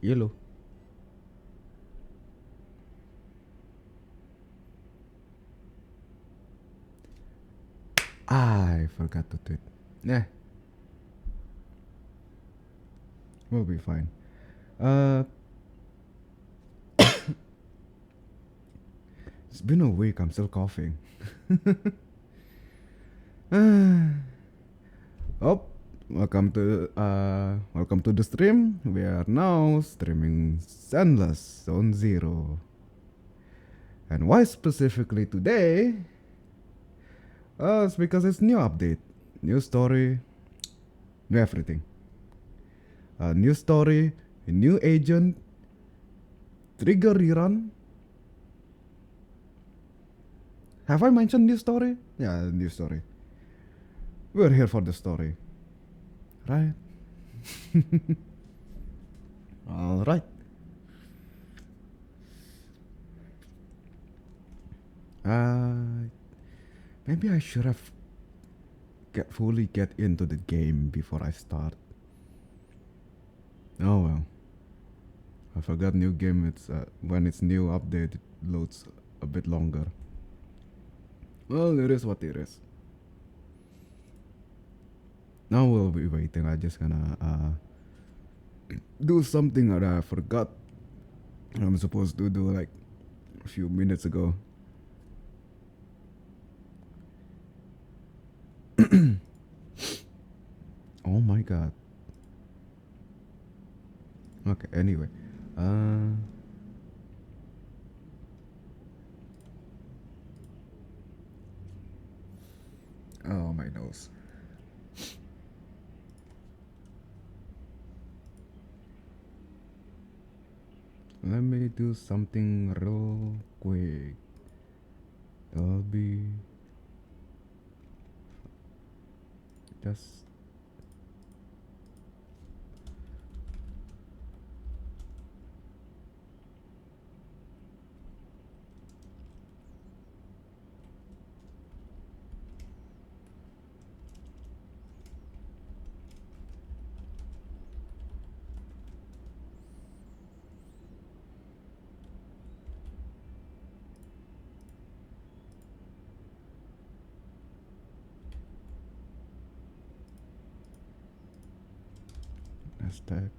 Yellow. I forgot to tweet. Yeah, we'll be fine. Uh, it's been a week. I'm still coughing. Oh, welcome to the stream. We are now streaming Sandless Zone Zero. And why specifically today? It's because it's new update, new story, new everything. New story, a new agent, trigger rerun. Have I mentioned new story? Yeah, new story. We're here for the story, right? All right. Uh, maybe I should have fully get into the game before I start. Oh well. I forgot new game. It's when it's new update, it loads a bit longer. Well, it is what it is. Now we'll be waiting. I just gonna do something that I forgot. I'm supposed to do like a few minutes ago. Oh my god. Okay. Anyway. Uh. Oh my nose. Let me do something real quick. I'll be just hashtag.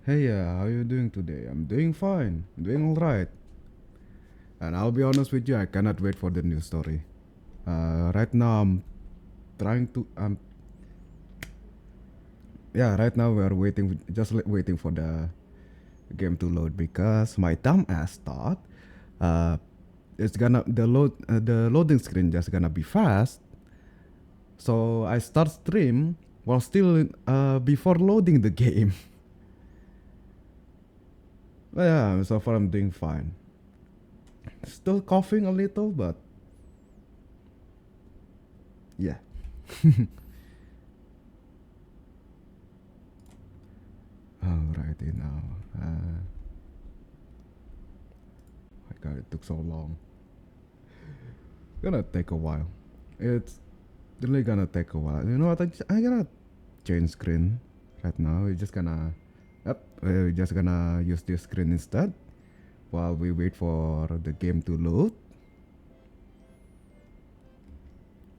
Hey, how you doing today? I'm doing fine. I'm doing alright. And I'll be honest with you, I cannot wait for the new story. Right now I'm trying to yeah, right now we are waiting, just waiting for the game to load because my dumb ass thought it's gonna the loading screen just gonna be fast. So I start stream while still before loading the game. But yeah, so far I'm doing fine. Still coughing a little, but yeah. Alrighty now. My god, it took so long. Gonna take a while. It's really gonna take a while. You know what? I gotta change screen right now. We're just gonna, yep, we're just gonna use this screen instead while we wait for the game to load.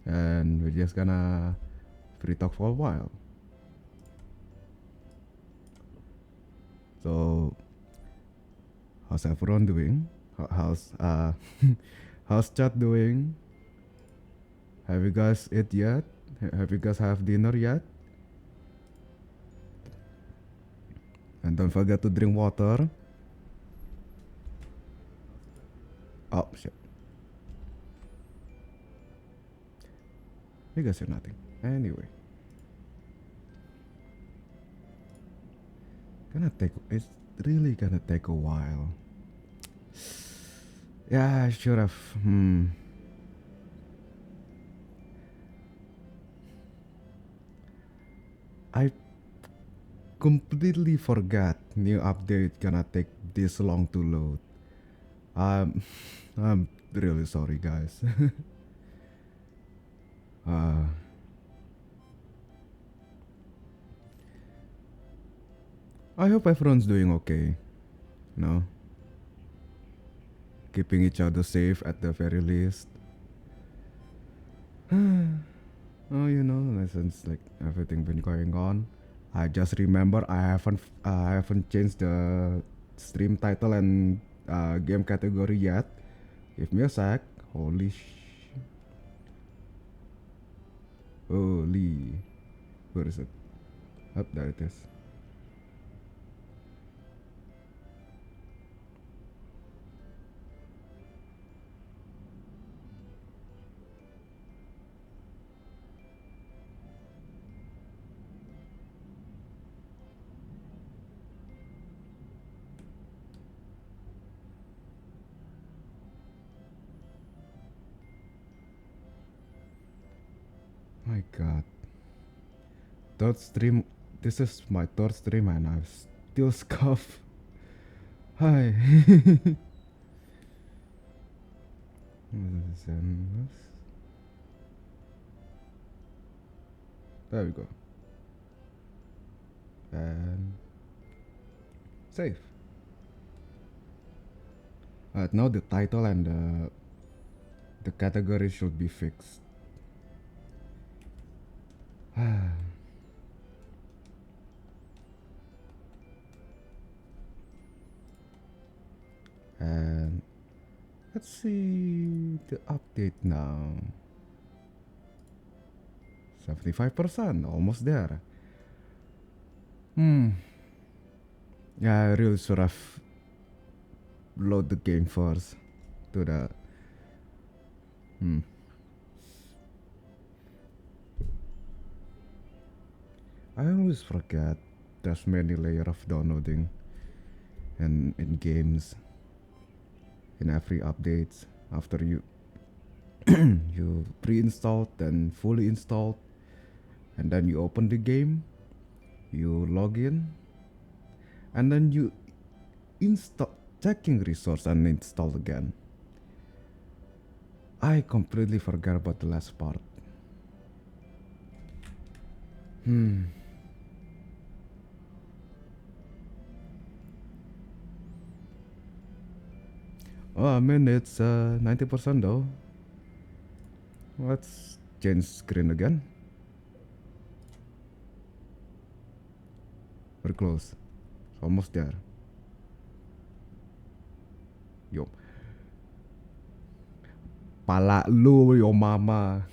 And we're just gonna free talk for a while. So, how's everyone doing? How's how's chat doing? Have you guys eat yet? Have you guys have dinner yet? And don't forget to drink water. Oh shit. You guys are nothing. Anyway. It's really gonna take a while. Yeah, I should have. I completely forgot new update gonna take this long to load. I'm I'm really sorry, guys. uh, I hope everyone's doing okay. You know, keeping each other safe at the very least. Oh, you know, since like everything been going on, I just remember I haven't changed the stream title and game category yet. Give me a sec. Holy, where is it? Up there it is. My God, third stream. This is my third stream and I still scoff. Hi. There we go. And save. Now the title and the category should be fixed. And let's see the update now. 75%, almost there. Yeah, I really should have load the game first to the I always forget there's many layers of downloading and in games in every updates after you you pre-installed then fully installed and then you open the game, you log in, and then you install checking resource and install again. I completely forgot about the last part. Oh, I mean it's 90% though. Let's change screen again. We're close. It's almost there. Yo. Pala lu, yo mama.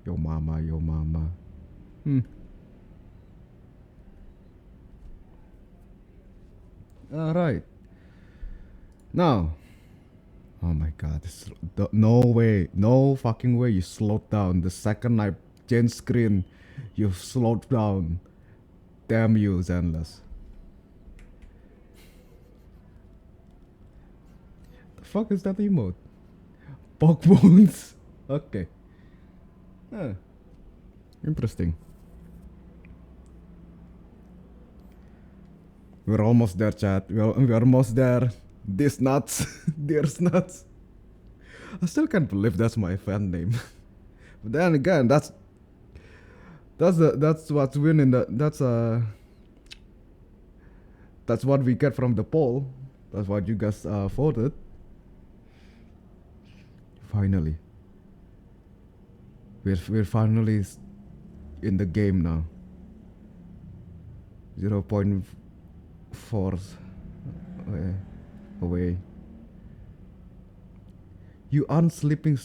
Yo mama, yo mama. Alright. Now. Oh my god. No way. No fucking way you slowed down. The second I change screen, you slowed down. Damn you, Zenless. The fuck is that emote? Poke bones. Okay. Interesting. We're almost there, chat. We're almost there. DeerzNuts. DeerzNuts. I still can't believe that's my fan name. But then again, that's what's winning. That's what we get from the poll. That's what you guys voted. Finally, we're finally in the game now. 0.4 away. You unsleeping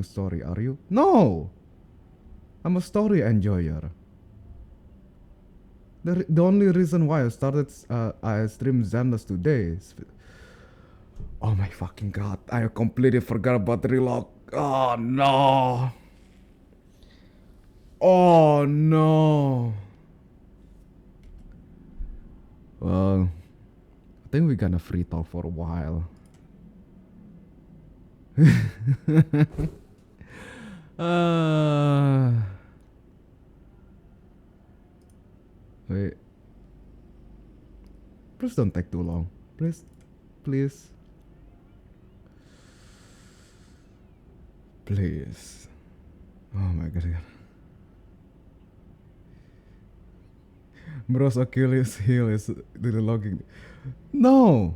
story, are you? No! I'm a story enjoyer. The only reason why I streamed Xandas today is... Oh my fucking god, I completely forgot about the relog. Oh no! Oh no! Well, I think we're gonna free talk for a while. Wait. Please don't take too long. Please. Please. Please. Oh my god. Bro's Achilles heel is the relogging. No!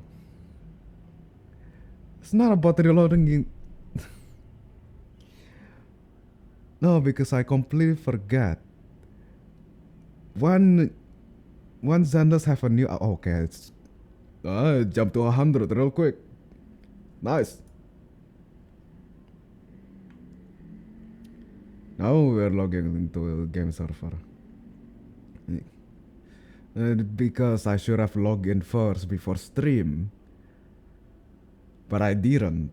It's not about reloading. No, because I completely forgot. One Xandas have a new. Okay, it's jump to 100 real quick. Nice. Now we're logging into a game server. Because I should have logged in first before stream, but I didn't.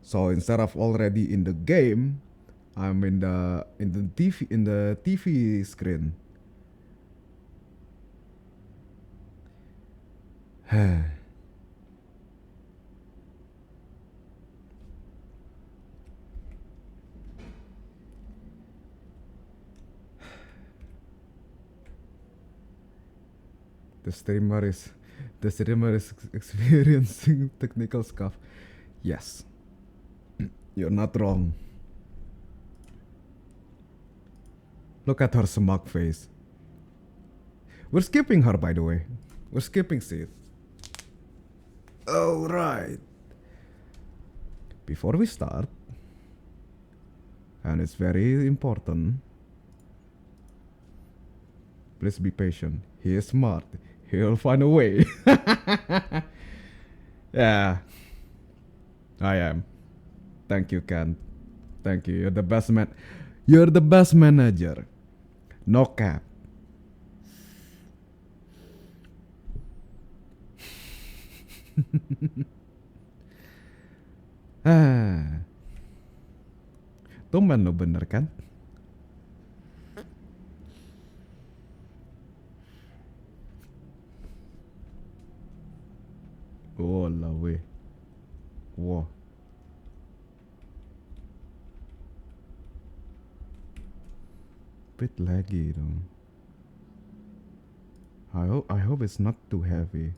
So instead of already in the game, I'm in the TV screen. The streamer is experiencing technical scuff. Yes. You're not wrong. Look at her smug face. We're skipping her, by the way. We're skipping Sid. Alright. Before we start, and it's very important, please be patient. He is smart. He'll find a way. Yeah. I am. Thank you, Ken. Thank you. You're the best man. You're the best manager. No cap. Tumben lo bener kan? Oh lah weh. Wah. Bit laggy though. I hope it's not too heavy.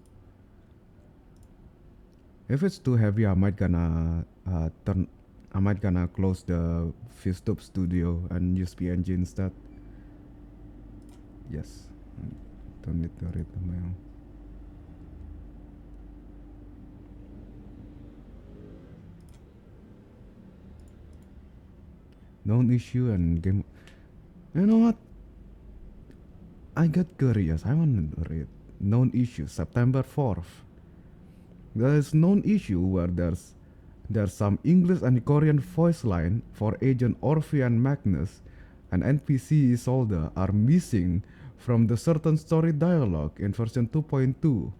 If it's too heavy, I might gonna close the VStop Studio and use PNG instead. Yes. Don't need to read the mail. Known issue and game. You know what? I got curious. I want to read known issue September 4th. There is known issue where there's some English and Korean voice line for Agent Orphe and Magnus, and NPC Isolde are missing from the certain story dialogue in version 2.2.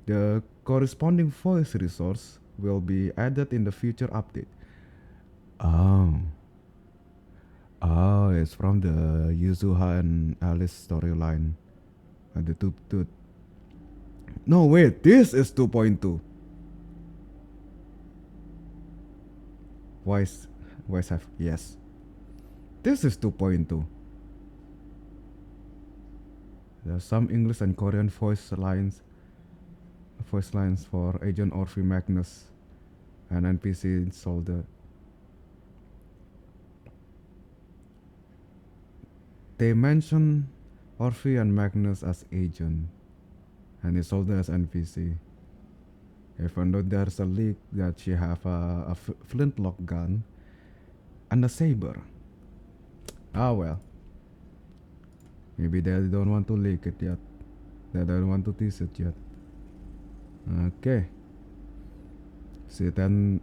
The corresponding voice resource will be added in the future update. Oh, it's from the Yuzuha and Alice storyline. The two. No, wait, this is 2.2. Voice have yes. This is 2.2. There's some English and Korean voice lines for Agent Orphe Magnus and NPC Soldier. They mention Orphe and Magnus as agent and Isolde as NPC. Even though there's a leak that she have a flintlock gun and a saber. Ah well. Maybe they don't want to leak it yet. They don't want to tease it yet. Okay. Sit and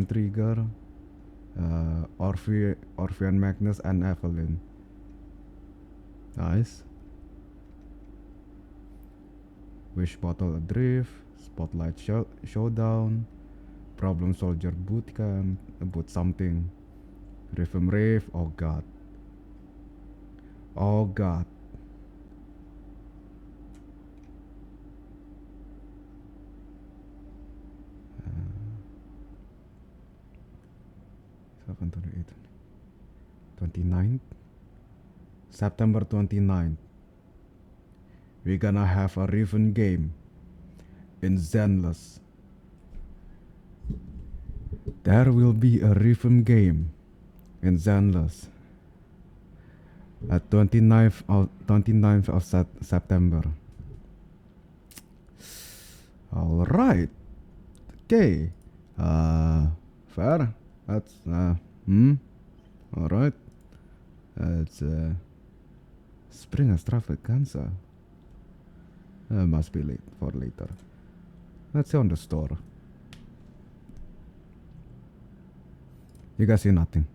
trigger. Orphe and Magnus and Evelyn. Nice. Wish Bottle Adrift, Spotlight Showdown, Problem Soldier Bootcamp, about something. Rhythm Rave, oh god. Oh god. Uh, 29th? September 29th. we're gonna have a Riven game in Zenless. There will be a Riven game in Zenless at 29th of September. All right. Okay. Fair. That's All right. It's spring extravaganza. Must be late for later. Let's see on the store. You guys see nothing.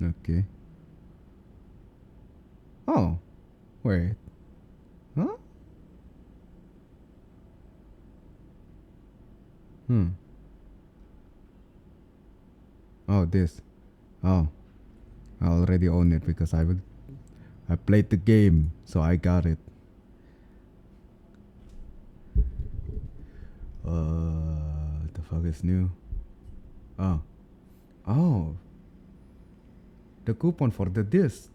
Okay. Oh, wait. Huh? Oh, this. Oh, I already own it because I played the game, so I got it. The fuck is new? Oh, the coupon for the disc.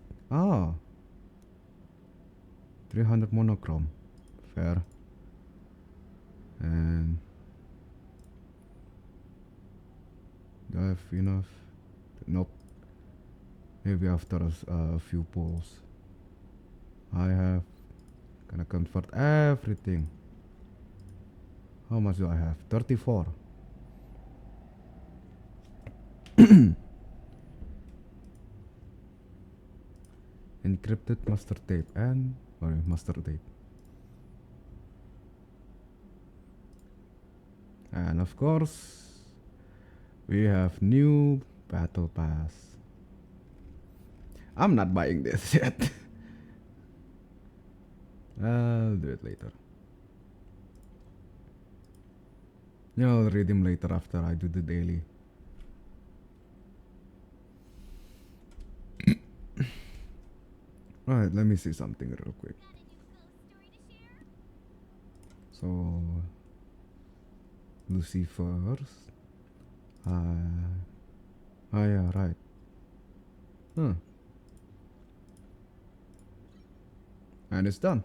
300 monochrome. Fair. And do I have enough? Nope. Maybe after a few pulls. I have gonna convert everything. How much do I have? 34. Encrypted master tape and master tape. And of course, we have new battle pass. I'm not buying this yet. I'll do it later. Yeah, I'll redeem later after I do the daily. Alright, let me see something real quick. So, Lucifer's. Yeah, right. And it's done.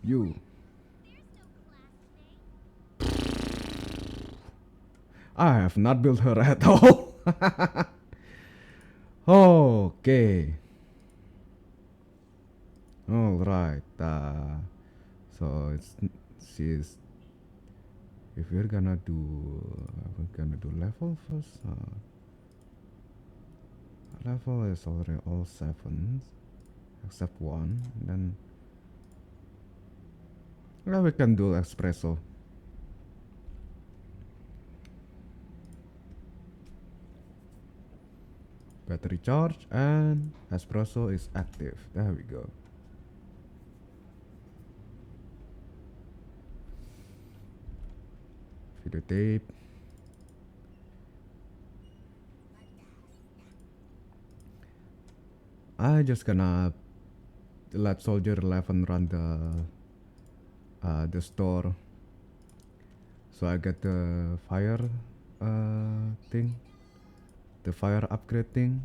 You. I have not built her at all. Okay. All right. So she's. If we're gonna do level first. Level is already all 7s, except 1. Then we can do espresso. Battery charge and espresso is active. There we go. Videotape. I just gonna let Soldier 11 run the store, so I get the fire thing, the fire upgrade thing.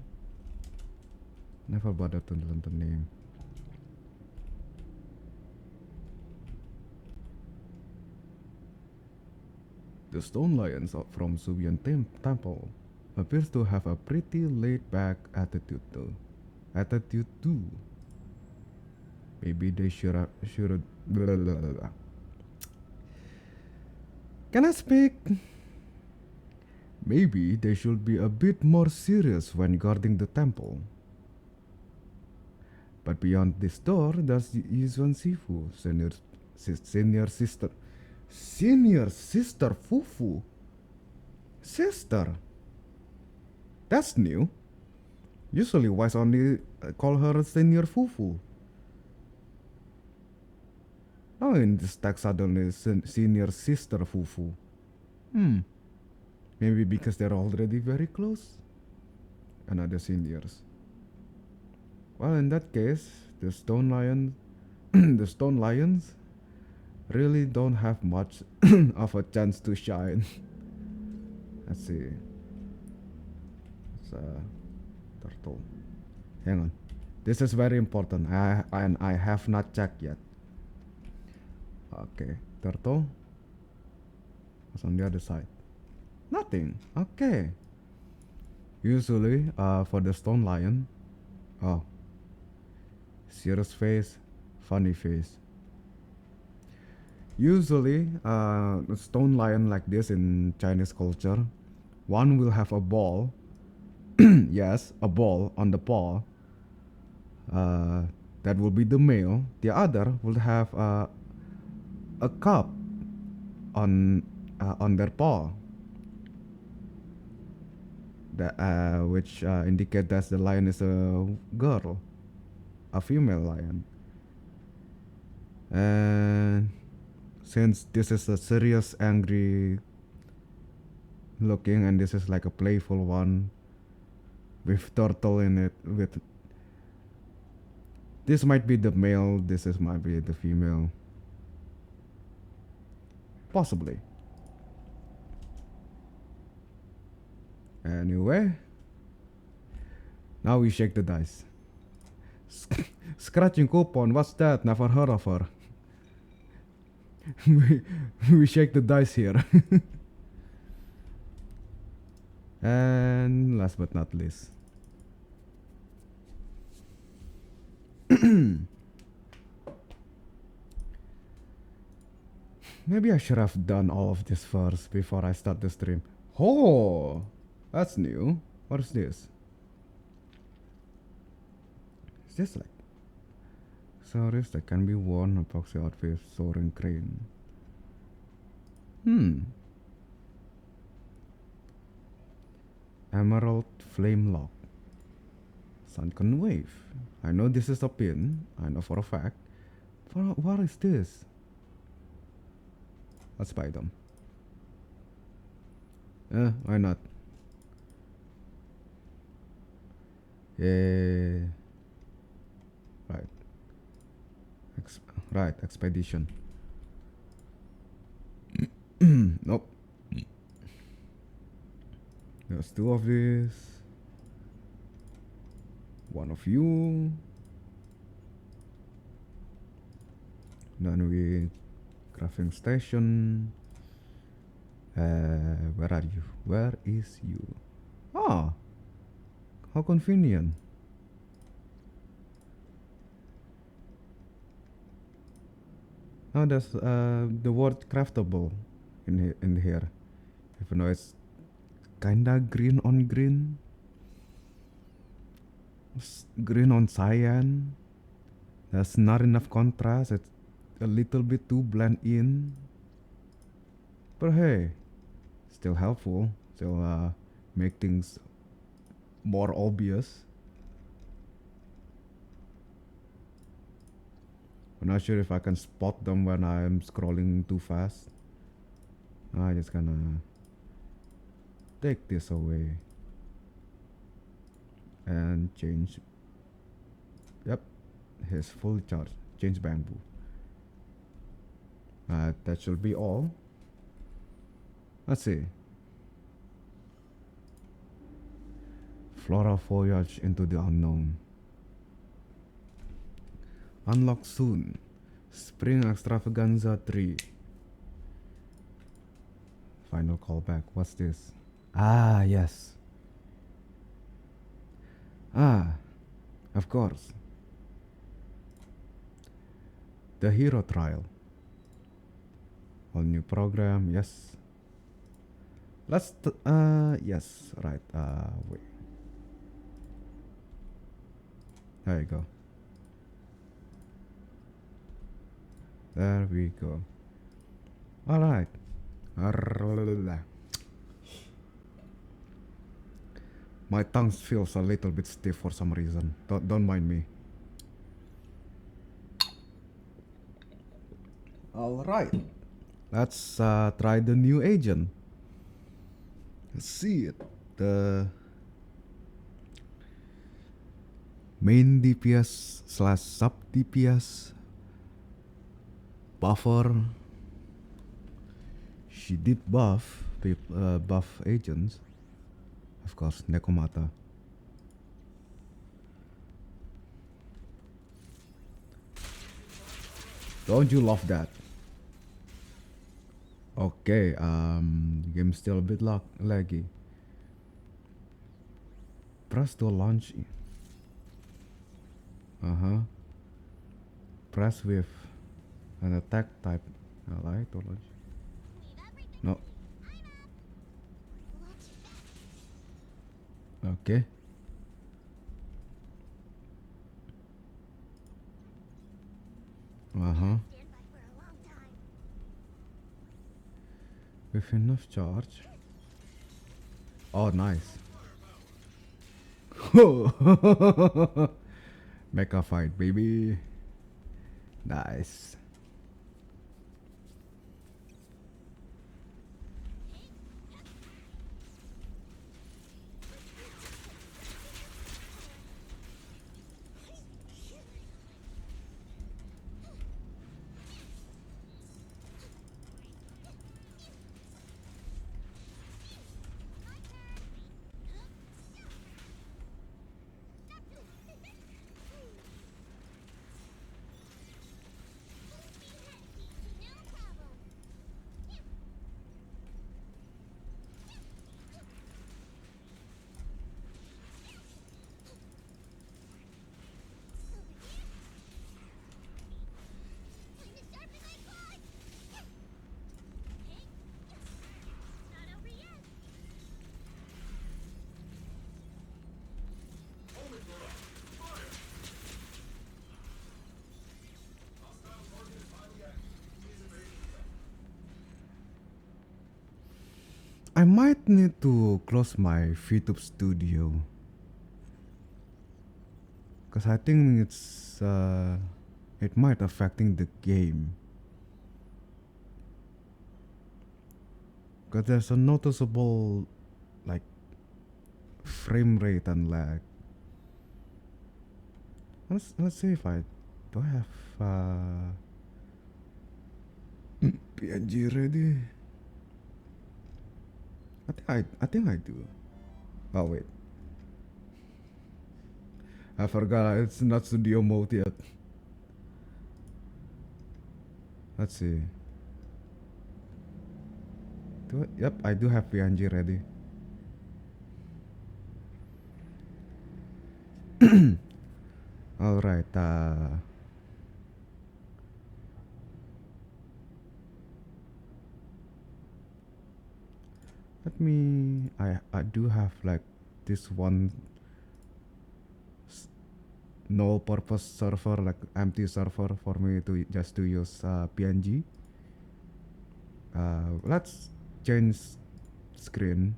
Never bothered to learn the name. The stone lions from Subian Temple appears to have a pretty laid-back attitude too. Maybe they should blah, blah, blah, blah. Can I speak? Maybe they should be a bit more serious when guarding the temple. But beyond this door, there's Yizhuan Sifu, senior sister Fufu. Sister? That's new. Usually Wise only call her senior Fufu. Oh, in this text suddenly senior sister Fufu. Maybe because they're already very close. Another seniors. Well, in that case, the stone lions really don't have much of a chance to shine. Let's see. turtle. Hang on. This is very important. I have not checked yet. Okay, turtle. What's on the other side? Nothing. Okay. Usually, for the stone lion, oh, serious face, funny face. Usually, a stone lion like this in Chinese culture, one will have a ball. Yes, a ball on the paw. That will be the male. The other will have a cup on their paw. That which indicate that the lion is a girl, a female lion. And since this is a serious, angry looking, and this is like a playful one with turtle in it, with this might be the male, might be the female, possibly. Anyway, now we shake the dice. Scratching coupon, what's that? Never heard of her. we shake the dice here. And last but not least, maybe I should have done all of this first before I start the stream. Oh, that's new. What is this? Is this like saris that can be worn epoxy outfit soaring crane? Emerald flame lock. Sunken wave. I know this is a pin. I know for a fact. What is this? Let's buy them. Why not? Yeah. Right. Right, expedition. Nope. There's two of these. One of you. Then we crafting station. Where are you? Where is you? Ah, how convenient. Oh, there's the word craftable in here. Even though it's kinda green on green. Green on cyan. There's not enough contrast. It's a little bit too blend in. But hey, still helpful. Still make things more obvious. I'm not sure if I can spot them when I'm scrolling too fast. I'm just gonna take this away and change. Yep, his full charge. Change bamboo. That should be all. Let's see. Floral foliage into the unknown. Unlock soon. Spring extravaganza 3. Final callback. What's this? Ah, yes. Ah, of course. The hero trial. All new program. Yes. Let's yes, right. Wait. There you go. There we go. All right. My tongue feels a little bit stiff for some reason. Don't mind me. All right. Let's try the new agent. Let's see it. The main DPS / sub DPS buffer. She did buff agents, of course. Nekomata. Don't you love that? Okay, game still a bit laggy. Press to launch. Press with an attack type. Alright, to launch. No. Okay. With enough charge. Oh, nice. Mecha fight, baby. Nice. I might need to close my VTube studio, because I think it might affecting the game. Because there's a noticeable like frame rate and lag. Let's see if I do I have PNG ready. I think I do. Oh wait, I forgot it's not studio mode yet. Let's see. Yep, I do have PNG ready. All right. Let me. I do have like this one no purpose server, like empty server for me to just to use PNG. Let's change screen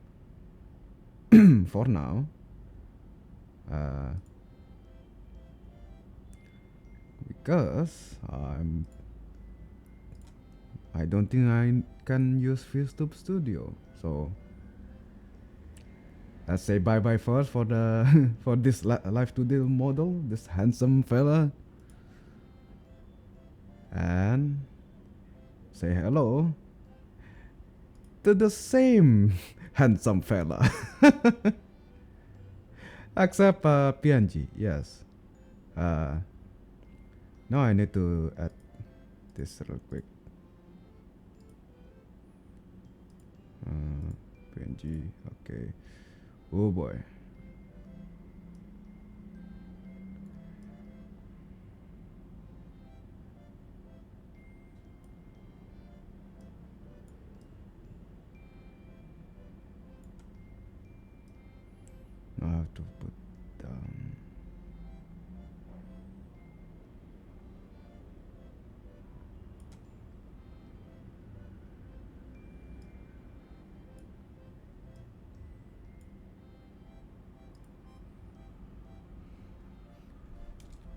for now. Because I don't think I can use VTube Studio, so let's say bye bye first for the for this live to deal model, this handsome fella, and say hello to the same handsome fella, except PNG. Yes. Now I need to add this real quick. PNG. Okay. Oh boy. Now I have to put down.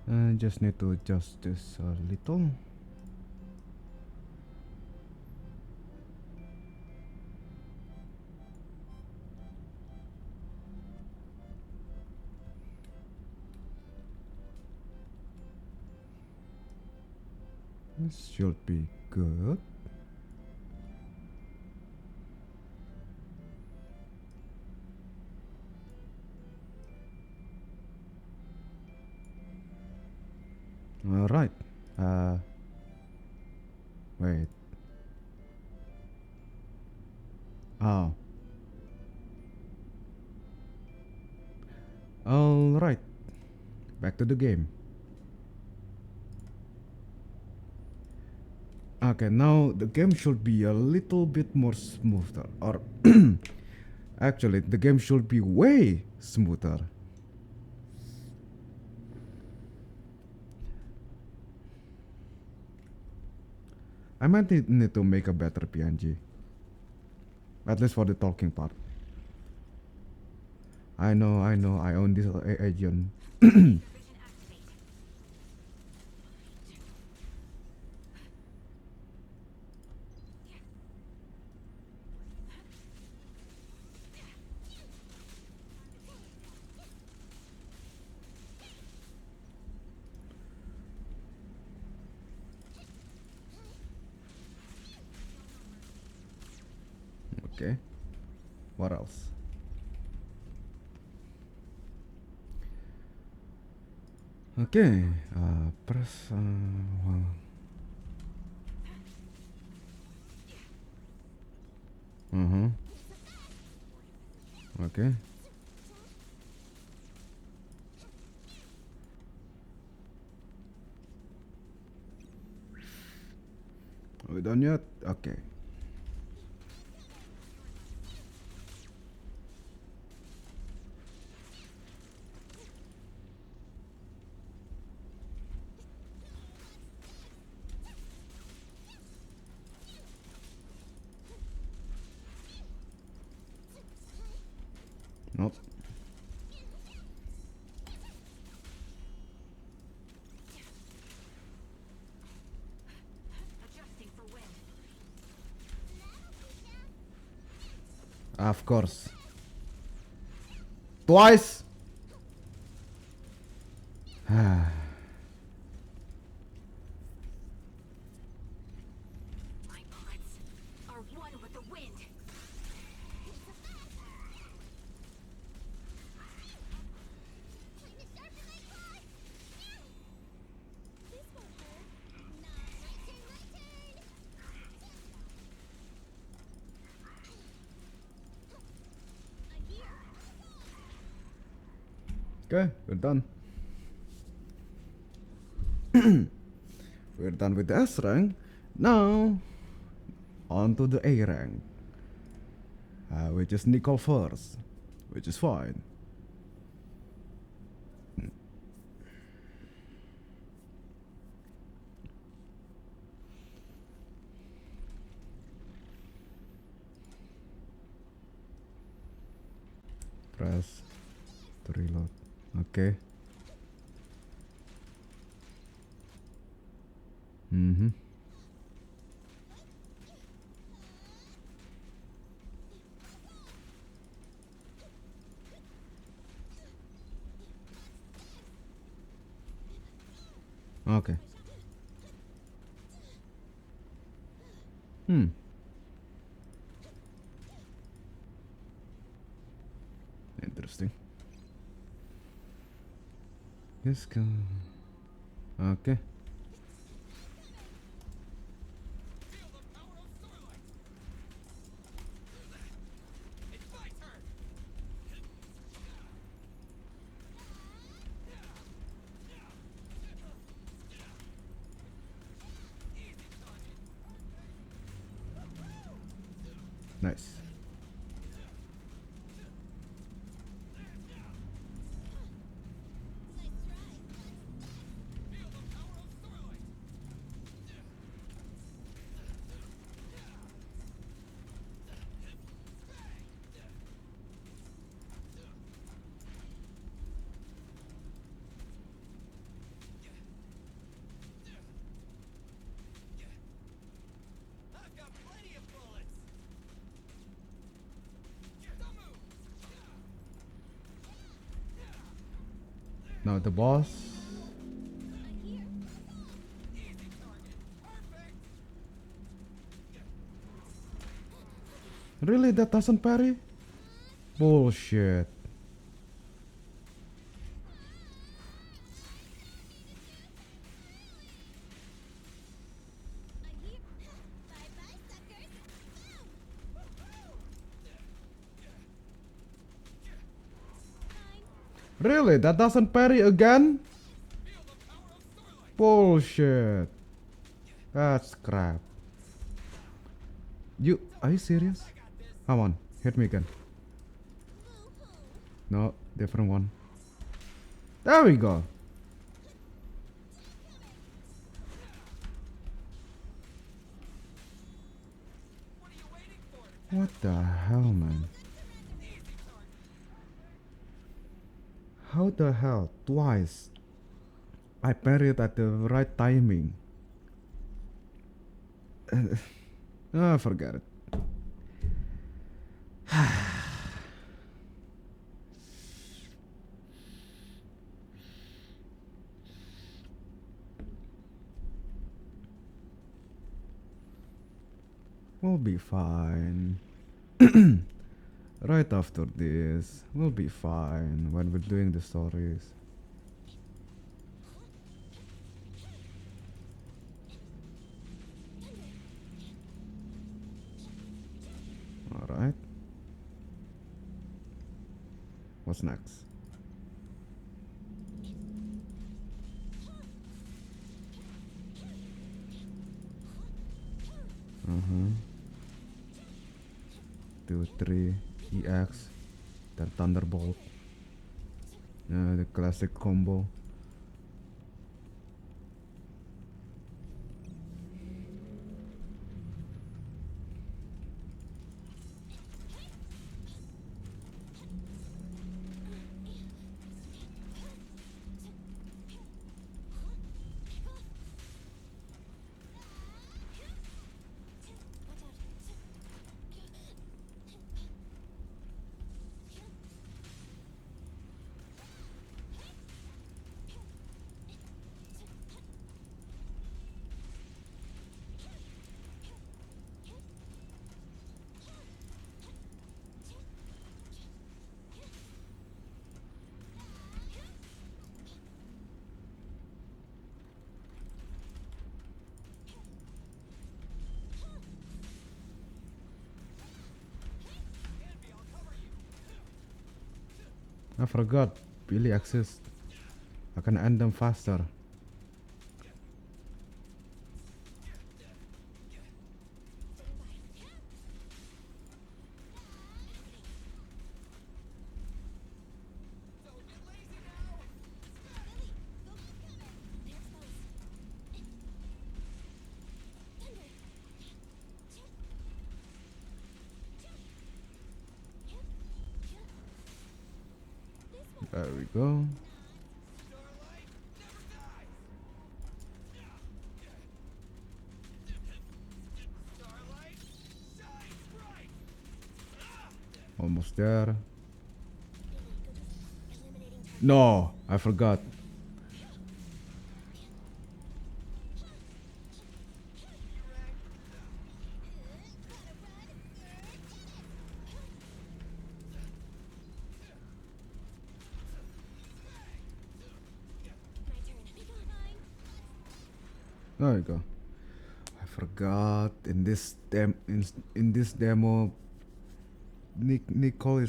I just need to adjust this a little. This should be good. All right. Wait. Oh. Alright. Back to the game. Okay, now the game should be a little bit more smoother. Or actually, the game should be way smoother. I might need to make a better PNG. At least for the talking part. I know, I own this agent. Okay. What else? Okay. Press. Well. Okay. Are we done yet? Okay. Nope. Of course. Twice. My bullets are one with the wind. Okay, we're done. We're done with the S rank. Now, on to the A rank. Which is Nicole first. Which is fine. Press to reload. Okay. Okay. Interesting. Let's go. Okay. Nice. Now the boss. Really, that doesn't parry? Bullshit. Really? That doesn't parry again? Bullshit. That's crap. Are you serious? Come on, hit me again. No, different one. There we go. What the hell, man? How the hell? Twice. I parried at the right timing. Forget it. We'll be fine. Right after this, we'll be fine when we're doing the stories. Alright. What's next? Uh-huh. 2, 3, EX, then Thunderbolt. The classic combo. I forgot Billy exists. I can end them faster. There we go. Almost there. No, I forgot. There we go. I forgot in this demo, Nicole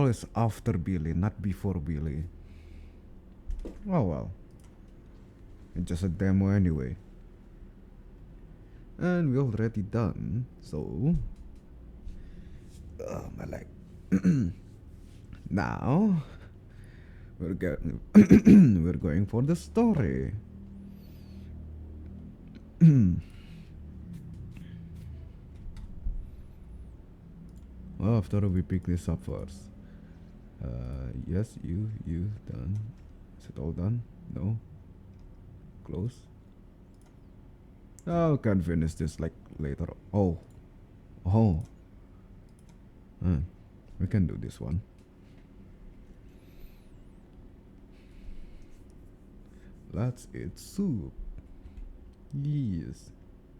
is after Billy, not before Billy. Oh well. It's just a demo anyway. And we already done, so my leg. Now we're going for the story. Well, after we pick this up first. Yes, you done. Is it all done? No. Close. Oh, can finish this like later. Oh. We can do this one. Let's eat soup. Yes,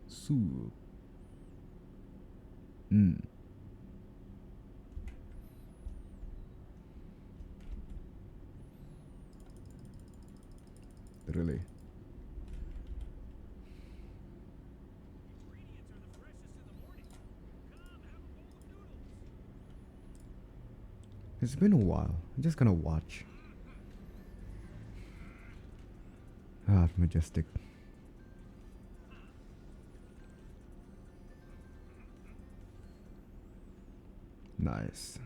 soup. Really? It's been a while. I'm just gonna watch. Ah, majestic. Nice.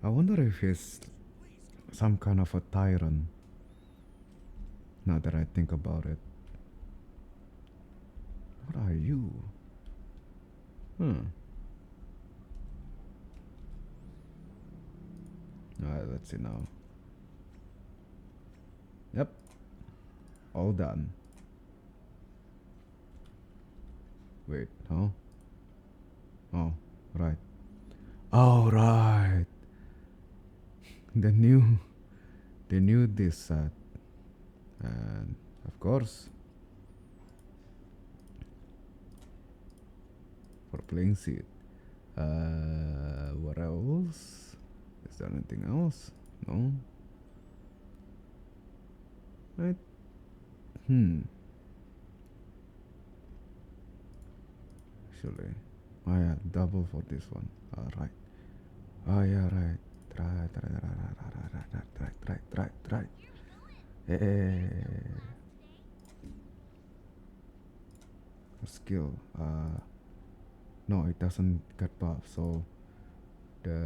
I wonder if he's some kind of a tyrant. Now that I think about it. What are you? Alright, let's see now. Yep. All done. Wait, huh? Oh, right. Oh, right. The new this set. And of course, for playing seat. What else? Is there anything else? No. Right. Actually, oh yeah, double for this one. Alright. Oh yeah, right. Right. Eh. Skill. No, it doesn't get buff. So the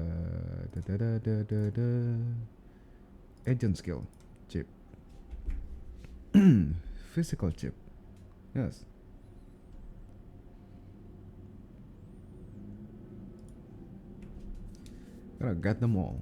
agent skill chip. Physical chip. Yes. Gotta get them all.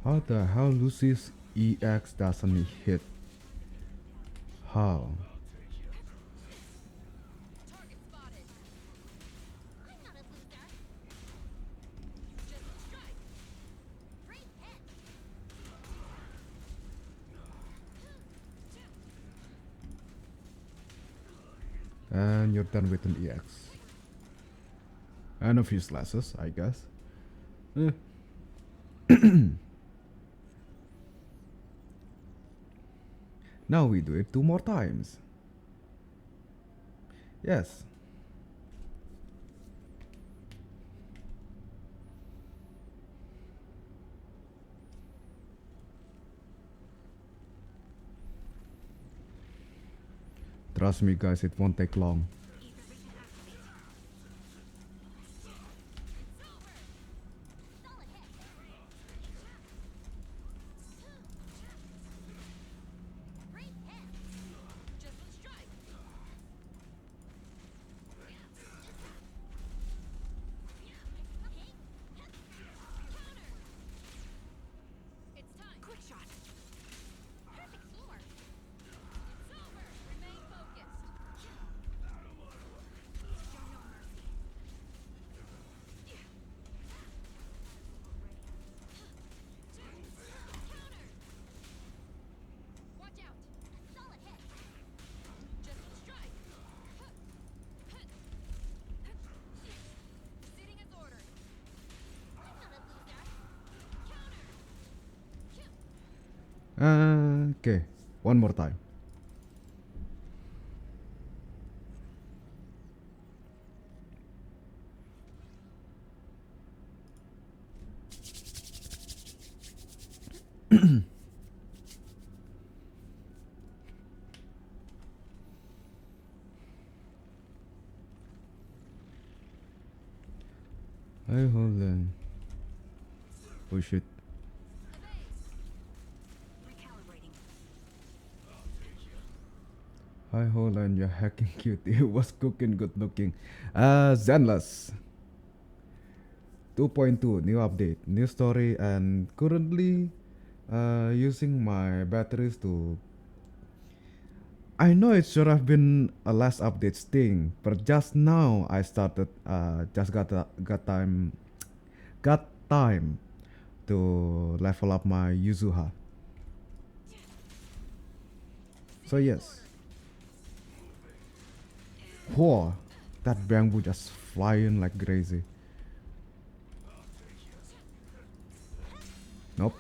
How the hell Lucy's EX doesn't hit? How? And you're done with an EX. And a few slashes, I guess. Now we do it 2 more times. Yes. Trust me guys, it won't take long. Okay, one more time. Hey, hold on. Oh shit. Recalibrating. Hi, hold on. You're hacking cutie. Was cooking good looking. Zenless 2.2 new update, new story, and currently using my batteries to. I know it should have been a last update thing, but just now I started. Just got time to level up my Yuzuha. So yes. Whoa, that bamboo just flying like crazy. Nope.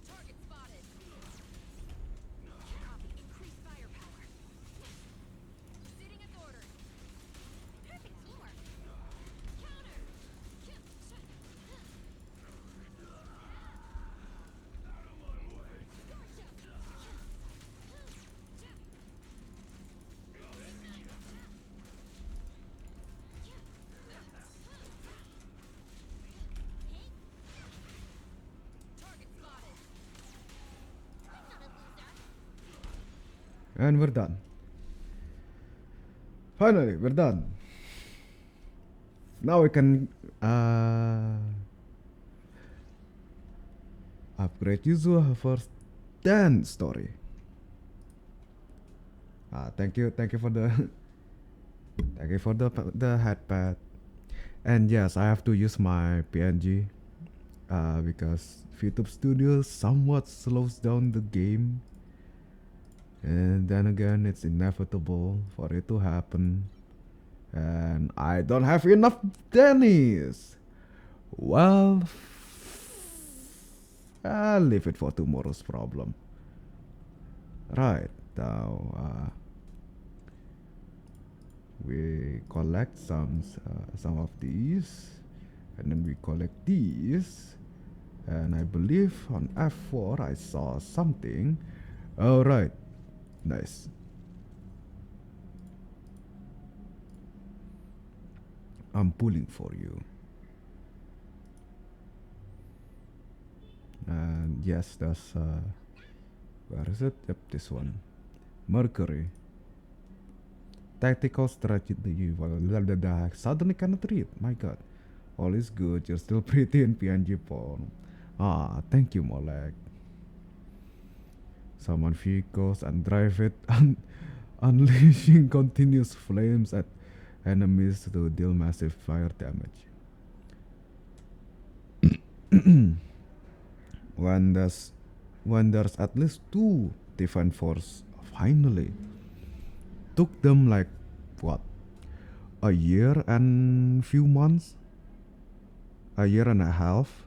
Target spotted. Copy. Increase firepower. Proceeding as ordered. Perfect teamwork. Counter. Target spotted. I'm not a loser. And we're done. Finally, we're done. Now we can upgrade Yuzuha first, then story. Thank you for the thank you for the headpad. And yes, I have to use my PNG because YouTube Studio somewhat slows down the game. And then again, it's inevitable for it to happen. And I don't have enough Dennis. Well, I'll leave it for tomorrow's problem. Right now, we collect some of these, and then we collect these. And I believe on F4 I saw something. All right, nice. I'm pulling for you. And yes, that's where is it? Yep, this one. Mercury. Tactical strategy. Suddenly cannot read. My God. All is good. You're still pretty in PNG form. Thank you, Molek. Summon vehicles and drive it, unleashing continuous flames at enemies to deal massive fire damage. when there's when there's at least two defense force, finally. Took them like what? A year and few months? A year and a half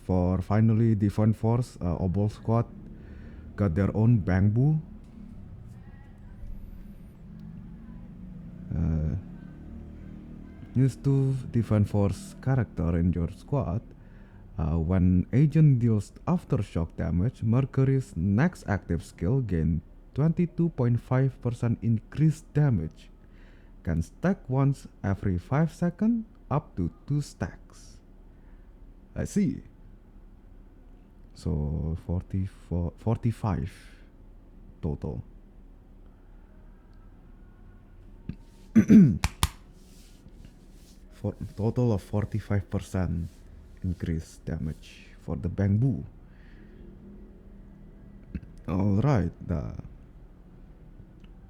for finally defense force, Obol squad got their own bamboo. Used to defense force character in your squad. When agent deals aftershock damage, Mercury's next active skill gain 22.5% increased damage. Can stack once every 5 seconds, up to 2 stacks. I see. So 45 total. For total of 45% increased damage for the bamboo. Alright,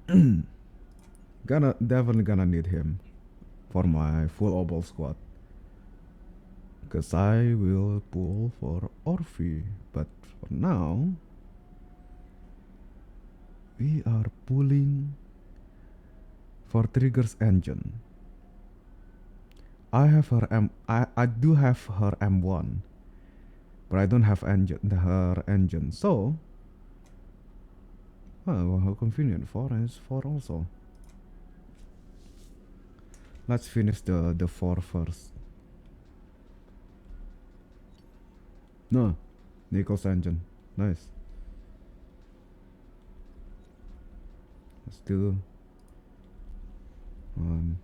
definitely gonna need him for my full obol squad. Cause I will pull for Orphe, but for now we are pulling for Trigger's engine. I have her I do have her M1, but I don't have her engine. So, well, how convenient. 4 is 4 also. Let's finish the 4 first. No, Nico's engine. Nice. Let's do Um,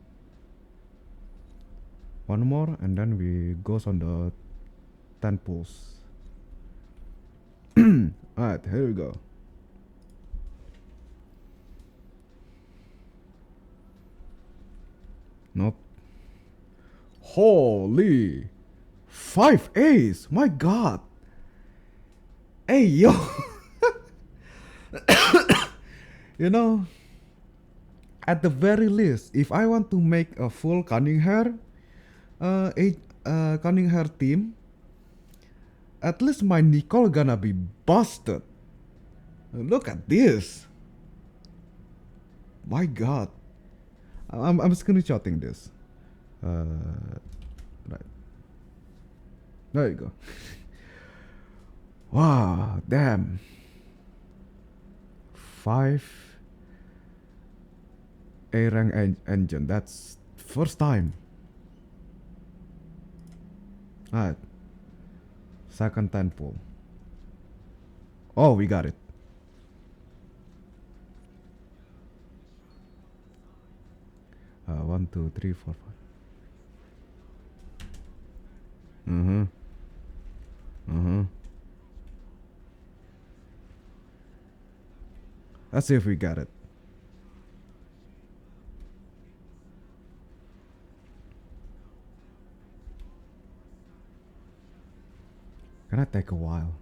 one more, and then we goes on the 10 pulls. Alright, here we go. Nope. Holy 5 A's, my god. Hey yo. You know, at the very least, if I want to make a full cunning hair team, at least my Nicole gonna be busted. Look at this. My god. I'm screenshotting this. Right. There you go. Wow, damn. 5 A rank engine. That's first time. Alright. Second 10 pull. Oh, we got it. One, two, three, four, five. Let's see if we got it. Gonna take a while.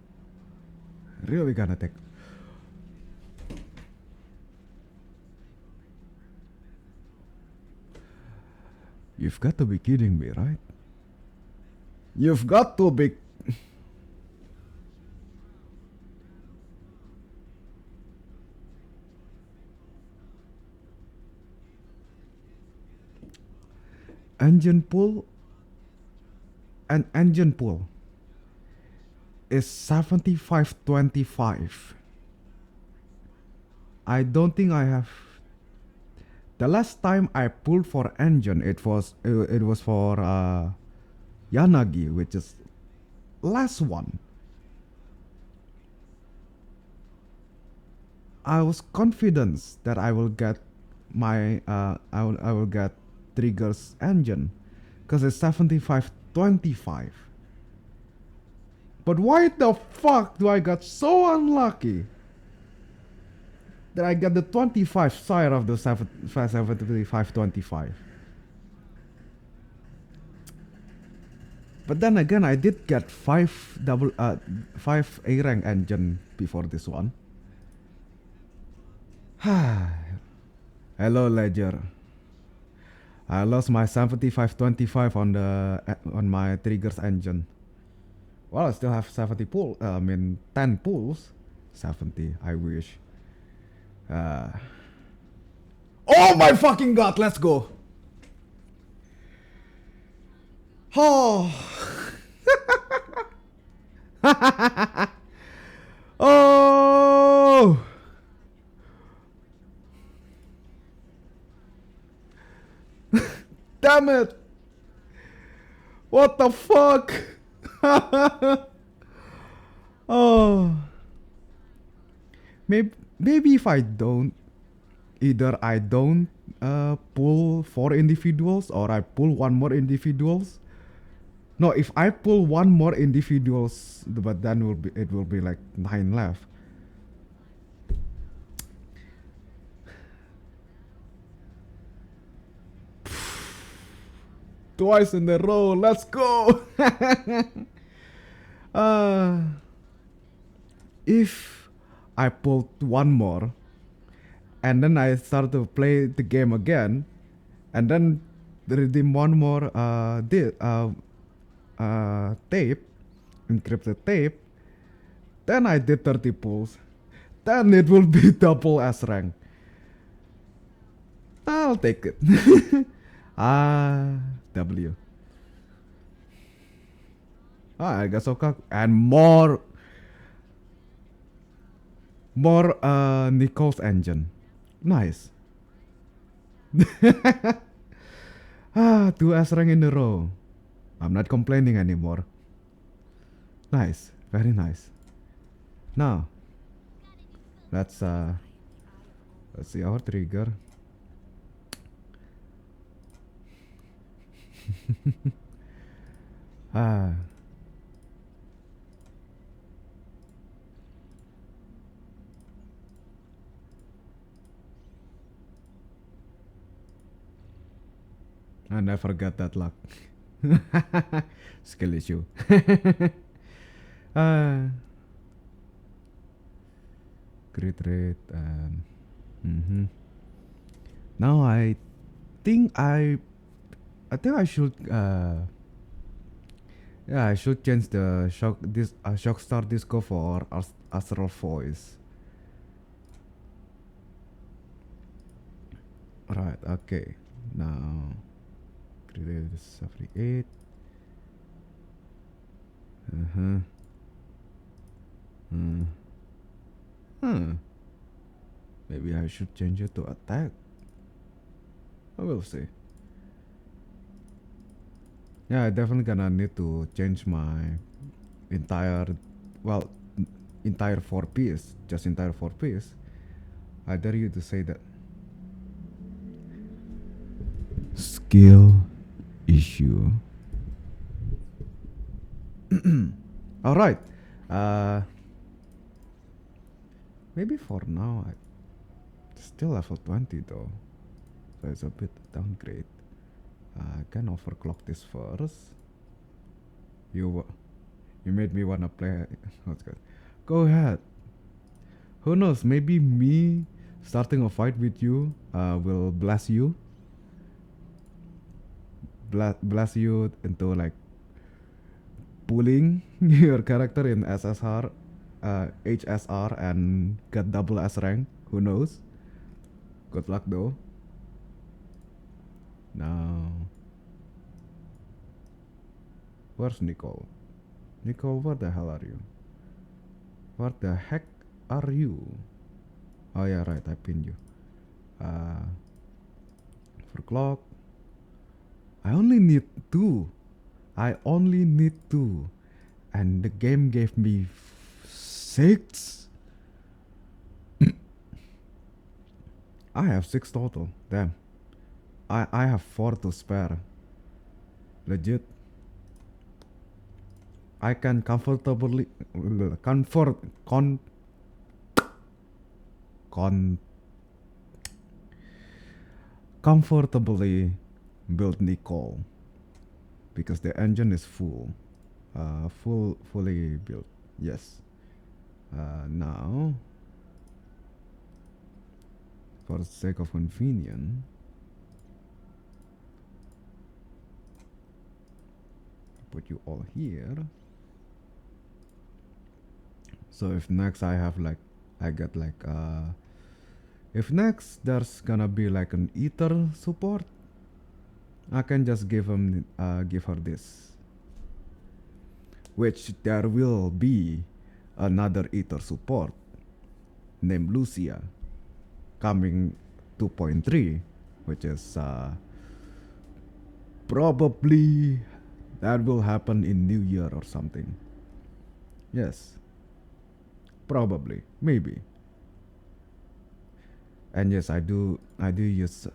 Really gonna take. You've got to be kidding me, right? You've got to be. Engine pull and engine pull is 75-25. I don't think I have. The last time I pulled for engine, it was for Yanagi, which is last one. I was confident that I will get my I will get Trigger's engine, because it's 75-25. But why the fuck do I got so unlucky that I got the 25 side of the 75-25? But then again, I did get 5 A rank engine before this one. Hello Ledger. I lost my 75-25 on my Trigger's engine. Well, I still have 70 pull. 10 pulls. 70. I wish. Oh my fucking god! Let's go. Oh. Oh. Damn it! What the fuck? Oh. Maybe if I don't, either I don't pull 4 individuals, or I pull 1 more individuals. No, if I pull 1 more individuals, but then it will be like 9 left. Twice in a row, let's go. If I pulled 1 more, and then I start to play the game again, and then redeem 1 more tape, encrypted tape, then I did 30 pulls, then it will be double S rank. I'll take it. W. I got Soka and more Nicole's engine. Nice. 2 S rank in a row. I'm not complaining anymore. Nice, very nice. Now, let's see our trigger. Ah. I never got that luck. Skill issue. Ah. Crit rate and now think I think I should yeah, I should change the Shockstar Disco for Astral Voice. Right, okay. Now crit rate is 78. Uh-huh. Hmm. Maybe I should change it to attack. I will see. Yeah, I definitely gonna need to change my entire, well, entire 4 piece, just entire 4 piece. I dare you to say that. Skill issue. All right. Uh, maybe for now, I still level 20 though, so it's a bit downgrade. I can overclock this first. You you made me wanna play. What's good? Go ahead. Who knows? Maybe me starting a fight with you will bless you. Bless you into like pulling your character in SSR, HSR, and get double S rank. Who knows? Good luck though. Now, where's Nicole? Nicole, where the hell are you? Where the heck are you? Oh yeah, right. I pinned you. For clock, I only need 2. I only need 2, and the game gave me 6. I have 6 total. Damn. I have 4 to spare. Legit. I can comfortably comfortably build Nicole because the engine is fully built. Yes. Now, for the sake of convenience, put you all here. So if next I have like, I get like, if next there's gonna be like an ether support, I can just give her this. Which there will be another ether support named Lucia coming 2.3, which is probably that will happen in New Year or something. Yes. Probably. Maybe. And yes, I do use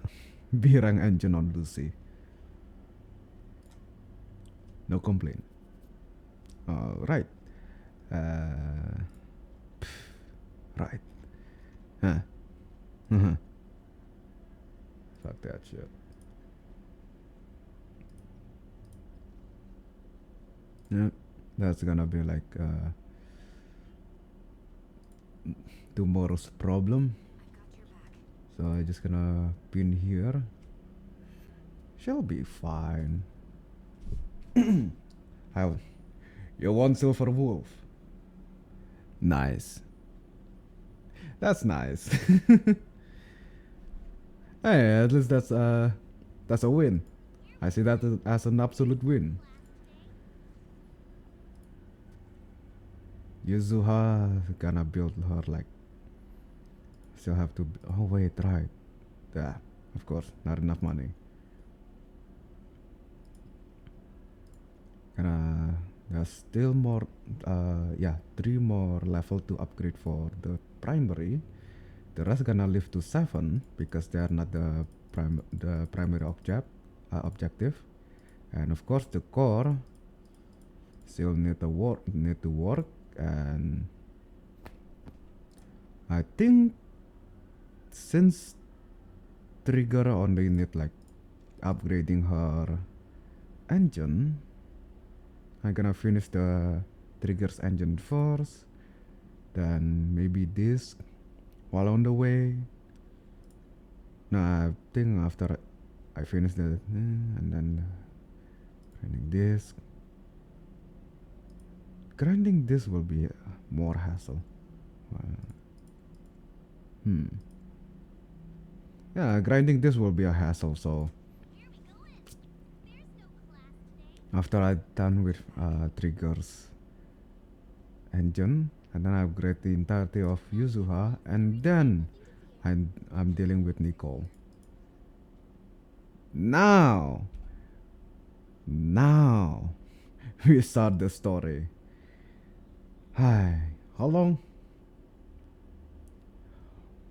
B rank engine on Lucy. No complaint. Right. Right. Huh. Fuck that shit. Yeah, that's gonna be like tomorrow's problem. So I just gonna pin here. She'll be fine. How? You want silver wolf? Nice. That's nice. Hey, at least that's a win. I see that as an absolute win. Yuzuha gonna build her like. Still have to. Oh wait, right. Yeah, of course, not enough money. There's still more. Yeah, 3 more level to upgrade for the primary. The rest gonna live to 7 because they are not the primary objective. And of course the core still need to work, and I think since Trigger only need like upgrading her engine, I'm gonna finish the Trigger's engine first, then maybe this while on the way. No, I think after I finish the and then grinding this will be more hassle. Uh, hmm. Yeah, grinding this will be a hassle. So Where are we going? There's no class today. after I'm done with Trigger's engine, and then I upgrade the entirety of Yuzuha, and then I'm dealing with Nicole. Now, now we start the story. Hi, how long?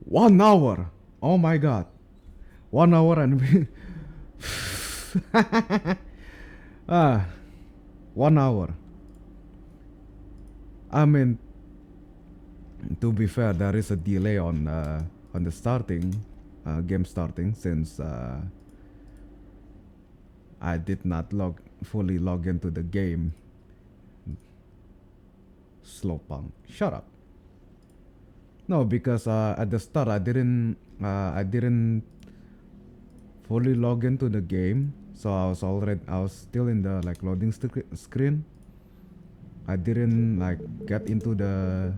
1 hour. Oh my god, 1 hour and ah, 1 hour. I mean, to be fair, there is a delay on the starting game starting, since I did not fully log into the game. Slowpunk, shut up. No, because at the start I didn't fully log into the game, so I was still in the like loading screen. I didn't like get into the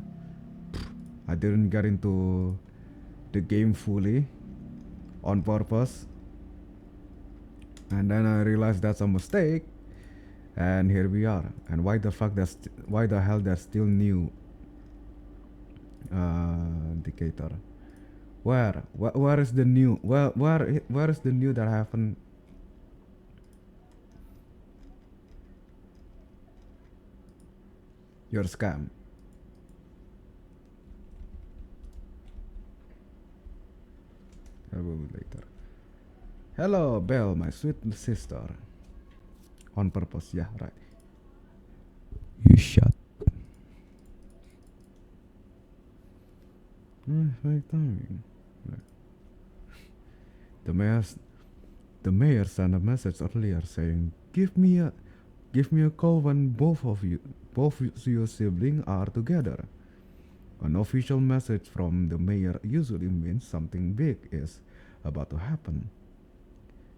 I didn't get into the game fully on purpose, and then I realized that's a mistake, and here we are. And why the hell there's still new indicator? Where is the new? Where is the new that haven't? Your scam. A little bit later. Hello, Belle, my sweet sister. On purpose, yeah, right. You shut. Right timing. Right. The mayor's the mayor sent a message earlier saying, give me a call when both your siblings are together." An official message from the mayor usually means something big is about to happen.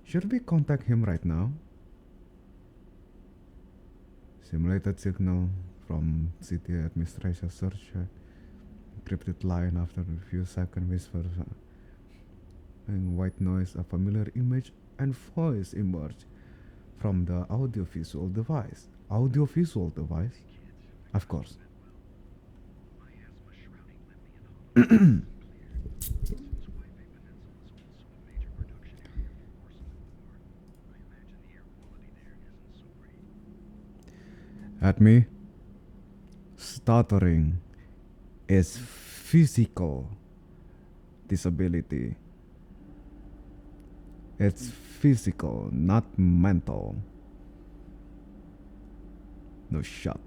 Should we contact him right now? Simulated signal from city administration search. Encrypted line after a few seconds whisper and white noise, a familiar image and voice emerge from the audiovisual device. Audiovisual device? Of course. At me, stuttering is physical disability. It's physical, not mental. No shot.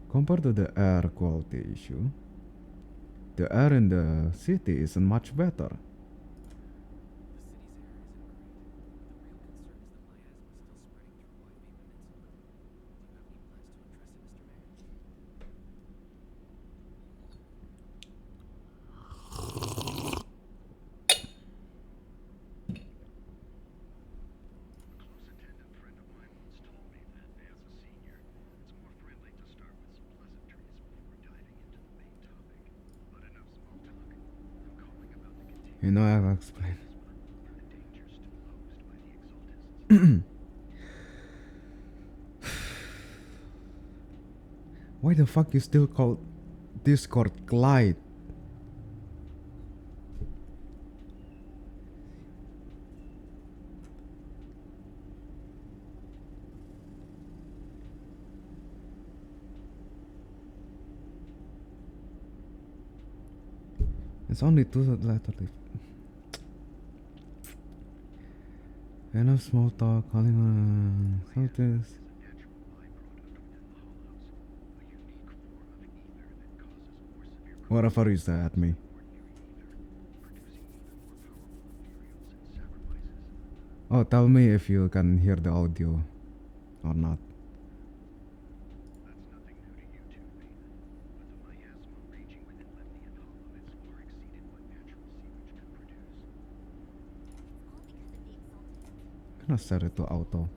Compared to the air quality issue, the air in the city isn't much better. You know, I'll explain. Why the fuck you still call Discord Clyde? It's only two letters. Enough small talk, calling on something. Whatever you say at me. Oh, tell me if you can hear the audio or not. All because of the exalted. Gonna set it to auto.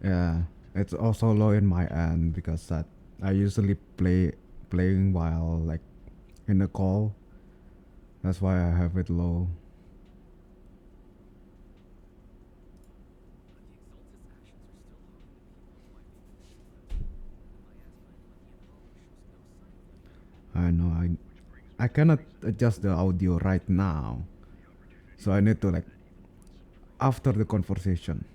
Yeah, it's also low in my end because that I usually playing while like in the call. That's why I have it low. I know I cannot adjust the audio right now, so I need to like after the conversation.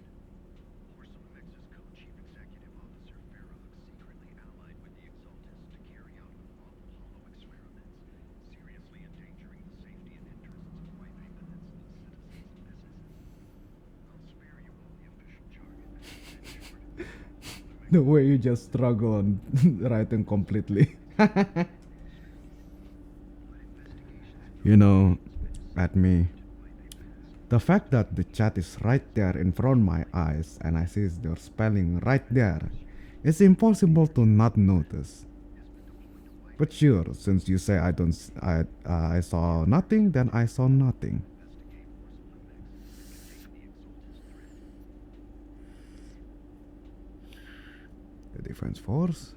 The way you just struggle on writing completely. You know, at me. The fact that the chat is right there in front of my eyes and I see their spelling right there, it's impossible to not notice. But sure, since you say I don't, I saw nothing, then I saw nothing. The defense force.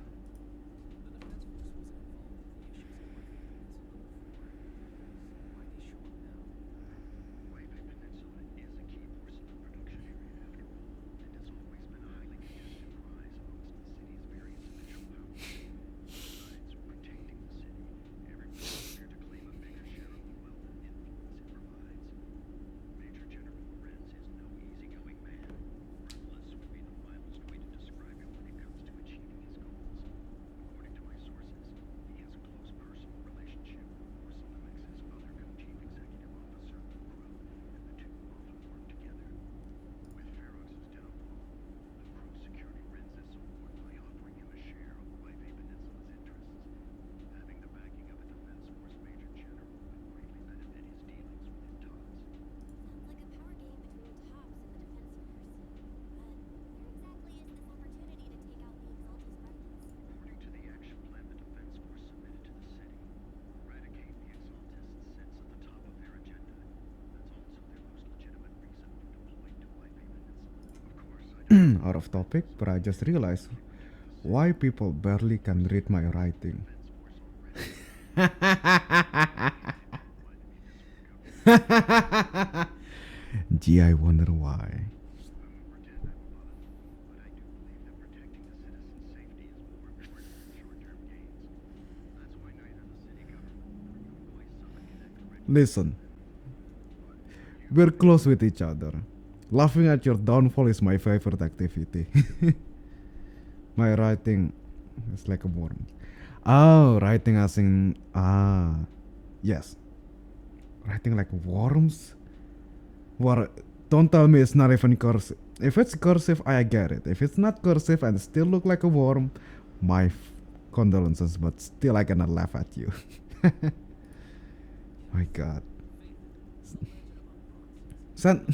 Out of topic, but I just realized why people barely can read my writing. Gee, I wonder why. Listen, we're close with each other. Laughing at your downfall is my favorite activity. My writing is like a worm. Oh, writing as in yes, writing like worms. What? Don't tell me it's not even cursive. If it's cursive, I get it. If it's not cursive and still look like a worm, my condolences. But still, I cannot laugh at you. My God. Sen.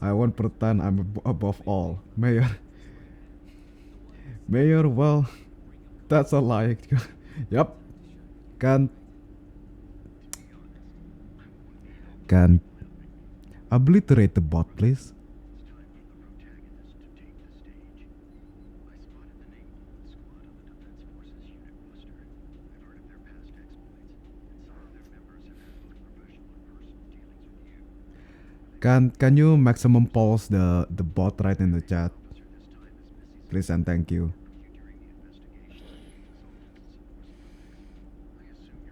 I won't pretend I'm above all. Mayor. Mayor, well, that's a lie. Yep. Can. Can. Obliterate the bot, please. Can you maximum pause the bot right in the chat? Please and thank you.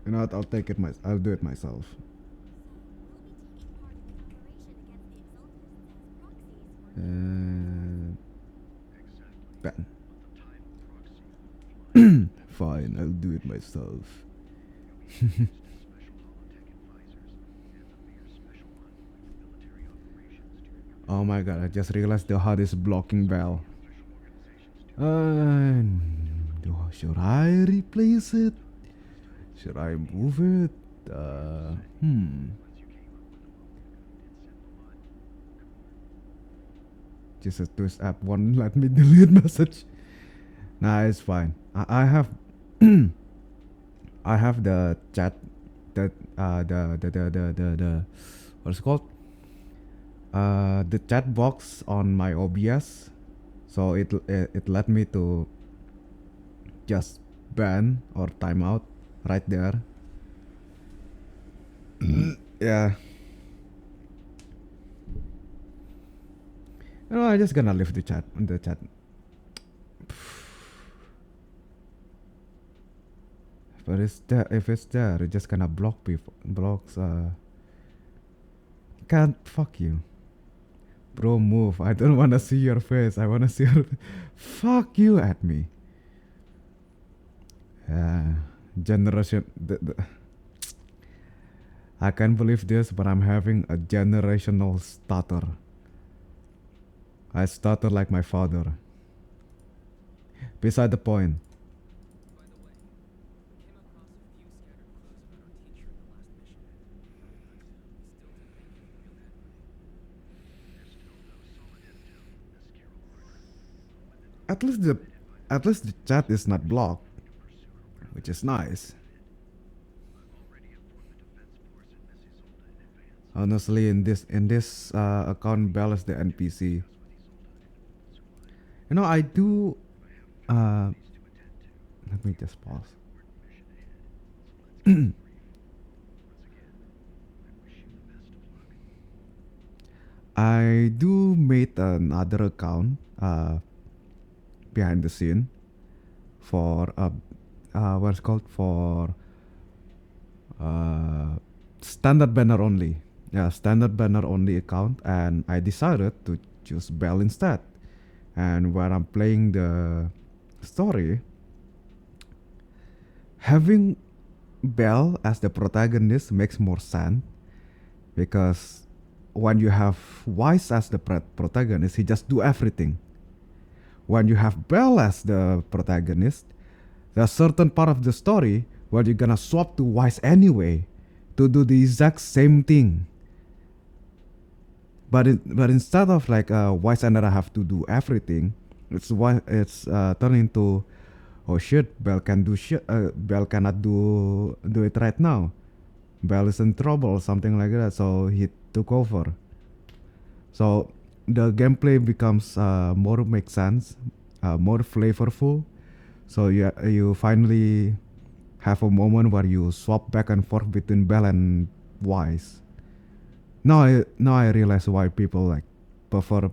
You know what? I'll take it I'll do it myself. We'll be taking part in the preparation against the Ben. Fine, I'll do it myself. Oh my god, I just realized the HUD is blocking Bell. Should I replace it? Should I move it? Just a twist app won't let me delete message. Nah, it's fine. I have I have the chat that the what's it called? The chat box on my OBS, so it let me to just ban or timeout right there. Yeah. No, I'm just gonna leave the chat on the chat. But if it's there, it's just gonna block people. Blocks. Can't fuck you, bro. Move. I don't wanna see your face. I wanna see your. Fuck you at me. Generation. I can't believe this, but I'm having a generational stutter. I stutter like my father. Beside the point. By the way, came across a few scattered clues about our teacher in the last mission. Still didn't make any real headway. At least the chat is not blocked, which is nice. Honestly, in this account, Bell is the NPC. You know, I do. Let me just pause. I do made another account behind the scene for what's called for standard banner only. Yeah, standard banner only account, and I decided to choose Bell instead. And when I'm playing the story, having Bell as the protagonist makes more sense because when you have Wise as the protagonist, he just do everything. When you have Bell as the protagonist, there's certain part of the story where you're gonna swap to Wise anyway to do the exact same thing. But instead of like Wise and I have to do everything, it's turned into, oh shit, Bell can do shit. Bell cannot do it right now. Bell is in trouble or something like that, so he took over. So the gameplay becomes more make sense, more flavorful. So you finally have a moment where you swap back and forth between Bell and Wise. Now I realize why people like prefer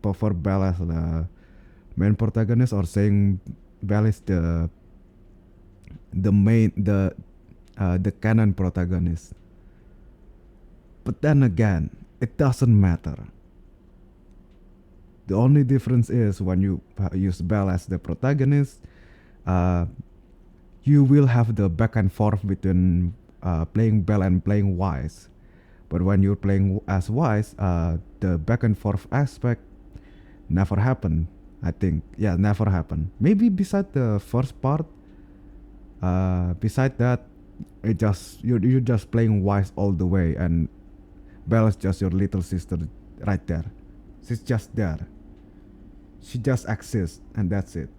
prefer Bell as the main protagonist, or saying Bell is the main the canon protagonist. But then again, it doesn't matter. The only difference is when you use Bell as the protagonist, you will have the back and forth between playing Bell and playing Wise. But when you're playing as Wise, the back and forth aspect never happened. I think, yeah, never happened. Maybe beside the first part, beside that, it just you're just playing Wise all the way, and Belle is just your little sister right there. She's just there. She just exists, and that's it.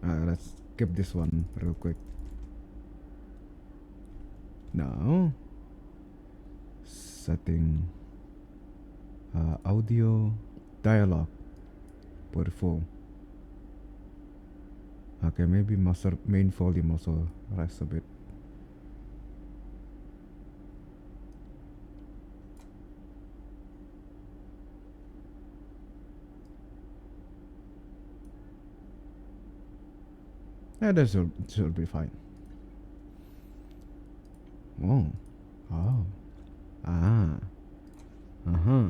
Let's skip this one real quick. Now, setting audio dialogue per phone. Okay, maybe master main volume also rise a bit. Yeah, that should be fine. Oh. Oh. Ah. Uh-huh.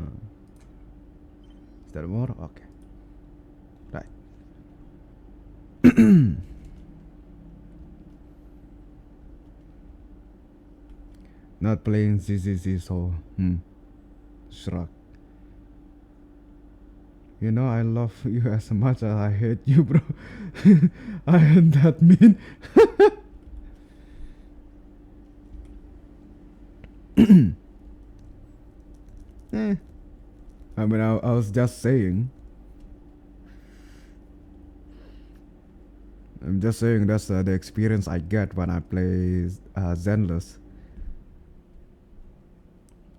Is there more? Okay. Right. Not playing ZZZ, so shrug. You know, I love you as much as I hate you, bro. I ain't that mean. Eh. I mean, I was just saying. I'm just saying that's the experience I get when I play Zenless.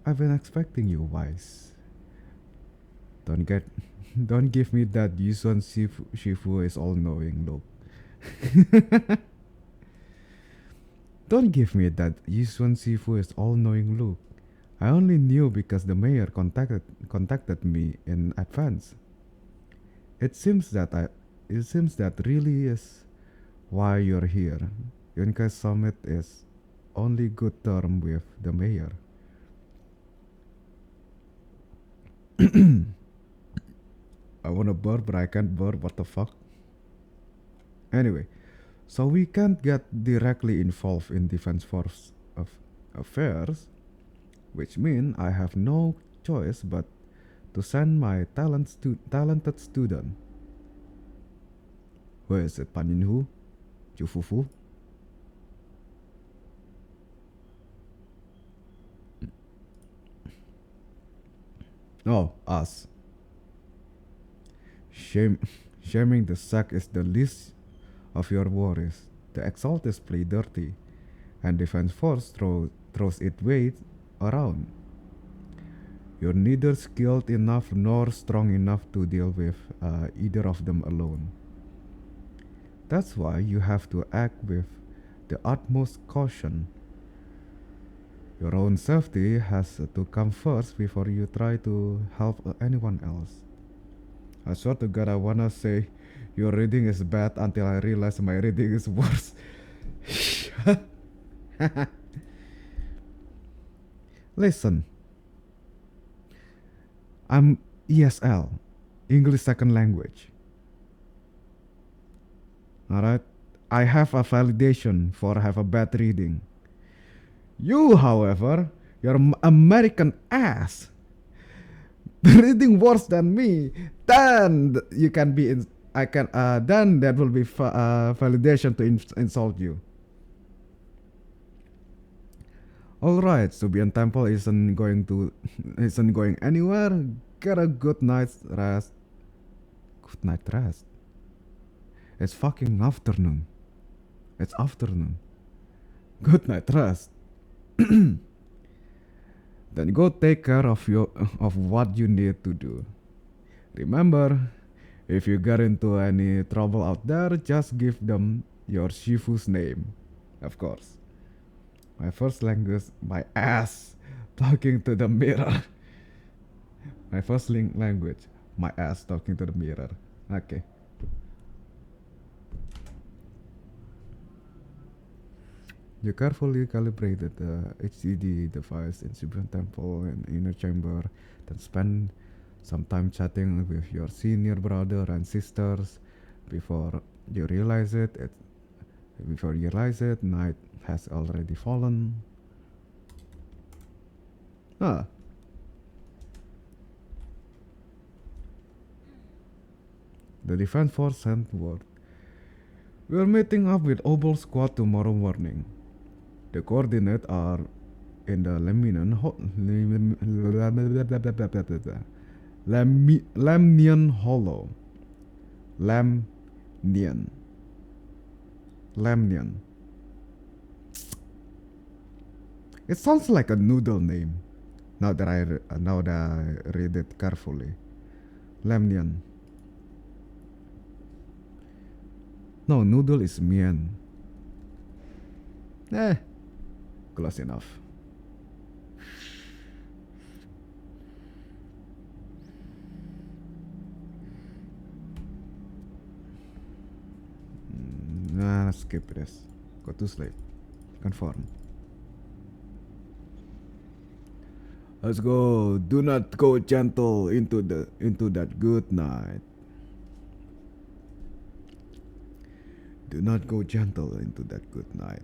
I've been expecting you, Wise. Don't get, don't give me that Yusun Shifu is all-knowing look. Don't give me that Yusun Shifu is all-knowing look. I only knew because the mayor contacted me in advance. It seems that really is why you're here. Yunkai Summit is only good term with the mayor. I wanna burp, but I can't burp. What the fuck? Anyway, so we can't get directly involved in defense force of affairs, which means I have no choice but to send my talented student. Who is it? Paninhu? Jufufu? Oh, us. Shaming the sack is the least of your worries. The exalted play dirty, and defense force throws its weight around. You're neither skilled enough nor strong enough to deal with either of them alone. That's why you have to act with the utmost caution. Your own safety has to come first before you try to help anyone else. I swear to God, I wanna say your reading is bad until I realize my reading is worse. Listen, I'm ESL, English Second Language. Alright? I have a validation for have a bad reading. You, however, you're American ass. Reading worse than me, then you can be in. I can. Then that will be validation to insult you. All right, Subian Temple isn't going anywhere. Get a good night's rest. Good night rest. It's fucking afternoon. It's afternoon. Good night rest. Then go take care of what you need to do. Remember, if you get into any trouble out there, just give them your Shifu's name. Of course. My first language, my ass talking to the mirror. My first language, my ass talking to the mirror. Okay. You carefully calibrated the HDD device in Subian Temple and inner chamber, then spend some time chatting with your senior brother and sisters before you realize it. Night has already fallen. Ah. The defense force sent word. We're meeting up with Obel Squad tomorrow morning. The coordinates are in the Lemnian Hollow. Lemnian. It sounds like a noodle name. Now that I read it carefully. Lemnian. No, noodle is mian. Close enough. Nah, skip this. Go to sleep. Confirm. Let's go. Do not go gentle into that good night. Do not go gentle into that good night.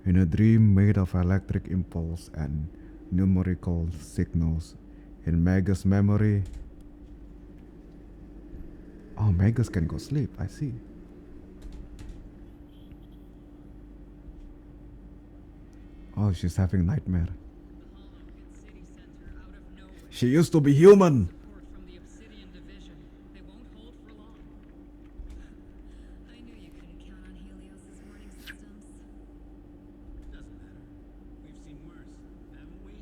In a dream made of electric impulse and numerical signals, in Mega's memory. Oh, Megas can go sleep. I see. Oh, she's having nightmare. The Hollow hit city center out of nowhere. She used to be human. Support from the Obsidian Division. They won't hold for long. I knew you couldn't count on Helios's warning systems. Doesn't matter. We've seen worse, haven't we?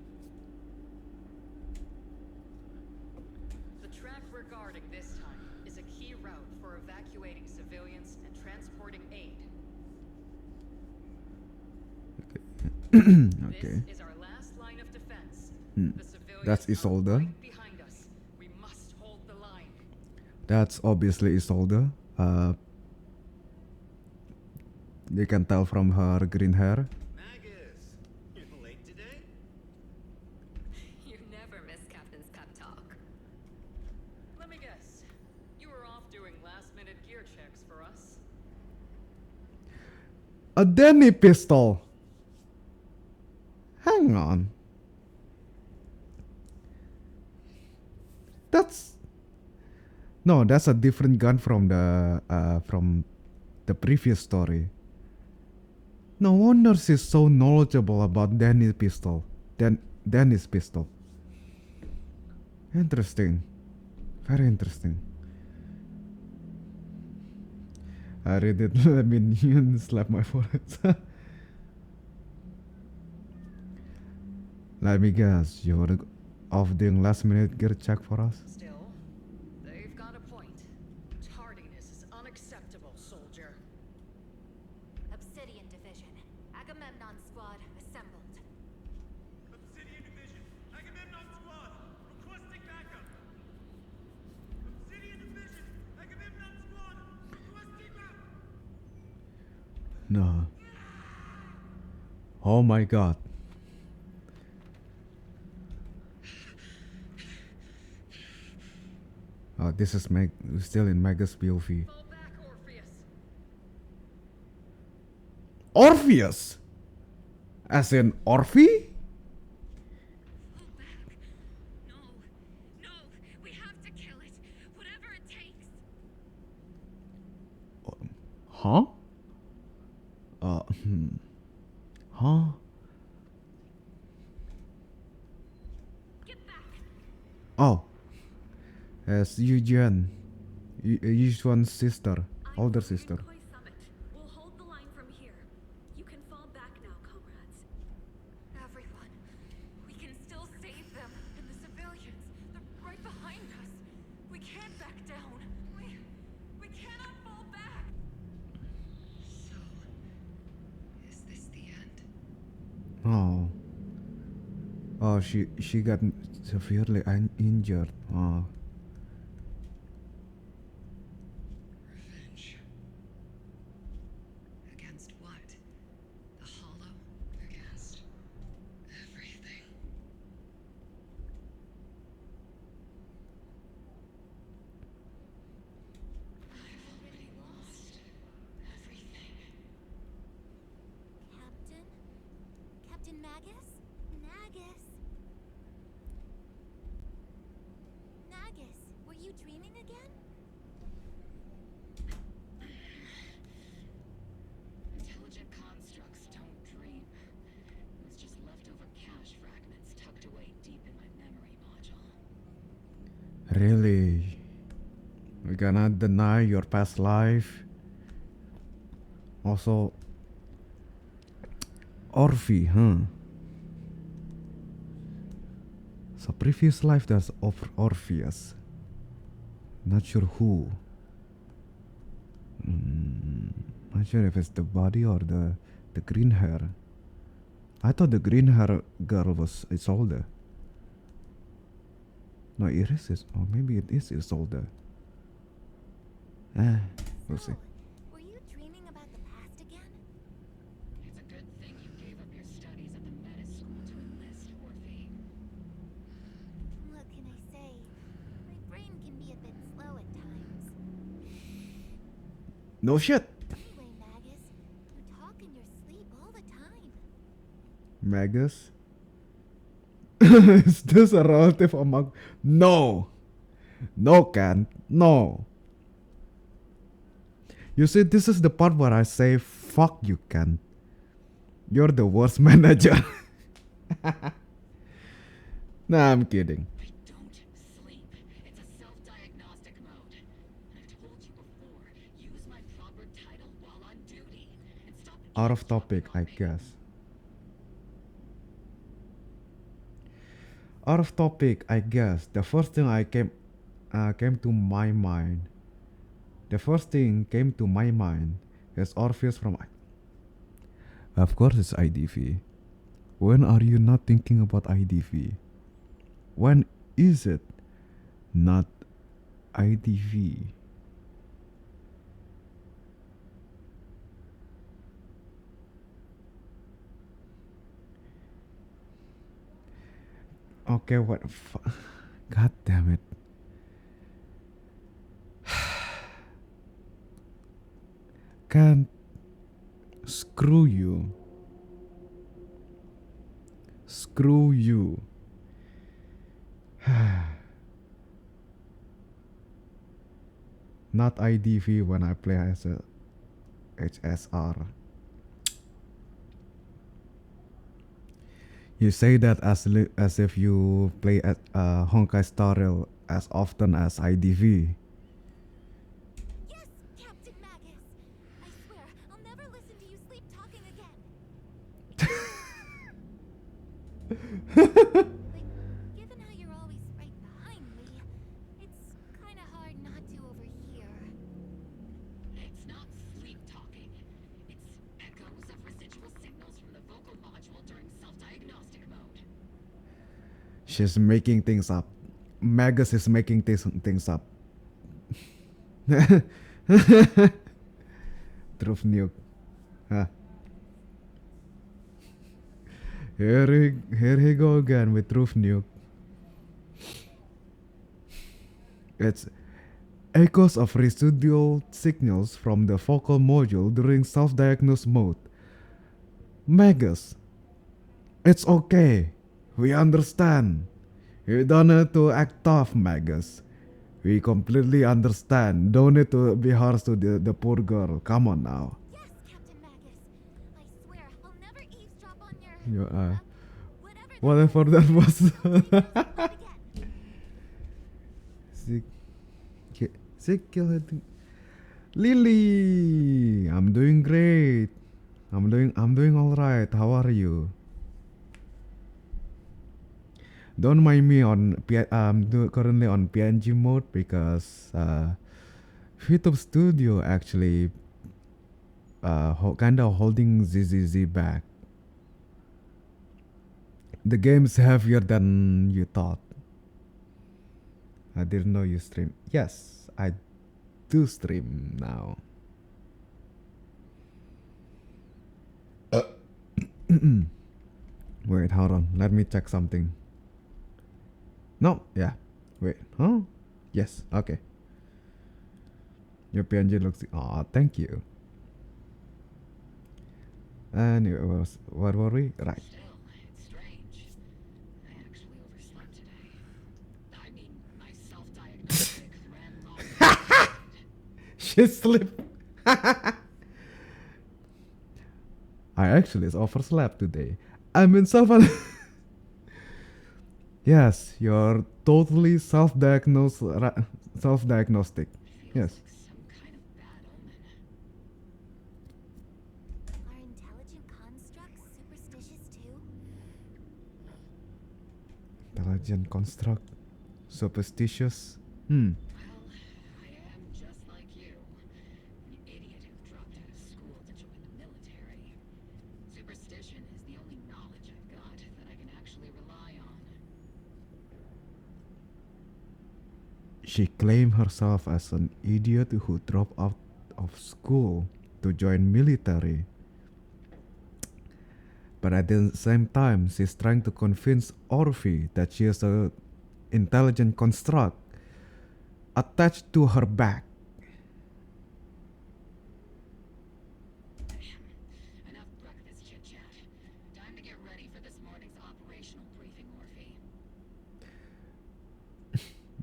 The track we're guarding this time is a key route for evacuating civilians and transporting aid. Okay. This is our last line of defense. Hmm. The civilians That's are Isolde. right behind us. We must hold the line. That's obviously Isolde. You can tell from her green hair. Magus, you're late today? You never miss Captain's pep talk. Let me guess. You were off doing last-minute gear checks for us. A Denny pistol. Hang on. That's no, that's a different gun from the previous story. No wonder she's so knowledgeable about Danny's pistol. Danny's pistol. Interesting. Very interesting. I read it. Let me slap my forehead. Let me guess, you're off doing last minute gear check for us? Still, they've got a point. Tardiness is unacceptable, soldier. Obsidian Division. Agamemnon Squad assembled. Obsidian Division, Agamemnon Squad, requesting backup. Obsidian Division, Agamemnon Squad, requesting backup. No. Oh my god. Oh, this is still in Mega's POV. Fall back, Orpheus. Orpheus? As in Orphe? Pull back. No. No. We have to kill it. Whatever it takes. Huh? Huh? Get back. Oh. As Yujuan. Yujuan's sister. Older sister. Koi Summit. We'll hold the line from here. You can fall back now, comrades. Everyone. We can still save them. And the civilians. They're right behind us. We can't back down. We cannot fall back. So, is this the end? Oh. Oh, she got severely injured. Oh. Revenge. Against what? The Hollow? Against everything. I've already lost everything. Captain? Captain Magus? Nagus? Nagus, were you dreaming again? Intelligent constructs don't dream. It was just leftover cache fragments tucked away deep in my memory module. Really? We cannot deny your past life. Also, Orphe, huh? So previous life there's Orpheus. Not sure who. Not sure if it's the body or the green hair. I thought the green hair girl was Isolde. No, Iris is, or maybe it is Isolde. We'll see. So, were you dreaming about the past again? It's a good thing you gave up your studies at the med school to enlist, Orpheus. No shit. Anyway, Magus, you talk in your sleep all the time. Magus. Is this a relative among? No. No, Ken. No. You see, this is the part where I say, fuck you, Ken. You're the worst manager. Nah, I'm kidding. I don't sleep. It's a self-diagnostic mode. And I've told you before, use my proper title while on duty. And stop Out of topic, I eavesdropping on me. guess. Out of topic, I guess. The first thing came to my mind. The first thing came to my mind is Orpheus from. Of course, it's IDV. When are you not thinking about IDV? When is it not IDV? Okay, what? God damn it. Can't. Screw you. Screw you. Not IDV when I play as a HSR. You say that as if you play at Honkai Star Rail as often as IDV. Yes, Captain Magus. I swear, I'll never listen to you sleep talking again. Like, given how you're always right behind me, it's kind of hard not to overhear. It's not sleep talking. It's echoes of residual signals from the vocal module during self-diagnostic mode. She's making things up. Magus is making things up. Truth nuke. Huh. Here he go again with truth nuke. It's echoes of residual signals from the vocal module during self-diagnose mode. Magus, it's okay. We understand. You don't need to act tough, Magus. We completely understand. Don't need to be harsh to the poor girl. Come on now. Yes, Captain Magus. I swear, I'll never eavesdrop on your... You, whatever whatever that was. again. Lily, I'm doing great. I'm doing all right. How are you? Don't mind me on currently on PNG mode because YouTube Studio actually kind of holding ZZZ back. The game's heavier than you thought. I didn't know you stream. Yes, I do stream now. Wait, hold on. Let me check something. No, yeah. Wait, huh? Yes, okay. Your PNG looks. Aw, thank you. And it was. Where were we? Right. Still, it's strange. I actually overslept today. I mean, my self-diagnostic ran long. She slipped. I actually overslept today. I'm in Yes, you're totally self-diagnostic. Feels Yes. like some kind of bad omen. Are intelligent constructs superstitious too? Intelligent construct. Superstitious. Well, I am just like you. An idiot who dropped out of school to join the military. Superstition is the only knowledge I've got that I can actually rely on. She claimed herself as an idiot who dropped out of school to join military. But at the same time, she's trying to convince Orphe that she is a intelligent construct attached to her back.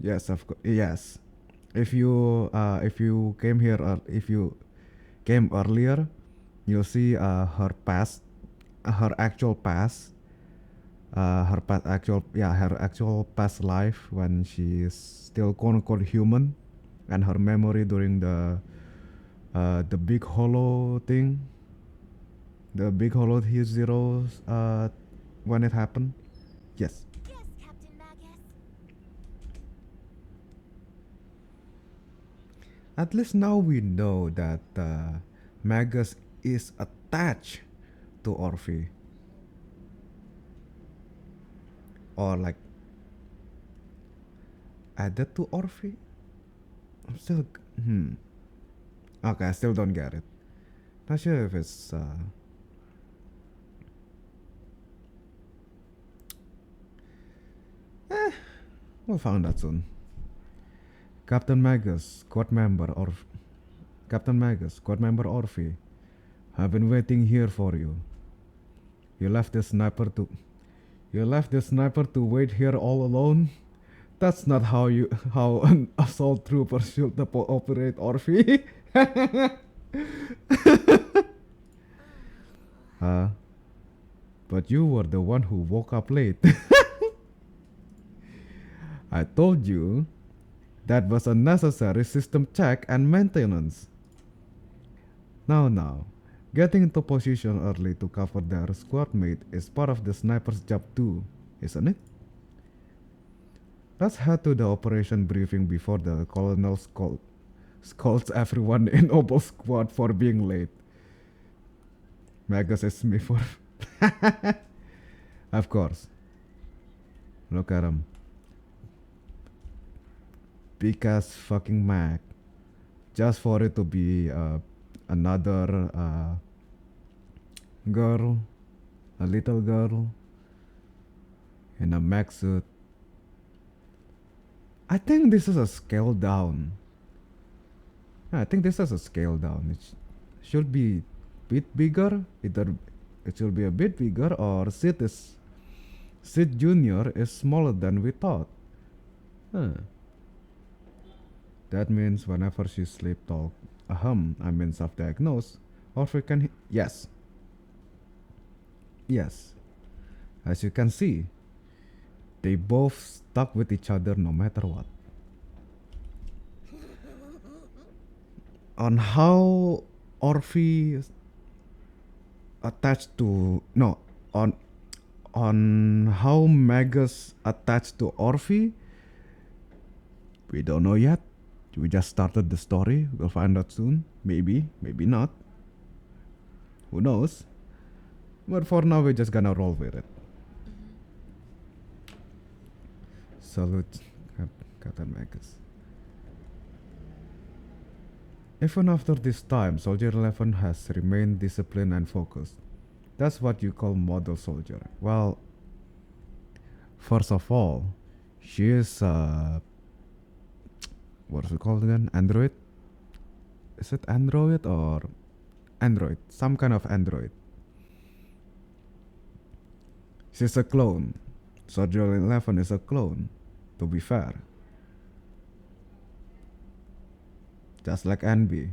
Yes, of course. Yes. If you came here, if you came earlier, you'll see her past, her actual past, her actual past life when she is still quote unquote human, and her memory during the big hollow thing, the big hollow zeros when it happened. Yes. Yes, Captain Magus. At least now we know that Magus is attached to Orphe. Or like added to Orphe? I'm still Okay, I still don't get it. Not sure if it's we'll find out soon. Captain Magus, squad member Orphe. I've been waiting here for you. You left the sniper to wait here all alone? That's not how an assault trooper should operate, Orphe. But you were the one who woke up late. I told you that was a necessary system check and maintenance. Now, getting into position early to cover their squad mate is part of the sniper's job too, isn't it? Let's head to the operation briefing before the colonel scolds everyone in Opal squad for being late. Magus is me for... Of course. Look at him. Big ass fucking Mac. Just for it to be another girl, a little girl in a mech suit. I think this is a scale down. I think this is a scale down. It should be a bit bigger. Either it should be a bit bigger, or Sid Junior is smaller than we thought. That means whenever she sleep talk, self-diagnose, Orphe can yes. As you can see, they both stuck with each other no matter what. On how Orphe attached to on how Magus attached to Orphe, we don't know yet. We just started the story. We'll find out soon. Maybe not. Who knows? But for now, we're just gonna roll with it. Salute, Captain Magus. Even after this time, Soldier 11 has remained disciplined and focused. That's what you call model soldier. Well, first of all, she is what's it called again? Android? Is it Android or Android? Some kind of Android. She's a clone. Soldier 11 is a clone, to be fair. Just like NB.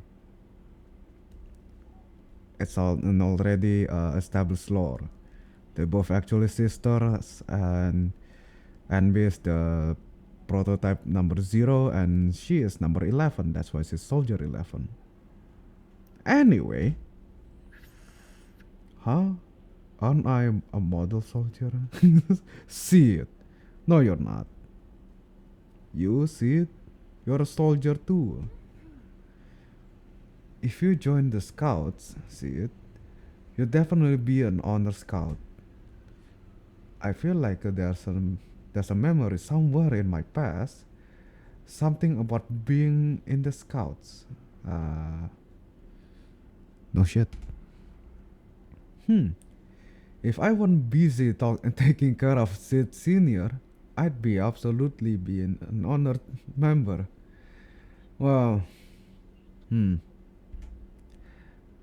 It's an already established lore. They're both actually sisters, and NB is the prototype number 0 and she is number 11. That's why she's Soldier 11. Anyway, aren't I a model soldier? See it. No, you're not. You see it? You're a soldier too. If you join the scouts, see it, you'll definitely be an honor scout. I feel like there's a memory somewhere in my past, something about being in the scouts. No shit. If I weren't busy taking care of Sid Senior, I'd be absolutely being an honored member. Well,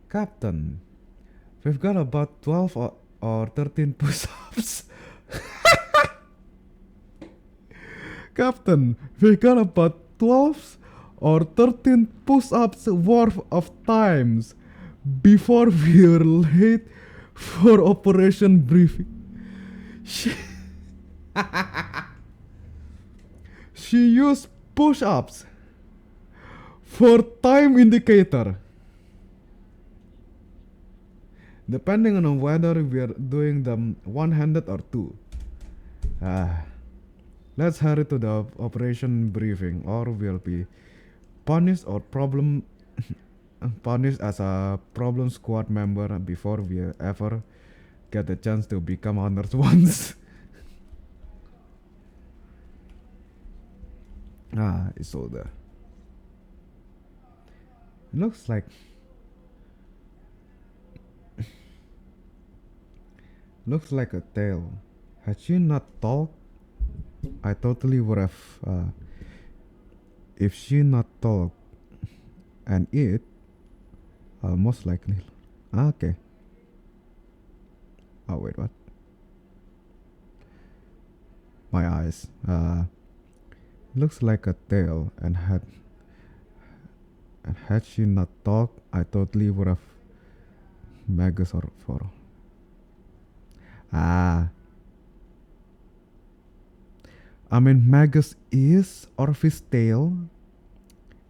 Captain, we've got about 12 or 13 push-ups. Captain, we got about 12 or 13 push-ups worth of times before we are late for operation briefing. She, she used push-ups for time indicator. Depending on whether we are doing them one-handed or two. Let's hurry to the operation briefing, or we'll be punished or punished as a problem squad member before we ever get the chance to become honors once. It's all there. Looks like a tail. Had she not talked, I totally would have. If she not talked and eat, most likely. Okay. Oh wait, what? My eyes. Looks like a tail, and had she not talked, I totally would have. Magus or for. I mean, Magus is Orpheus' tail.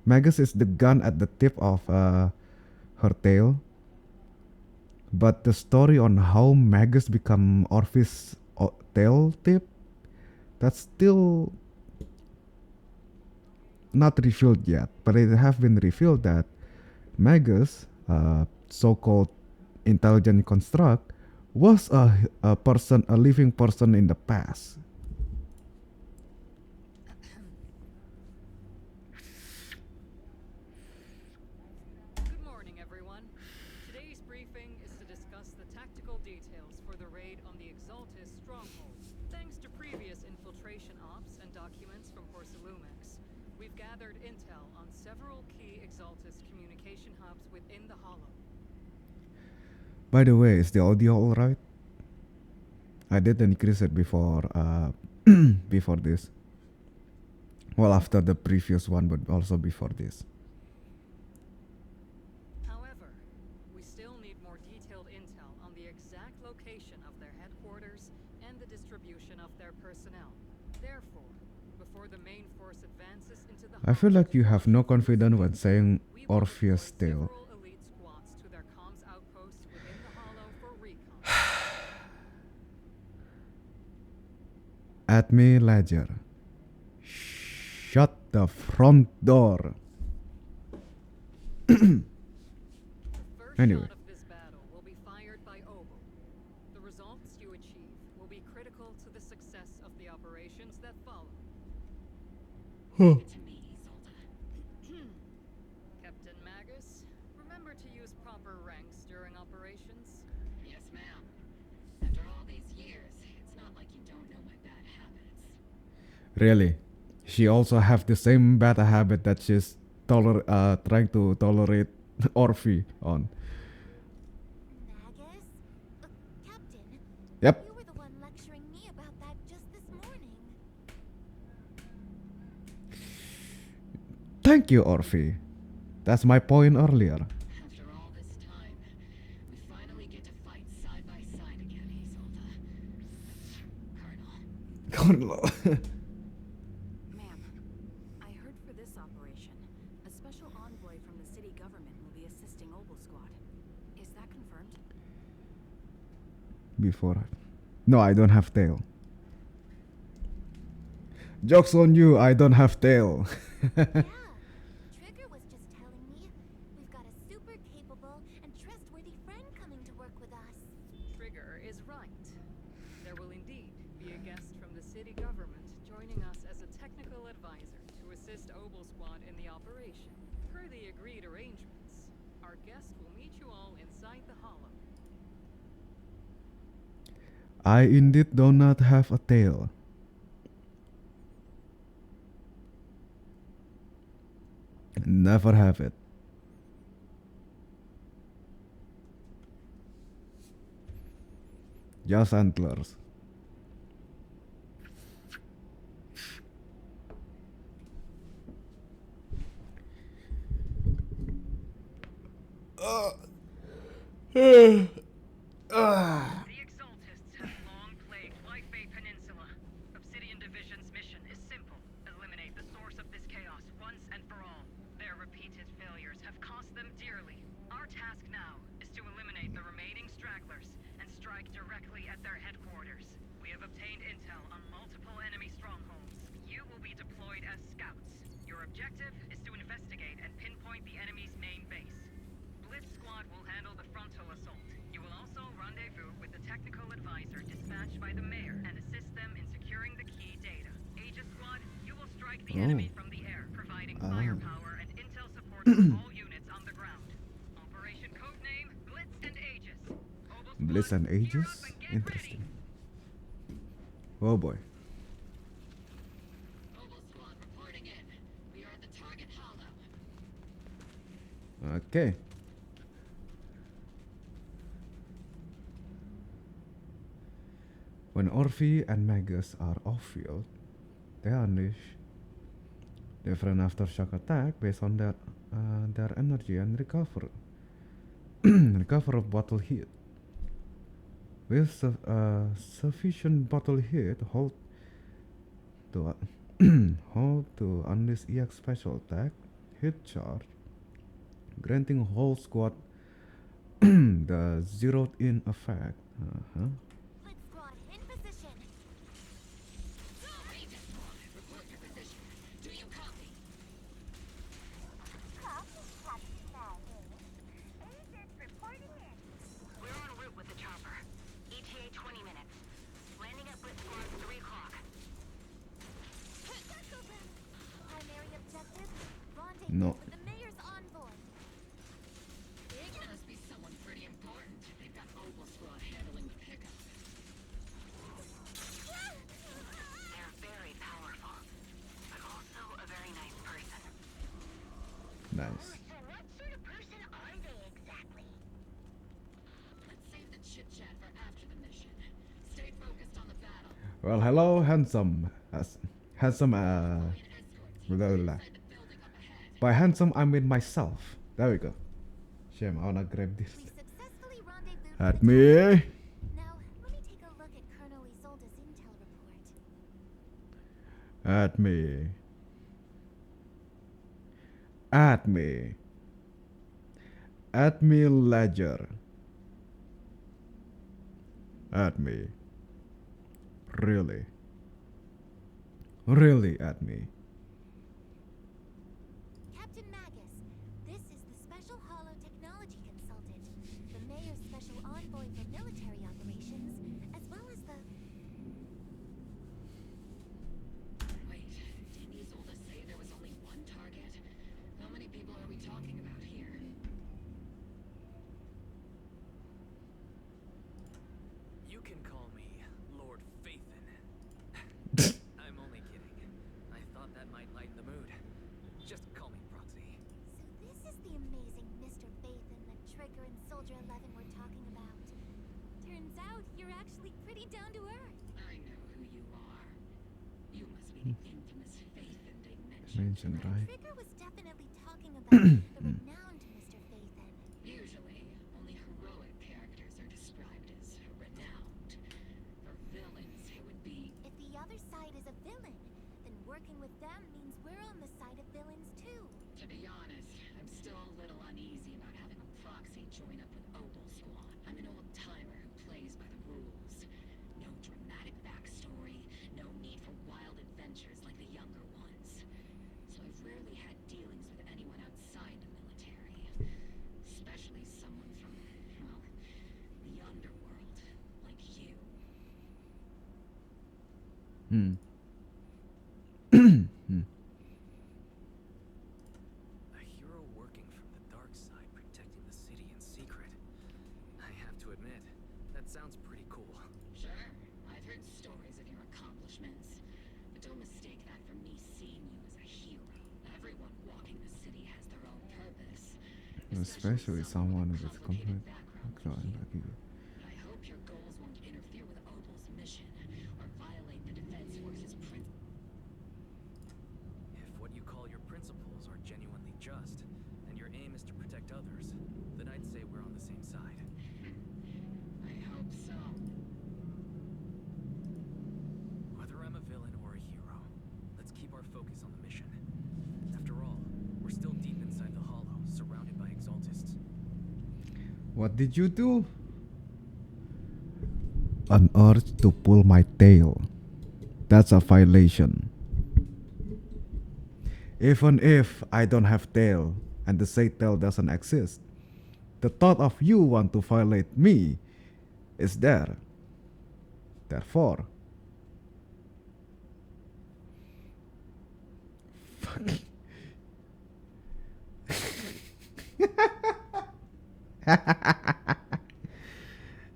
Magus is the gun at the tip of her tail. But the story on how Magus become Orpheus' tail tip, that's still not revealed yet. But it have been revealed that Magus, so-called intelligent construct, was a living person in the past. Good morning, everyone. Today's briefing is to discuss the tactical details for the raid on the Exaltus stronghold. Thanks to previous infiltration ops and documents from Porcelumex, we've gathered intel on several key Exaltus communication hubs within the Hollow. By the way, is the audio alright? I did increase it before before this. Well, after the previous one, but also before this. However, we still need more detailed intel on the exact location of their headquarters and the distribution of their personnel. Therefore, before the main force advances into the I feel Hollow, like you have no confidence when saying we will Orpheus' deploy tail. several elite squads to their comms outposts within the Hollow for recon. At me, Ledger. Shut the front door. The first Anyway. shot of this battle will be fired by Obel. The results you achieve will be critical to the success of the operations that follow. Leave it to me, Isolde. Captain Magus, remember to use proper ranks during operations. Yes, ma'am. After all these years, it's not like you don't know my bad habits. Really? She also have the same bad habit that she's trying to tolerate Orphe on. Magus? Captain? Yep. You were the one lecturing me about that just this morning. Thank you, Orphe. That's my point earlier. After all this time, we finally get to fight side by side again, Isolde. Colonel. Ma'am, I heard for this operation, a special envoy from the city government will be assisting Obel Squad. Is that confirmed? Before. No, I don't have tail. Joke's on you, I don't have tail. Yeah. Trigger was just telling me we've got a super capable and trustworthy friend coming to work with us. Trigger is right. There will indeed be a guest from the city government joining us as a technical advisor to assist Obel Squad in the operation. Per the agreed arrangements, our guest will meet you all inside the Hollow. I indeed do not have a tail. Never have it. Just antlers. The Exaltists have long plagued Life Bay Peninsula. Obsidian Division's mission is simple. Eliminate the source of this chaos once and for all. Their repeated failures have cost them dearly. Our task now is to eliminate the remaining stragglers and strike directly at their headquarters. We have obtained intel on multiple enemy strongholds. You will be deployed as scouts. Your objective is to investigate and pinpoint the enemy's main base. Blitz Squad will handle the frontal assault. You will also rendezvous with the technical advisor dispatched by the mayor and assist them in securing the key data. Aegis Squad, you will strike the enemy from the air, providing firepower and intel support to all units on the ground. Operation codename Blitz and Aegis. Mobile Bliss Squad, and gear Aegis? up and get Interesting. ready. Oh boy. Mobile squad reporting in. We are at the target hollow. Okay. When Orphe and Magus are off-field, they unleash different aftershock attack based on their energy and recover recover of bottle heat. With sufficient bottle heat, hold to hold to unleash EX special attack, hit charge, granting whole squad the zeroed in effect. Blitz squad in position. Aegis squad, report your position. Do you copy? We're en route with the chopper. ETA 20 minutes. Landing at Blitz Squad 3 o'clock. Primary objective, rendezvous No. with the mayor's envoy. It must be someone pretty important. They've got Mobile squad handling the pickup. They're very powerful, but also a very nice person. Nice. So what sort of person are they exactly? Let's save the chit-chat for after the mission. Stay focused on the battle. Well, hello, handsome. Handsome. An escort team Blah, blah, blah. inside the building up ahead. By handsome, I mean myself. There we go. Shame, I wanna grab We this. successfully rendezvoused At with the chopper. me. Now, let me take a look at Colonel Isolde's intel report. At me. At me. At me, Ledger. At me. Really. Really at me. Captain Magus, this is the Special Hollow Technology Consultant, the Mayor's Special Envoy for Military Operations, as well as the... Wait, didn't Isolde say there was only one target? How many people are we talking about here? You can call me Lord Phaethon. I'm only kidding. I thought that might lighten the mood. Just call me Proxy. So this is the amazing Mr. Phaethon that Trigger and Soldier 11 were talking about. Turns out you're actually pretty down to earth. I know who you are. You must be the infamous Phaethon they mentioned. Mentioned, right? Trigger was definitely talking about the renowned Mr. Phaethon. Usually, only heroic characters are described as renowned. For villains, it would be... If the other side is a villain, then working with them means we're on the side of villains too. To be honest, I'm still a little uneasy about having a proxy join up with Opal Squad. I'm an old-timer who plays by the rules. No dramatic backstory, no need for wild adventures like the younger ones. So I've rarely had dealings with anyone outside the military. Especially someone from, well, the underworld, like you. Hmm. A hero working from the dark side, protecting the city in secret. I have to admit, that sounds pretty cool. Sure, I've heard stories of your accomplishments. But don't mistake that for me seeing you as a hero. Everyone walking the city has their own purpose. Especially someone with complicated complete background background like you. But I hope your goals won't interfere with Opal's mission or violate the Defense Force's principles. If what you call your principles are genuinely just, and your aim is to protect others, then I'd say we're on the same side. What did you do? An urge to pull my tail. That's a violation. Even if I don't have tail and the said tail doesn't exist, the thought of you want to violate me is there. Therefore, fuck.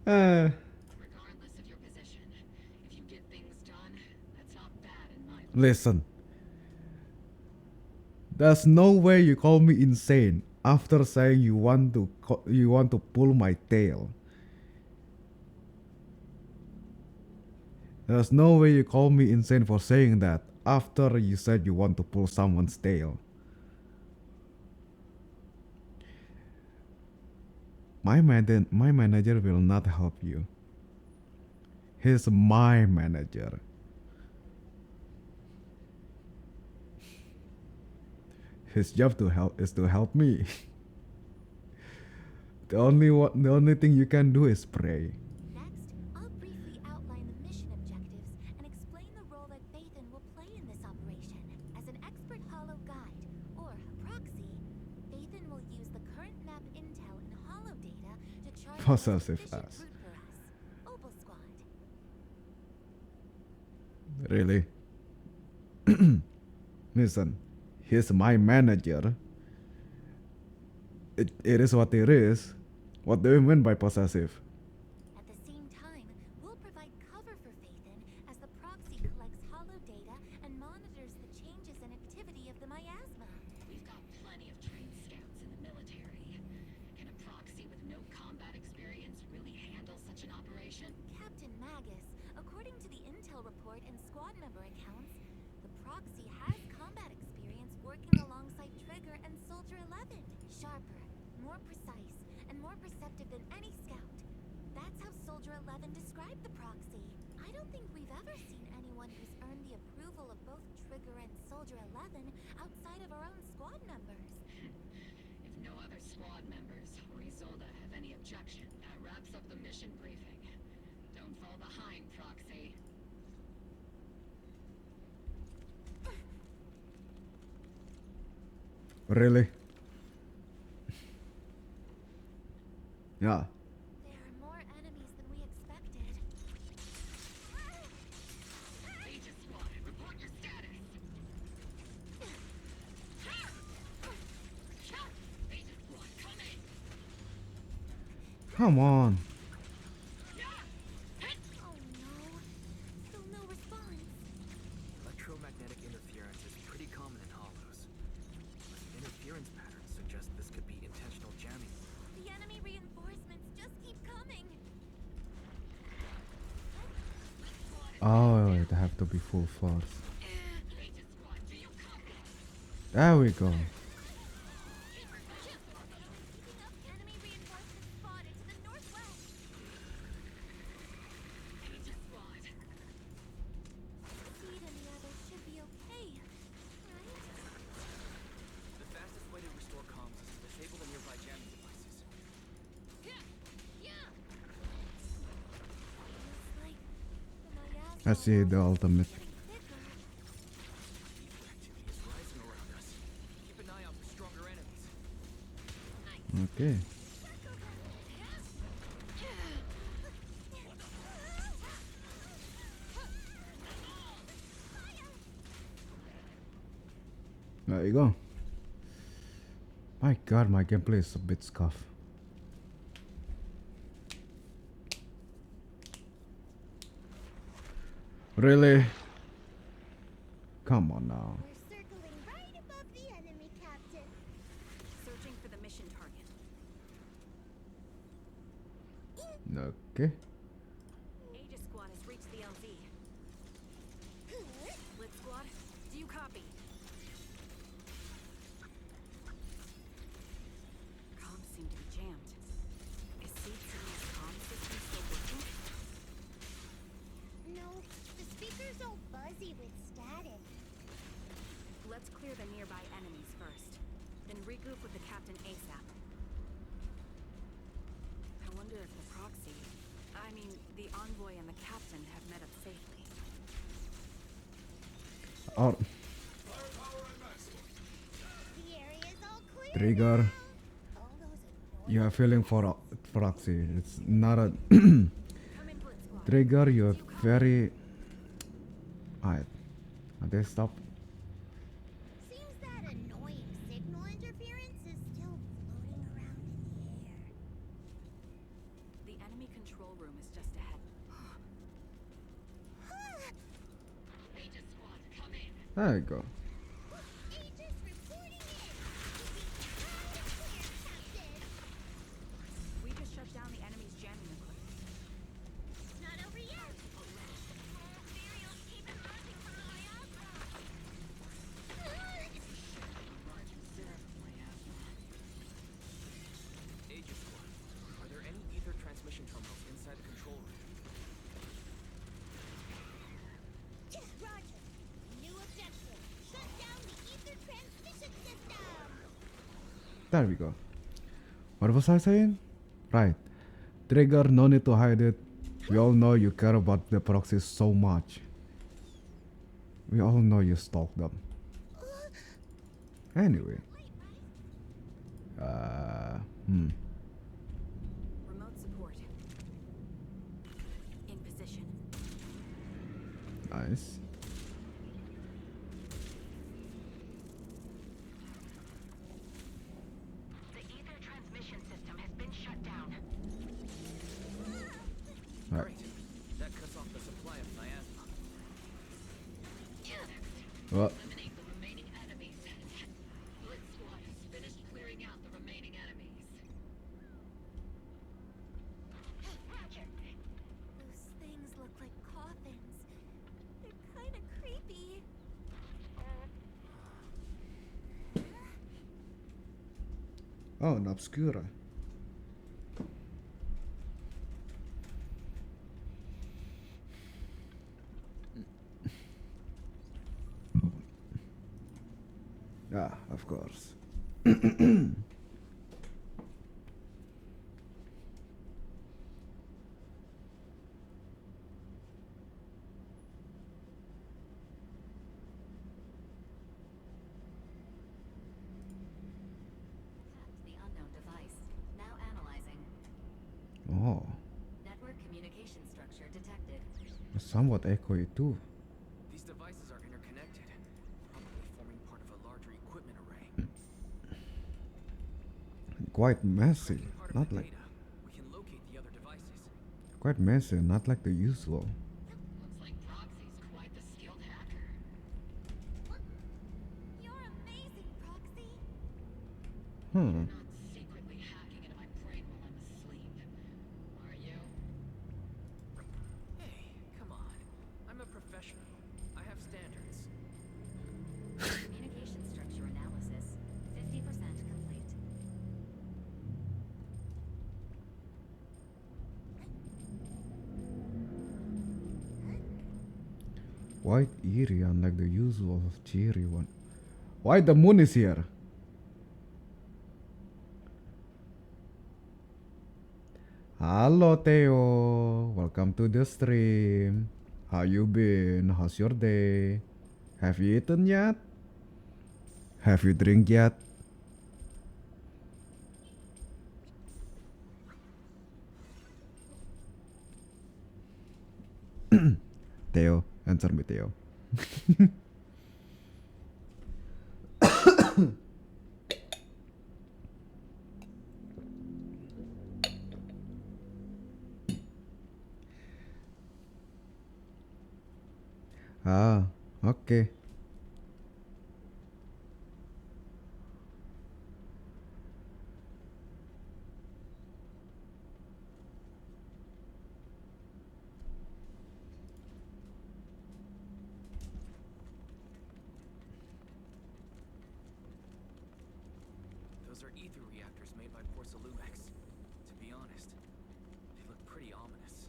Regardless of your position, if you get things done, that's not bad in my book. Listen. There's no way you call me insane after saying you want to pull my tail. There's no way you call me insane for saying that after you said you want to pull someone's tail. My manager will not help you. He's my manager. His job to help is to help me. The only thing you can do is pray. Next, I'll briefly outline the mission objectives and explain the role that Phaethon will play in this operation. As an expert holo guide, or proxy, Phaethon will use the current map intel and holo data to chart the most Possessive efficient ass. route for us, Opal Squad. Really? Listen, he's my manager. It is what it is. What do you mean by possessive? At the same time, we'll provide cover for Phaethon as the proxy collects holo data and monitors the changes and activity of the miasma. We've got plenty of trained scouts in the military. Can a proxy with no combat experience really handle such an operation? Captain Magus, according to the intel report and squad member accounts, the proxy has combat experience working alongside Trigger and Soldier 11. Sharper, more precise, and more perceptive than any scout. That's how Soldier 11 described the proxy. I don't think we've ever seen anyone who's earned the approval of both Trigger and Soldier 11 outside of our own squad members. If no other squad members or Isolde have any objection, that wraps up the mission briefing. Don't fall behind, Proxy. Really? Yeah. There are more enemies than we expected. Aegis Squad, report your status. Aegis Squad, come in. Come on. Oh no. Still no response. Electromagnetic interference is pretty common in hollows. But the interference patterns suggest this could be intentional jamming. The enemy reinforcements just keep coming. Oh, it have to be full force. Aegis Squad, do you copy? There we go. Keeping up, enemy reinforcements spotted to the northwest. Aegis Squad. Seed and the others should be okay, right? The fastest way to restore comms is to disable the nearby jamming devices. Looks like the miasma I see the walls are ultimate. getting thicker. Evil activity is rising around us. Keep an eye out for stronger enemies. Okay. There you go. My god, my gameplay is a bit scuffed. Really? Come on now. We're circling right above the enemy, Captain. Searching for the mission target. Okay. Aegis Squad has reached the LZ. Blitz Squad, do you copy? Comms seem to be jammed. Is CC's comm system still working? No, the speaker's all buzzy with static. Let's clear the nearby enemies first. Then regroup with the captain ASAP. wonder if the proxy, I mean, the envoy and the captain have met up safely. Or The area's all clear Trigger. now. All those You are feeling for proxy. It's not a Come in, Blitz Squad. trigger. You're very. Alright. They stop. seems that annoying signal interference is still floating around in the air. The enemy control room is just ahead. Aegis squad, come in. There you go. Aegis reporting in. Captain. We just shut down the enemy's jamming equipment. It's not over yet. Serials keep emerging from the miasma. Aegis Squad, are there any ether transmission terminals inside the control room? Roger. New objective. Shut down the ether transmission system. There we go. What was I saying? Right. Trigger, no need to hide it. We all know you care about the proxies so much. We all know you stalk them. Anyway. Remote support. In position. Nice. The ether transmission system has been shut down. Right. Great. That cuts off the supply of miasma. Well, Eliminate the remaining enemies. Blitz squad has finished clearing out the remaining enemies. Roger. Those things look like coffins. They're kind of creepy. oh, an obscura. Ah, of course. The unknown device. Now analyzing. Oh, Network communication structure detected. somewhat echoey too. These devices are interconnected, probably forming part of a larger equipment array. Quite messy. Tracking part of Not the like data, we can locate the other devices. quite messy. Not like the usual. Looks like Proxy's quite the skilled hacker. You're amazing, Proxy. Hmm. Not secretly hacking into my brain while I'm asleep. Are you? Hey, come on. I'm a professional. I have standards. Communication structure analysis. 50% complete. Quite eerie, unlike the usual cheery one. Why the moon is here? Hello Theo, welcome to the stream. How you been? How's your day? Have you eaten yet? Have you drink yet? Theo, answer me Theo. Ah, okay. Those are ether reactors made by Porcelumex. To be honest, they look pretty ominous.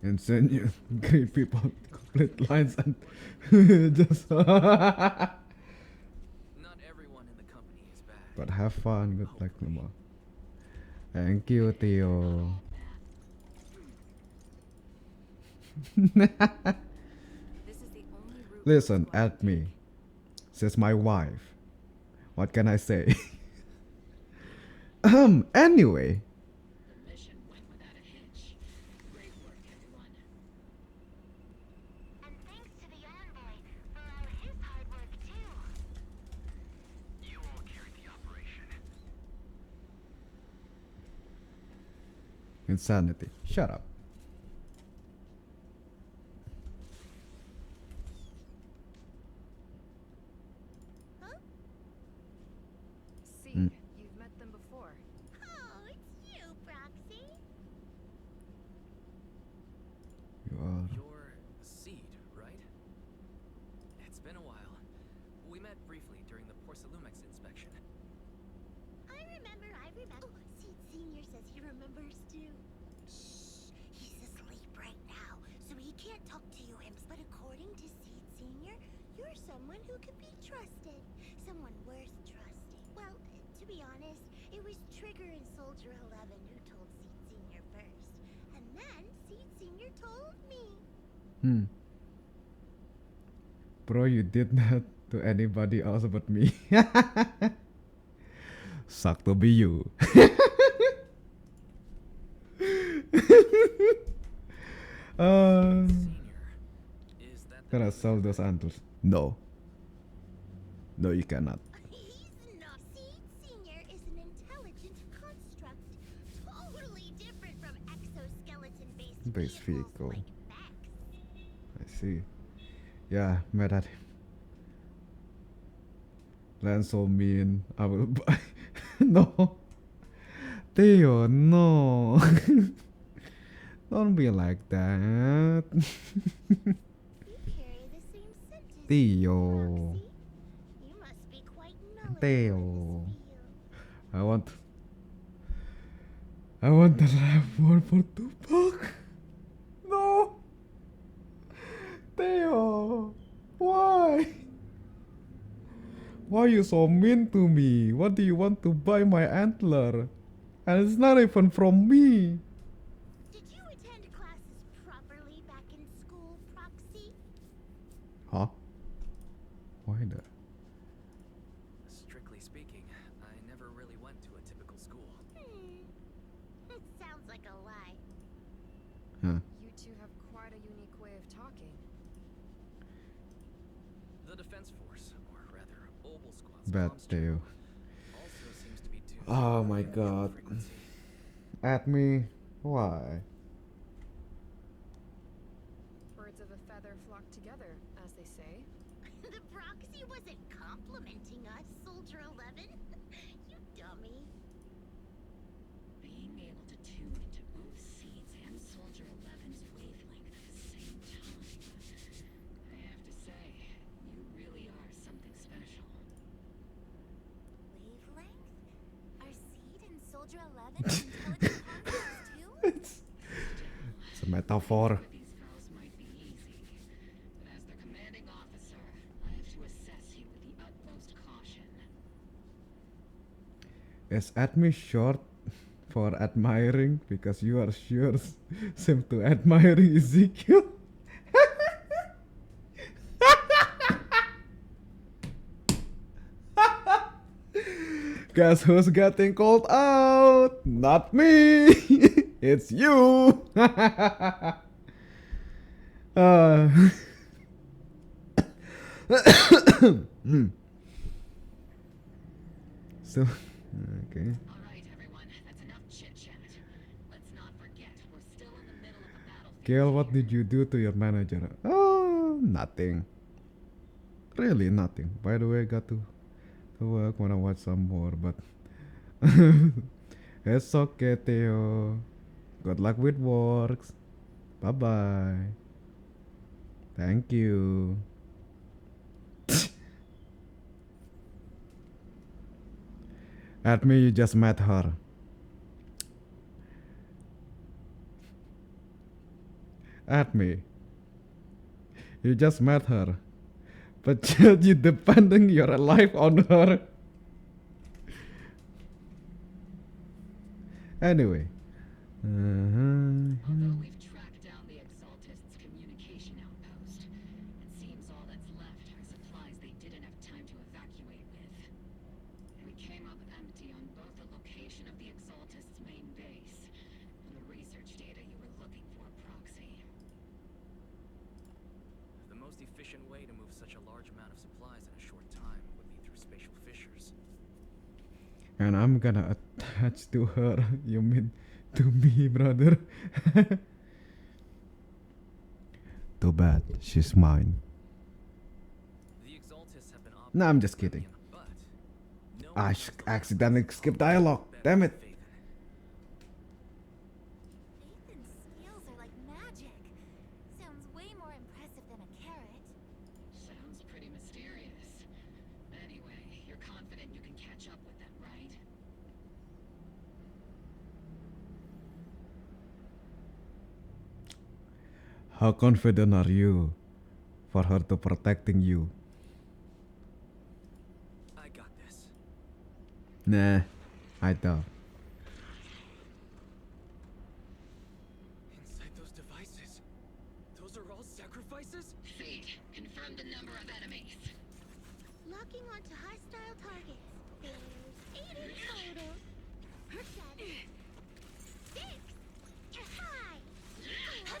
Insane, you great people, complete lines and just. Not everyone in the company is bad. But have fun, good luck, Numa. Thank you, Theo. This is the only route. Listen, Squad at can me. take. Says my wife. What can I say? Anyway. The mission went without a hitch. Great work, everyone. And thanks to the envoy for all his hard work too. You all carried the operation. Insanity. Shut up. See, Mm. you've met them before. Oh, it's you, Proxy. You are. You're Seed, right? It's been a while. We met briefly during the Porcelumex inspection. I remember. Oh, Seed Senior says he remembers too. Shh, he's asleep right now, so he can't talk to you, Imps. But according to Seed Senior, you're someone who can be trusted. Someone worth trusting. Well, to be honest, it was Trigger and Soldier 11 who told Seed Senior first. And then Seed Senior told me. Bro, you did that to anybody else but me. Suck to be you. Senior, is that the Can I name sell of those your- antlers? No. No, you cannot. He's not. Seed Senior is an intelligent construct, totally different from exoskeleton-based Base vehicles vehicle. like mechs. I see. Yeah, mad at him. Land so mean. I will buy. No. Theo, no. Don't be like that. You carry the same scent as Theo. Proxy. You must be quite knowledgeable Theo. in this field. I want the rap word for Tupac. No. Theo. Why? Why you so mean to me? What do you want to buy my antler? And it's not even from me. Did you attend classes properly back in school, Proxy? Huh? Why the? Strictly speaking, I never really went to a typical school. It sounds like a lie. Huh? You two have quite a unique way of talking. The Defense Force, or rather, Obel Squad's Bad comms Theo. channel also seems to be tuned to Oh a my radio god. frequency. At me? Why? Birds of a feather flock together, as they say. The Proxy wasn't complimenting us, Soldier 11. You dummy. Being able to tune into both Seeds and Soldier 11's wavelength at the same time. I have to say, you really are something special. Wavelength? Are Seed and Soldier 11 intelligent constructs too? It's a metaphor. With these fellows might be easy, but as their commanding officer, I have to assess you with the utmost caution. Is at me short for admiring? Because you are sure seem to admiring Ezekiel. Guess who's getting called out? Not me. It's you. So, okay. All right, everyone, that's enough chit-chat. Let's not forget, we're still in the middle of the battlefield. Gail, what did you do to your manager? Oh, nothing. Really nothing. By the way, I got to work. Wanna watch some more, but it's okay, Theo. Good luck with works. Bye bye. Thank you. At me, you just met her. At me. You just met her. But yet you depending your life on her. Anyway. Although we've tracked down the Exaltists' communication outpost, it seems all that's left are supplies they didn't have time to evacuate with. We came up empty on both the location of the Exaltists' main base and the research data you were looking for, Proxy. The most efficient way to move such a large amount of supplies in a short time would be through spatial fissures. And I'm gonna attach to her. You mean to me, brother? Too bad, she's mine. The Exaltists have been No, I'm operating just kidding. but no I one knows the accidentally last skipped better dialogue. Damn it. than Phaethon. Phaethon's skills are like magic. Sounds way more impressive than a carrot. Sounds pretty mysterious. Anyway, you're confident you can catch up with them, right? How confident are you for her to protecting you? I got this. Nah, I doubt. Inside those devices, those are all sacrifices? Feed, confirm the number of enemies. Locking onto hostile targets. There's 8 in total. 7, 6, 5, 4,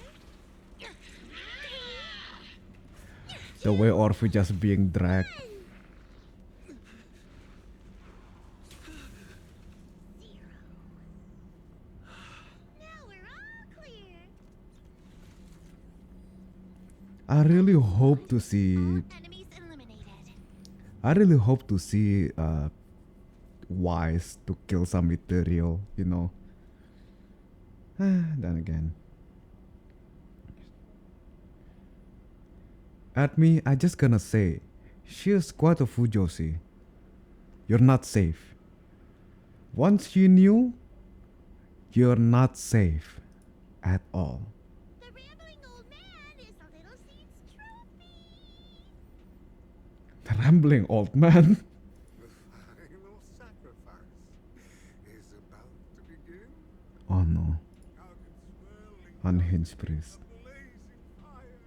The way Orphe just being dragged. 0. Now we're all clear. I really hope to see. All enemies eliminated. I really hope to see Wise to kill some material, you know. Then again. At me, I just gonna say, she's quite a Fujoshi. You're not safe. Once you knew, you're not safe at all. The rambling old man is a little seed's trophy. The rambling old man. The final sacrifice is about to begin. Oh no, Target swirling unhinged priest. a blazing fire.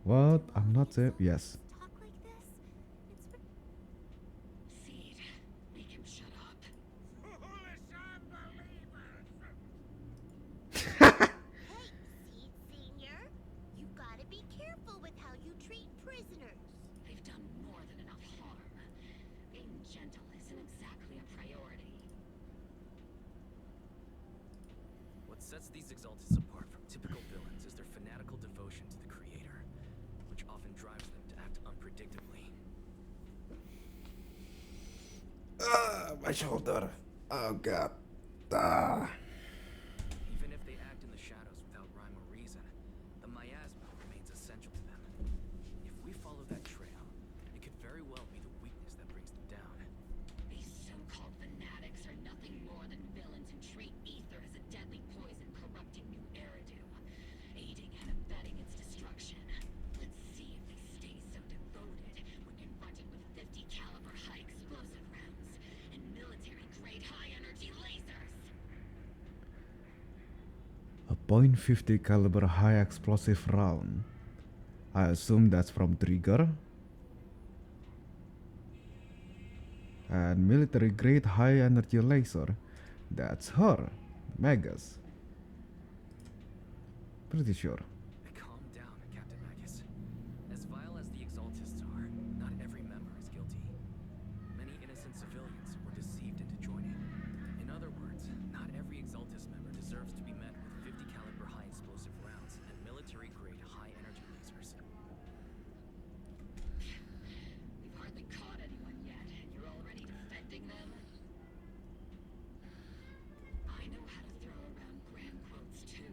What? I'm not safe? Yes. Talk like this? It's Seed, make him shut up. Foolish unbelievers! Hey, Seed Senior. You gotta be careful with how you treat prisoners. They've done more than enough harm. Being gentle isn't exactly a priority. What sets these Exaltists apart from typical villains is their fanatical devotion to the Creator, which often drives them to act unpredictably. My shoulder. Oh god. Ah. Even if they act in the shadows without rhyme or reason, the miasma remains essential to them. If we follow that trail, it could very well be the weakness that brings them down. These so-called fanatics are nothing more than villains who treat ether as a deadly poison corrupting new Eridu, aiding and abetting its destruction. Let's see if they stay so devoted when confronted with 50 caliber high explosive rounds and military-grade high-energy lasers. A .50 caliber high explosive round. I assume that's from Trigger. And military grade high energy laser. That's her. Magus. Pretty sure. Calm down, Captain Magus. As vile as the Exaltists are, not every member is guilty. Many innocent civilians were deceived into joining. In other words, not every Exaltist member deserves to be met with 50 caliber high explosive rounds and military grade high energy lasers. We've hardly caught anyone yet, and you're already defending them? I know how to throw around grand quotes too.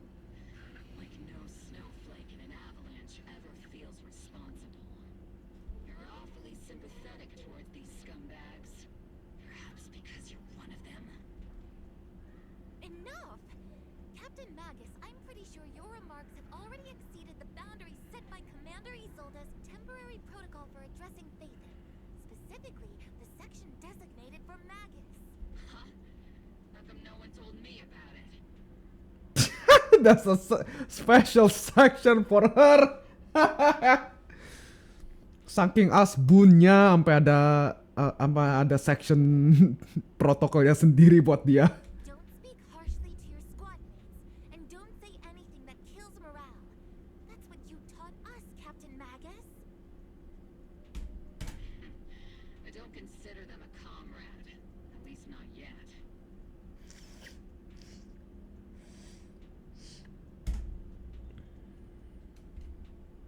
Like no snowflake in an avalanche ever feels responsible. You're awfully sympathetic towards these scumbags. Perhaps because you're one of them? enough! Captain Magus, I'm pretty sure your remarks have already exceeded the boundaries set by Commander Isolde's temporary protocol for addressing Phaethon. specifically the section designated for Magus. Huh? How come no one told me about it? That's a special section for her. Saking asbunnya sampai ada section protokolnya sendiri buat dia. Don't speak harshly to your squad mates, and don't say anything that kills morale. That's what you taught us, Captain Magus. I don't consider them a comrade. At least not yet.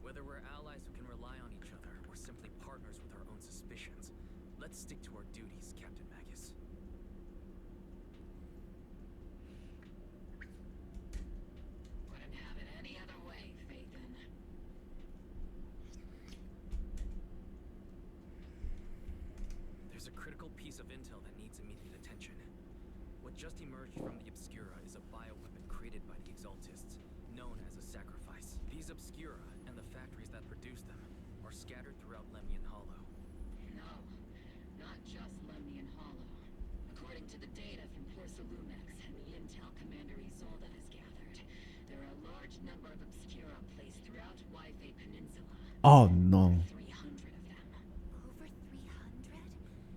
Whether we're allies who can rely on each other or simply partners with our own suspicions, let's stick to our duties, Captain Magus. Wouldn't have it any other way, Phaethon. There's a critical piece of intel that needs immediate attention. What just emerged from the Obscura is a bioweapon created by the Exaltists, known as a sacrifice. These Obscura, and the factories that produce them, are scattered throughout Lemnian Hollow. No, not just Lemnian Hollow. According to the data from Porcelumex and the intel Commander Isolde has gathered, there are a large number of Obscura placed throughout Waifei Peninsula. Oh no. 300 of them. Over 300?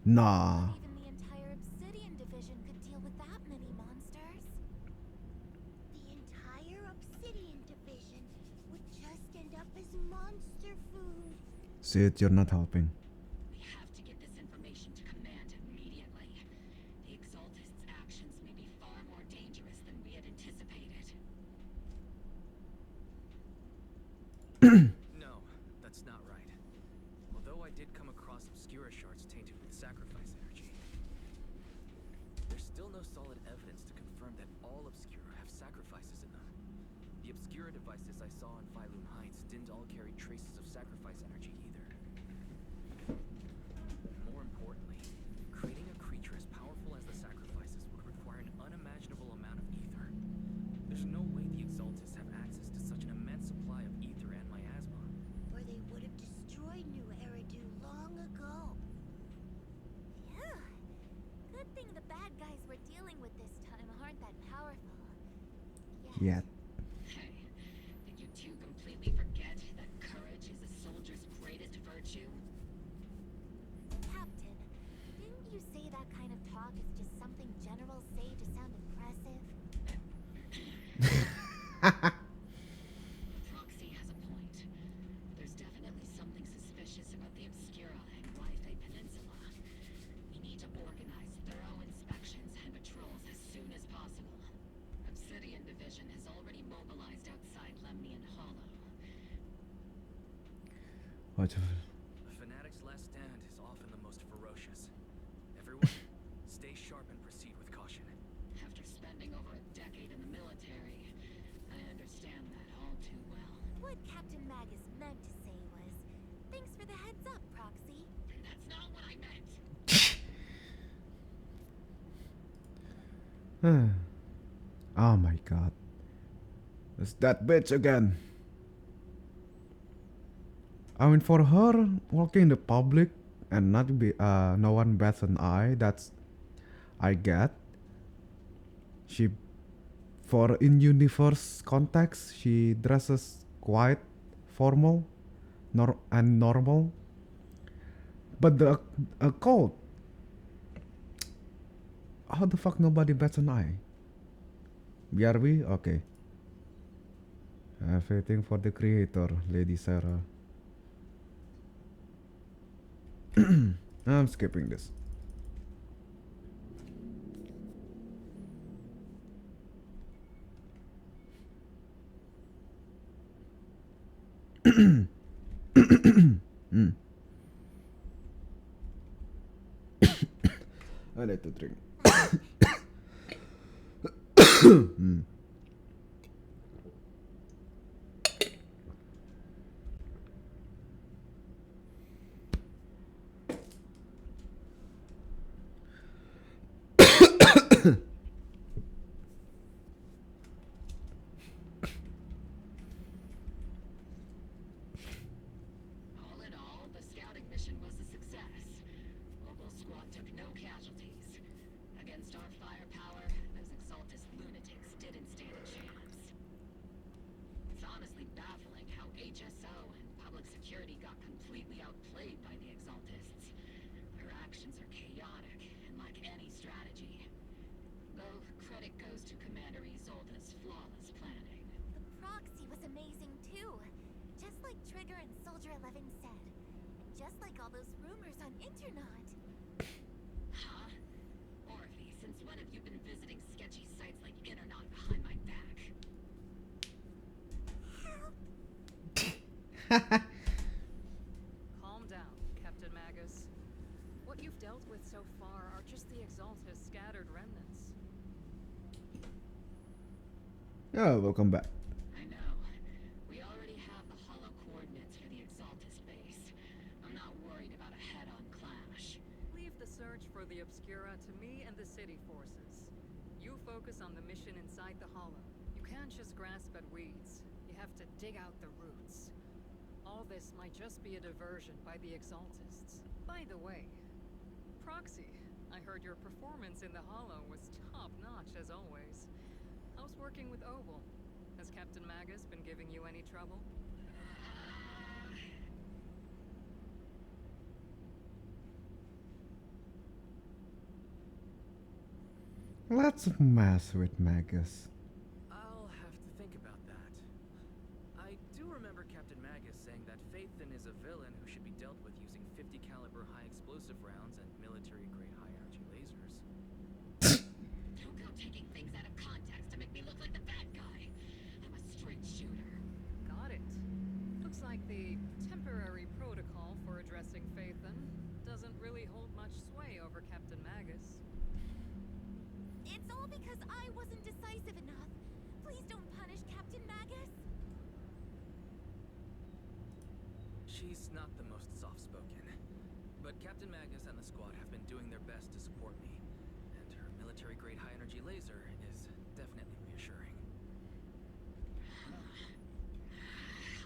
Nah. Not even the entire Obsidian division could deal with that many monsters. The entire Obsidian division would just end up as monster food. Sid, you're not helping. We have to get this information to Command immediately. The Exaltists' actions may be far more dangerous than we had anticipated. No, that's not right. Although I did come across Obscura shards tainted with sacrifice energy, there's still no solid evidence to confirm that all Obscura have sacrifices in them. The Obscura devices I saw in Phylum Heights didn't all carry traces of sacrifice energy either. More importantly, creating a creature as powerful as the sacrifices would require an unimaginable amount of ether. There's no way the Exaltists have access to such an immense supply of ether and miasma. Or they would have destroyed New Eridu long ago. Yeah. Good thing the bad guys we're dealing with this time aren't that powerful. Yet. Hey, did you two completely forget that courage is a soldier's greatest virtue? Captain, didn't you say that kind of talk is just something generals say to sound impressive? Proxy has a point. There's definitely something suspicious about the Obscura and Waifei Peninsula. We need to organize thorough inspections and patrols as soon as possible. Obsidian Division has already mobilized outside Lemnian Hollow. What? A fanatic's last stand is often the most ferocious. Everyone, stay sharp and proceed with caution. After spending over a decade in the military, I understand that all too well. What Captain Magus meant to say was, thanks for the heads up, Proxy. That's not what I meant. Oh my god. It's that bitch again. I mean, for her, working in the public and not be no one bats an eye, that's I get. She, for in-universe context, she dresses quite formal and normal. But the occult, how the fuck nobody bats an eye? BRB? Okay. Everything for the creator, Lady Sarah. I'm skipping this. I need to drink. All in all, the scouting mission was a success. security got completely outplayed by the Exaltists. Their actions are chaotic and like any strategy. Though credit goes to Commander Isolde's flawless planning. The proxy was amazing too. Just like Trigger and Soldier 11 said. And just like all those rumors on Internet. Huh? Orphe, since when have you been visiting sketchy sites like Internet behind my back? Calm down, Captain Magus. What you've dealt with so far are just the Exaltist scattered remnants. Yeah, welcome back. I know. We already have the hollow coordinates for the Exaltist base. I'm not worried about a head-on clash. Leave the search for the Obscura to me and the city forces. You focus on the mission inside the Hollow. You can't just grasp at weeds. You have to dig out the roots. All this might just be a diversion by the Exaltists. By the way, Proxy, I heard your performance in the Hollow was top-notch as always. How's working with Oval? Has Captain Magus been giving you any trouble? Let's mess with Magus. I'll have to think about that. I do remember Captain Magus saying that Phaethon is a villain who should be dealt with using 50 caliber high explosive rounds and military-grade high-energy lasers. Don't go taking things out of context to make me look like the bad guy. I'm a straight shooter. Got it. Looks like the temporary protocol for addressing Phaethon doesn't really hold much sway over Captain Magus. It's all because I wasn't decisive enough. Please don't punish Captain Magus. She's not the most soft-spoken, but Captain Magus and the squad have been doing their best to support me, and her military-grade high-energy laser is definitely reassuring.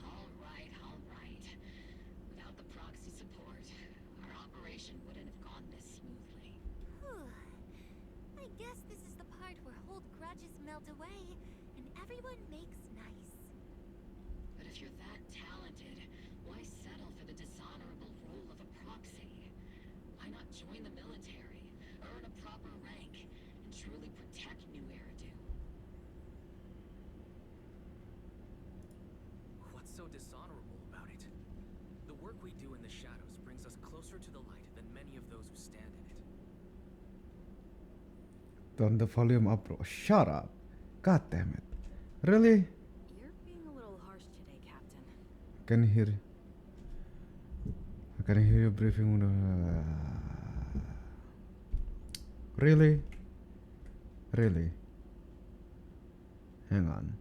All right, all right. Without the proxy support, our operation wouldn't have gone this smoothly. Whew. I guess this is the part where old grudges melt away and everyone makes nice. But if you're that talented, why settle for the dishonorable role of a proxy? Why not join the military, earn a proper rank, and truly protect New Eridu? What's so dishonorable about it? The work we do in the shadows brings us closer to the light than many of those who stand in it. Turn the volume up, bro. Shut up. God damn it. Really? You're being a little harsh today, Captain. I can hear you briefing. Really? Really? Hang on.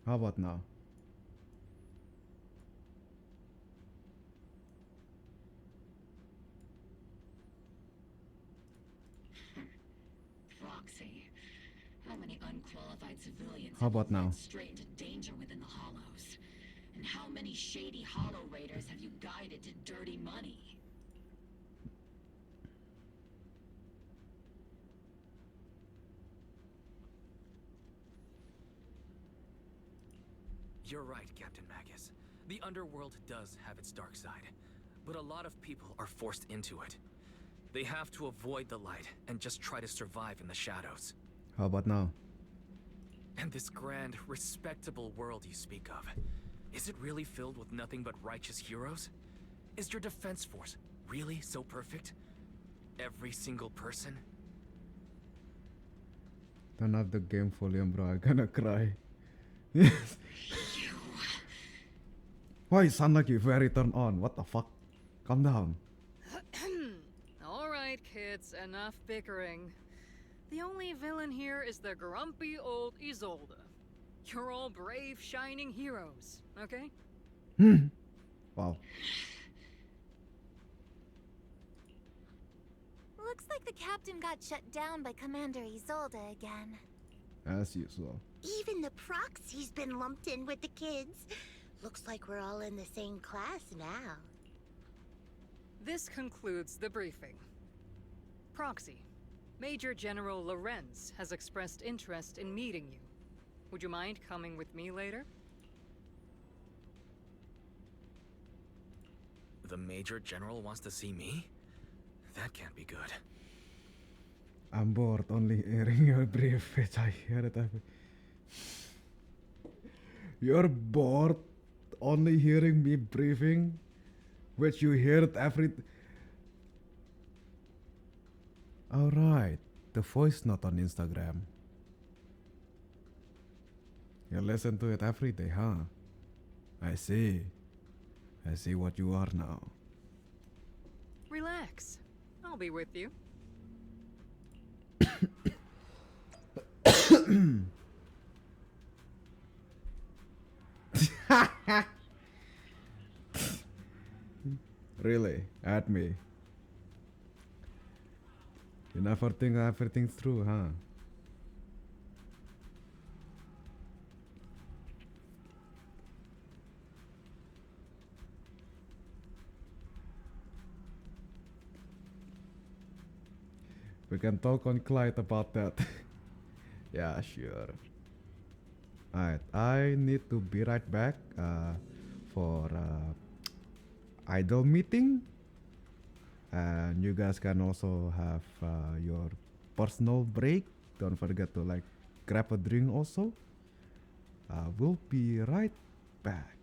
How about now? Proxy. How many unqualified civilians How have about you led now? straight into danger within the Hollows? And how many shady Hollow Raiders have you guided to dirty money? You're right, Captain Magus. The underworld does have its dark side, but a lot of people are forced into it. They have to avoid the light and just try to survive in the shadows. How about now? And this grand, respectable world you speak of, is it really filled with nothing but righteous heroes? Is your defense force really so perfect? Every single person? Turn up the game volume, bro. I'm gonna cry. Yes. Why you sound like you very turned on? What the fuck? Calm down. All right, kids, enough bickering. The only villain here is the grumpy old Isolde. You're all brave, shining heroes, okay? Wow. Looks like the captain got shut down by Commander Isolde again. As usual. Even the proxy's been lumped in with the kids. Looks like we're all in the same class now. This concludes the briefing. Proxy, Major General Lorenz has expressed interest in meeting you. Would you mind coming with me later? The Major General wants to see me? That can't be good. I'm bored only hearing your brief, which I hear it every... You're bored only hearing me briefing, which you hear it every... Alright, the voice note on Instagram. You listen to it every day, huh? I see. I see what you are now. Relax. I'll be with you. Really? At me? You never think everything's true, huh? We can talk on Clyde about that. Yeah, sure. Alright, I need to be right back for idle meeting. And you guys can also have your personal break. Don't forget to like grab a drink also. We'll be right back.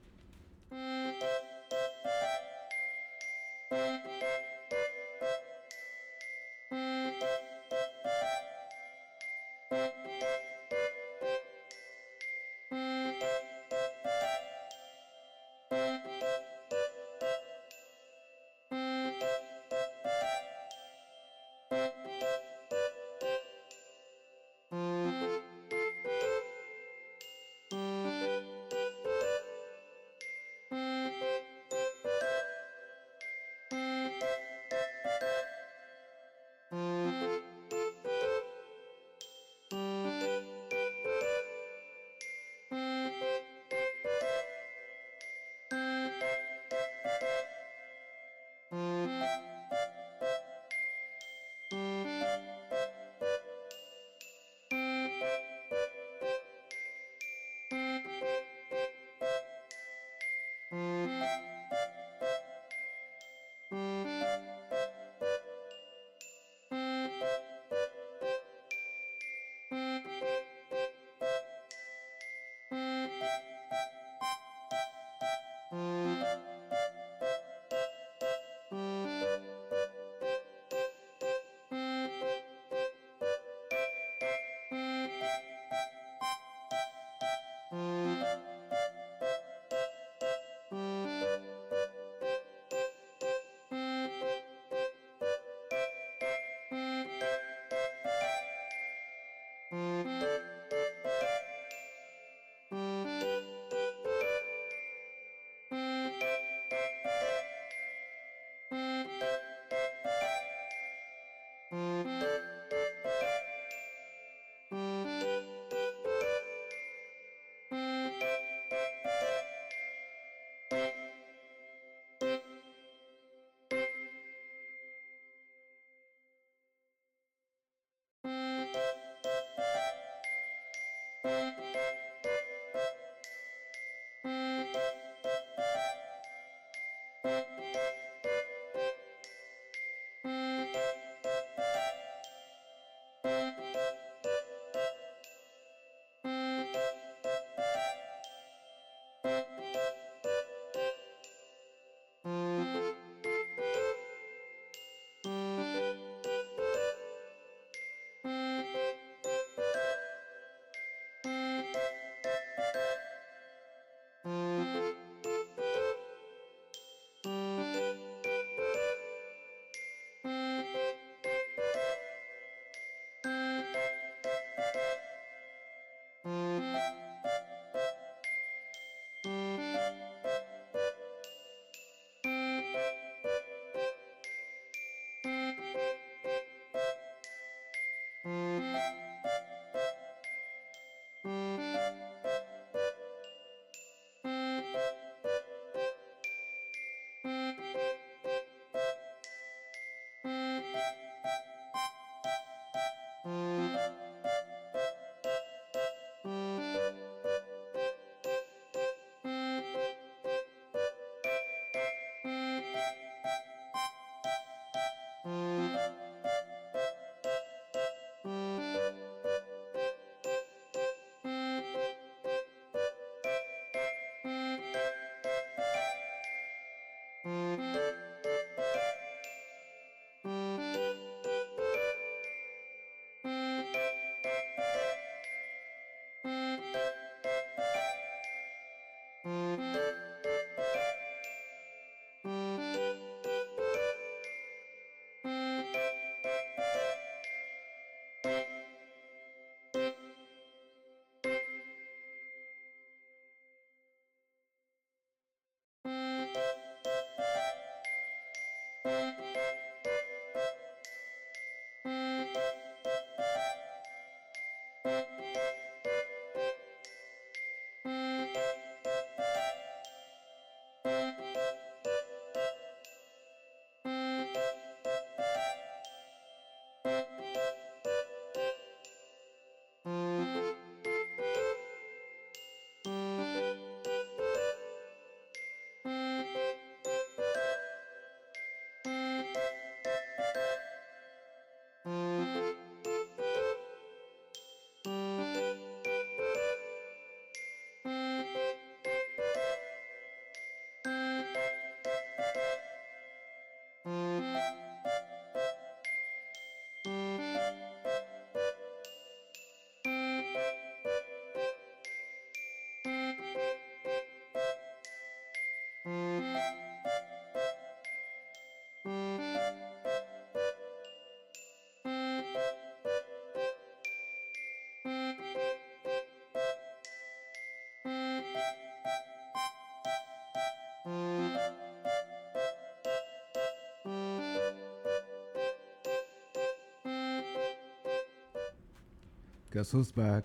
Guess who's back?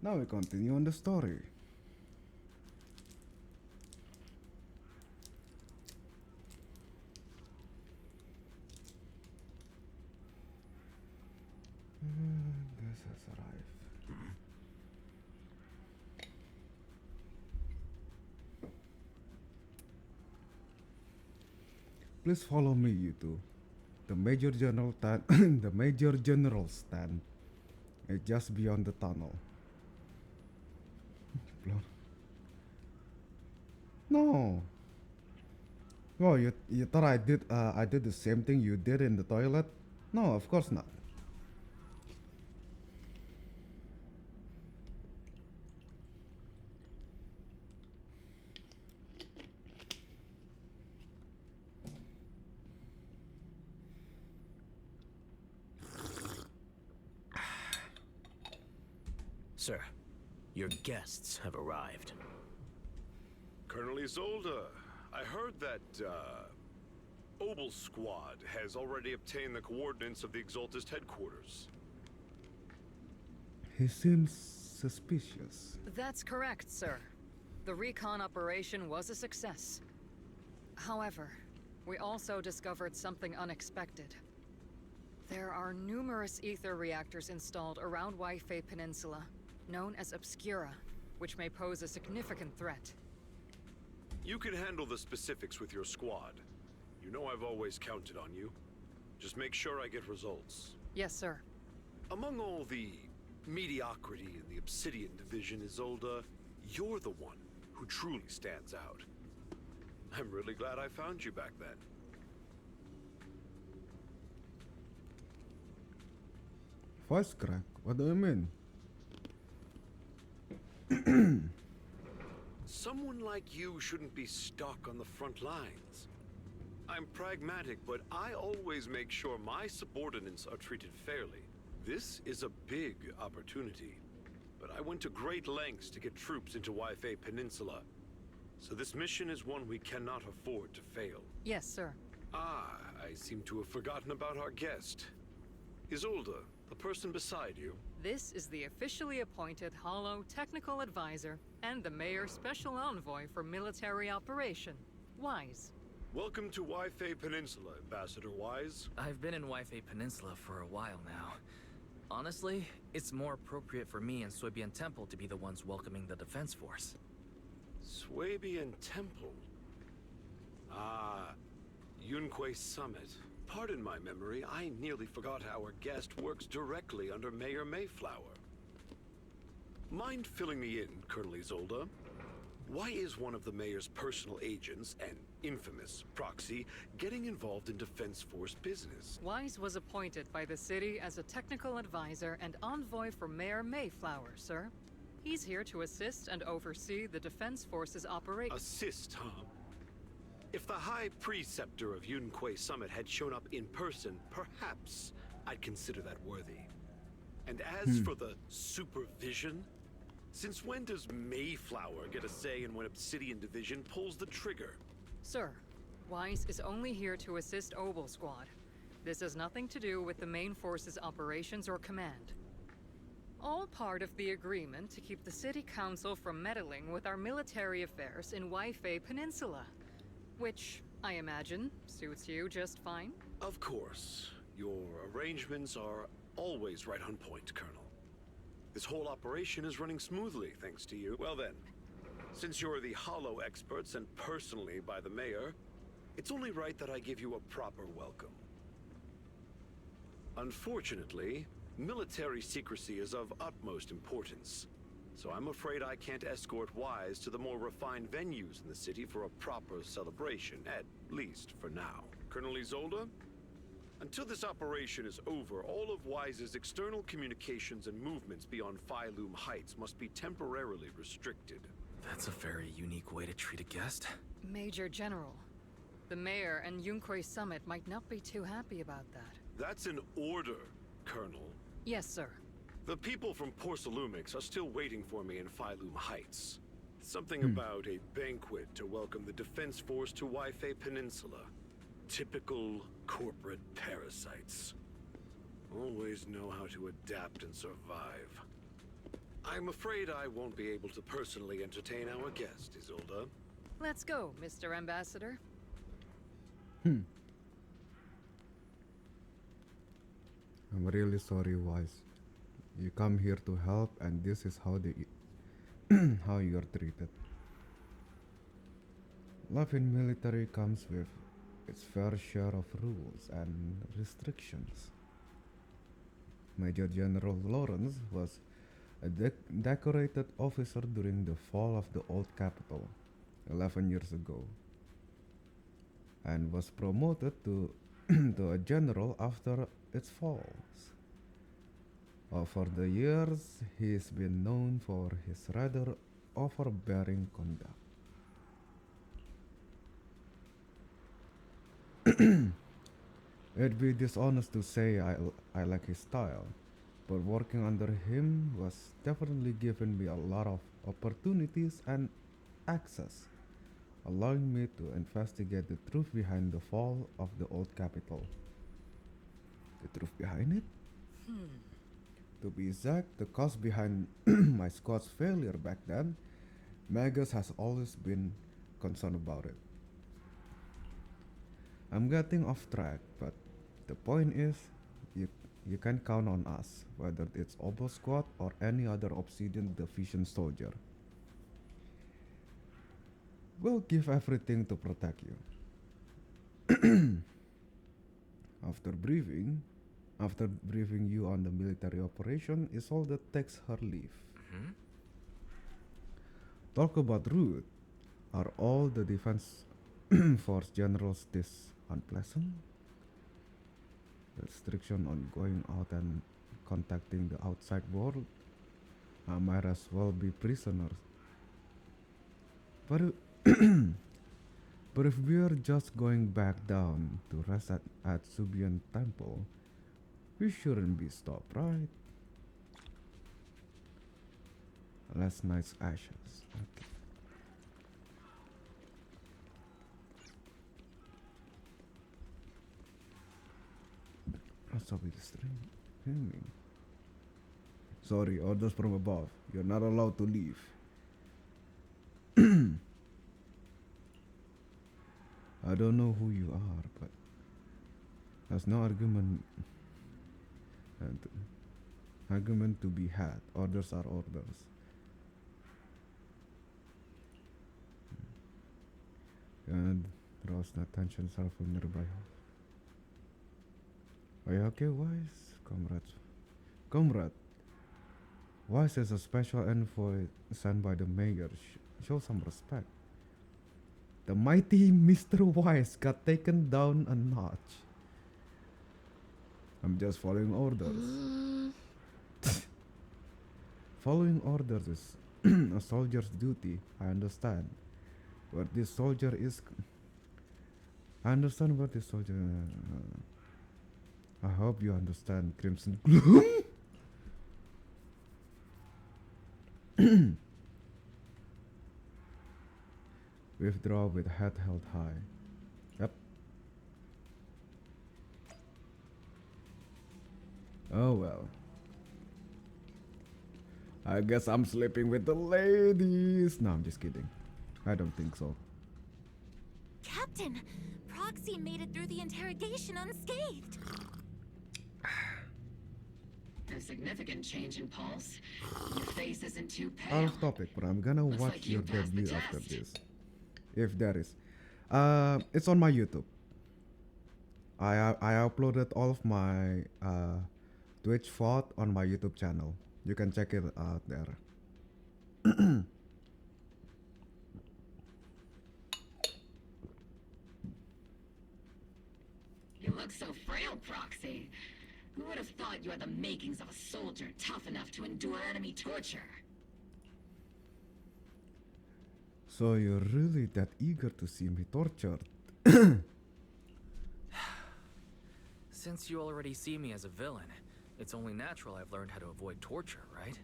Now we continue on the story. This has arrived. Please follow me, you two. The Major General the Major General stand is just beyond the tunnel. No. Oh, you thought I did the same thing you did in the toilet? No, of course not. Sir, your guests have arrived. Colonel Isolde, I heard that, Obel Squad has already obtained the coordinates of the Exaltist headquarters. He seems suspicious. That's correct, sir. The recon operation was a success. However, we also discovered something unexpected. There are numerous ether reactors installed around Waifei Peninsula, known as Obscura, which may pose a significant threat. You can handle the specifics with your squad. You know I've always counted on you. Just make sure I get results. Yes, sir. Among all the mediocrity in the Obsidian Division, Isolde, you're the one who truly stands out. I'm really glad I found you back then. Voice crack? What do you mean? Someone like you shouldn't be stuck on the front lines. I'm pragmatic, but I always make sure my subordinates are treated fairly. This is a big opportunity, but I went to great lengths to get troops into Waifei Peninsula. So this mission is one we cannot afford to fail. Yes, sir. Ah, I seem to have forgotten about our guest. Isolde, the person beside you. This is the officially appointed Hollow Technical Advisor and the Mayor's Special Envoy for Military Operation, Wise. Welcome to Waifei Peninsula, Ambassador Wise. I've been in Waifei Peninsula for a while now. Honestly, it's more appropriate for me and Swabian Temple to be the ones welcoming the Defense Force. Swabian Temple? Ah, Yunquei Summit. Pardon my memory, I nearly forgot our guest works directly under Mayor Mayflower. Mind filling me in, Colonel Isolde? Why is one of the mayor's personal agents, an infamous proxy, getting involved in Defense Force business? Wise was appointed by the city as a technical advisor and envoy for Mayor Mayflower, sir. He's here to assist and oversee the Defense Force's operation. Assist, huh? If the High Preceptor of Yunquei Summit had shown up in person, perhaps I'd consider that worthy. And as for the supervision, Since when does Mayflower get a say in when Obsidian Division pulls the trigger? Sir, Weiss is only here to assist Obel Squad. This has nothing to do with the main force's operations or command. All part of the agreement to keep the City Council from meddling with our military affairs in Waifei Peninsula. Which, I imagine, suits you just fine? Of course. Your arrangements are always right on point, Colonel. This whole operation is running smoothly, thanks to you. Well then, since you're the Hollow expert sent personally by the mayor, it's only right that I give you a proper welcome. Unfortunately, military secrecy is of utmost importance, so I'm afraid I can't escort Wise to the more refined venues in the city for a proper celebration, at least for now. Colonel Isolde? Until this operation is over, all of Wise's external communications and movements beyond Phylum Heights must be temporarily restricted. That's a very unique way to treat a guest. Major General, the mayor and Yunquei Summit might not be too happy about that. That's an order, Colonel. Yes, sir. The people from Porcelumix are still waiting for me in Phylum Heights. Something about a banquet to welcome the Defense Force to Waifei Peninsula. Typical corporate parasites. Always know how to adapt and survive. I'm afraid I won't be able to personally entertain our guest, Isolde. Let's go, Mr. Ambassador. I'm really sorry, Wise. You come here to help, and this is how how you're treated. Life in military comes with its fair share of rules and restrictions. Major General Lawrence was a decorated officer during the fall of the old capital 11 years ago, and was promoted to a general after its falls. Over the years, he's been known for his rather overbearing conduct. It'd be dishonest to say I like his style, but working under him was definitely given me a lot of opportunities and access, allowing me to investigate the truth behind the fall of the old capital. The truth behind it? To be exact, the cause behind my squad's failure back then, Magus has always been concerned about it. I'm getting off track, but the point is, you can count on us, whether it's Obel Squad or any other Obsidian Division soldier. We'll give everything to protect you. After briefing you on the military operation, Isolde takes her leave. Talk about rude. Are all the defense force generals this unpleasant? Restriction on going out and contacting the outside world. I might as well be prisoners. But but if we're just going back down to rest at Subian Temple, we shouldn't be stopped, right? Last night's ashes. Okay. What's up with the streaming? Sorry, orders from above. You're not allowed to leave. I don't know who you are, but there's no argument to be had. Orders are orders. And draws no attention from nearby house. Are you okay, Wise? Comrade. Wise is a special envoy sent by the mayor. Show some respect. The mighty Mr. Wise got taken down a notch. I'm just following orders. Following orders is a soldier's duty, I understand. Where this soldier is... I understand where this soldier... I hope you understand, Crimson Gloom. Withdraw with head held high. Yep. Oh well. I guess I'm sleeping with the ladies. No, I'm just kidding. I don't think so. Captain, Proxy made it through the interrogation unscathed. A significant change in pulse. Your face isn't too pale. Out of topic, but I'm gonna Looks watch like you your passed the debut after test. this. If there is. It's on my YouTube. I uploaded all of my Twitch VOD on my YouTube channel. You can check it out there. You look so frail, Proxy. Who would have thought you had the makings of a soldier tough enough to endure enemy torture? So you're really that eager to see me tortured? Since you already see me as a villain, it's only natural I've learned how to avoid torture, right?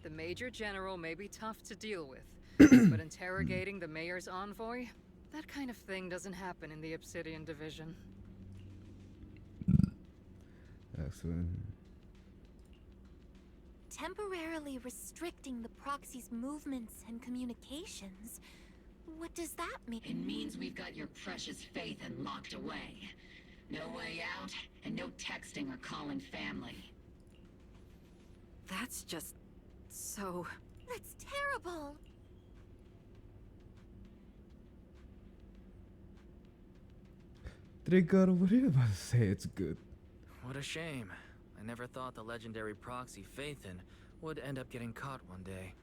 The Major General may be tough to deal with, but interrogating the Mayor's envoy? That kind of thing doesn't happen in the Obsidian Division. Excellent. Temporarily restricting the Proxy's movements and communications. What does that mean? It means we've got your precious faith and locked away. No way out, and no texting or calling family. That's just so... That's terrible! Trigger, what are you about to say? It's good. What a shame. I never thought the legendary proxy Phaethon would end up getting caught one day.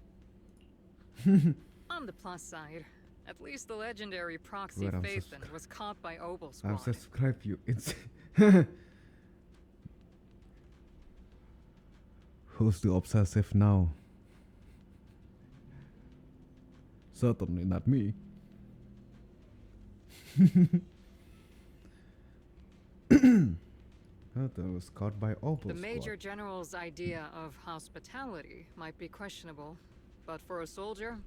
On the plus side, at least the legendary proxy Wait, I'm Phaethon was caught by Obel I'm Squad. subscribed you. It's who's the obsessive now? Certainly not me. That was caught by Opal The Squad. Major General's idea of hospitality might be questionable, but for a soldier,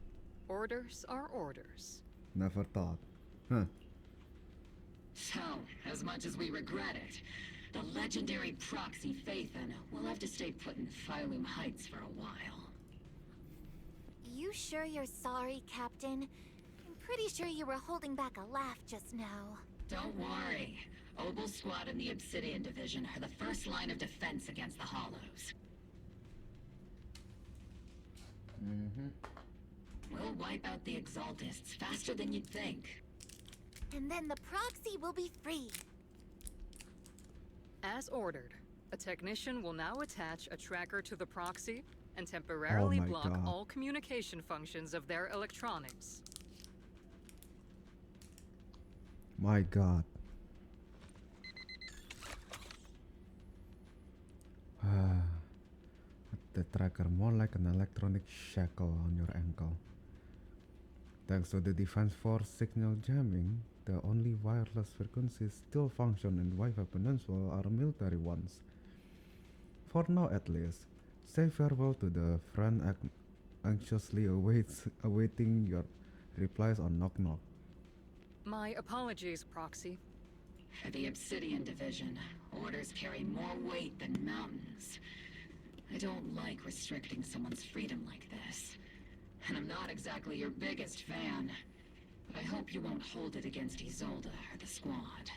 orders are orders. Never thought. Huh. So, as much as we regret it, the legendary proxy Phaethon will have to stay put in Phylum Heights for a while. You sure you're sorry, Captain? I'm pretty sure you were holding back a laugh just now. Don't worry. Obel Squad and the Obsidian Division are the first line of defense against the Hollows. We'll wipe out the Exaltists faster than you'd think. And then the Proxy will be free. As ordered, a technician will now attach a tracker to the proxy and temporarily my block God. all communication functions of their electronics. My God. The tracker more like an electronic shackle on your ankle. Thanks to the Defense Force signal jamming, the only wireless frequencies still function in Wi-Fi Peninsula are military ones. For now at least, say farewell to the friend anxiously awaiting your replies on Knock Knock. My apologies, Proxy. For the Obsidian Division, orders carry more weight than mountains. I don't like restricting someone's freedom like this. And I'm not exactly your biggest fan. But I hope you won't hold it against Isolde or the squad.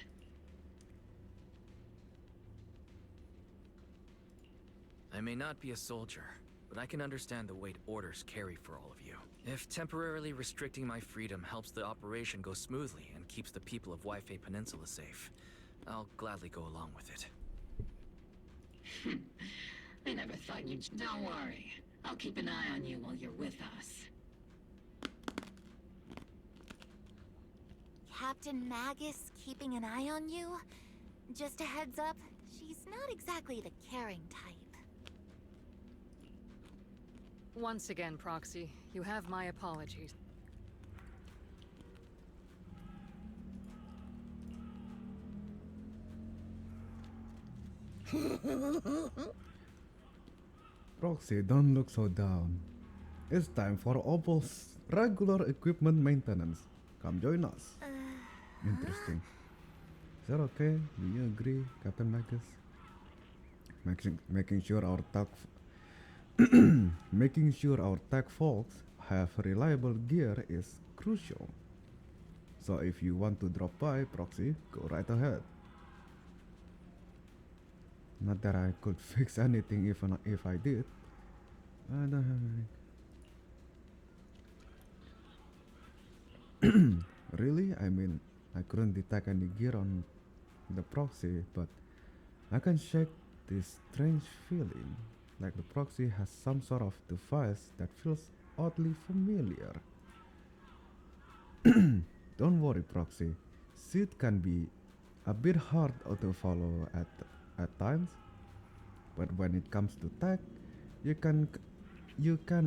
I may not be a soldier, but I can understand the weight orders carry for all of you. If temporarily restricting my freedom helps the operation go smoothly and keeps the people of Wi-Fi Peninsula safe, I'll gladly go along with it. I never thought you'd... Don't worry. I'll keep an eye on you while you're with us. Captain Magus keeping an eye on you? Just a heads up, she's not exactly the caring type. Once again, Proxy, you have my apologies. Proxy, don't look so down. It's time for Opal's regular equipment maintenance. Come join us. Interesting. Is that okay? Do you agree, Captain Magus? Making sure our tech making sure our tech folks have reliable gear is crucial. So if you want to drop by, Proxy, go right ahead. Not that I could fix anything even if I did. Really? I mean, I couldn't detect any gear on the proxy, but I can shake this strange feeling, like the proxy has some sort of device that feels oddly familiar. Don't worry, proxy. Sid can be a bit hard to follow at times, but when it comes to tech, you can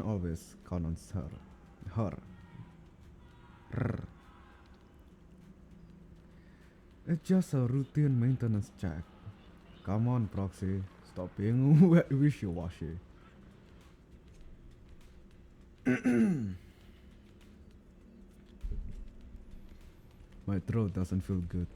always count on her. Rrr. It's just a routine maintenance check. Come on, Proxy. Stop being wishy-washy. My throat doesn't feel good.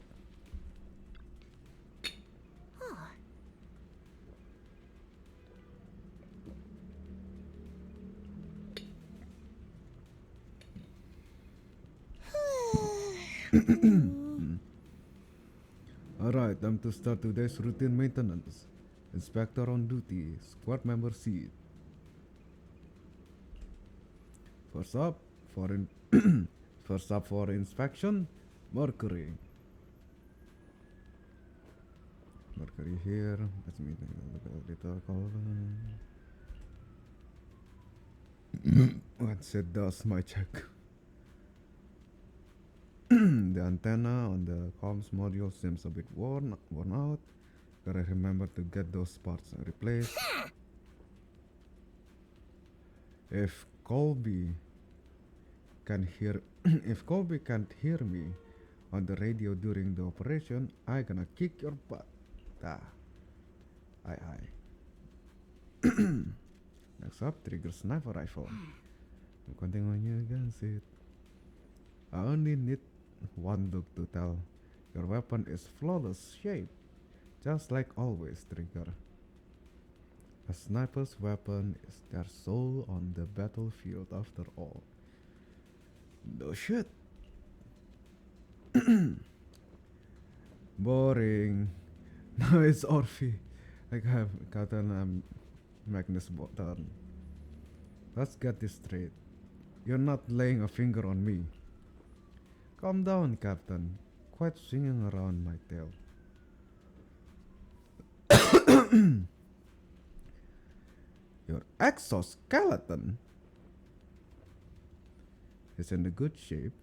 Alright, time to start today's routine maintenance. Inspector on duty, squad member seat. First up for inspection, Mercury. Mercury here. Let's look at the little column. Once it does my check. The antenna on the comms module seems a bit worn out. Gotta remember to get those parts replaced. If Colby can't hear me on the radio during the operation, I gonna kick your butt. Aye. Next up, trigger sniper rifle. I'm counting on you again, Sid. I only need one look to tell your weapon is flawless shape, just like always, Trigger. A sniper's weapon is their soul on the battlefield after all. No shit. Boring. No, it's Orphy. Like I have Captain Magnus button. Let's get this straight. You're not laying a finger on me. Calm down, Captain. Quite swinging around my tail. Your exoskeleton is in a good shape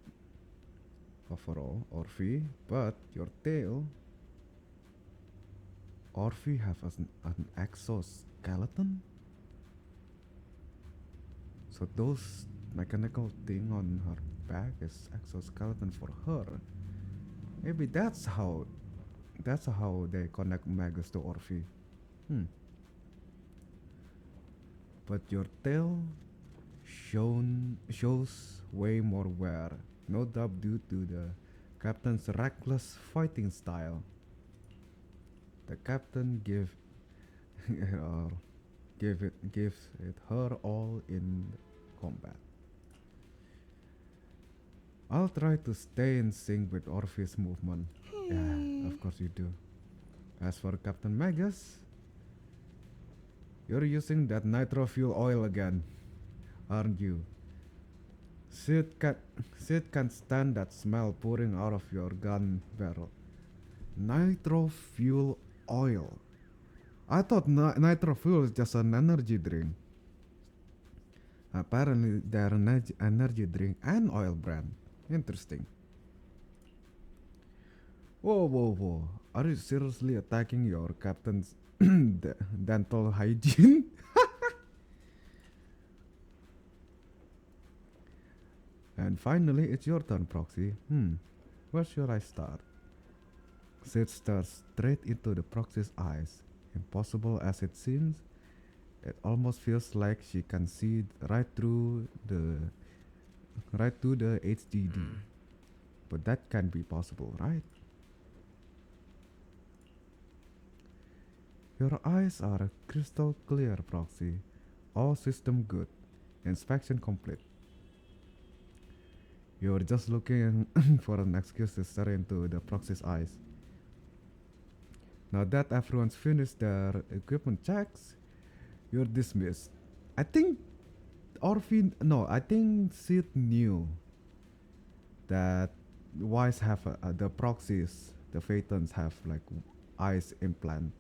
overall, Orphy, but your tail. Orphy have an exoskeleton? So those mechanical thing on her back is exoskeleton for her. Maybe that's how they connect Magus to Orphy. But your tail shows way more wear, no doubt due to the captain's reckless fighting style. The captain gives it her all in combat. I'll try to stay in sync with Orpheus' movement. Yeah, of course you do. As for Captain Magus, you're using that nitro fuel oil again, aren't you? Sid can't stand that smell pouring out of your gun barrel. Nitro fuel oil. I thought nitro fuel is just an energy drink. Apparently, they're an energy drink and oil brand. Interesting. Whoa. Are you seriously attacking your captain's dental hygiene? And finally, it's your turn, Proxy. Where should I start? Sid stares straight into the Proxy's eyes. Impossible as it seems, It almost feels like she can see right through the HDD. But that can't be possible, right? Your eyes are crystal clear, Proxy. All system good. Inspection complete. You're just looking for an excuse to stare into the Proxy's eyes. Now that everyone's finished their equipment checks, you're dismissed. I think I think Sid knew that Wise have the Proxies, the Phaetons have like eyes implant.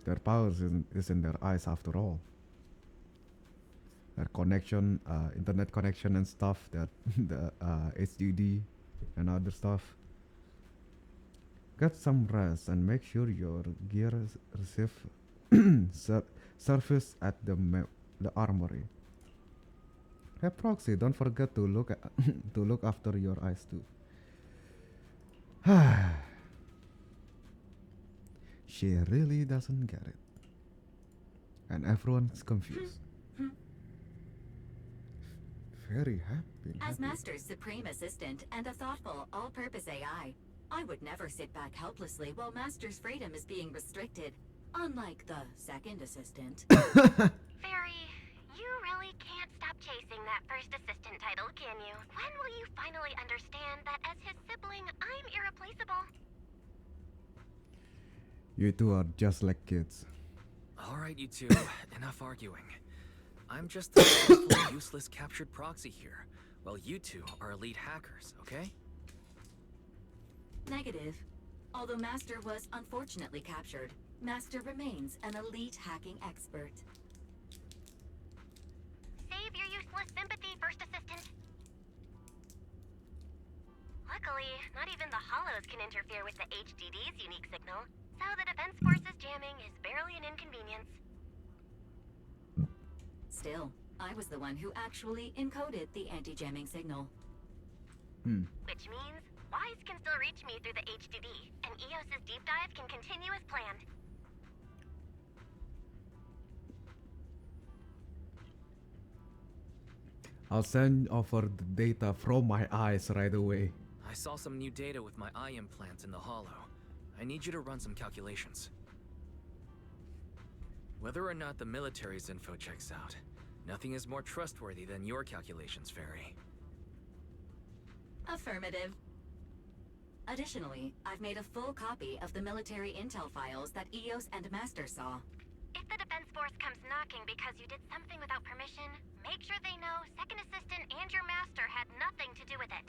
Their powers is in their eyes after all. Their connection, internet connection and stuff, that the HDD and other stuff. Get some rest and make sure your gear receive service at the armory. Hey Proxy, don't forget to look to look after your eyes too. She really doesn't get it, and everyone's confused. Very happy. As Master's supreme assistant and a thoughtful, all-purpose AI, I would never sit back helplessly while Master's freedom is being restricted, unlike the second assistant. Fairy, you really can't stop chasing that first assistant title, can you? When will you finally understand that as his sibling, I'm irreplaceable? You two are just like kids. Alright, you two, enough arguing. I'm just the simple, useless captured proxy here, while you two are elite hackers, okay? Negative. Although Master was unfortunately captured, Master remains an elite hacking expert. Save your useless sympathy, first assistant. Luckily, not even the hollows can interfere with the HDD's unique signal, so the Defense Force's jamming is barely an inconvenience. Still, I was the one who actually encoded the anti-jamming signal. Which means Wise can still reach me through the HDD, and EOS's deep dive can continue as planned. I'll send over the data from my eyes right away. I saw some new data with my eye implants in the hollow. I need you to run some calculations. Whether or not the military's info checks out, nothing is more trustworthy than your calculations, Fairy. Affirmative. Additionally, I've made a full copy of the military intel files that EOS and Master saw. If the Defense Force comes knocking because you did something without permission, make sure they know Second Assistant and your Master had nothing to do with it.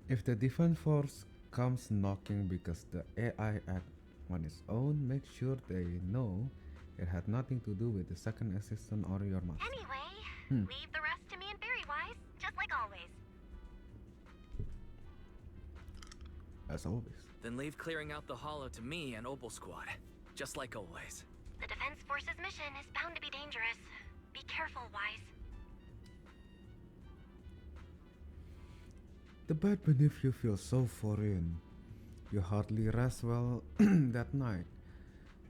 If the defense force comes knocking because the AI act on its own, make sure they know it had nothing to do with the second assistant or your master. Anyway, leave the rest to me and Fairy Wise, just like always. As always. Then leave clearing out the hollow to me and Opal Squad, just like always. The Defense Force's mission is bound to be dangerous. Be careful, Wise. The bed beneath you feels so foreign. You hardly rest well that night.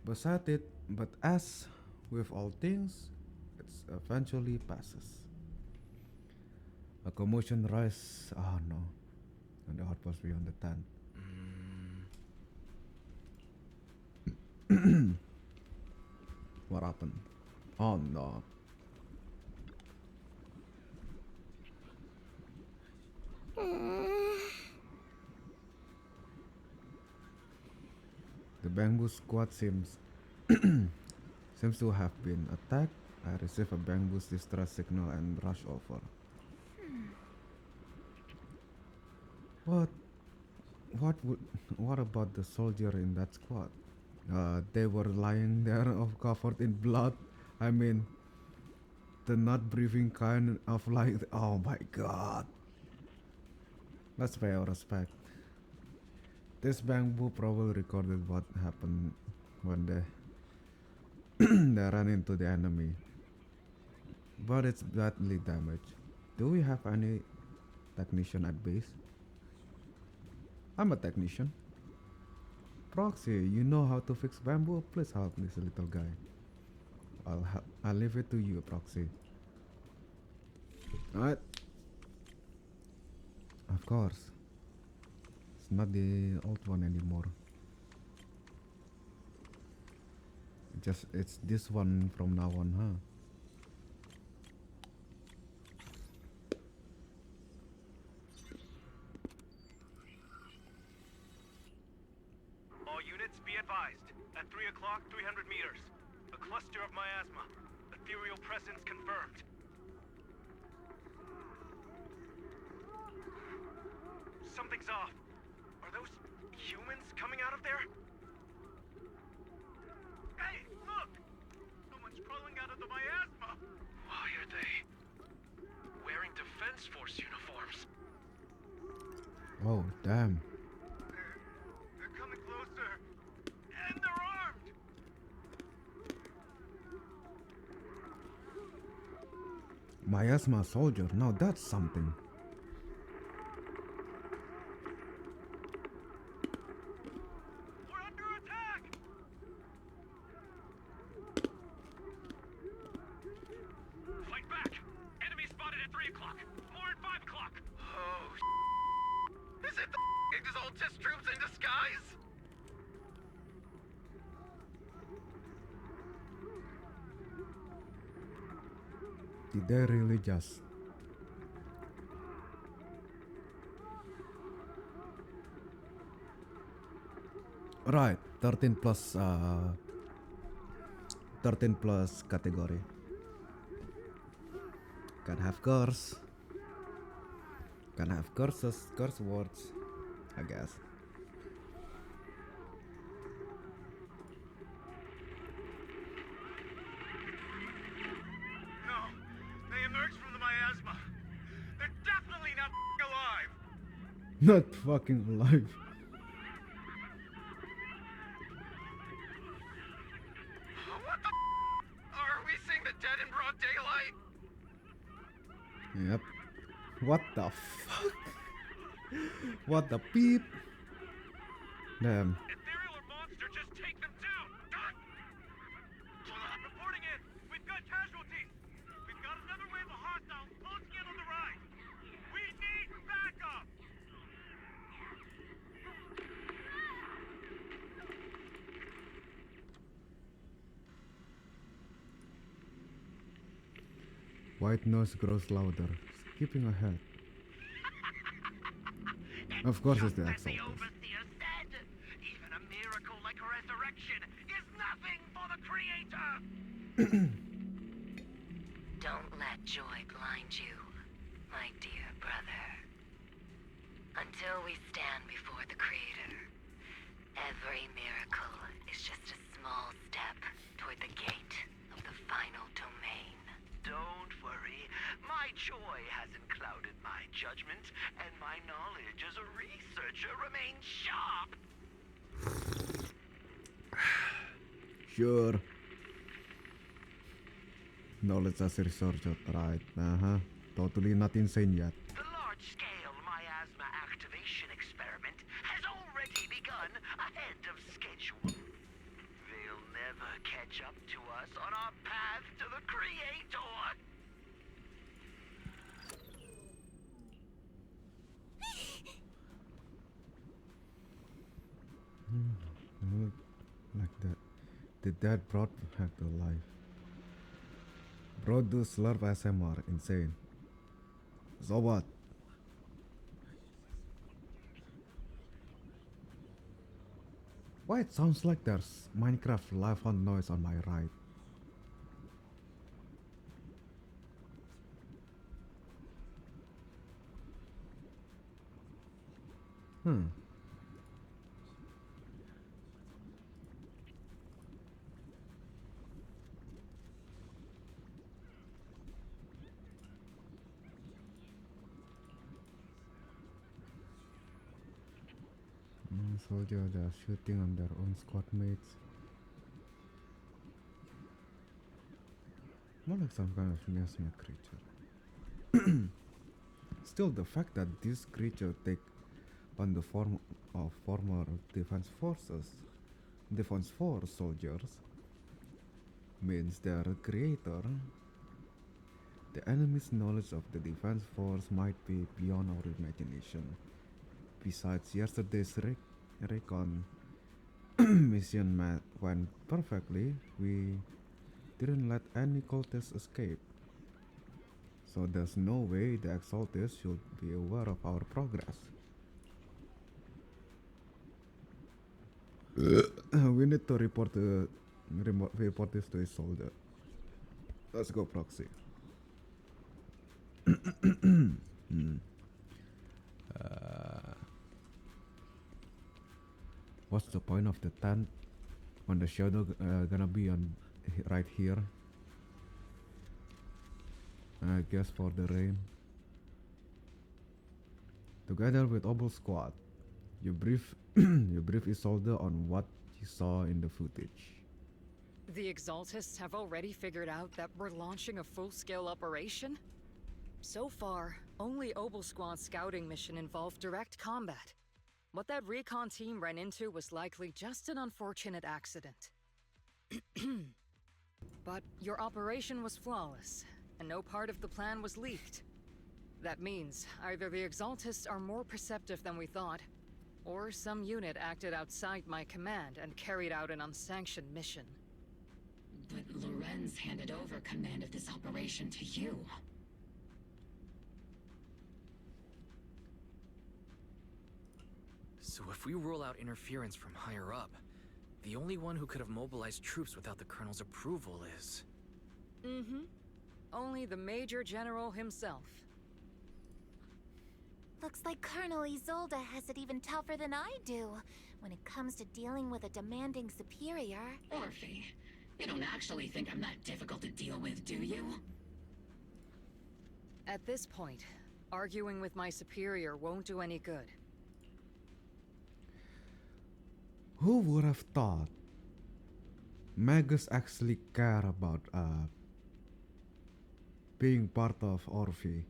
But as with all things, it eventually passes. A commotion rises. Oh no. On the outpost beyond the tent. What happened? Oh no. The bamboo squad seems to have been attacked. I receive a bamboo's distress signal and rush over. What about the soldier in that squad? They were lying there covered in blood. I mean, the not breathing kind of like, oh my god. Let's pay our respect. This bamboo probably recorded what happened when they ran into the enemy. But it's badly damaged. Do we have any technician at base? I'm a technician. Proxy, you know how to fix bamboo? Please help this little guy. I'll leave it to you, Proxy. Alright. Of course. It's not the old one anymore. It's this one from now on, huh? All units, be advised. At 3 o'clock, 300 meters. A cluster of miasma. Ethereal presence confirmed. Something's off. Are those humans coming out of there? Hey, look! Someone's crawling out of the miasma! Why are they wearing Defense Force uniforms? Oh, damn. They're coming closer. And they're armed! Miasma soldier, now that's something. We're under attack! Fight back! Enemy spotted at 3 o'clock. More at 5 o'clock. Oh, is it the Exaltist troops in disguise? Did they really just? Right, 13 plus 13 plus category. Can have curse. Can have curses, curse words, I guess. No, they emerged from the miasma. They're definitely not alive. Not fucking alive. What the Are we seeing the dead in broad daylight? Yep. What the fuck? What the beep? Damn. Ethereal or monster, just take them down. Reporting in. We've got casualties. We've got another wave of hostiles closing in on the right. We need backup. White noise grows louder, skipping ahead. Of course it's the Exaltist. Overseer said, even a miracle like resurrection is nothing for the Creator. Don't let joy blind you, my dear brother. Until we stand before the Creator, every miracle is just a small step toward the gate of the final domain. Don't worry, my joy hasn't clouded my judgment, and my knowledge as a researcher remains sharp. Sure. Knowledge as a researcher, right? Totally not insane yet. The large-scale miasma activation experiment has already begun ahead of schedule. They'll never catch up to us on our path to the Creator. Like that. The dead brought back to life. Bro, do slurp SMR. Insane. So what? Why it sounds like there's Minecraft live on noise on my right? Soldiers are shooting on their own squad mates. More like some kind of miasma creature. Still, the fact that this creature take on the form of former defense force soldiers, means their creator, the enemy's knowledge of the defense force might be beyond our imagination. Besides, yesterday's recon mission went perfectly. We didn't let any cultists escape. So there's no way the Exaltists should be aware of our progress. We need to report this to his soldier. Let's go, Proxy. What's the point of the tent when the shadow gonna be on right here? I guess for the rain. Together with Obel Squad, you brief Isolde on what you saw in the footage. The Exaltists have already figured out that we're launching a full-scale operation? So far, only Obel Squad's scouting mission involved direct combat. What that recon team ran into was likely just an unfortunate accident. But your operation was flawless, and no part of the plan was leaked. That means either the Exaltists are more perceptive than we thought, or some unit acted outside my command and carried out an unsanctioned mission. But Lorenz handed over command of this operation to you. So if we rule out interference from higher up, the only one who could have mobilized troops without the Colonel's approval is... Mm-hmm. Only the Major General himself. Looks like Colonel Isolde has it even tougher than I do when it comes to dealing with a demanding superior. Orphe, you don't actually think I'm that difficult to deal with, do you? At this point, arguing with my superior won't do any good. Who would have thought Magus actually care about being part of Orphe?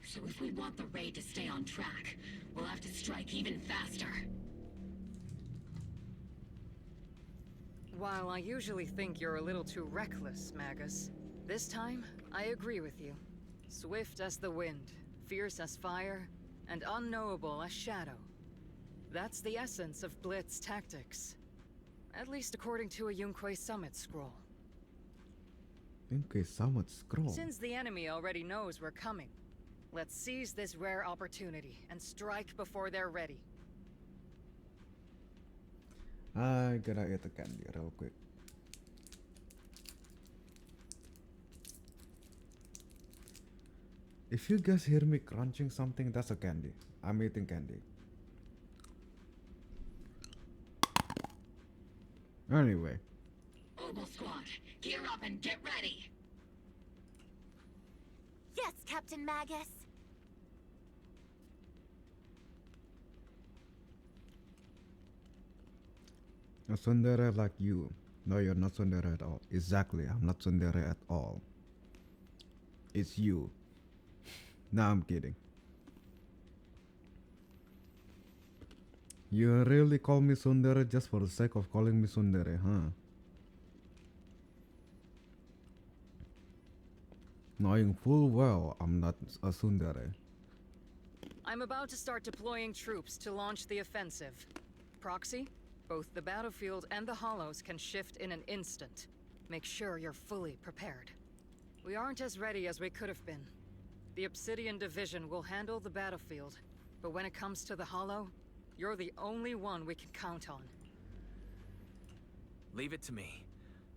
So if we want the raid to stay on track, we'll have to strike even faster. While I usually think you're a little too reckless, Magus, this time, I agree with you. Swift as the wind, fierce as fire, and unknowable as shadow. That's the essence of Blitz tactics. At least according to a Yunque Summit scroll. Yunque Summit scroll? Since the enemy already knows we're coming, let's seize this rare opportunity and strike before they're ready. I gotta eat the candy real quick. If you guys hear me crunching something, that's a candy. I'm eating candy. Anyway. Obel Squad, gear up and get ready! Yes, Captain Magus. A tsundere like you. No, you're not tsundere at all. Exactly, I'm not tsundere at all. It's you. Nah, I'm kidding. You really call me tsundere just for the sake of calling me tsundere, huh? Knowing full well I'm not a tsundere. I'm about to start deploying troops to launch the offensive. Proxy, both the battlefield and the hollows can shift in an instant. Make sure you're fully prepared. We aren't as ready as we could have been. The Obsidian Division will handle the battlefield, but when it comes to the hollow, you're the only one we can count on. Leave it to me.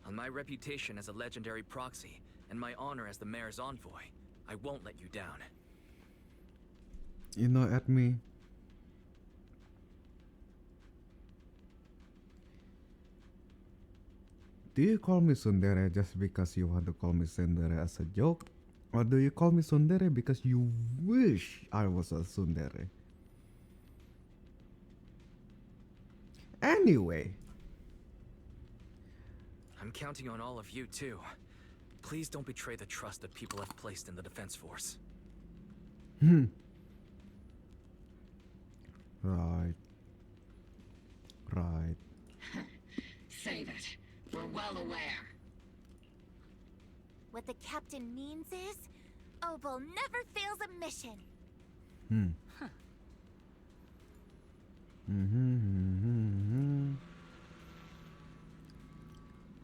On my reputation as a legendary proxy, and my honor as the mayor's envoy, I won't let you down. You know, at me. Do you call me tsundere just because you want to call me tsundere as a joke? Or do you call me tsundere because you wish I was a tsundere? Anyway. I'm counting on all of you too. Please don't betray the trust that people have placed in the Defense Force. Right. Right. Save it. We're well aware. What the captain means is, Obel never fails a mission.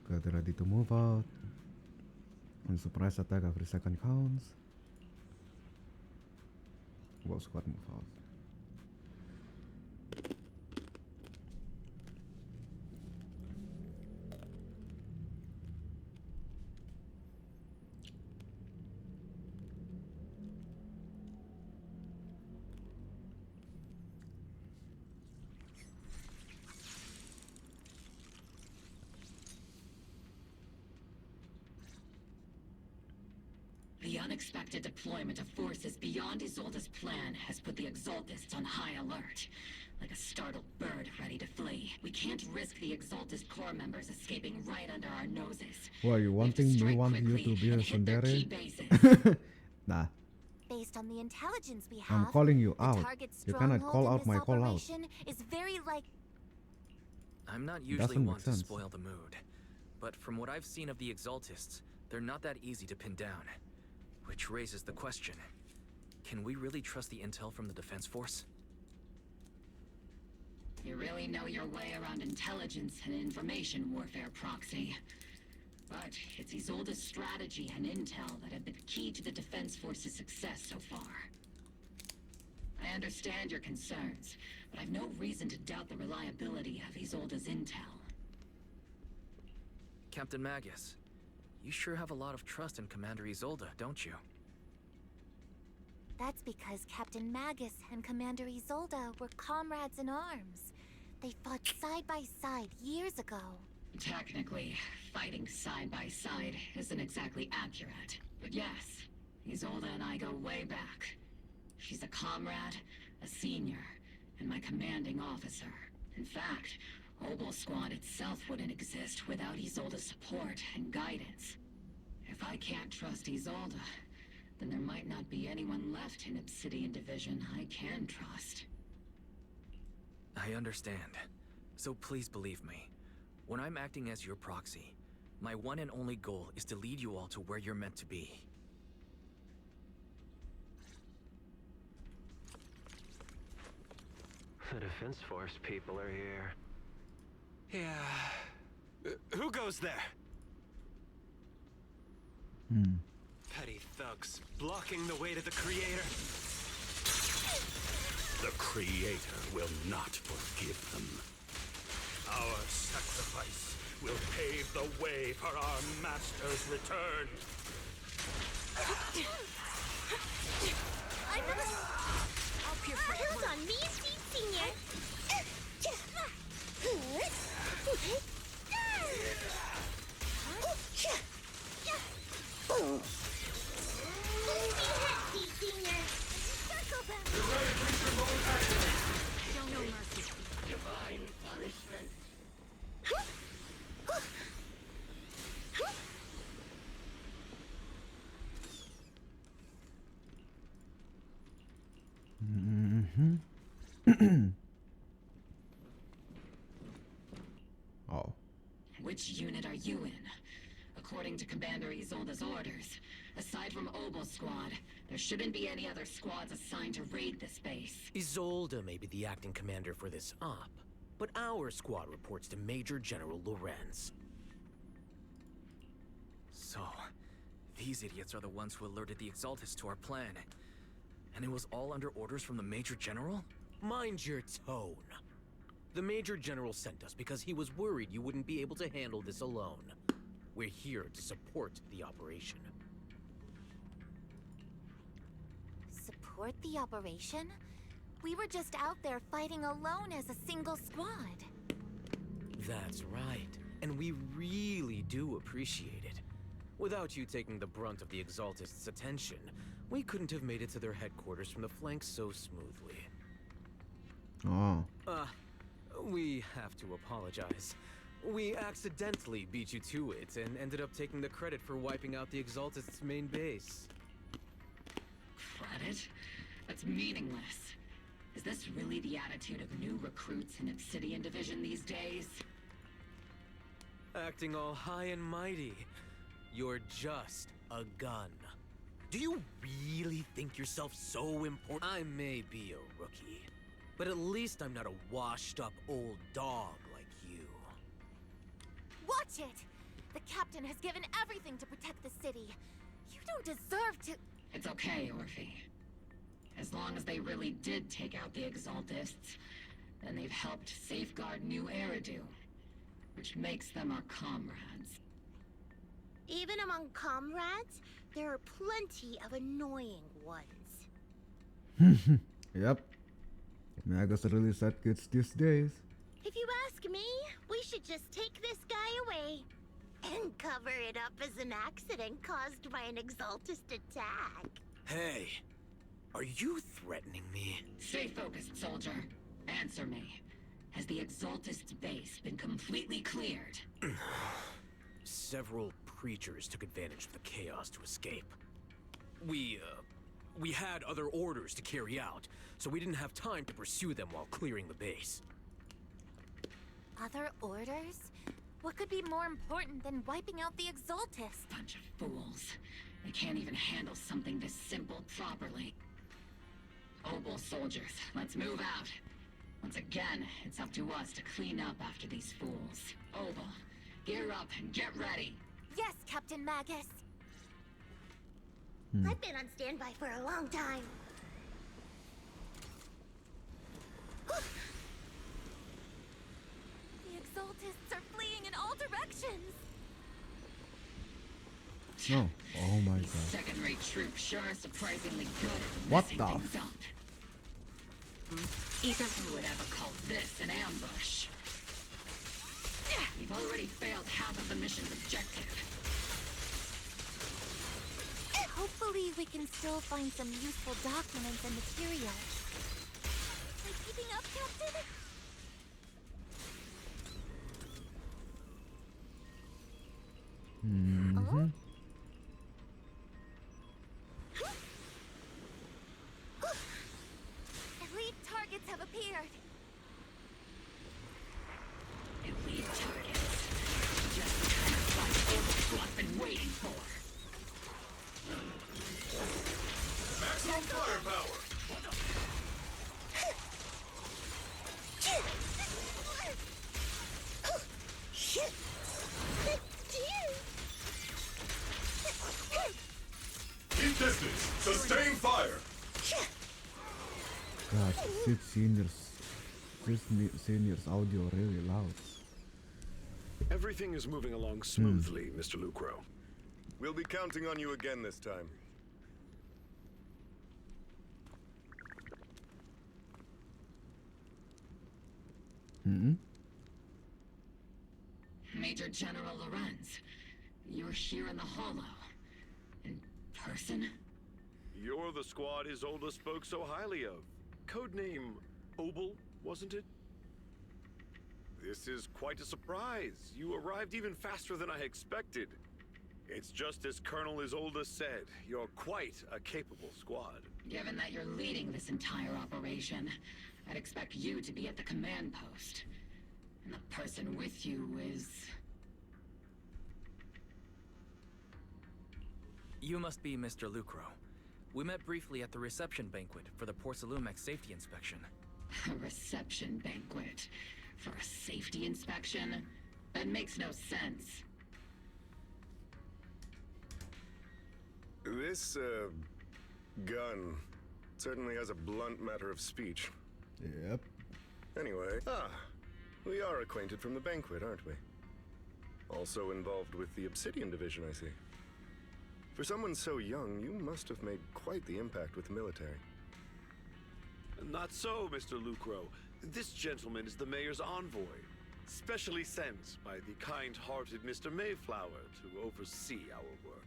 Get ready to move out. On surprise attack every second counts. Well, squad move out. The unexpected deployment of forces beyond Isolde's plan has put the Exaltists on high alert. Like a startled bird ready to flee. We can't risk the Exaltist core members escaping right under our noses. Why you wanting me want you to be a Sundari? Nah. Based on the intelligence we have, I'm calling you the out. target's You cannot stronghold call in out this my call out. operation is very like. I'm not usually Doesn't make one to sense. spoil the mood, but from what I've seen of the Exaltists, they're not that easy to pin down. Which raises the question, can we really trust the intel from the Defense Force? You really know your way around intelligence and information warfare, Proxy. But it's Isolde's strategy and intel that have been key to the Defense Force's success so far. I understand your concerns, but I've no reason to doubt the reliability of Isolde's intel. Captain Magus, you sure have a lot of trust in Commander Isolde, don't you? That's because Captain Magus and Commander Isolde were comrades in arms. They fought side by side years ago. Technically, fighting side by side isn't exactly accurate. But yes, Isolde and I go way back. She's a comrade, a senior, and my commanding officer. In fact, Obel Squad itself wouldn't exist without Isolde's support and guidance. If I can't trust Isolde, then there might not be anyone left in Obsidian Division I can trust. I understand. So please believe me. When I'm acting as your proxy, my one and only goal is to lead you all to where you're meant to be. The Defense Force people are here. Yeah. Who goes there? Petty thugs blocking the way to the Creator. The Creator will not forgive them. Our sacrifice will pave the way for our master's return. I'll peer pressure on me, Senior. Show no mercy. Divine punishment. Oh. Which unit are you in? According to Commander Isolde's orders, aside from Obel Squad, there shouldn't be any other squads assigned to raid this base. Isolde may be the acting commander for this op, but our squad reports to Major General Lorenz. So, these idiots are the ones who alerted the Exaltists to our plan. And it was all under orders from the Major General? Mind your tone. The Major General sent us because he was worried you wouldn't be able to handle this alone. We're here to support the operation. Support the operation? We were just out there fighting alone as a single squad. That's right, and we really do appreciate it. Without you taking the brunt of the Exaltists' attention, we couldn't have made it to their headquarters from the flanks so smoothly. Oh. We have to apologize. We accidentally beat you to it and ended up taking the credit for wiping out the Exaltist's main base. Credit? That's meaningless. Is this really the attitude of new recruits in Obsidian Division these days? Acting all high and mighty. You're just a gun. Do you really think yourself so important? I may be a rookie, but at least I'm not a washed-up old dog like you. Watch it! The captain has given everything to protect the city. You don't deserve to... It's okay, Orphe. As long as they really did take out the Exaltists, then they've helped safeguard New Eridu, which makes them our comrades. Even among comrades, there are plenty of annoying ones. Yep. Magus really sad kids these days. If you ask me, we should just take this guy away and cover it up as an accident caused by an Exaltist attack. Hey, are you threatening me? Stay focused, soldier. Answer me. Has the Exaltist's base been completely cleared? Several preachers took advantage of the chaos to escape. We had other orders to carry out, so we didn't have time to pursue them while clearing the base. Other orders? What could be more important than wiping out the Exaltist? Bunch of fools. They can't even handle something this simple properly. Obel soldiers, let's move out. Once again, it's up to us to clean up after these fools. Obel, gear up and get ready. Yes, Captain Magus. I've been on standby for a long time. The Exaltists are fleeing in all directions. No. Oh my These god. second-rate troops sure are surprisingly good at What messing the things up. Even who would ever call this an ambush? We've already failed half of the mission's objective. Hopefully we can still find some useful documents and materials. Are you keeping up, Captain? Mm-hmm. Elite targets have appeared. Elite targets. Just the kind of fight I've been waiting for. Maximum firepower! Keep distance! Sustain fire! God, seniors audio really loud. Everything is moving along smoothly, Mr. Lucro. We'll be counting on you again this time. Major General Lorenz, you're here in the Hollow. In person? You're the squad Isolde spoke so highly of. Codename Obel, wasn't it? This is quite a surprise. You arrived even faster than I expected. It's just as Colonel Isolde said. You're quite a capable squad. Given that you're leading this entire operation, I'd expect you to be at the command post. And the person with you is... You must be Mr. Lucro. We met briefly at the reception banquet for the Porcelumex safety inspection. A reception banquet for a safety inspection? That makes no sense. This, gun certainly has a blunt matter of speech. Yep. Anyway, we are acquainted from the banquet, aren't we? Also involved with the Obsidian Division, I see. For someone so young, you must have made quite the impact with the military. Not so, Mr. Lucro. This gentleman is the mayor's envoy, specially sent by the kind-hearted Mr. Mayflower to oversee our work.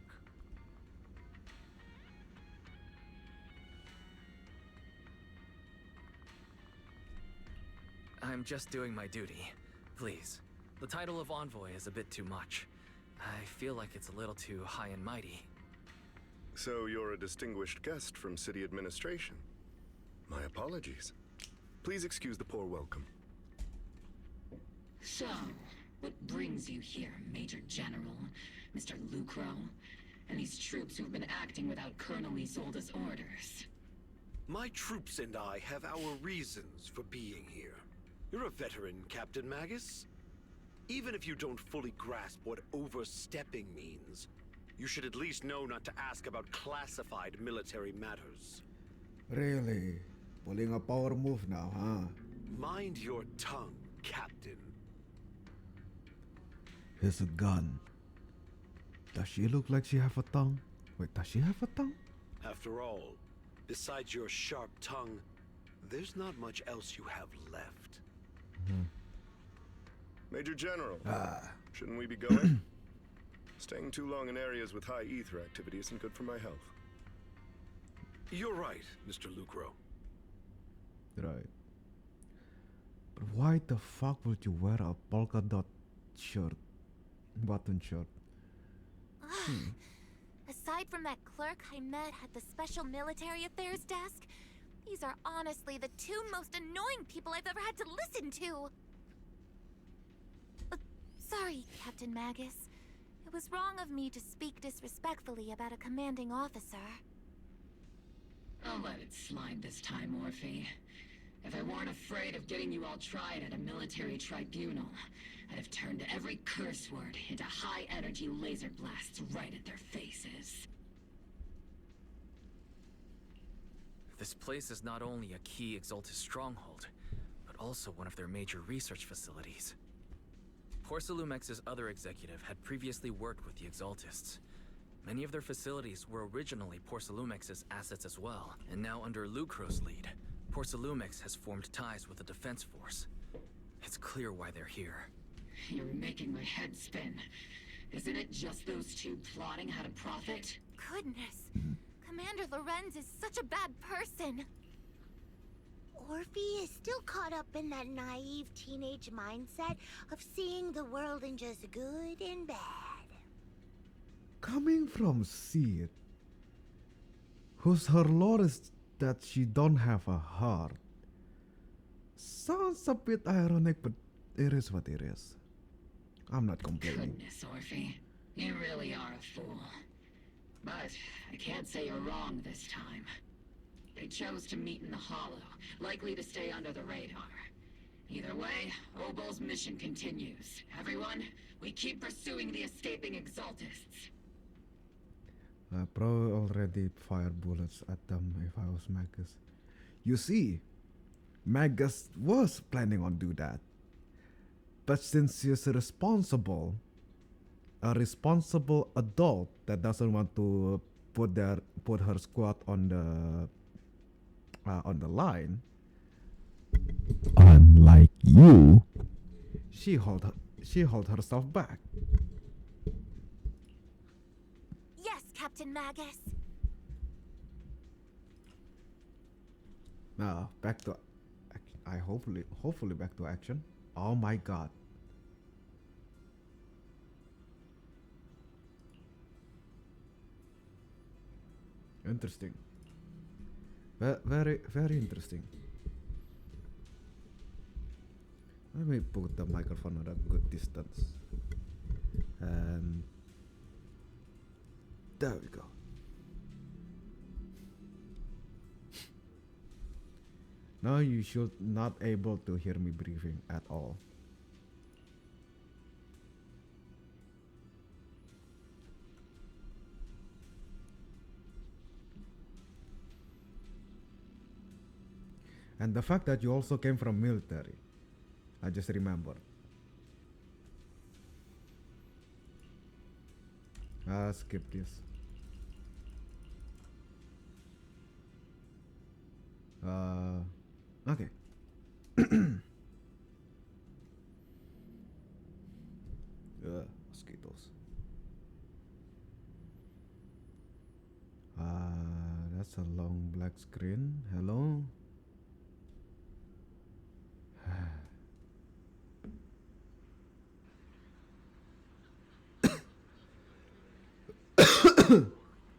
I'm just doing my duty. Please, The title of envoy is a bit too much. I feel like it's a little too high and mighty. So you're a distinguished guest from city administration. My apologies. Please excuse the poor welcome. So, what brings you here, Major General, Mr. Lucro, and these troops who've been acting without Colonel Isolde's orders? My troops and I have our reasons for being here. You're a veteran, Captain Magus. Even if you don't fully grasp what overstepping means, you should at least know not to ask about classified military matters. Really? Pulling a power move now, huh? Mind your tongue, Captain. Here's a gun. Does she look like she have a tongue? Wait, does she have a tongue? After all, besides your sharp tongue, there's not much else you have left. Major General, shouldn't we be going? Staying too long in areas with high ether activity isn't good for my health. You're right, Mr. Lucro. Right. But why the fuck would you wear a polka dot shirt? Button shirt. Aside from that clerk I met at the Special Military Affairs desk, these are honestly the two most annoying people I've ever had to listen to. Sorry, Captain Magus. It was wrong of me to speak disrespectfully about a commanding officer. I'll let it slide this time, Orphe. If I weren't afraid of getting you all tried at a military tribunal, I'd have turned every curse word into high-energy laser blasts right at their faces. This place is not only a key Exaltus stronghold, but also one of their major research facilities. Porcelumex's other executive had previously worked with the Exaltists. Many of their facilities were originally Porcelumex's assets as well, and now under Lucro's lead, Porcelumex has formed ties with the defense force. It's clear why they're here. You're making my head spin. Isn't it just those two plotting how to profit? Goodness, Commander Lorenz is such a bad person. Orphe is still caught up in that naive teenage mindset of seeing the world in just good and bad. Coming from Sid, whose her lore is that she don't have a heart, sounds a bit ironic, but it is what it is. I'm not complaining. Goodness, Orphe. You really are a fool. But I can't say you're wrong this time. They chose to meet in the Hollow, likely to stay under the radar. Either way, Obol's mission continues. Everyone, we keep pursuing the escaping Exaltists. I probably already fired bullets at them if I was Magus. You see, Magus was planning on do that. But since she's a responsible adult that doesn't want to put her squad on the line, unlike you, she held herself back. Yes, Captain Magus. Now back to hopefully back to action. Oh my god. Interesting. Very interesting. Let me put the microphone at a good distance. And there we go. Now you should not able to hear me breathing at all. And the fact that you also came from military, I just remembered. Skip this. Okay. Mosquitoes. That's a long black screen. Hello.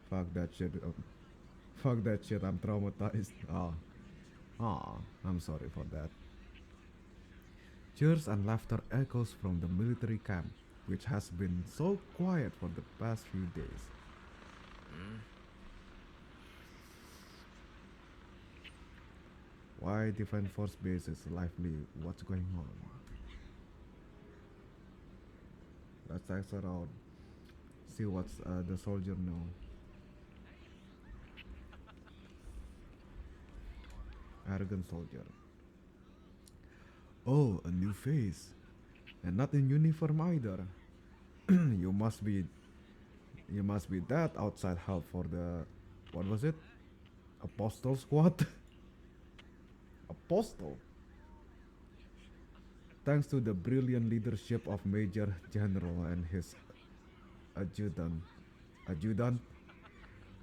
Fuck that shit. Fuck that shit. I'm traumatized. I'm sorry for that. Cheers and laughter echoes from the military camp, which has been so quiet for the past few days. Why Defense Force base is lively? What's going on? Let's ask around. See what's the soldier know. Arrogant soldier. Oh, a new face. And not in uniform either. You must be that outside help for the what was it? Apostle squad? Apostle. Thanks to the brilliant leadership of Major General and his adjutant,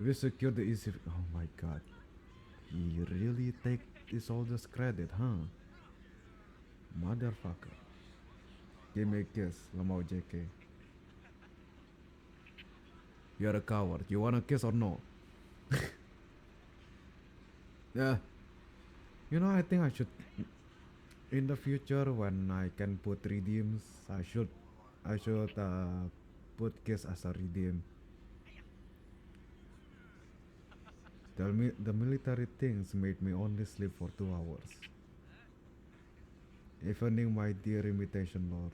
we secured the easy. Oh my god. He really take this all this credit, huh? Motherfucker. Give me a kiss, Lamau JK. You're a coward. You want a kiss or no? Yeah. You know, I think I should, in the future when I can put redeems, I should put kiss as a redeem. The military things made me only sleep for 2 hours. Evening, my dear imitation lord.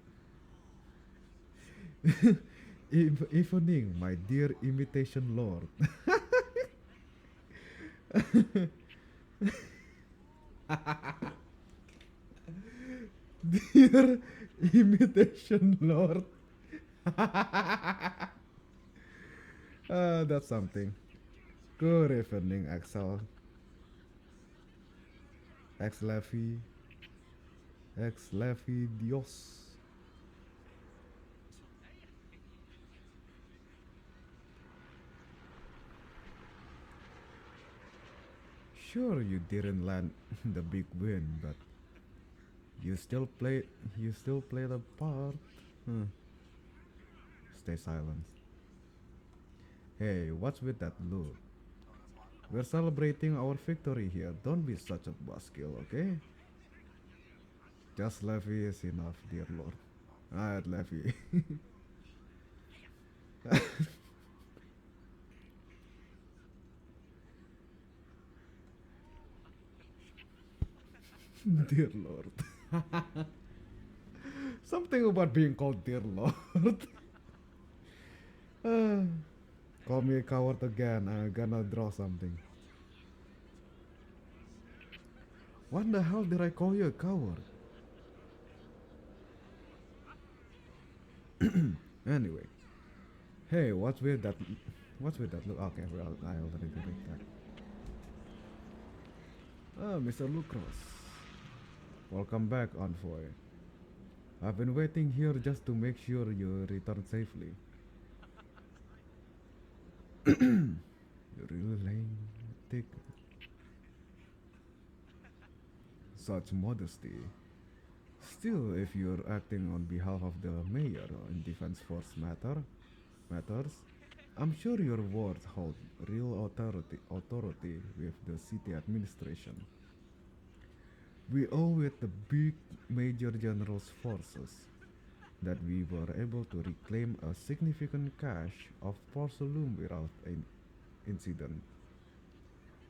Evening, my dear imitation lord. Dear imitation lord. That's something. Good evening, Axel. Ex Leffy Dios. Sure, you didn't land the big win, but you still play the part. Stay silent. Hey, what's with that look? We're celebrating our victory here. Don't be such a buzzkill, okay? Just Leffy is enough, dear lord. Alright, Leffy. Dear lord. Something about being called dear lord. Call me a coward again. I'm gonna draw something. What the hell did I call you a coward? Anyway. Hey, what's with that look? Okay, well, I already did that. Mr. Lucros. Welcome back, Envoy. I've been waiting here just to make sure you return safely. You're really laying thick. Such modesty. Still, if you're acting on behalf of the mayor in Defense Force matters, I'm sure your words hold real authority with the city administration. We owe it the big Major General's forces that we were able to reclaim a significant cache of porcelain without an incident.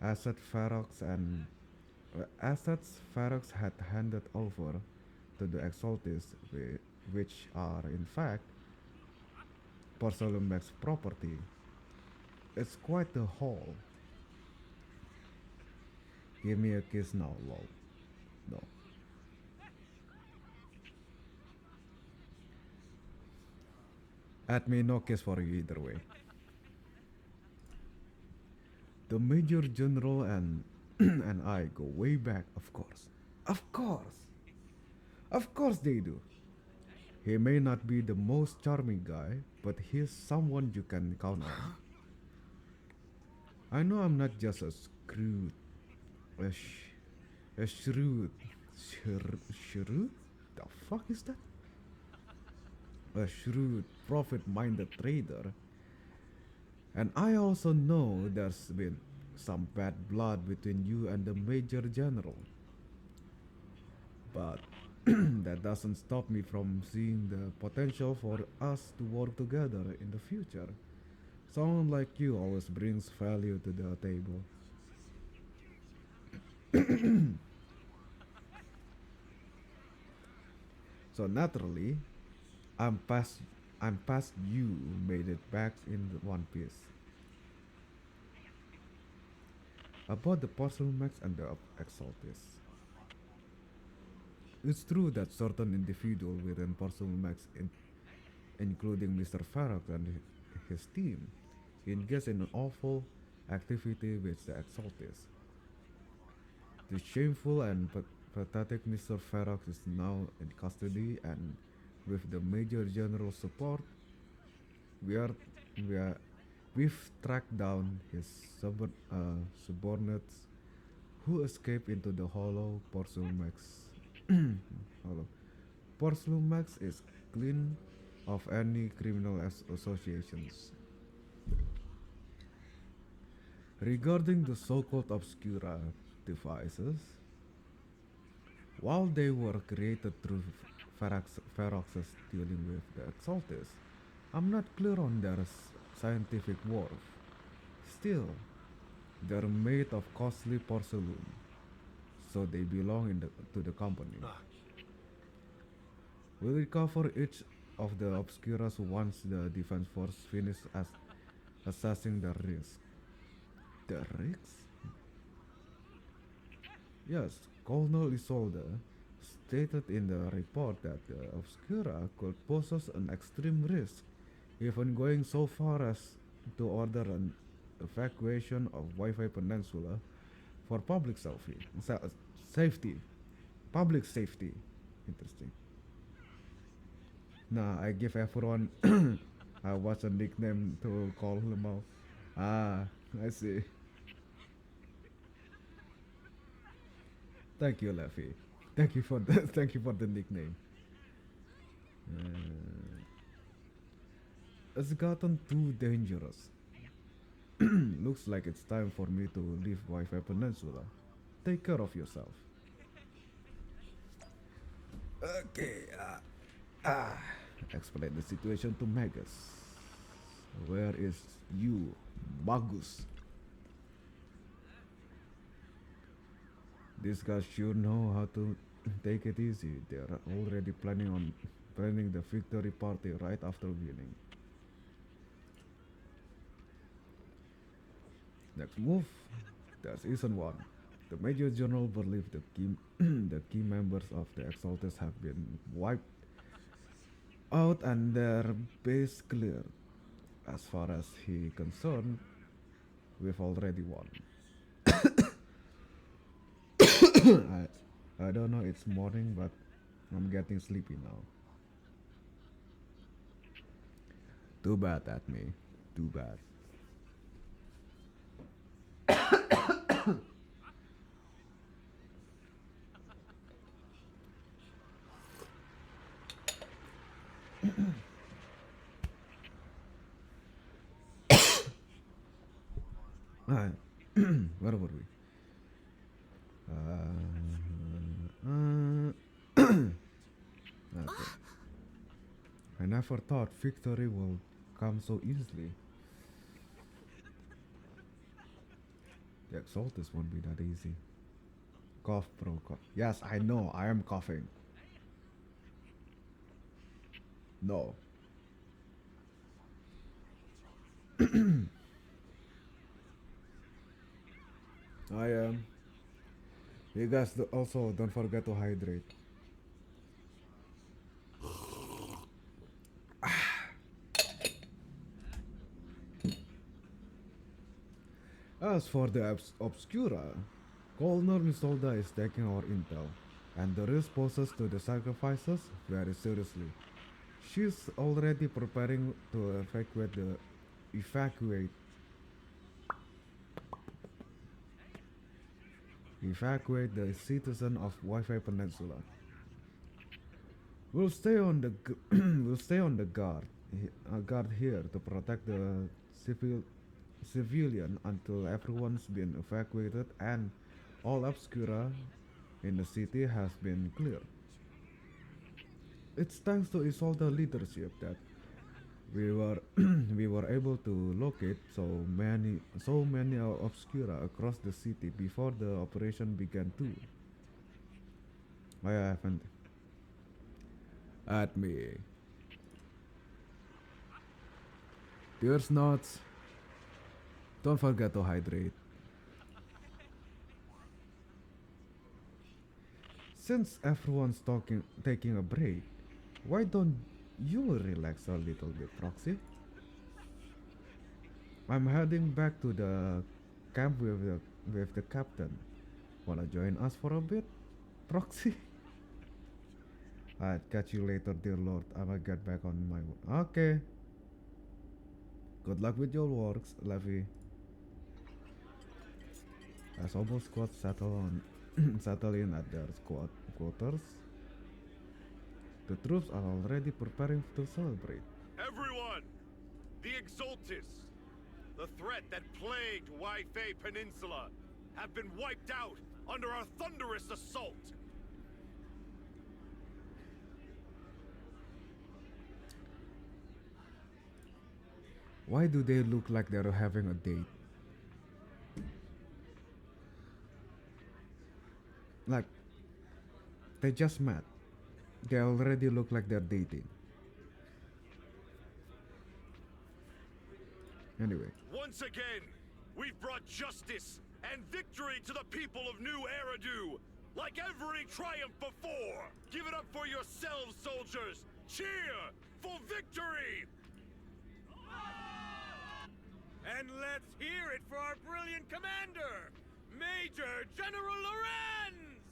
Assets Ferox had handed over to the Exaltis, which are in fact Porcelain Max's property. It's quite the haul. Give me a kiss now, lol. No. At me, no kiss for you either way. The Major General and and I go way back, of course. Of course! Of course they do. He may not be the most charming guy, but he's someone you can count on. I know I'm not just a shrewd. The fuck is that? A shrewd, profit-minded trader. And I also know there's been some bad blood between you and the Major General. But that doesn't stop me from seeing the potential for us to work together in the future. Someone like you always brings value to the table. So naturally, I'm past I'm past you made it back in one piece. About the Porcelain and the Exaltis. It's true that certain individuals within Porcelain including Mr. Farrock and his team, engaged in an awful activity with the Exaltis. The shameful and pathetic Mr. Farrock is now in custody, and with the Major General's support, we are, we are, we've tracked down his subordinates who escaped into the Hollow Porcelain. Hollow. Porcelain is clean of any criminal associations. Regarding the so-called Obscura devices, while they were created through Ferox's dealing with the Exaltis, I'm not clear on their scientific worth. Still, they're made of costly porcelain, so they belong to the company. We'll recover each of the Obscuras once the defense force finishes assessing the risk. The risks? Yes, Colonel Isolde stated in the report that the Obscura could pose us an extreme risk, even going so far as to order an evacuation of Wi-Fi Peninsula for public safety. Public safety. Interesting. Nah, I give everyone what's a nickname to call them out. Ah, I see. Thank you, Leffy. Thank you for the thank you for the nickname. It's gotten too dangerous. Looks like it's time for me to leave Wi-Fi Peninsula. Take care of yourself. Okay. Explain the situation to Magus. Where is you, Magus? These guys sure know how to take it easy. They are already planning the victory party right after winning. Next move, there's Season 1. The Major General believes the key members of the Exalted have been wiped out and their base cleared. As far as he concerned, we've already won. I don't know, it's morning, but I'm getting sleepy now. Too bad at me. Too bad. Where were we? Okay. I never thought victory will come so easily. The Exaltus won't be that easy. Cough, bro, cough. Yes, I know, I am coughing. No. I am. You guys also don't forget to hydrate. As for the Obscura, Colonel Isolda is taking our intel, and the risk poses to the sacrifices very seriously. She's already preparing to evacuate the citizen of Wi-Fi Peninsula. We'll stay on the guard here to protect the civilian until everyone's been evacuated and all obscura in the city has been cleared. It's thanks to Isolde leadership that we were we were able to locate so many obscura across the city before the operation began too. I haven't at me. DeerzNuts, don't forget to hydrate. Since everyone's taking a break, why don't you relax a little bit, Proxy? I'm heading back to the camp with the captain. Wanna join us for a bit, Proxy? I'll catch you later, dear Lord. I'ma get back on my work. Okay. Good luck with your works, Levy. As Obo squad settle in at their squad quarters, the troops are already preparing to celebrate. Everyone! The Exaltis, the threat that plagued Waifei Peninsula, have been wiped out under our thunderous assault! Why do they look like they're having a date? Like, they just met. They already look like they're dating. Anyway. Once again, we've brought justice and victory to the people of New Eridu, like every triumph before! Give it up for yourselves, soldiers! Cheer for victory! And let's hear it for our brilliant commander, Major General Lorenz!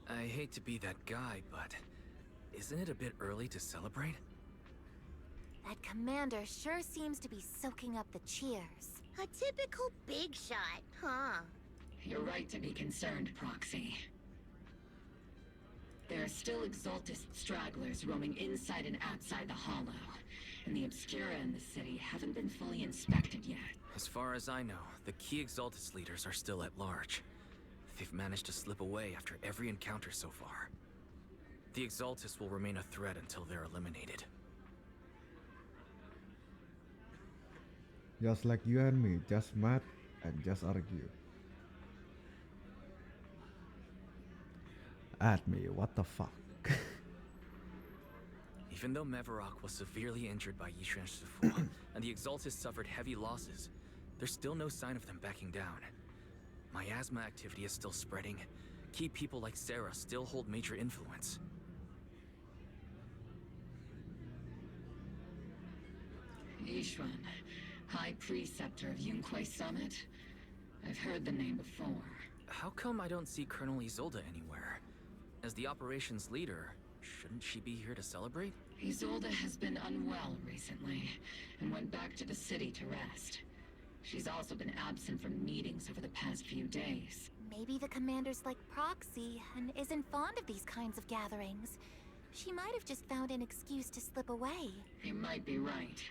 I hate to be that guy, but isn't it a bit early to celebrate? That commander sure seems to be soaking up the cheers. A typical big shot, huh? You're right to be concerned, Proxy. There are still Exaltist stragglers roaming inside and outside the Hollow, and the Obscura in the city haven't been fully inspected yet. As far as I know, the key Exaltus leaders are still at large. They've managed to slip away after every encounter so far. The Exaltus will remain a threat until they're eliminated. Just like you and me, just met and just argue. At me, what the fuck? Even though Mevarok was severely injured by Yishuan Shifu, and the Exaltus suffered heavy losses, there's still no sign of them backing down. Miasma activity is still spreading. Key people like Sarah still hold major influence. Yishuan, High Preceptor of Yunquai Summit? I've heard the name before. How come I don't see Colonel Isolde anywhere? As the operations leader, shouldn't she be here to celebrate? Isolde has been unwell recently, and went back to the city to rest. She's also been absent from meetings over the past few days. Maybe the commander's like Proxy and isn't fond of these kinds of gatherings. She might have just found an excuse to slip away. You might be right.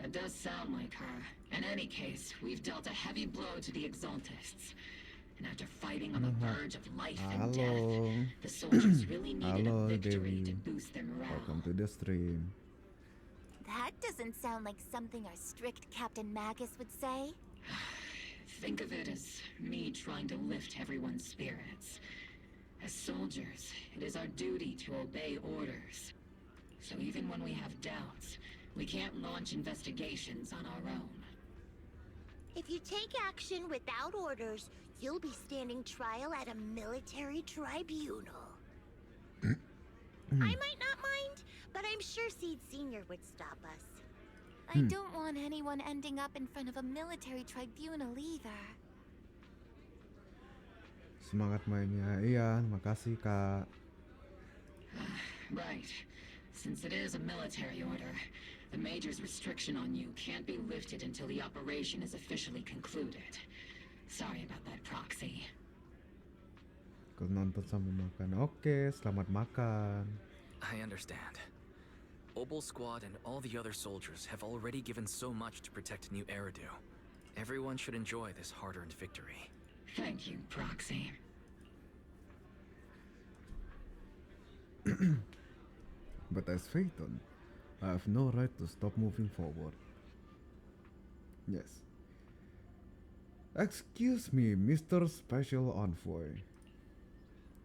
That does sound like her. In any case, we've dealt a heavy blow to the Exaltists. And after fighting on the verge of life and death, the soldiers really needed a victory to boost their morale. Welcome to the stream. That doesn't sound like something our strict Captain Magus would say. Think of it as me trying to lift everyone's spirits. As soldiers, it is our duty to obey orders. So even when we have doubts, we can't launch investigations on our own. If you take action without orders, you'll be standing trial at a military tribunal. I might not mind, but I'm sure Seed Senior would stop us. I don't want anyone ending up in front of a military tribunal either. Semangat mainnya. Iya, makasih Kak. Right. Since it is a military order, the Major's restriction on you can't be lifted until the operation is officially concluded. Sorry about that, Proxy. Kau nonton sambil makan. Oke, selamat makan. I understand. Obel Squad and all the other soldiers have already given so much to protect New Eridu. Everyone should enjoy this hard-earned victory. Thank you, Proxy. But as Phaeton, I have no right to stop moving forward. Yes. Excuse me, Mr. Special Envoy.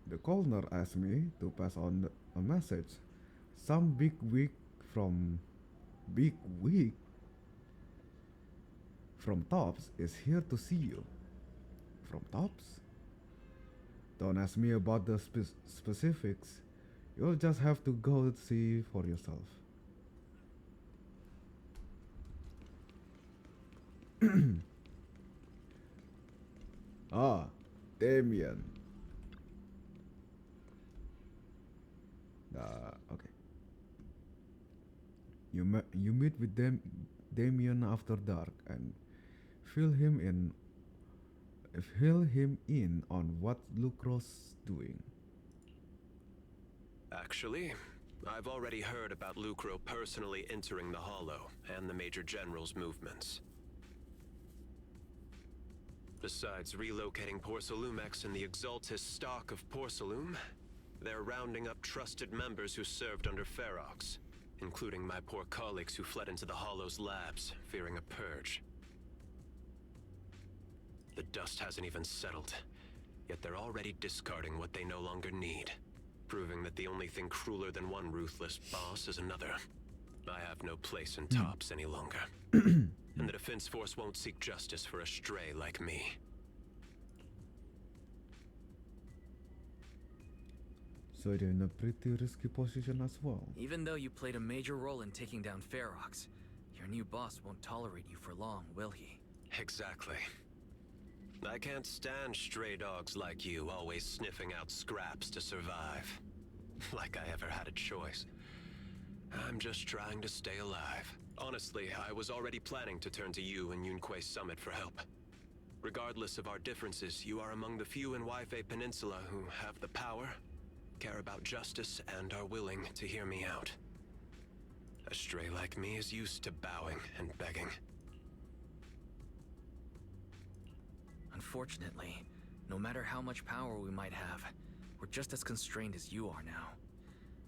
The coroner asked me to pass on a message. Some big wig from Tops is here to see you. From Tops? Don't ask me about the specifics. You'll just have to go see for yourself. Ah, Damien. Okay. You meet with Damien after dark and fill him in on what Lucro's doing. Actually, I've already heard about Lucro personally entering the Hollow and the Major General's movements. Besides relocating Porcelumex and the Exaltis stock of Porcelume, they're rounding up trusted members who served under Ferox, including my poor colleagues who fled into the Hollow's labs, fearing a purge. The dust hasn't even settled, yet they're already discarding what they no longer need, proving that the only thing crueler than one ruthless boss is another. I have no place in Tops any longer. And the Defense Force won't seek justice for a stray like me. So they're in a pretty risky position as well. Even though you played a major role in taking down Ferox, your new boss won't tolerate you for long, will he? Exactly. I can't stand stray dogs like you always sniffing out scraps to survive. Like I ever had a choice. I'm just trying to stay alive. Honestly, I was already planning to turn to you and Yunquei Summit for help. Regardless of our differences, you are among the few in Waifei Peninsula who have the power, care about justice, and are willing to hear me out. A stray like me is used to bowing and begging. Unfortunately, no matter how much power we might have, we're just as constrained as you are now.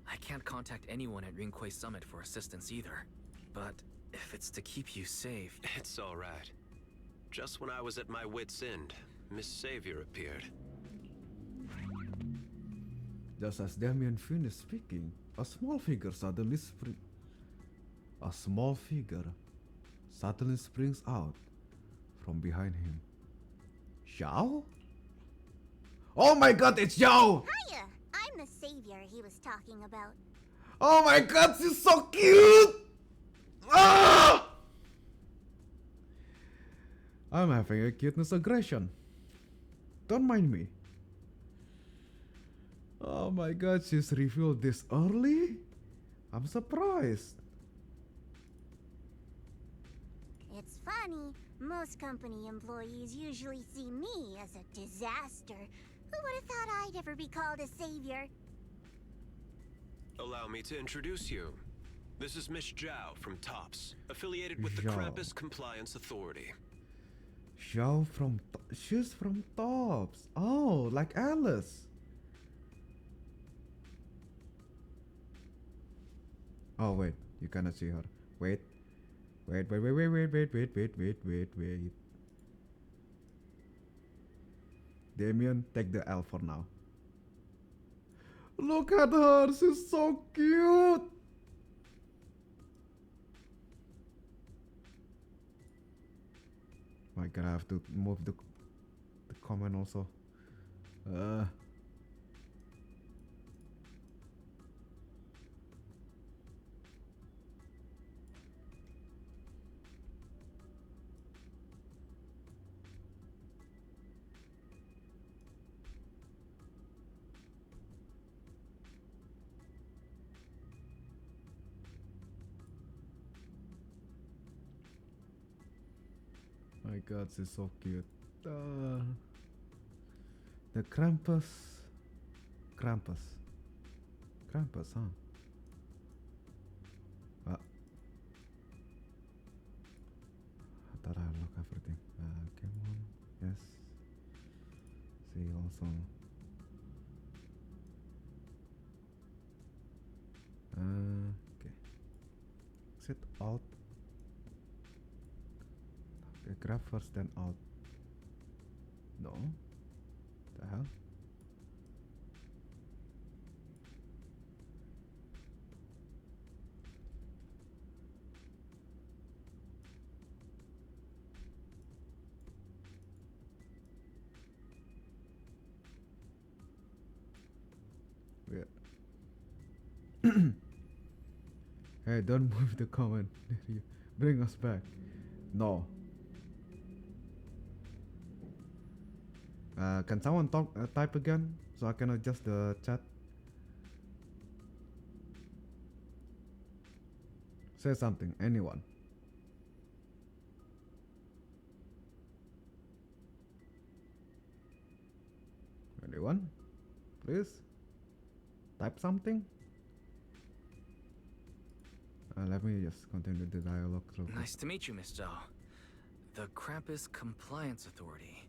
I can't contact anyone at Yunquei Summit for assistance either. But if it's to keep you safe... It's all right. Just when I was at my wit's end, Miss Savior appeared. Just as Damien finished speaking, a small figure suddenly springs out from behind him. Xiao? Oh my god, it's Xiao! Hiya! I'm the savior he was talking about. Oh my god, she's so cute! Ah! I'm having a cuteness aggression. Don't mind me. Oh my god, she's revealed this early? I'm surprised. It's funny. Most company employees usually see me as a disaster. Who would have thought I'd ever be called a savior? Allow me to introduce you. This is Miss Zhao from Tops, affiliated with the Zhao. Krampus Compliance Authority. Xiao she's from Tops. Oh, like Alice. Oh wait, you cannot see her. Wait. Damien, take the L for now. Look at her, she's so cute. My god, I have to move the comment also. My god, she's so cute. The Krampus, huh? everything. Come on. Yes. See also. Okay. Exit Alt. Okay, grab first then Alt. No. The hell? Weird. Hey, don't move the comment. Bring us back. No. Can someone type again so I can adjust the chat? Say something, anyone. Anyone? Please? Type something? Let me just continue the dialogue real quick. Nice to meet you, Miss Zhao. The Krampus Compliance Authority.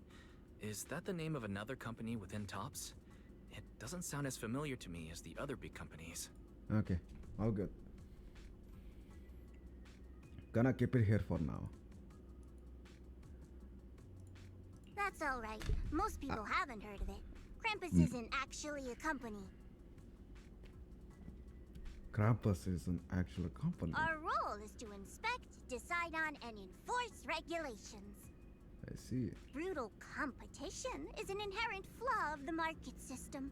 Is that the name of another company within TOPS? It doesn't sound as familiar to me as the other big companies. Okay, all good. Gonna keep it here for now. That's all right. Most people haven't heard of it. Krampus isn't actually a company. Krampus is an actual company. Our role is to inspect, decide on, and enforce regulations. I see. Brutal competition is an inherent flaw of the market system.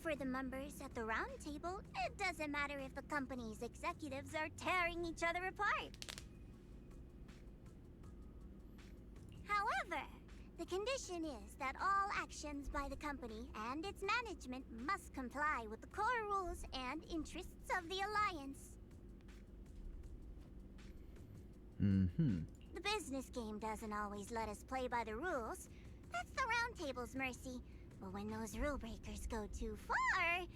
For the members at the round table, it doesn't matter if the company's executives are tearing each other apart. However, the condition is that all actions by the company and its management must comply with the core rules and interests of the Alliance. The business game doesn't always let us play by the rules. That's the round table's mercy. But when those rule breakers go too far,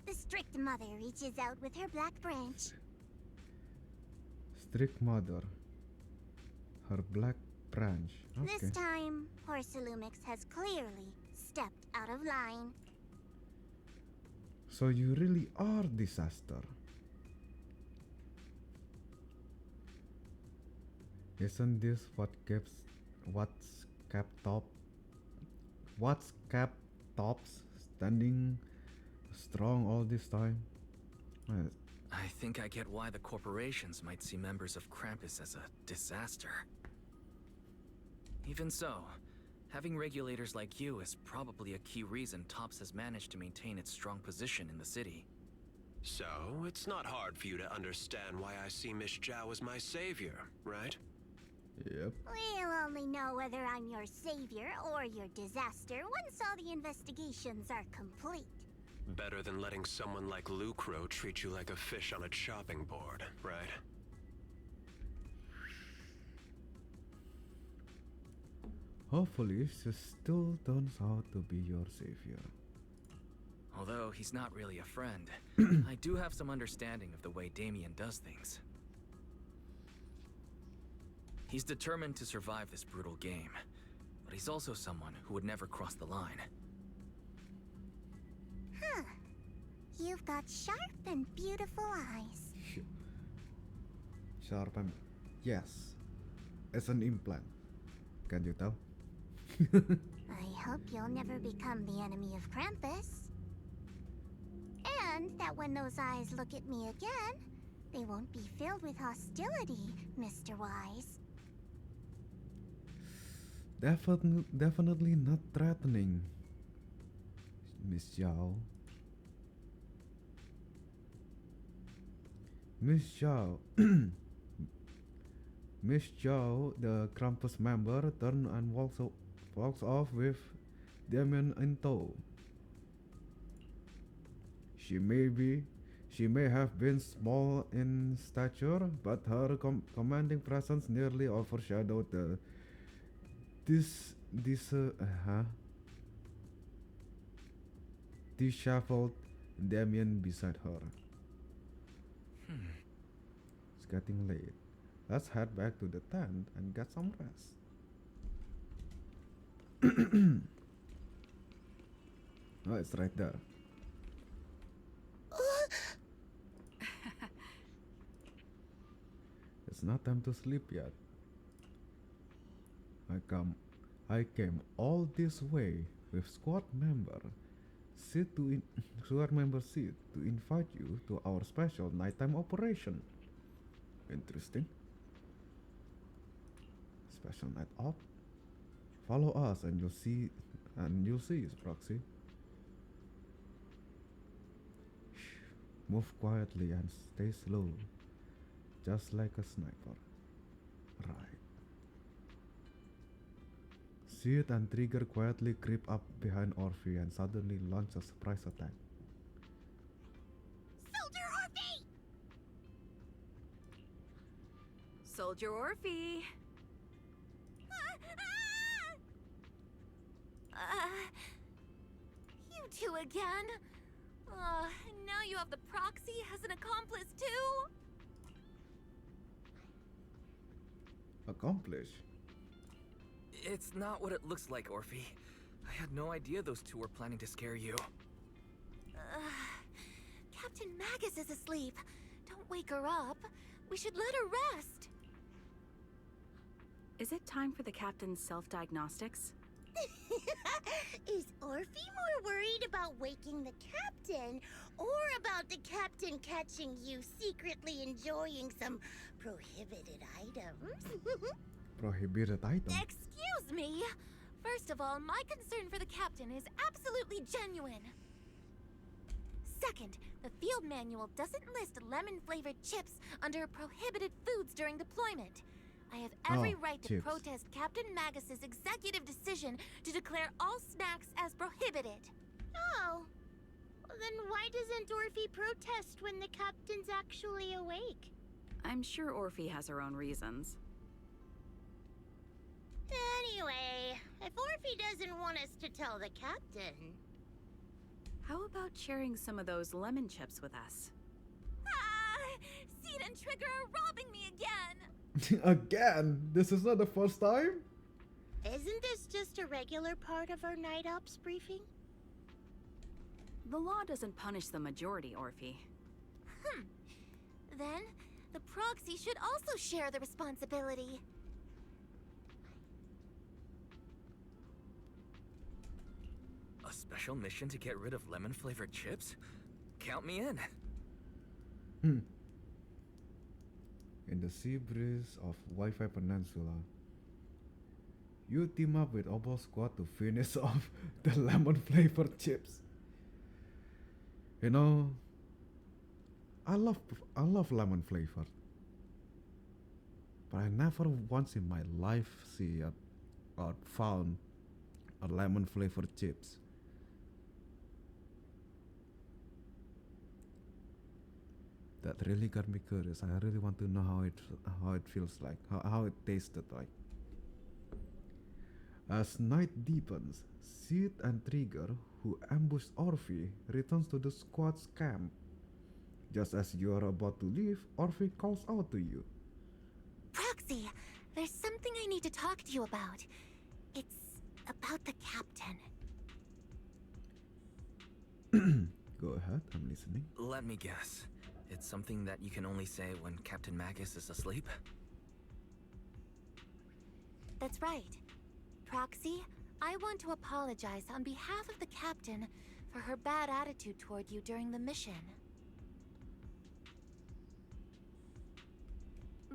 the strict mother reaches out with her black branch. Strict mother. Her black branch. Okay. This time, Horsalumix has clearly stepped out of line. So you really are disaster. Isn't this what's kept TOPS standing strong all this time? I think I get why the corporations might see members of Krampus as a disaster. Even so, having regulators like you is probably a key reason TOPS has managed to maintain its strong position in the city. So, it's not hard for you to understand why I see Miss Zhao as my savior, right? Yep. We'll only know whether I'm your savior or your disaster once all the investigations are complete. Better than letting someone like Lucro treat you like a fish on a chopping board, right? Hopefully, she still turns out to be your savior. Although he's not really a friend, I do have some understanding of the way Damien does things. He's determined to survive this brutal game, but he's also someone who would never cross the line. Huh. You've got sharp and beautiful eyes. Sharp and... Yes. It's an implant. Can you tell? I hope you'll never become the enemy of Krampus. And that when those eyes look at me again, they won't be filled with hostility, Mr. Wise. Definitely not threatening, Miss Zhao. Miss Zhao. Miss Zhao, the Krampus member, turns and walks off with Damien in tow. She may have been small in stature, but her commanding presence nearly overshadowed the disheveled Damien beside her. It's getting late. Let's head back to the tent and get some rest. Oh, it's right there. It's not time to sleep yet. I came all this way with squad member squad member Sid to invite you to our special nighttime operation. Interesting. Special night op. Follow us and you'll see his proxy. Shh. Move quietly and stay slow. Just like a sniper. Right. Sid and Trigger quietly creep up behind Orphe and suddenly launch a surprise attack. Soldier Orphe! Soldier Orphe! You two again? Now you have the proxy as an accomplice too? Accomplish? It's not what it looks like, Orphe. I had no idea those two were planning to scare you. Captain Magus is asleep. Don't wake her up. We should let her rest. Is it time for the captain's self-diagnostics? Is Orphe more worried about waking the captain or about the captain catching you secretly enjoying some prohibited items? Prohibited item? Excuse me! First of all, my concern for the captain is absolutely genuine. Second, the field manual doesn't list lemon-flavored chips under prohibited foods during deployment. I have every right to chips. protest Captain Magus's executive decision to declare all snacks as prohibited. Oh. Well, then why doesn't Orphe protest when the captain's actually awake? I'm sure Orphe has her own reasons. Anyway, if Orphe doesn't want us to tell the captain... How about sharing some of those lemon chips with us? Seed and Trigger are robbing me again! Again? This is not the first time? Isn't this just a regular part of our night ops briefing? The law doesn't punish the majority, Orphe. Then, the proxy should also share the responsibility. A special mission to get rid of lemon-flavored chips? Count me in. In the sea breeze of Wi-Fi Peninsula, you team up with Obo Squad to finish off the lemon-flavored chips. You know, I love lemon flavor, but I never once in my life see or found a lemon flavored chips. That really got me curious. I really want to know how it feels like, how it tasted like. As night deepens, Sid and Trigger, who ambushed Orphe, returns to the squad's camp. Just as you are about to leave, Orphe calls out to you. Proxy, there's something I need to talk to you about. It's about the captain. Go ahead, I'm listening. Let me guess. It's something that you can only say when Captain Magus is asleep? That's right. Proxy, I want to apologize on behalf of the captain for her bad attitude toward you during the mission.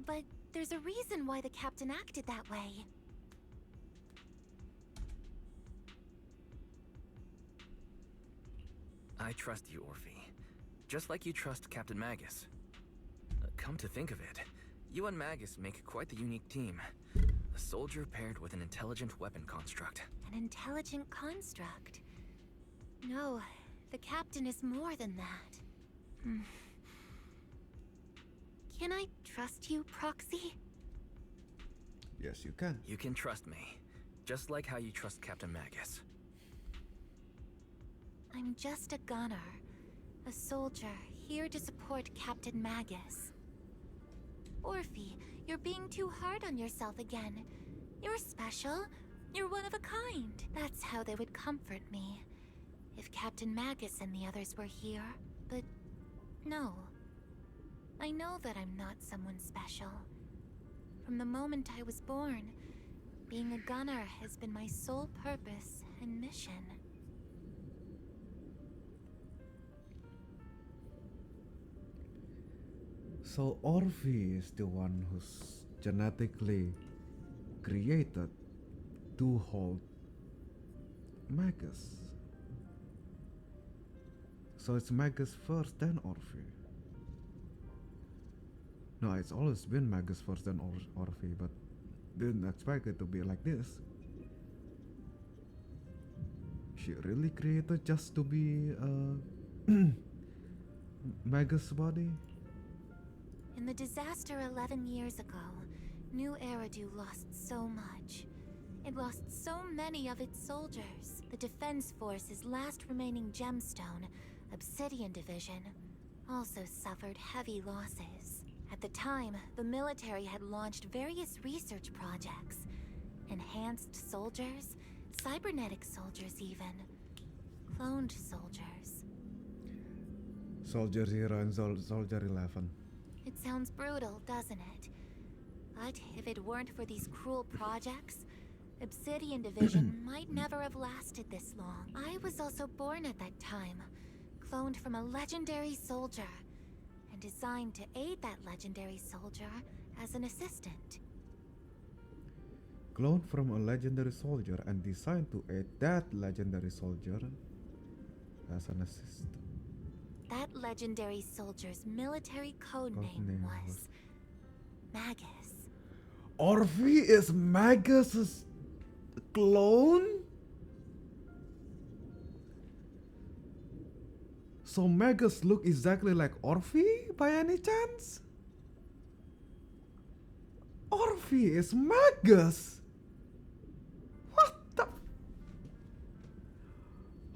But there's a reason why the captain acted that way. I trust you, Orphe. Just like you trust Captain Magus. Come to think of it, you and Magus make quite the unique team. A soldier paired with an intelligent weapon construct. An intelligent construct? No, the captain is more than that. Can I trust you, Proxy? Yes, you can. You can trust me. Just like how you trust Captain Magus. I'm just a gunner. A soldier, here to support Captain Magus. Orphe, you're being too hard on yourself again. You're special. You're one of a kind. That's how they would comfort me. If Captain Magus and the others were here. But no. I know that I'm not someone special. From the moment I was born, being a gunner has been my sole purpose and mission. So Orphe is the one who's genetically created to hold Magus. So it's Magus first, then Orphe. No, it's always been Magus first, then Orphe, but didn't expect it to be like this. She really created just to be Magus' body? In the disaster 11 years ago, New Eridu lost so much. It lost so many of its soldiers. The Defense Force's last remaining gemstone, Obsidian Division, also suffered heavy losses. At the time, the military had launched various research projects. Enhanced soldiers, cybernetic soldiers even. Cloned soldiers. Soldier 0 and Soldier 11. It sounds brutal, doesn't it? But if it weren't for these cruel projects, Obsidian Division might never have lasted this long. I was also born at that time, cloned from a legendary soldier, and designed to aid that legendary soldier as an assistant. Cloned from a legendary soldier and designed to aid that legendary soldier as an assistant. That legendary soldier's military code name was Magus. Orphe is Magus' clone? So Magus look exactly like Orphe by any chance? Orphe is Magus!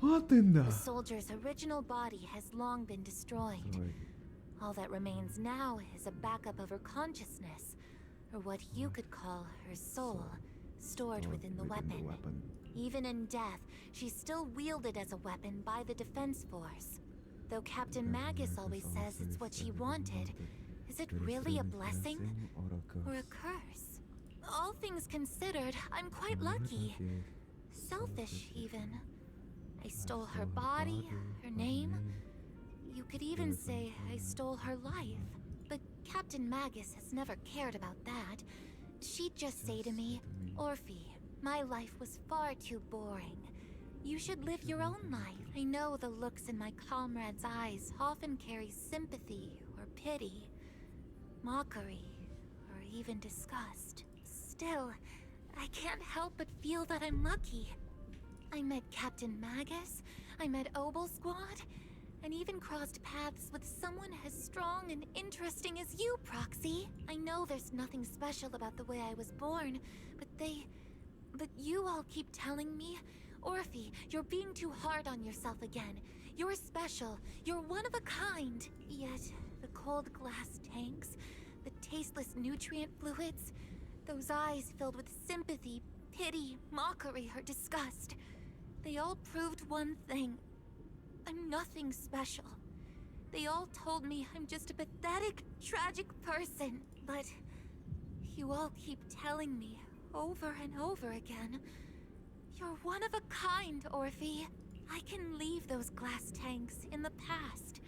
What in the... The soldier's original body has long been destroyed. All that remains now is a backup of her consciousness, or what you could call her soul, stored within the weapon. Even in death, she's still wielded as a weapon by the Defense Force. Though Captain Magus always says it's what she wanted, is it really a blessing or a curse? All things considered, I'm quite lucky. Selfish, even. I stole her body, her name. You could even say I stole her life. But Captain Magus has never cared about that. She'd just say to me, Orphe, my life was far too boring. You should live your own life. I know the looks in my comrades' eyes often carry sympathy or pity, mockery, or even disgust. Still, I can't help but feel that I'm lucky. I met Captain Magus, I met Obel Squad, and even crossed paths with someone as strong and interesting as you, Proxy. I know there's nothing special about the way I was born, but you all keep telling me, Orphe, you're being too hard on yourself again. You're special, you're one of a kind. Yet, the cold glass tanks, the tasteless nutrient fluids, those eyes filled with sympathy, pity, mockery, or disgust. They all proved one thing. I'm nothing special. They all told me I'm just a pathetic, tragic person. But you all keep telling me over and over again, you're one of a kind, Orphe. I can leave those glass tanks in the past.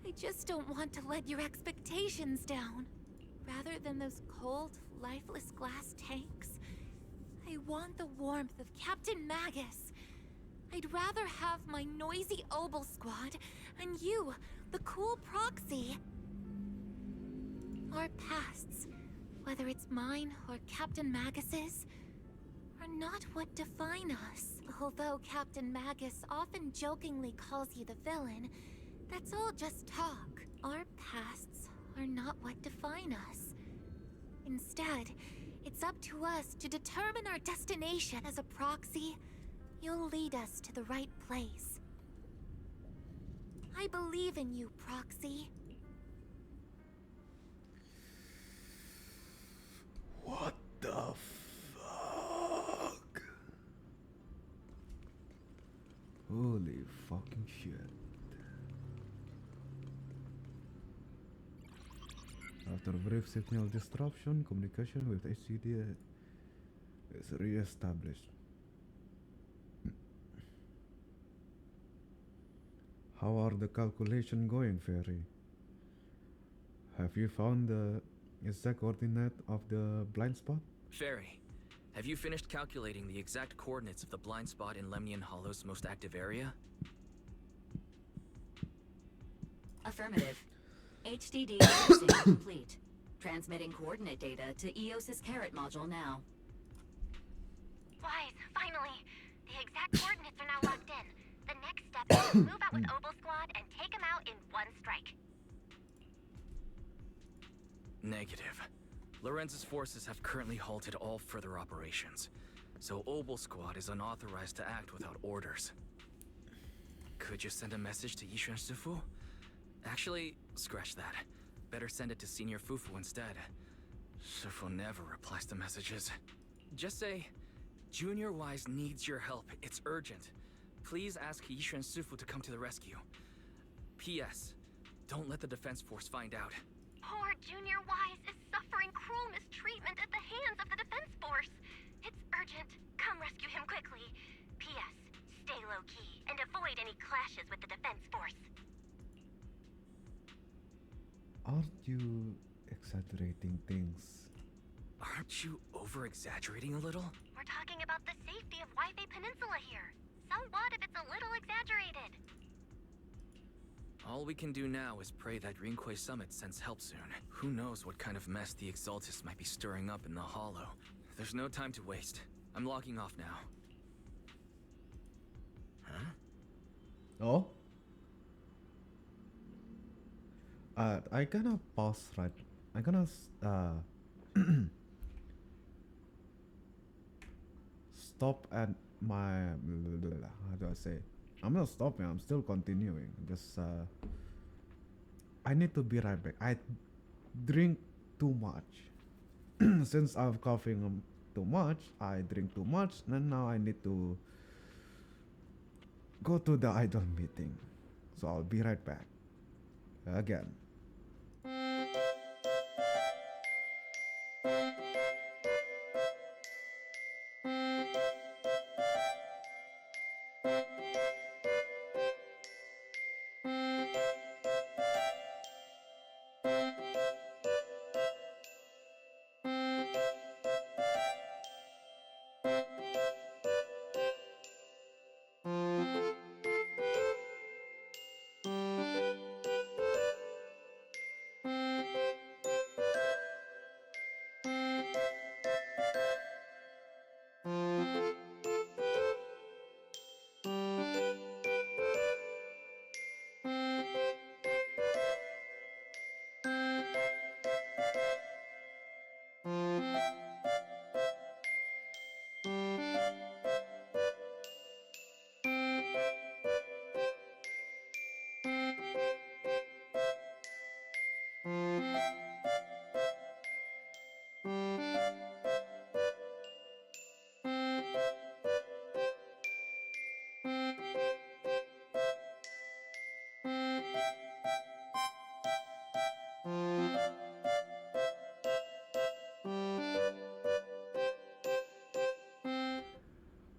I just don't want to let your expectations down. Rather than those cold, lifeless glass tanks, I want the warmth of Captain Magus. I'd rather have my noisy Obel Squad and you, the cool Proxy. Our pasts, whether it's mine or Captain Magus's, are not what define us. Although Captain Magus often jokingly calls you the villain, that's all just talk. Our pasts are not what define us. Instead, it's up to us to determine our destination. As a Proxy, you'll lead us to the right place. I believe in you, Proxy. What the fuck? Holy fucking shit. After a brief signal disruption, communication with HCD is re-established. How are the calculations going, Fairy? Have you found the exact coordinate of the blind spot? Fairy, have you finished calculating the exact coordinates of the blind spot in Lemnian Hollow's most active area? Affirmative. HDD parsing complete. Transmitting coordinate data to EOS's Carrot module now. Wise, finally. The exact coordinates are now locked in. The next step is to move out with Obel Squad and take them out in one strike. Negative. Lorenz's forces have currently halted all further operations, so Obel Squad is unauthorized to act without orders. Could you send a message to Yishuan Sufu? Actually, scratch that. Better send it to Senior Fufu instead. Sufu never replies to messages. Just say, Junior Wise needs your help. It's urgent. Please ask Yishuan Sufu to come to the rescue. P.S. Don't let the defense force find out. Poor Junior Wise is suffering cruel mistreatment at the hands of the defense force. It's urgent. Come rescue him quickly. P.S. Stay low-key and avoid any clashes with the defense force. Aren't you exaggerating things? Aren't you over-exaggerating a little? We're talking about the safety of Waifei Peninsula here. So what if it's a little exaggerated? All we can do now is pray that Rinquay Summit sends help soon. Who knows what kind of mess the Exaltists might be stirring up in the Hollow. There's no time to waste. I'm logging off now. Huh? Oh? I gonna pause right. I'm gonna stop at my how do I say? I'm not stopping. I'm still continuing. Just I need to be right back. I drink too much. Since I'm coughing too much, I drink too much, and now I need to go to the idol meeting. So I'll be right back. Again.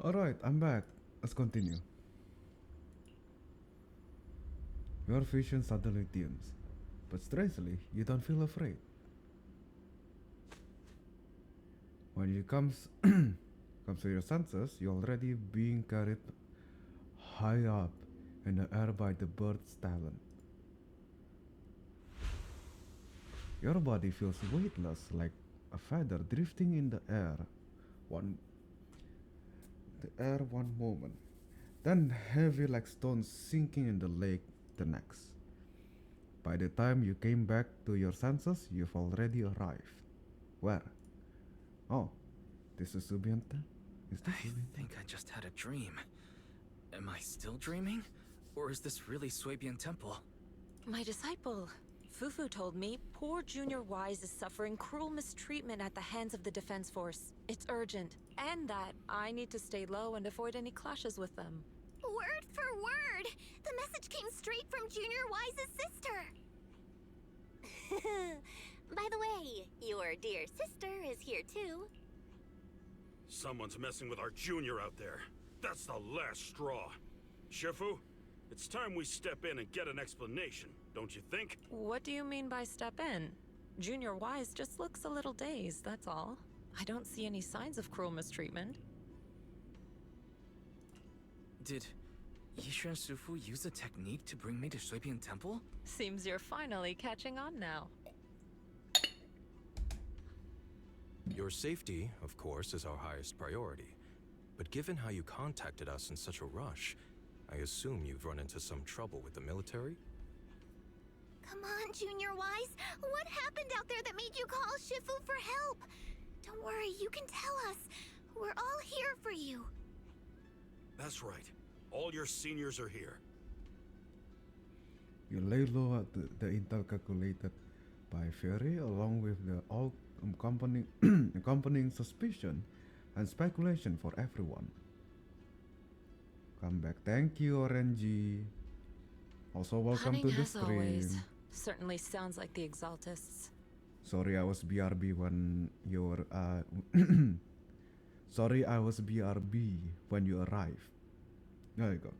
Alright, I'm back. Let's continue. Your vision suddenly dims, but strangely, you don't feel afraid. When you comes to your senses, you're already being carried high up in the air by the bird's talon. Your body feels weightless, like a feather drifting in the air. One moment, then heavy like stones sinking in the lake the next. By the time you came back to your senses, you've already arrived. Where? Oh, this is Subianta? I think I just had a dream. Am I still dreaming? Or is this really Swabian Temple? My disciple, Fufu told me poor Junior Wise is suffering cruel mistreatment at the hands of the defense force. It's urgent, and that I need to stay low and avoid any clashes with them. Word for word! The message came straight from Junior Wise's sister! By the way, your dear sister is here too. Someone's messing with our junior out there. That's the last straw. Shifu, it's time we step in and get an explanation, don't you think? What do you mean by step in? Junior Wise just looks a little dazed, that's all. I don't see any signs of cruel mistreatment. Did Yishan Shifu use a technique to bring me to Shuibian Temple? Seems you're finally catching on now. Your safety, of course, is our highest priority. But given how you contacted us in such a rush, I assume you've run into some trouble with the military? Come on, Junior Wise. What happened out there that made you call Shifu for help? Don't worry, you can tell us. We're all here for you. That's right. All your seniors are here. You lay low at the intel calculated by Fury, along with the all accompanying suspicion and speculation for everyone. Come back. Thank you, RNG. Also, welcome Cunning to the as always. stream. Certainly sounds like the Exaltists. Sorry, I was BRB when you were. Sorry, I was BRB when you arrived. There you go.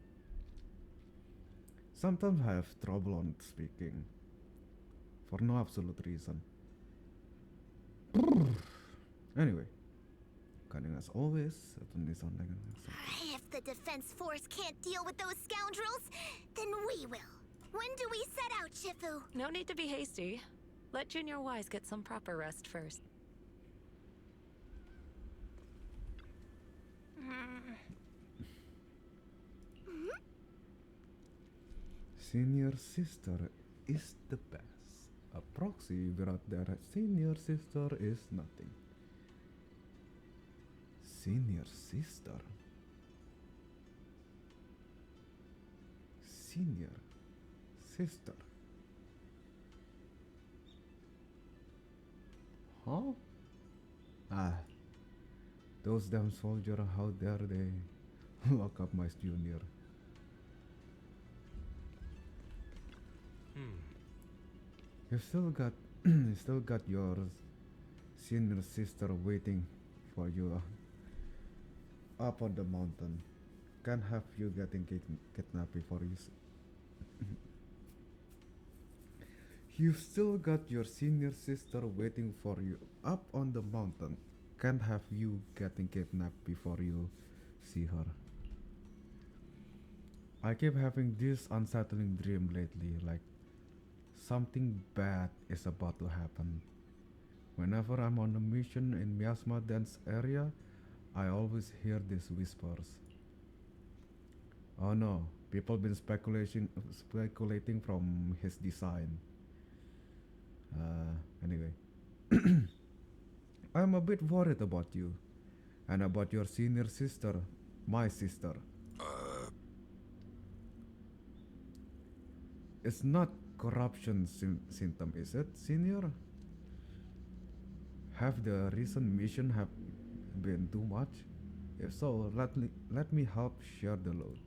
Sometimes I have trouble on speaking for no absolute reason. Anyway, cunning as always. If the Defense Force can't deal with those scoundrels, then we will. When do we set out, Shifu? No need to be hasty. Let Junior Wise get some proper rest first. Senior sister is the best. A proxy without their senior sister is nothing. Senior sister. Senior sister. Huh? Ah. Those damn soldiers, how dare they lock up my junior. You still got your senior sister waiting for you up on the mountain. Can't have you getting kidnapped before you. You've still got your senior sister waiting for you up on the mountain. Can't have you getting kidnapped before you see her. I keep having this unsettling dream lately, like something bad is about to happen. Whenever I'm on a mission in Miasma Dance area, I always hear these whispers. Oh no, people been speculating from his design. Anyway, I'm a bit worried about you, and about your senior sister, my sister. It's not corruption symptom, is it, senior? Have the recent mission have been too much? If so, let me help share the load.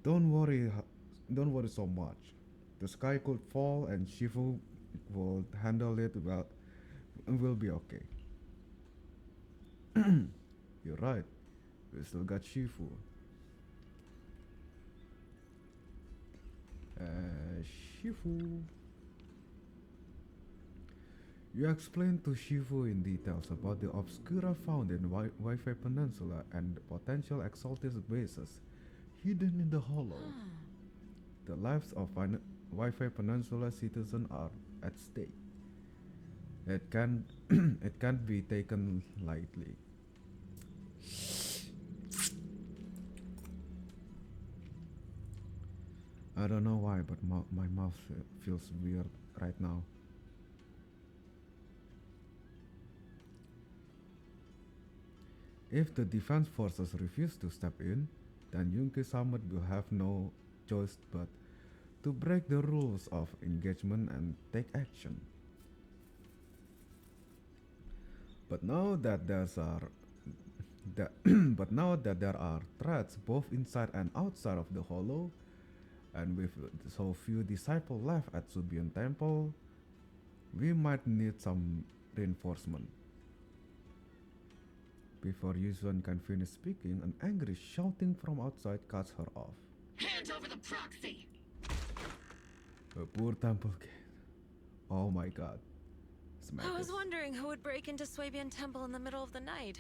Don't worry so much. The sky could fall and Shifu will handle it well. Will be okay. You're right. We still got Shifu. Shifu. You explained to Shifu in details about the obscura found in Wi-Fi Peninsula and the potential Exaltis bases hidden in the hollow. The lives of Wi-Fi Peninsula citizens are at stake. It can't be taken lightly. I don't know why, but my mouth feels weird right now. If the defense forces refuse to step in, then Yunke Summit will have no choice but to break the rules of engagement and take action. But now that But now that there are threats both inside and outside of the Hollow, and with so few disciples left at Subion Temple, we might need some reinforcement. Before Yuzhan can finish speaking, an angry shouting from outside cuts her off. Hand over the proxy! A poor temple gate. Oh my god. I was wondering who would break into Swabian Temple in the middle of the night.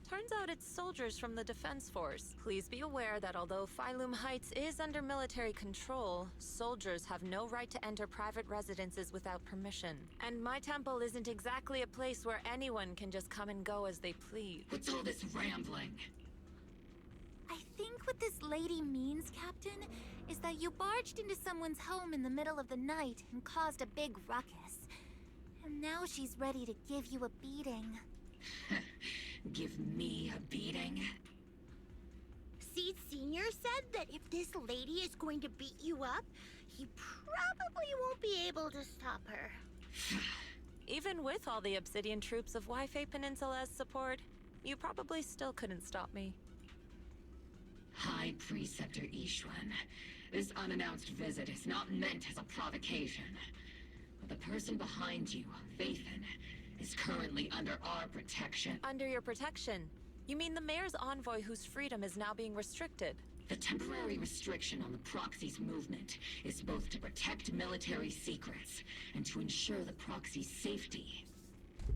Turns out it's soldiers from the Defense Force. Please be aware that although Phylum Heights is under military control, soldiers have no right to enter private residences without permission. And my temple isn't exactly a place where anyone can just come and go as they please. What's all this rambling? I think what this lady means, Captain, is that you barged into someone's home in the middle of the night and caused a big ruckus. And now she's ready to give you a beating. Give me a beating? Seed Senior said that if this lady is going to beat you up, he probably won't be able to stop her. Even with all the Obsidian troops of Wi-Fi Peninsula's support, you probably still couldn't stop me. High Preceptor Ishwan, this unannounced visit is not meant as a provocation. But the person behind you, Vathan, is currently under our protection. Under your protection? You mean the mayor's envoy whose freedom is now being restricted? The temporary restriction on the proxy's movement is both to protect military secrets and to ensure the proxy's safety.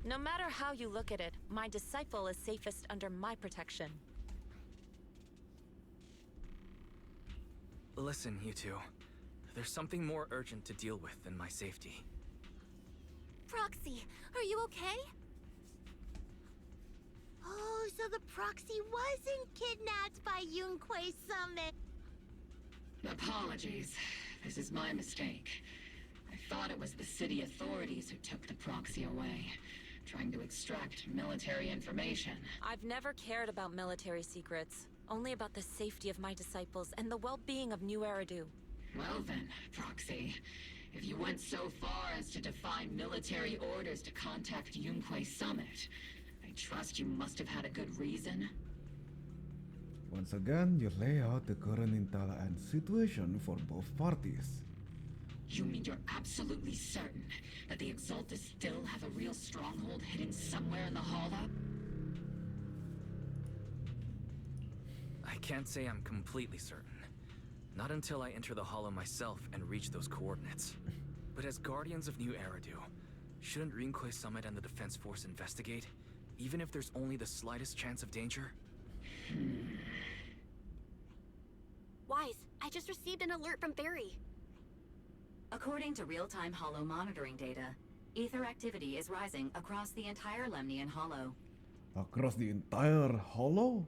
No matter how you look at it, my disciple is safest under my protection. Listen, you two. There's something more urgent to deal with than my safety. Proxy, are you okay? Oh, so the proxy wasn't kidnapped by Yunquei Summit. Apologies. This is my mistake. I thought it was the city authorities who took the proxy away, trying to extract military information. I've never cared about military secrets, only about the safety of my disciples and the well-being of New Eridu. Well then, Proxy, if you went so far as to defy military orders to contact Yunquei Summit, I trust you must have had a good reason. Once again, you lay out the current intel and situation for both parties. You mean you're absolutely certain that the Exaltus still have a real stronghold hidden somewhere in the Hollow? I can't say I'm completely certain. Not until I enter the Hollow myself and reach those coordinates. But as Guardians of New Eridu, shouldn't Rinquei Summit and the Defense Force investigate, even if there's only the slightest chance of danger? Wise, I just received an alert from Barry. According to real-time Hollow monitoring data, ether activity is rising across the entire Lemnian Hollow. Across the entire Hollow?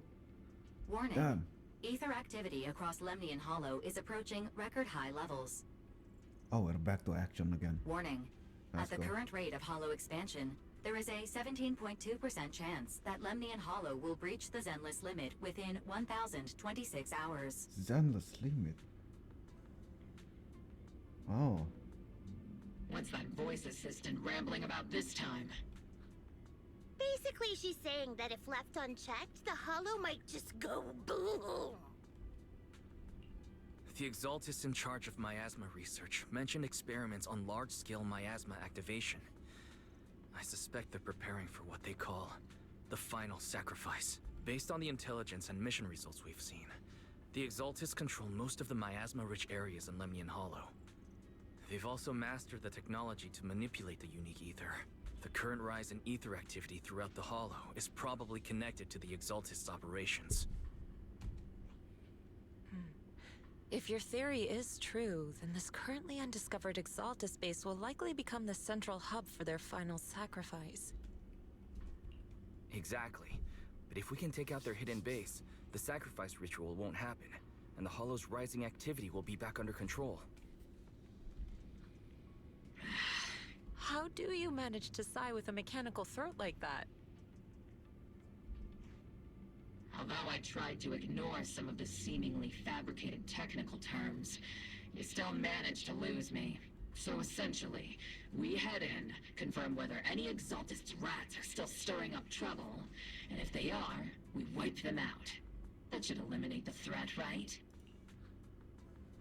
Warning. Damn. Ether activity across Lemnian Hollow is approaching record-high levels. Oh, we're back to action again. Warning. Let's At the go. current rate of Hollow expansion, there is a 17.2% chance that Lemnian Hollow will breach the Zenless limit within 1,026 hours. Zenless limit. Oh. What's that voice assistant rambling about this time? Basically, she's saying that if left unchecked, the Hollow might just go boom. The Exaltus in charge of miasma research mentioned experiments on large-scale miasma activation. I suspect they're preparing for what they call the final sacrifice. Based on the intelligence and mission results we've seen, the Exaltus control most of the miasma-rich areas in Lemnian Hollow. They've also mastered the technology to manipulate the unique ether. The current rise in ether activity throughout the Hollow is probably connected to the Exaltus operations. If your theory is true, then this currently undiscovered Exaltus base will likely become the central hub for their final sacrifice. Exactly. But if we can take out their hidden base, the sacrifice ritual won't happen, and the Hollow's rising activity will be back under control. How do you manage to sigh with a mechanical throat like that? Although I tried to ignore some of the seemingly fabricated technical terms, you still managed to lose me. So essentially, we head in, confirm whether any Exaltist rats are still stirring up trouble, and if they are, we wipe them out. That should eliminate the threat, right?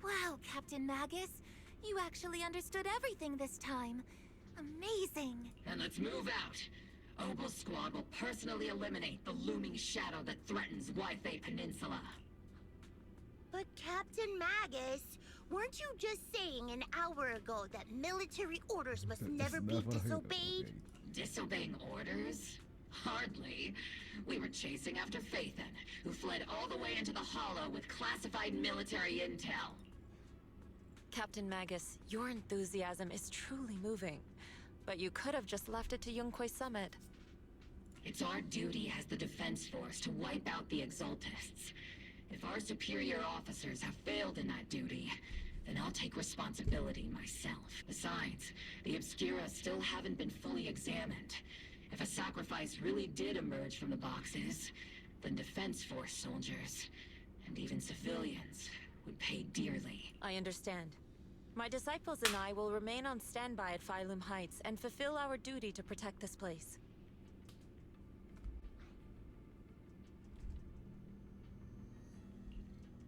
Wow, Captain Magus. You actually understood everything this time. Amazing. And let's move out. Obel Squad will personally eliminate the looming shadow that threatens Wi-Fi Peninsula. But Captain Magus, weren't you just saying an hour ago that military orders must never be disobeyed? Disobeying orders? Hardly. We were chasing after Phaethon, who fled all the way into the Hollow with classified military intel. Captain Magus, your enthusiasm is truly moving. But you could have just left it to Yunquay Summit. It's our duty as the Defense Force to wipe out the Exaltists. If our superior officers have failed in that duty, then I'll take responsibility myself. Besides, the Obscura still haven't been fully examined. If a sacrifice really did emerge from the boxes, then Defense Force soldiers, and even civilians, would pay dearly. I understand. My disciples and I will remain on standby at Phylum Heights and fulfill our duty to protect this place.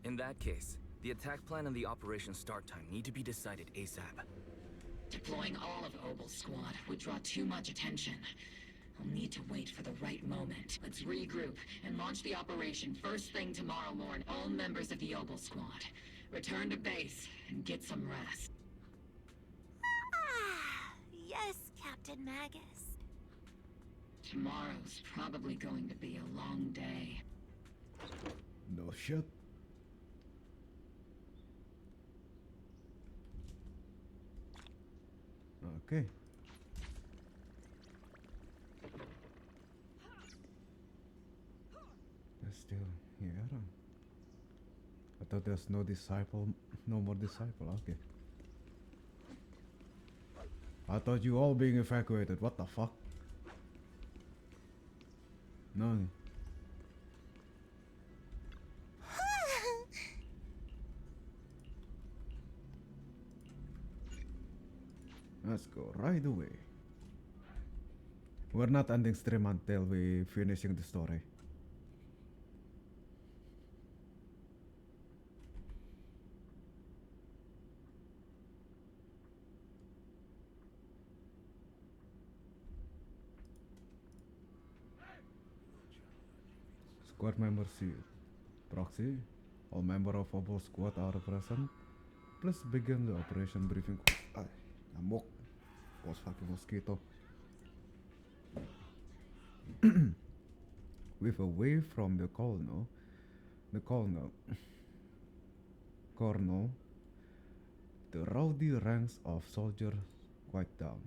In that case, the attack plan and the operation start time need to be decided ASAP. Deploying all of Obel's squad would draw too much attention. I'll need to wait for the right moment. Let's regroup and launch the operation first thing tomorrow morning. All members of the Obel squad, return to base and get some rest. Ah, yes, Captain Magus. Tomorrow's probably going to be a long day. No shit. Okay. They're still here. I thought there's no more disciple. Okay. I thought you all being evacuated. What the fuck? No. Let's go right away. We're not ending stream until we finishing the story. Squad members see proxy. All members of Obel squad are present. Please begin the operation briefing. Ay, nyamuk. Was fucking mosquito. With away from the colonel, the rowdy ranks of soldiers quiet down.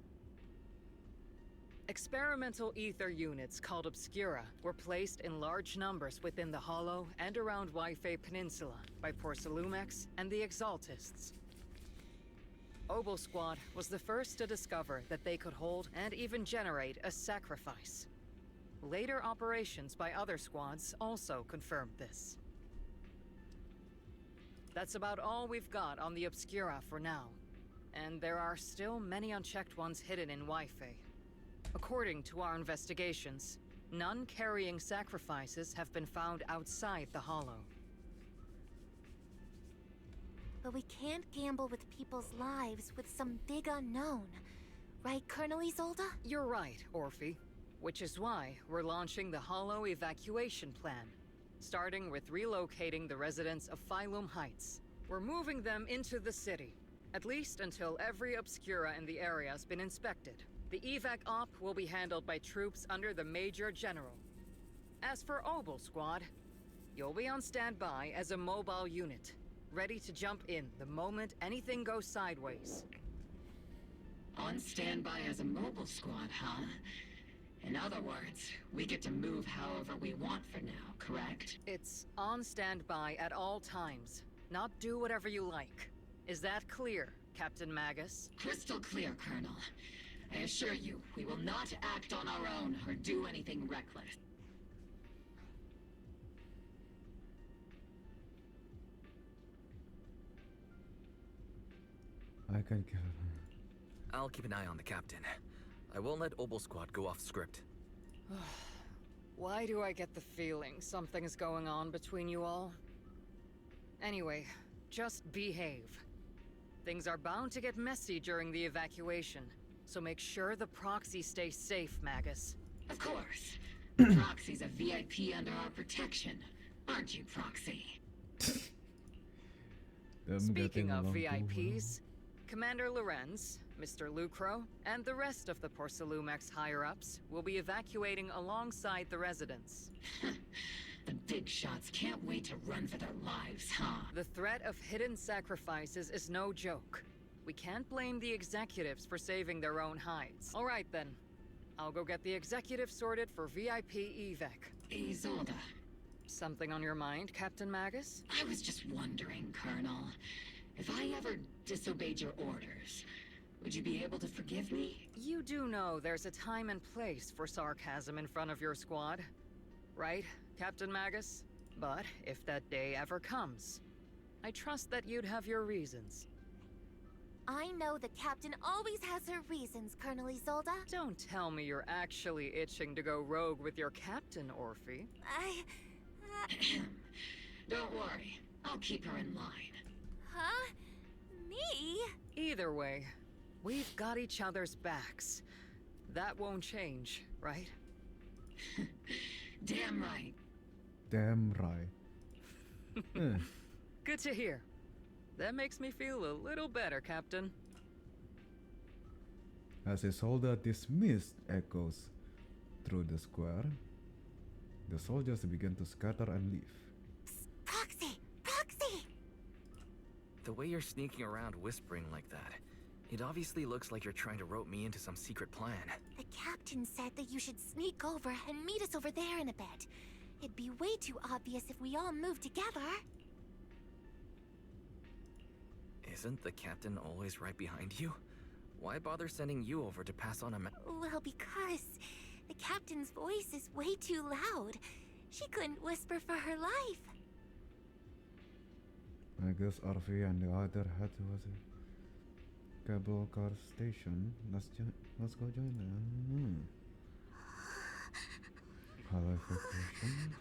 Experimental ether units called Obscura were placed in large numbers within the Hollow and around Wi-Fi Peninsula by Porcelumex and the Exaltists. Obel Squad was the first to discover that they could hold and even generate a sacrifice. Later operations by other squads also confirmed this. That's about all we've got on the Obscura for now, and there are still many unchecked ones hidden in Wi-Fi. According to our investigations, none carrying sacrifices have been found outside the Hollow. But we can't gamble with people's lives with some big unknown. Right, Colonel Isolde? You're right, Orphe. Which is why we're launching the Hollow evacuation plan. Starting with relocating the residents of Phylum Heights. We're moving them into the city. At least until every Obscura in the area has been inspected. The evac op will be handled by troops under the Major General. As for Obel Squad, you'll be on standby as a mobile unit, ready to jump in the moment anything goes sideways. On standby as a mobile squad, huh? In other words, we get to move however we want for now, correct? It's on standby at all times, not do whatever you like. Is that clear, Captain Magus? Crystal clear, Colonel. I assure you, we will not act on our own or do anything reckless. I can kill her. I'll keep an eye on the captain. I won't let Obel Squad go off script. Why do I get the feeling something's going on between you all? Anyway, just behave. Things are bound to get messy during the evacuation, so make sure the proxy stays safe, Magus. Of course. Proxy's a VIP under our protection, aren't you, Proxy? Speaking of VIPs, Commander Lorenz, Mr. Lucro, and the rest of the Porcelumex higher-ups will be evacuating alongside the residents. The big shots can't wait to run for their lives, huh? The threat of hidden sacrifices is no joke. We can't blame the executives for saving their own hides. All right then. I'll go get the executive sorted for VIP evac. Isolde. Something on your mind, Captain Magus? I was just wondering, Colonel. If I ever disobeyed your orders, would you be able to forgive me? You do know there's a time and place for sarcasm in front of your squad, right, Captain Magus? But if that day ever comes, I trust that you'd have your reasons. I know the captain always has her reasons, Colonel Isolde. Don't tell me you're actually itching to go rogue with your captain, Orphe. Don't worry, I'll keep her in line. Huh? Me? Either way, we've got each other's backs. That won't change, right? Damn right. Damn right. Good to hear. That makes me feel a little better, Captain. As Isolde dismissed echoes through the square, the soldiers began to scatter and leave. Proxy! Proxy! The way you're sneaking around whispering like that, it obviously looks like you're trying to rope me into some secret plan. The captain said that you should sneak over and meet us over there in a bit. It'd be way too obvious if we all moved together. Isn't the captain always right behind you? Why bother sending you over to pass on a Well, because the captain's voice is way too loud. She couldn't whisper for her life. I guess Orphe and the other had was a cable car station. Let's go join them. High evacuation.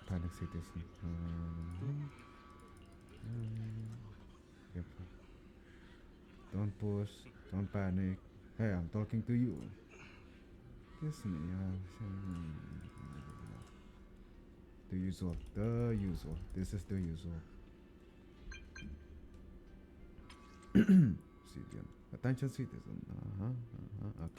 Panic citizen. Yep. Don't push. Don't panic. Hey, I'm talking to you. Kiss me. The usual. The usual. This is the usual. Citizen. Attention, citizen. Okay.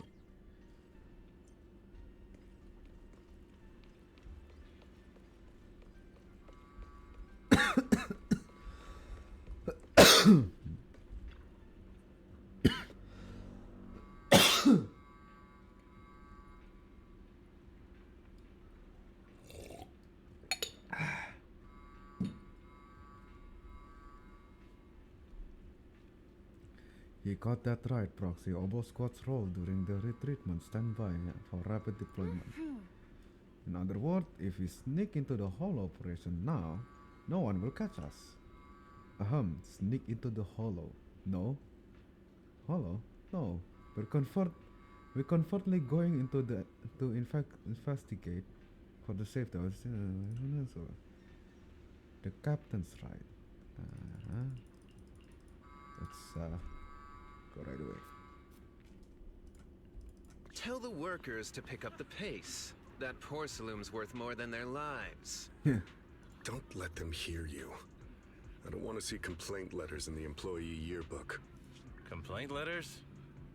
He got that right, Proxy. Obel Squad's role during the retreatment standby for rapid deployment. In other words, if we sneak into the hollow operation now, no one will catch us. Sneak into the hollow. No? Hollow? No. We're comfortably going into to investigate for the safety of the captain's right. Let's go right away. Tell the workers to pick up the pace. That porcelain's worth more than their lives. Don't let them hear you. I don't want to see complaint letters in the employee yearbook. Complaint letters?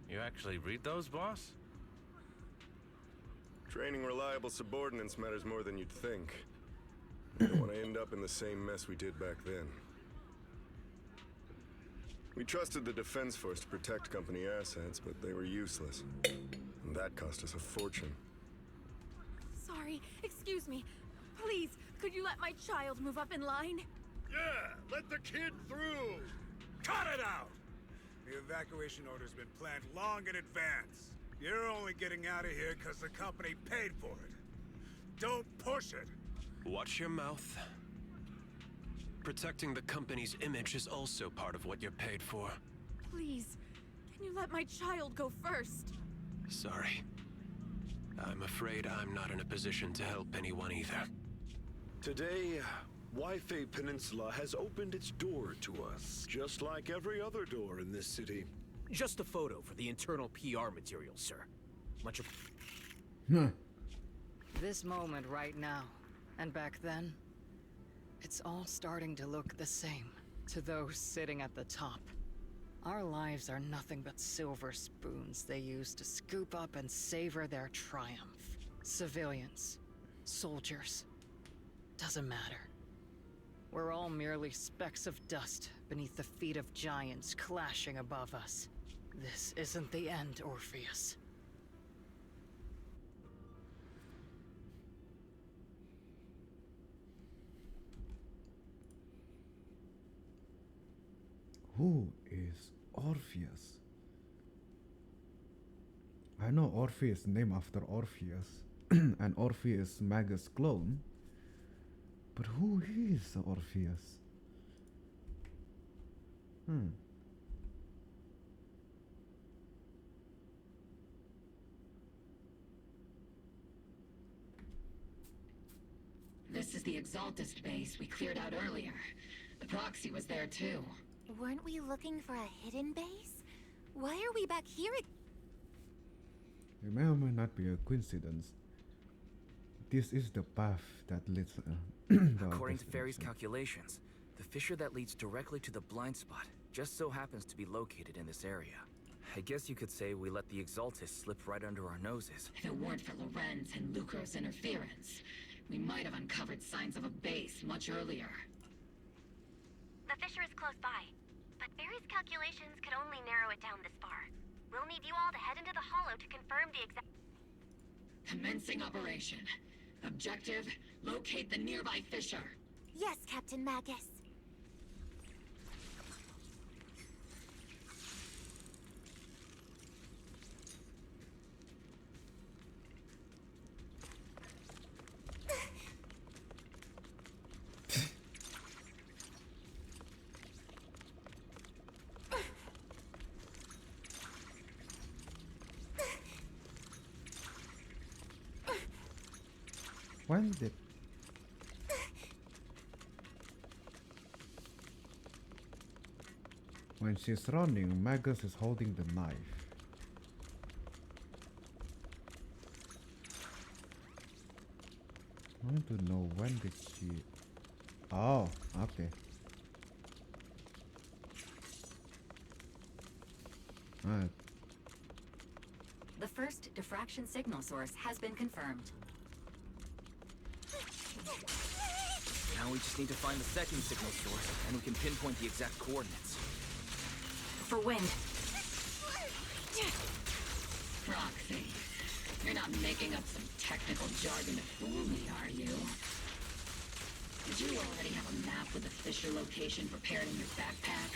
You actually read those, boss? Training reliable subordinates matters more than you'd think. I don't want to end up in the same mess we did back then. We trusted the Defense Force to protect company assets, but they were useless. And that cost us a fortune. Sorry, excuse me. Please, could you let my child move up in line? Yeah, let the kid through! Cut it out! The evacuation order's been planned long in advance. You're only getting out of here because the company paid for it. Don't push it! Watch your mouth. Protecting the company's image is also part of what you're paid for. Please, can you let my child go first? Sorry. I'm afraid I'm not in a position to help anyone either. Today, Wi-Fi Peninsula has opened its door to us, just like every other door in this city. Just a photo for the internal PR material, sir. Much of... This moment right now, and back then, it's all starting to look the same to those sitting at the top. Our lives are nothing but silver spoons they use to scoop up and savor their triumph. Civilians, soldiers, doesn't matter. We're all merely specks of dust beneath the feet of giants clashing above us. This isn't the end, Orpheus. Who is Orpheus? I know Orpheus named after Orpheus, and Orpheus Magus clone. But who is Orpheus? This is the Exaltist base we cleared out earlier. The proxy was there too. Weren't we looking for a hidden base? Why are we back here? It may or may not be a coincidence. This is the path that leads. According to Fairy's calculations, the fissure that leads directly to the blind spot just so happens to be located in this area. I guess you could say we let the Exaltist slip right under our noses. If it weren't for Lorenz and Lucro's interference, we might have uncovered signs of a base much earlier. The fissure is close by, but Fairy's calculations could only narrow it down this far. We'll need you all to head into the hollow to confirm the exact... Commencing operation. Objective, locate the nearby fissure. Yes, Captain Magus. When she's running, Magus is holding the knife. I want to know when did she... Oh, okay. Alright. The first diffraction signal source has been confirmed. Now we just need to find the second signal source, and we can pinpoint the exact coordinates. For wind. Proxy. You're not making up some technical jargon to fool me, are you? Did you already have a map with the fissure location prepared in your backpack?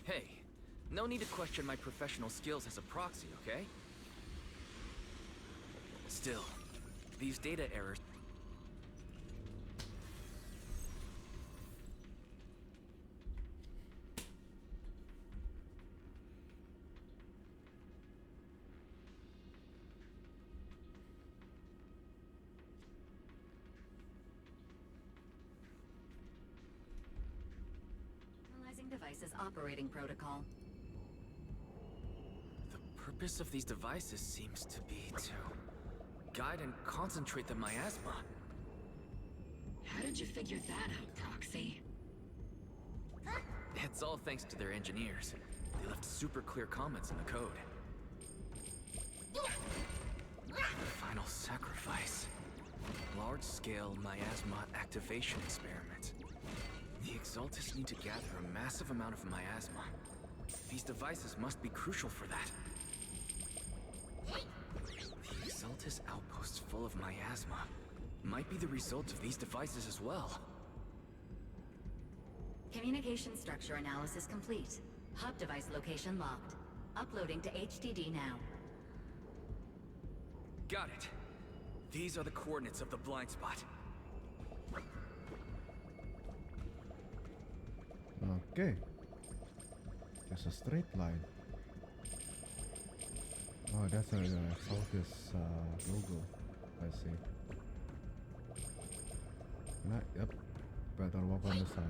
Hey, no need to question my professional skills as a proxy, okay? Still, these data errors... Analyzing device's operating protocol. The purpose of these devices seems to be to guide and concentrate the miasma. How did you figure that out, Proxy? It's all thanks to their engineers. They left super clear comments in the code. The final sacrifice. Large-scale miasma activation experiment. The Exaltists need to gather a massive amount of miasma. These devices must be crucial for that. The Exaltist outposts full of miasma might be the result of these devices as well. Communication structure analysis complete. Hub device location locked. Uploading to HDD now. Got it. These are the coordinates of the blind spot. Okay. There's a straight line. Oh, that's a Exaltus logo. I see. Yep. Better walk on the side.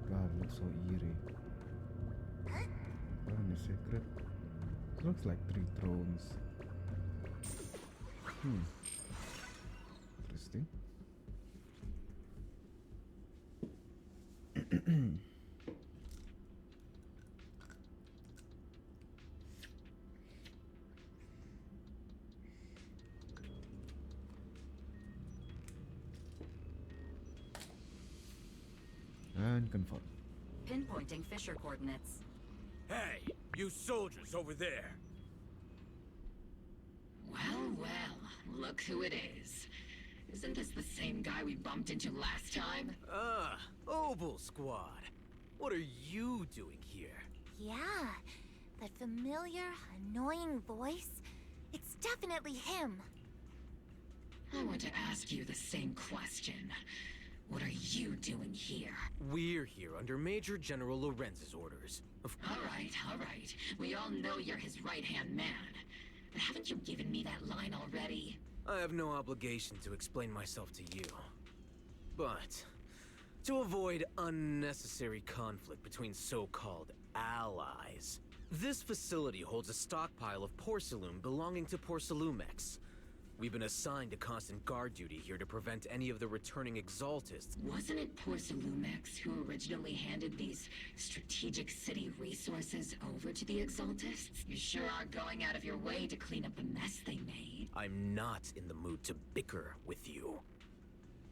God, it looks so eerie. Oh, and the secret. It looks like 3 thrones. Interesting. And confirm. Pinpointing fissure coordinates. Hey, you soldiers over there! Well, well, look who it is. Isn't this the same guy we bumped into last time? Ah, Obel Squad. What are you doing here? Yeah, that familiar, annoying voice. It's definitely him. I want to ask you the same question. What are you doing here? We're here under Major General Lorenz's orders. All right. We all know you're his right-hand man. But haven't you given me that line already? I have no obligation to explain myself to you. But, to avoid unnecessary conflict between so-called allies, this facility holds a stockpile of porcelain belonging to Porcelumex. We've been assigned to constant guard duty here to prevent any of the returning Exaltists. Wasn't it Porcelumex who originally handed these strategic city resources over to the Exaltists? You sure are going out of your way to clean up the mess they made. I'm not in the mood to bicker with you.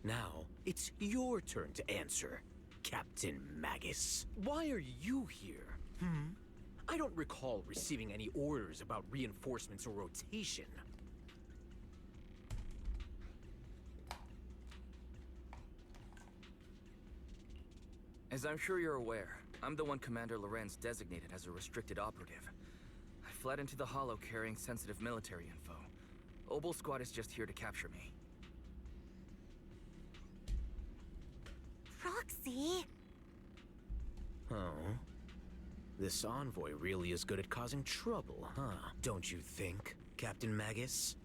Now, it's your turn to answer, Captain Magus. Why are you here? I don't recall receiving any orders about reinforcements or rotation. As I'm sure you're aware, I'm the one Commander Lorenz designated as a restricted operative. I fled into the Hollow carrying sensitive military info. Obel Squad is just here to capture me. Proxy? Oh? This envoy really is good at causing trouble, huh? Don't you think, Captain Magus?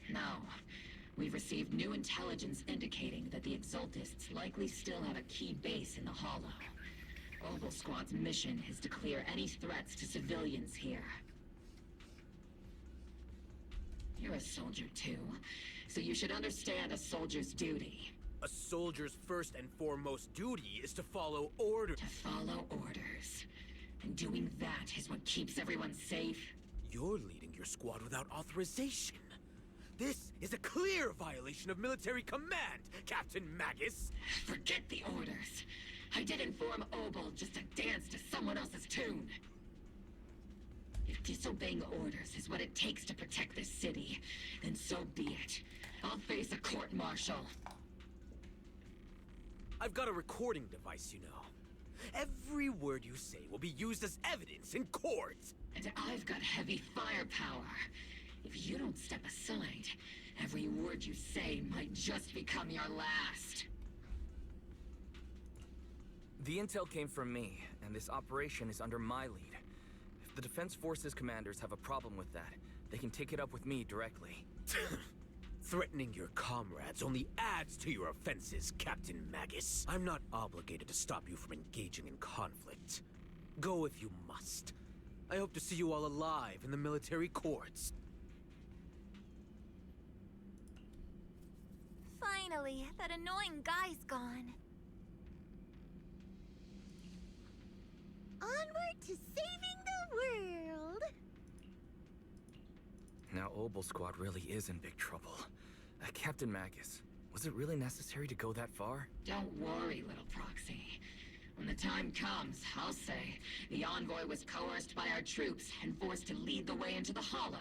No. We've received new intelligence indicating that the Exaltists likely still have a key base in the Hollow. Obel Squad's mission is to clear any threats to civilians here. You're a soldier too, so you should understand a soldier's duty. A soldier's first and foremost duty is to follow orders. To follow orders. And doing that is what keeps everyone safe. You're leading your squad without authorization. This is a clear violation of military command, Captain Magus! Forget the orders. I did inform Obel just to dance to someone else's tune. If disobeying orders is what it takes to protect this city, then so be it. I'll face a court-martial. I've got a recording device, you know. Every word you say will be used as evidence in court! And I've got heavy firepower. If you don't step aside, every word you say might just become your last. The intel came from me, and this operation is under my lead. If the Defense Forces commanders have a problem with that, they can take it up with me directly. Threatening your comrades only adds to your offenses, Captain Magus. I'm not obligated to stop you from engaging in conflict. Go if you must. I hope to see you all alive in the military courts. Finally, that annoying guy's gone. Onward to saving the world! Now Obel Squad really is in big trouble. Captain Magus, was it really necessary to go that far? Don't worry, little proxy. When the time comes, I'll say the envoy was coerced by our troops and forced to lead the way into the Hollow.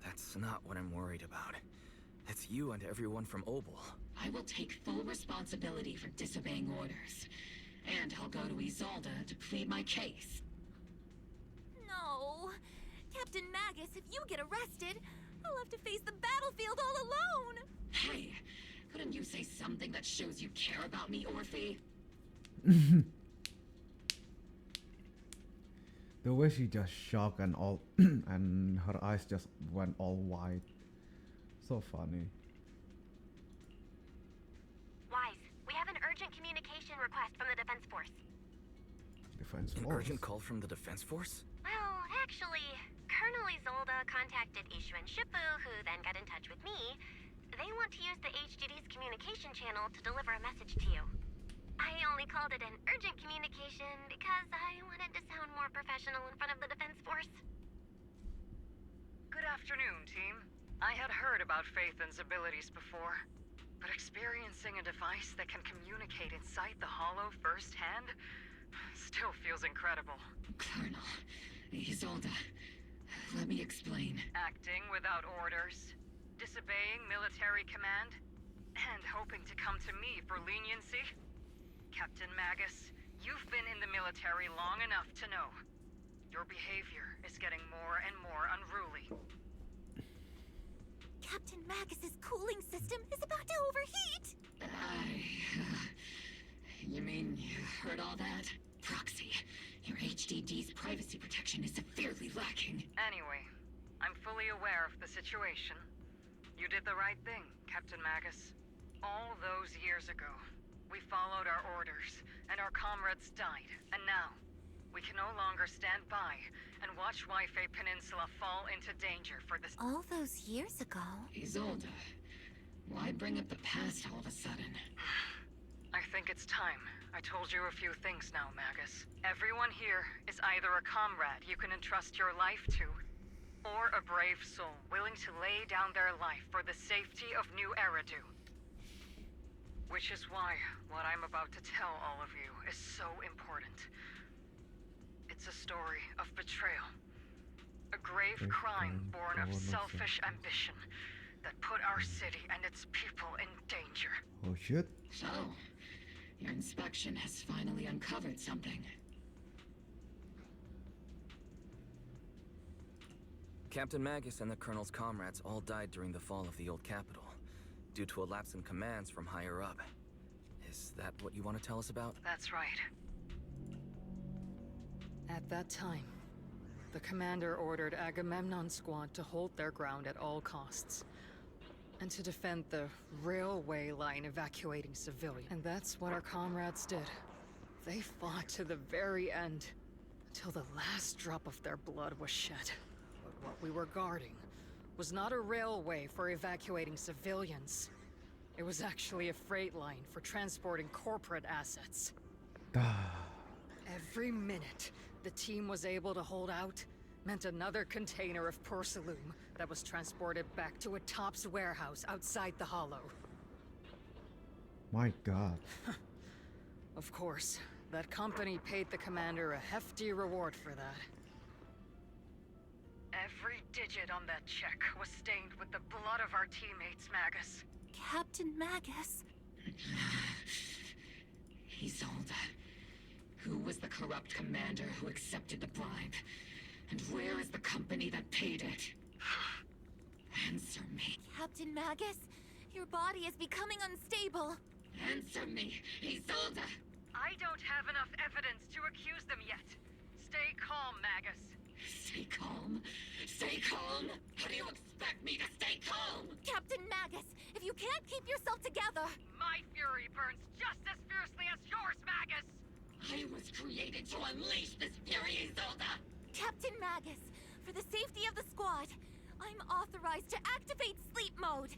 That's not what I'm worried about. It's you and everyone from Obel. I will take full responsibility for disobeying orders. And I'll go to Isolde to plead my case. No! Captain Magus, if you get arrested, I'll have to face the battlefield all alone! Hey, couldn't you say something that shows you care about me, Orphe? The way she just shocked and all, and her eyes just went all wide. So funny. Wise, we have an urgent communication request from the Defense Force. Defense An Force. urgent call from the Defense Force? Well, actually, Colonel Isolde contacted Ishu and Shippu, who then got in touch with me. They want to use the HGD's communication channel to deliver a message to you. I only called it an urgent communication because I wanted to sound more professional in front of the Defense Force. Good afternoon, team. I had heard about Phaethon's abilities before, but experiencing a device that can communicate inside the Hollow firsthand still feels incredible. Colonel Isolde, let me explain. Acting without orders, disobeying military command, and hoping to come to me for leniency? Captain Magus, you've been in the military long enough to know. Your behavior is getting more and more unruly. Captain Magus's cooling system is about to overheat! You mean you heard all that? Proxy, your HDD's privacy protection is severely lacking. Anyway, I'm fully aware of the situation. You did the right thing, Captain Magus. All those years ago, we followed our orders, and our comrades died. And now, we can no longer stand by and watch Waifei Peninsula fall into danger for this— All those years ago? Isolde, why bring up the past all of a sudden? I think it's time. I told you a few things now, Magus. Everyone here is either a comrade you can entrust your life to, or a brave soul willing to lay down their life for the safety of New Eridu. Which is why what I'm about to tell all of you is so important. It's a story of betrayal. A grave crime born of selfish ambition that put our city and its people in danger. Oh shit. So, your inspection has finally uncovered something. Captain Magus and the Colonel's comrades all died during the fall of the old capital, due to a lapse in commands from higher up. Is that what you want to tell us about? That's right. At that time, the commander ordered Agamemnon's squad to hold their ground at all costs, and to defend the railway line evacuating civilians. And that's what our comrades did. They fought to the very end, until the last drop of their blood was shed. But what we were guarding was not a railway for evacuating civilians. It was actually a freight line for transporting corporate assets. Every minute the team was able to hold out meant another container of porcelain that was transported back to a Topps warehouse outside the Hollow. My god. Of course, that company paid the commander a hefty reward for that. Every digit on that check was stained with the blood of our teammates, Magus. Captain Magus? Isolde, who was the corrupt commander who accepted the bribe? And where is the company that paid it? Answer me. Captain Magus, your body is becoming unstable. Answer me, Isolde! I don't have enough evidence to accuse them yet. Stay calm, Magus. Stay calm? Stay calm? How do you expect me to stay calm? Captain Magus, if you can't keep yourself together— My fury burns just as fiercely as yours, Magus! I was created to unleash this fury, Isolde! Captain Magus, for the safety of the squad, I'm authorized to activate sleep mode.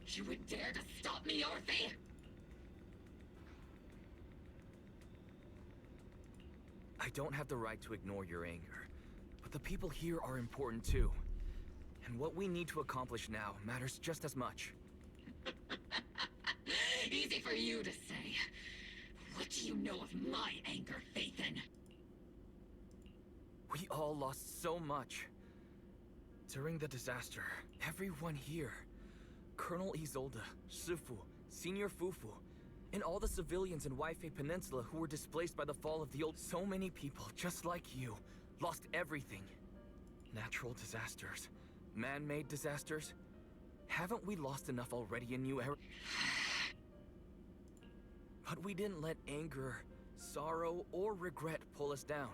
You would dare to stop me, Orphe? I don't have the right to ignore your anger, but the people here are important too. And what we need to accomplish now matters just as much. Easy for you to say. What do you know of my anger, Phaethon? We all lost so much. During the disaster, everyone here, Colonel Isolde, Shifu, Senior Fufu, and all the civilians in Waifei Peninsula who were displaced by the fall of the old— So many people, just like you, lost everything. Natural disasters. Man-made disasters. Haven't we lost enough already in New Era? But we didn't let anger, sorrow, or regret pull us down.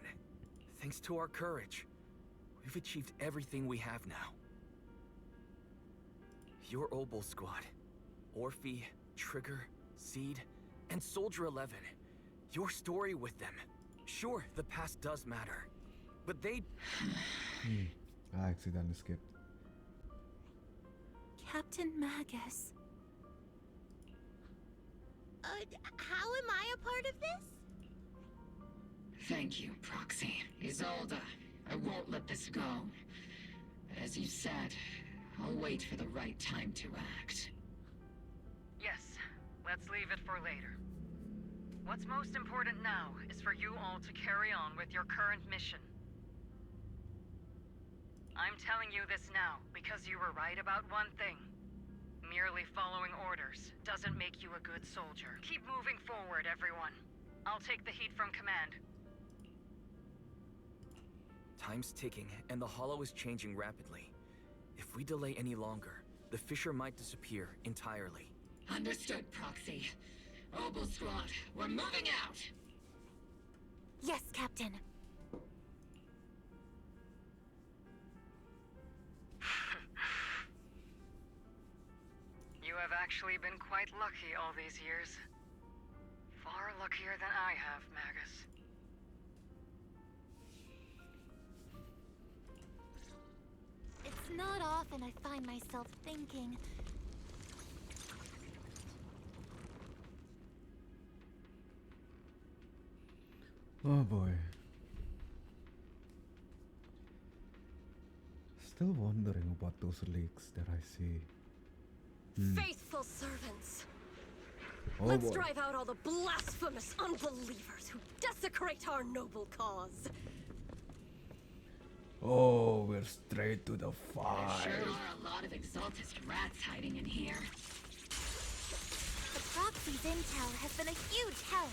Thanks to our courage, we've achieved everything we have now. Your Obel squad, Orphe, Trigger, Seed, and Soldier 11. Your story with them. Sure, the past does matter, but they... I accidentally skipped. Captain Magus. How am I a part of this? Thank you, Proxy. Isolde, I won't let this go. As you said, I'll wait for the right time to act. Yes, let's leave it for later. What's most important now is for you all to carry on with your current mission. I'm telling you this now because you were right about one thing. Merely following orders doesn't make you a good soldier. Keep moving forward, everyone. I'll take the heat from command. Time's ticking, and the Hollow is changing rapidly. If we delay any longer, the Fissure might disappear entirely. Understood, Proxy. Obel Squad, we're moving out! Yes, Captain. You have actually been quite lucky all these years. Far luckier than I have, Magus. It's not often I find myself thinking. Oh boy. Still wondering about those leaks that I see. Faithful servants. Oh Let's boy. drive out all the blasphemous unbelievers who desecrate our noble cause. Oh, we're straight to the There fight. sure are a lot of exaltist rats hiding in here. The Proxy's intel has been a huge help.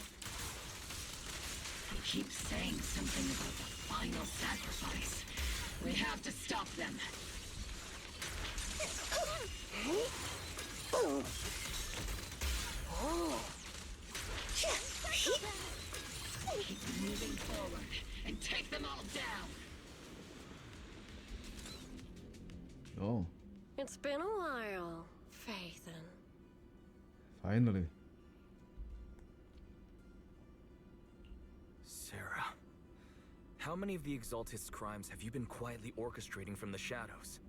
They keep saying something about the final sacrifice. We have to stop them. Keep moving forward and take them all down. Oh, It's been a while, Phaethon. finally. Sarah, how many of the Exaltist's crimes have you been quietly orchestrating from the shadows?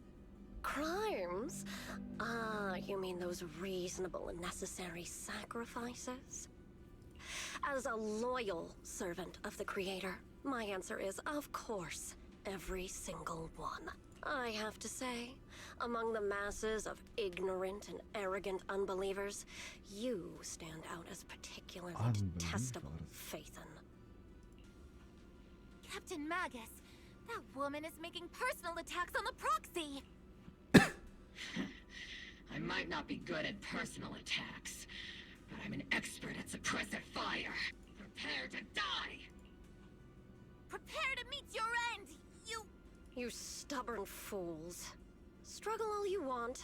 Crimes? You mean those reasonable and necessary sacrifices? As a loyal servant of the Creator, my answer is, of course, every single one. I have to say, among the masses of ignorant and arrogant unbelievers, you stand out as particularly detestable, Phaethon. Captain Magus, that woman is making personal attacks on the Proxy. I might not be good at personal attacks, but I'm an expert at suppressive fire. Prepare to die! Prepare to meet your end, you... You stubborn fools. Struggle all you want.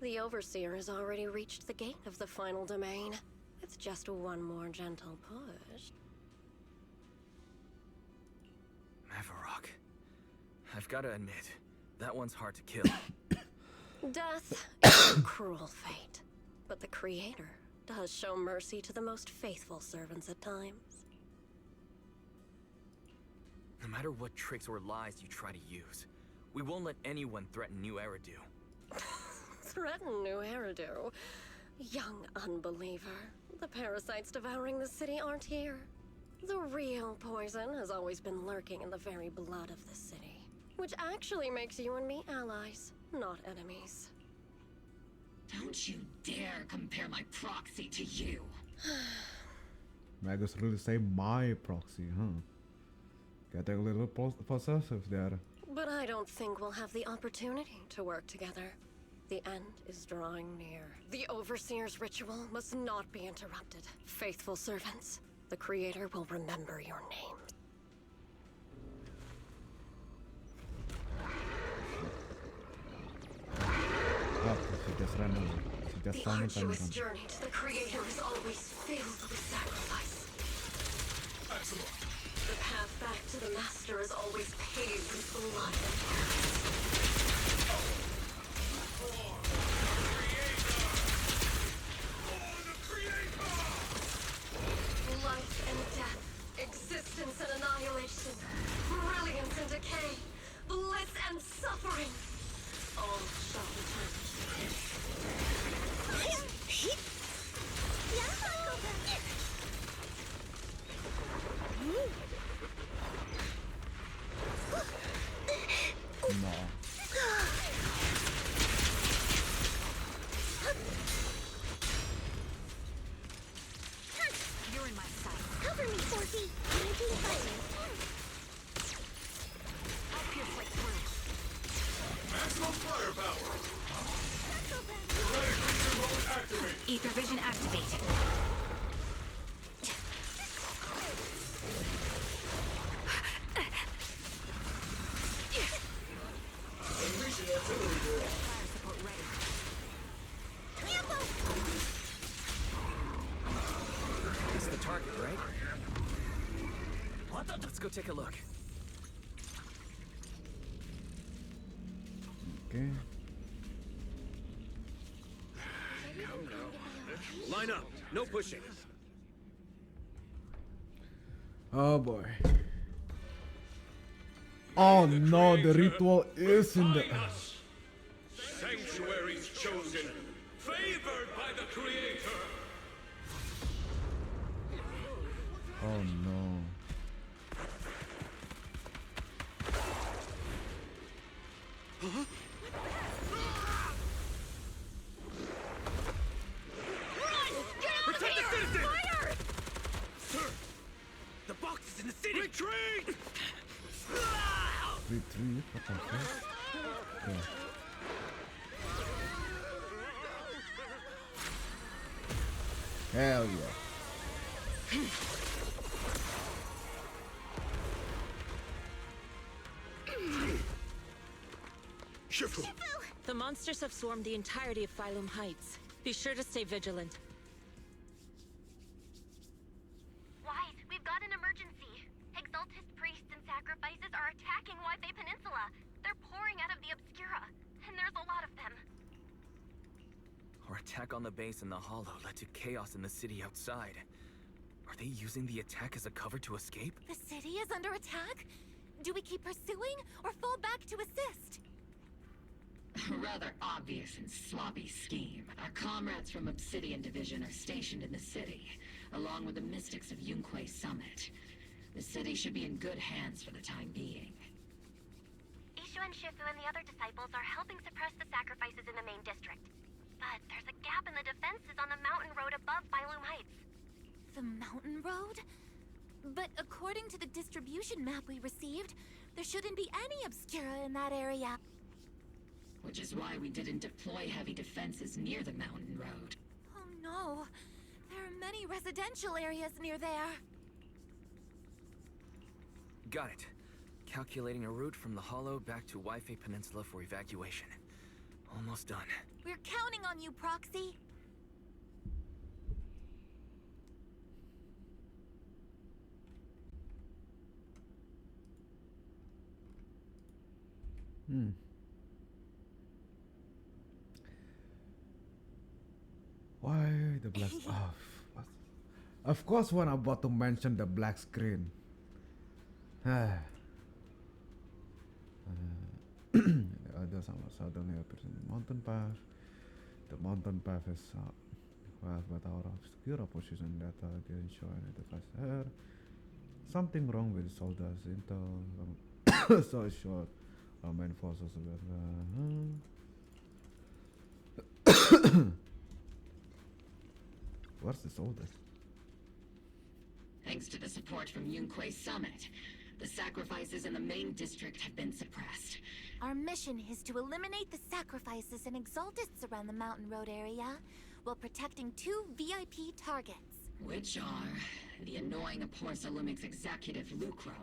The Overseer has already reached the gate of the final domain. It's just one more gentle push. Mavarok. I've got to admit, that one's hard to kill. Death is a cruel fate, but the Creator does show mercy to the most faithful servants at times. No matter what tricks or lies you try to use, we won't let anyone threaten New Eridu. Threaten New Eridu? Young unbeliever. The parasites devouring the city aren't here. The real poison has always been lurking in the very blood of the city, which actually makes you and me allies, not enemies. Don't you dare compare my proxy to you. Magus really say my proxy, huh? Getting a little possessive there. But I don't think we'll have the opportunity to work together. The end is drawing near. The Overseer's ritual must not be interrupted. Faithful servants, the Creator will remember your names. Just run away. Just The silent and arduous run. journey to the Creator is always filled with sacrifice. Excellent. The path back to the Master is always paved with blood and perils. Life and death, existence and annihilation, brilliance and decay, bliss and suffering, all shall return. No. You're in my sight. Cover me, Forky. Planting fire. I'll pierce right through. Maximum firepower. Kinetic creature mode activate. Ether vision activate. Unleashing artillery barrage. Fire support ready. It's the target, right? Let's go take a look. Okay. Line up. No pushing. Oh boy. Oh no, the ritual is in the. Sanctuaries chosen. Favored by the Creator. Oh no. Protect the citizens! Fire! Sir, the box is in the city. Retreat! Retreat? What the fuck? Okay. Hell yeah. Shifu! The monsters have swarmed the entirety of Phylum Heights. Be sure to stay vigilant. Wise, we've got an emergency. Exaltist priests and sacrifices are attacking Wi-Fi Peninsula. They're pouring out of the Obscura, and there's a lot of them. Our attack on the base in the Hollow led to chaos in the city outside. Are they using the attack as a cover to escape? The city is under attack? Do we keep pursuing or fall back to assist? Rather obvious and sloppy scheme. Our comrades from Obsidian Division are stationed in the city, along with the mystics of Yunquay Summit. The city should be in good hands for the time being. Ishu and Shifu and the other disciples are helping suppress the sacrifices in the main district. But there's a gap in the defenses on the mountain road above Phylum Heights. The mountain road? But according to the distribution map we received, there shouldn't be any Obscura in that area. Which is why we didn't deploy heavy defenses near the mountain road. Oh no, there are many residential areas near there. Got it. Calculating a route from the Hollow back to Wi-Fi Peninsula for evacuation. Almost done. We're counting on you, Proxy. Why the black? Of course, when I'm about to mention the black screen. The other southern appears in the mountain path. The mountain path is with our obscure position that didn't show any device here. Something wrong with soldiers intel. So short. Our main forces Where's the soldiers? Thanks to the support from Yunquay Summit, the sacrifices in the main district have been suppressed. Our mission is to eliminate the sacrifices and exaltists around the mountain road area while protecting 2 VIP targets. Which are the annoying Aporsalumix executive Lucro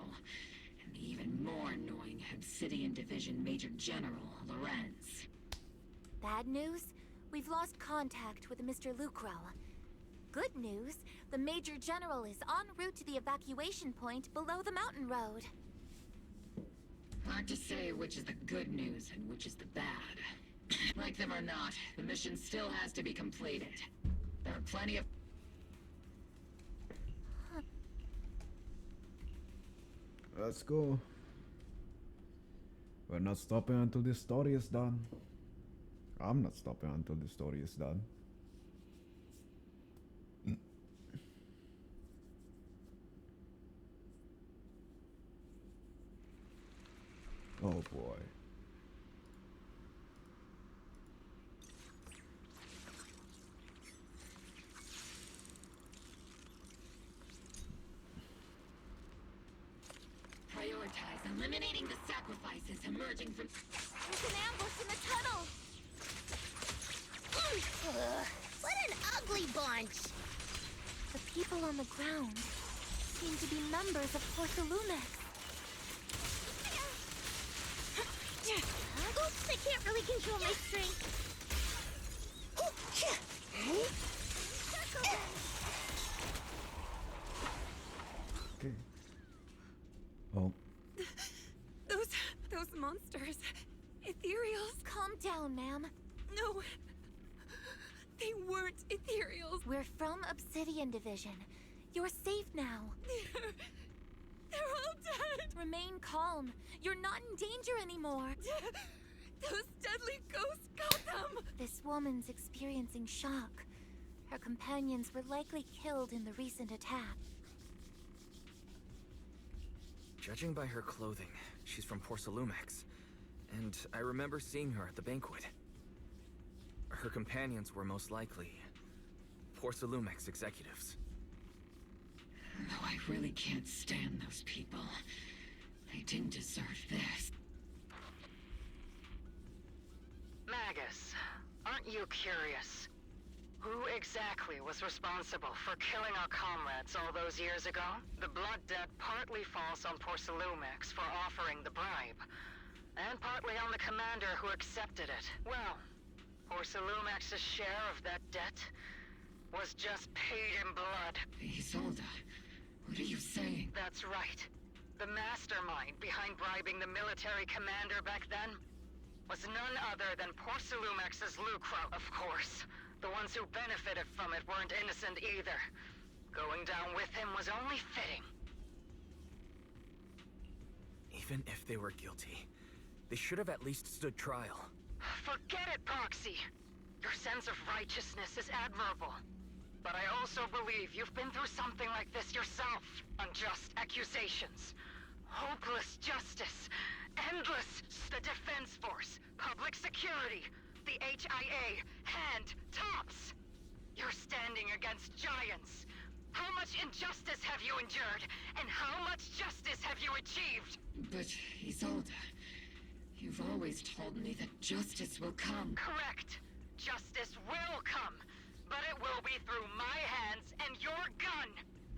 and the even more annoying Obsidian Division Major General Lorenz. Bad news? We've lost contact with Mr. Lucro. Good news, the Major General is en route to the evacuation point below the mountain road. Hard to say which is the good news and which is the bad. Like them or not, the mission still has to be completed. There are plenty of... Let's go. We're not stopping until this story is done. I'm not stopping until the story is done. Oh boy. Prioritize eliminating the sacrifices emerging from... There's an ambush in the tunnel! Ugh, what an ugly bunch! The people on the ground seem to be members of Porcelumex. Oops, I can't really control my strength. Okay. Oh. Those monsters. Ethereals. Calm down, ma'am. No. They weren't ethereals. We're from Obsidian Division. You're safe now. They're all dead. Remain calm. You're not in danger anymore. Those deadly ghosts got them. This woman's experiencing shock. Her companions were likely killed in the recent attack. Judging by her clothing, she's from Porcelumex. And I remember seeing her at the banquet. Her companions were most likely Porcelumex executives. Oh, I really can't stand those people. They didn't deserve this. Magus, aren't you curious? Who exactly was responsible for killing our comrades all those years ago? The blood debt partly falls on Porcelumex for offering the bribe, and partly on the commander who accepted it. Well, Porcelumex's share of that debt was just paid in blood. Isolde, what are you saying? That's right. The mastermind behind bribing the military commander back then was none other than Porcelumex's Lucro, of course. The ones who benefited from it weren't innocent either. Going down with him was only fitting. Even if they were guilty, they should have at least stood trial. Forget it, Proxy! Your sense of righteousness is admirable. But I also believe you've been through something like this yourself. Unjust accusations, hopeless justice, endless... The Defense Force, public security, the HIA, and tops! You're standing against giants. How much injustice have you endured? And how much justice have you achieved? But, Isolde, you've always told me that justice will come. Correct. Justice will come. But it will be through my hands and your gun.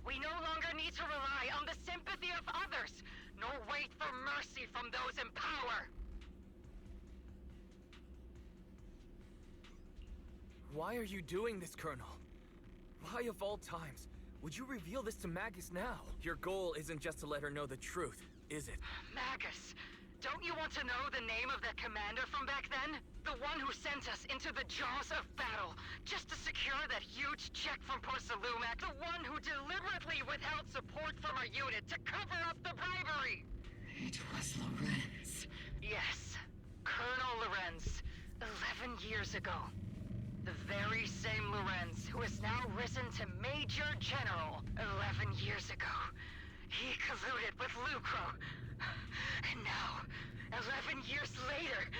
We no longer need to rely on the sympathy of others, nor wait for mercy from those in power. Why are you doing this, Colonel? Why of all times would you reveal this to Magus now? Your goal isn't just to let her know the truth, is it? Magus, don't you want to know the name of that commander from back then? The one who sent us into the jaws of battle, just to secure that huge check from Porcelumex. The one who deliberately withheld support from our unit to cover up the bribery. It was Lorenz. Yes, Colonel Lorenz, 11 years ago. The very same Lorenz who has now risen to Major General 11 years ago. He colluded with Lucro. And now, 11 years later...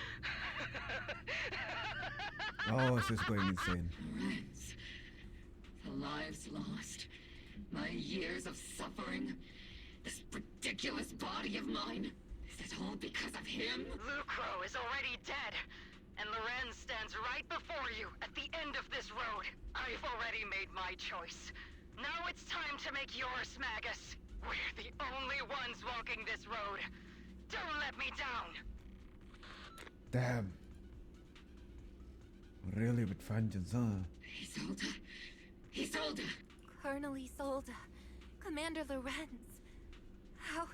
Oh, this is going insane. Lorenz. The lives lost. My years of suffering. This ridiculous body of mine. Is it all because of him? Lucro is already dead. And Lorenz stands right before you at the end of this road. I've already made my choice. Now it's time to make yours, Magus. We're the only ones walking this road. Don't let me down. Damn. Really with vengeance, huh? Isolde. Isolde. Colonel Isolde. Commander Lorenz. How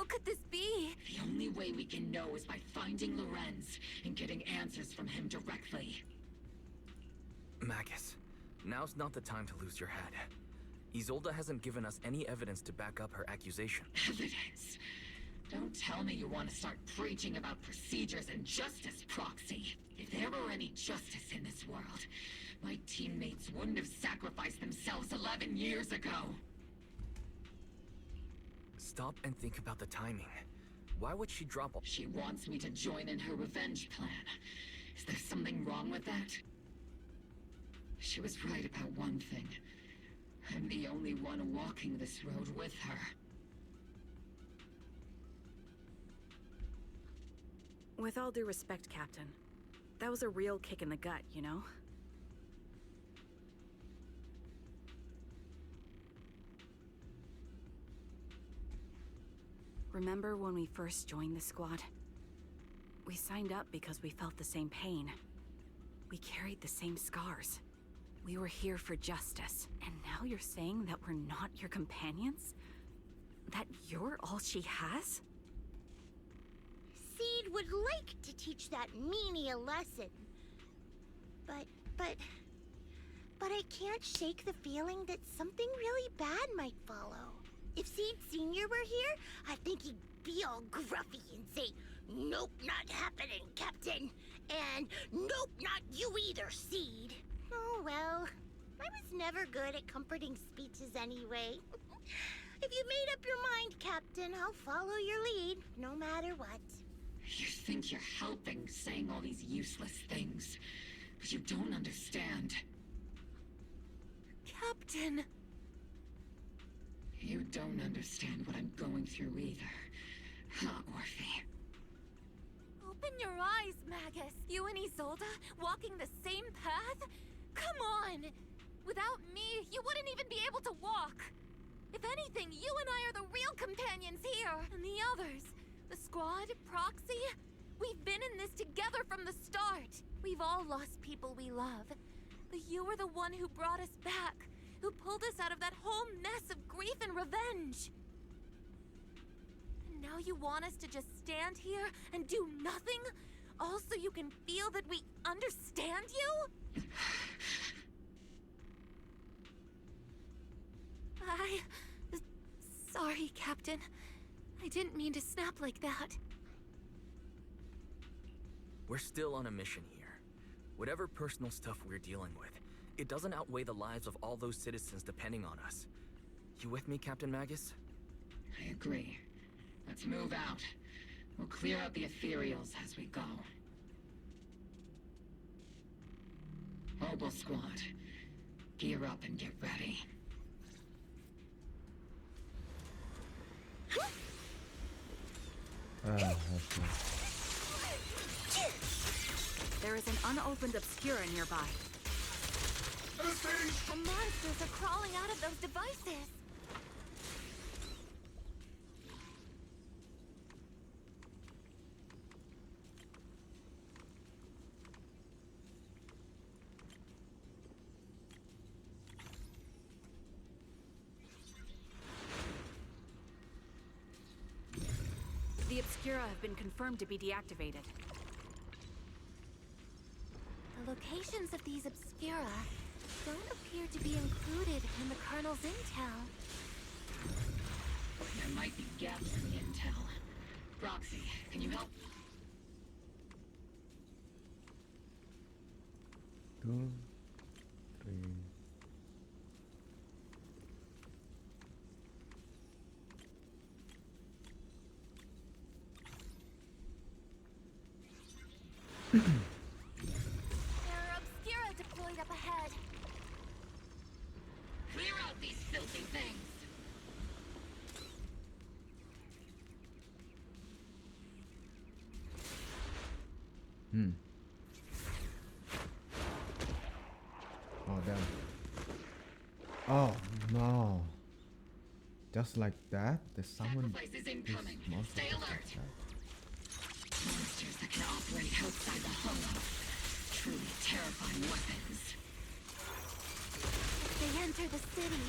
could this be? The only way we can know is by finding Lorenz and getting answers from him directly. Magus, now's not the time to lose your head. Isolde hasn't given us any evidence to back up her accusation. Evidence? Don't tell me you want to start preaching about procedures and justice, Proxy. If there were any justice in this world, my teammates wouldn't have sacrificed themselves 11 years ago. Stop and think about the timing. Why would she drop all— She wants me to join in her revenge plan. Is there something wrong with that? She was right about one thing. I'm the only one walking this road with her. With all due respect, Captain, that was a real kick in the gut, you know? Remember when we first joined the squad? We signed up because we felt the same pain. We carried the same scars. We were here for justice. And now you're saying that we're not your companions? That you're all she has? Seed would like to teach that meanie a lesson. But I can't shake the feeling that something really bad might follow. If Seed Sr. were here, I think he'd be all gruffy and say, "Nope, not happening, Captain." And "Nope, not you either, Seed." Oh well, I was never good at comforting speeches anyway. If you made up your mind, Captain, I'll follow your lead, no matter what. You think you're helping saying all these useless things, but you don't understand. Captain! You don't understand what I'm going through either, huh, Orphe? Open your eyes, Magus. You and Isolde walking the same path? Come on! Without me, you wouldn't even be able to walk. If anything, you and I are the real companions here. And the others, the squad, Proxy, we've been in this together from the start. We've all lost people we love. But you were the one who brought us back, who pulled us out of that whole mess of grief and revenge. And now you want us to just stand here and do nothing? All so you can feel that we understand you? Sorry, Captain. I didn't mean to snap like that. We're still on a mission here. Whatever personal stuff we're dealing with, it doesn't outweigh the lives of all those citizens depending on us. You with me, Captain Magus? I agree. Let's move out. We'll clear out the ethereals as we go. Mobile squad, gear up and get ready. There is an unopened Obscura nearby. The monsters are crawling out of those devices. The Obscura have been confirmed to be deactivated. The locations of these Obscura don't appear to be included in the Colonel's intel. There might be gaps in the intel. Roxy, can you help? 2, 3. There are Obscura deployed up ahead. Clear out these filthy things! Oh, damn. Oh, no. Just like that, there's someone. Sacrifice is incoming. Stay alert. Monsters that can operate outside the hollow. truly terrifying weapons. They enter the city.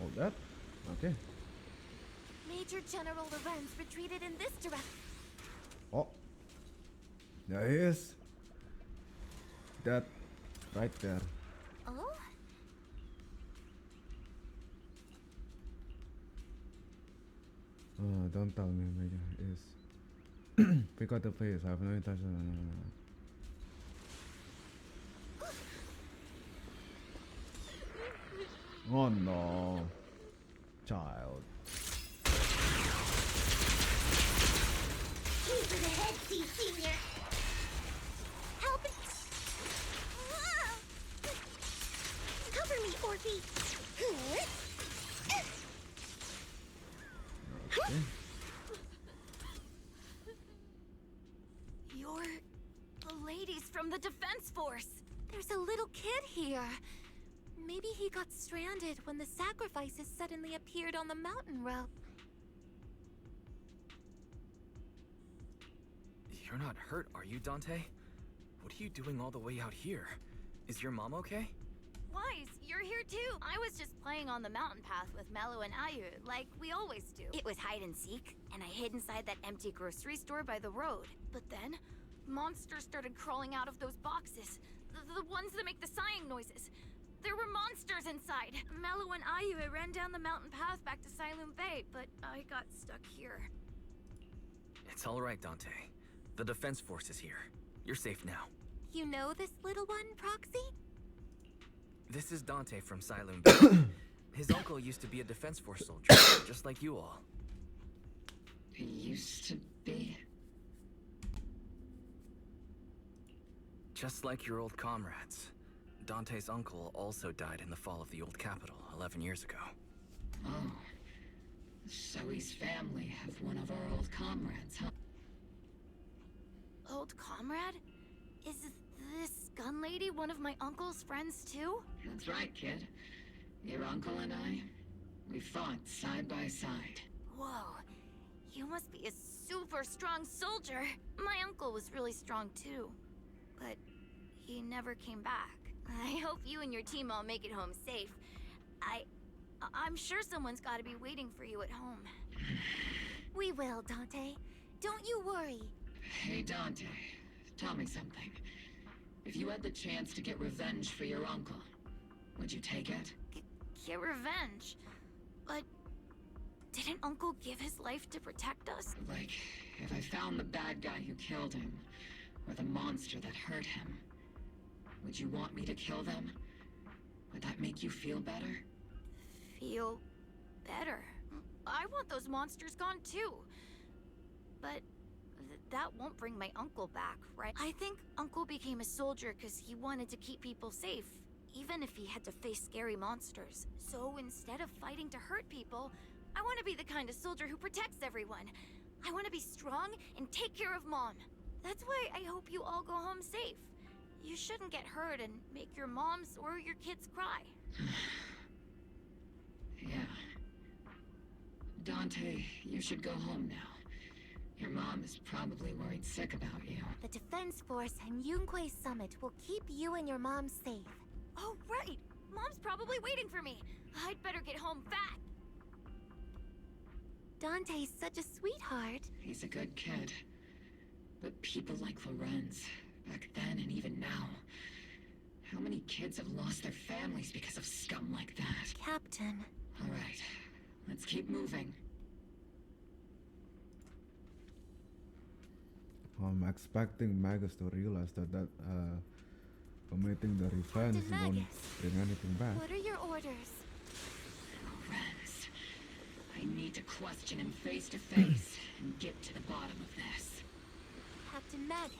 All that? Okay. Major General Lorenz retreated in this direction. Oh. There he is. That right there. Oh? Don't tell me Major is. Pick out the face. I have no intention. Oh no. Child. Keep it ahead, Senior. Help me. Cover me, Orphe. Okay. You're the ladies from the Defense Force. There's a little kid here. Maybe he got stranded when the sacrifices suddenly appeared on the mountain road. You're not hurt, are you, Dante? What are you doing all the way out here? Is your mom okay? Wise, you're here too. I was just playing on the mountain path with Mello and Ayu, like we always do. It was hide and seek, and I hid inside that empty grocery store by the road. But then, monsters started crawling out of those boxes. The ones that make the sighing noises. There were monsters inside. Mello and Ayu ran down the mountain path back to Siloon Bay, but I got stuck here. It's all right, Dante. The Defense Force is here. You're safe now. You know this little one, Proxy? This is Dante from Siloon Bay. His uncle used to be a Defense Force soldier, just like you all. He used to be? Just like your old comrades. Dante's uncle also died in the fall of the old capital 11 years ago. Oh. Zoe's family have one of our old comrades, huh? Old comrade? Is this gun lady one of my uncle's friends too? That's right, kid. Your uncle and I, we fought side by side. Whoa. You must be a super strong soldier. My uncle was really strong too. But he never came back. I hope you and your team all make it home safe. I'm sure someone's got to be waiting for you at home. We will, Dante. Don't you worry. Hey, Dante. Tell me something. If you had the chance to get revenge for your uncle, would you take it? Get revenge? But didn't Uncle give his life to protect us? Like, if I found the bad guy who killed him, or the monster that hurt him, would you want me to kill them? Would that make you feel better? Feel better? I want those monsters gone too. But that won't bring my uncle back, right? I think Uncle became a soldier because he wanted to keep people safe, even if he had to face scary monsters. So instead of fighting to hurt people, I want to be the kind of soldier who protects everyone. I want to be strong and take care of Mom. That's why I hope you all go home safe. You shouldn't get hurt and make your moms or your kids cry. Yeah. Dante, you should go home now. Your mom is probably worried sick about you. The Defense Force and Yunquei Summit will keep you and your mom safe. Oh, right! Mom's probably waiting for me. I'd better get home fast. Dante's such a sweetheart. He's a good kid. But people like Lorenz, back then and even now, how many kids have lost their families because of scum like that? Captain. All right, let's keep moving. I'm expecting Magus to realize that committing the revenge won't bring anything back. What are your orders? Lorenz, I need to question him face to face and get to the bottom of this. Captain Magus.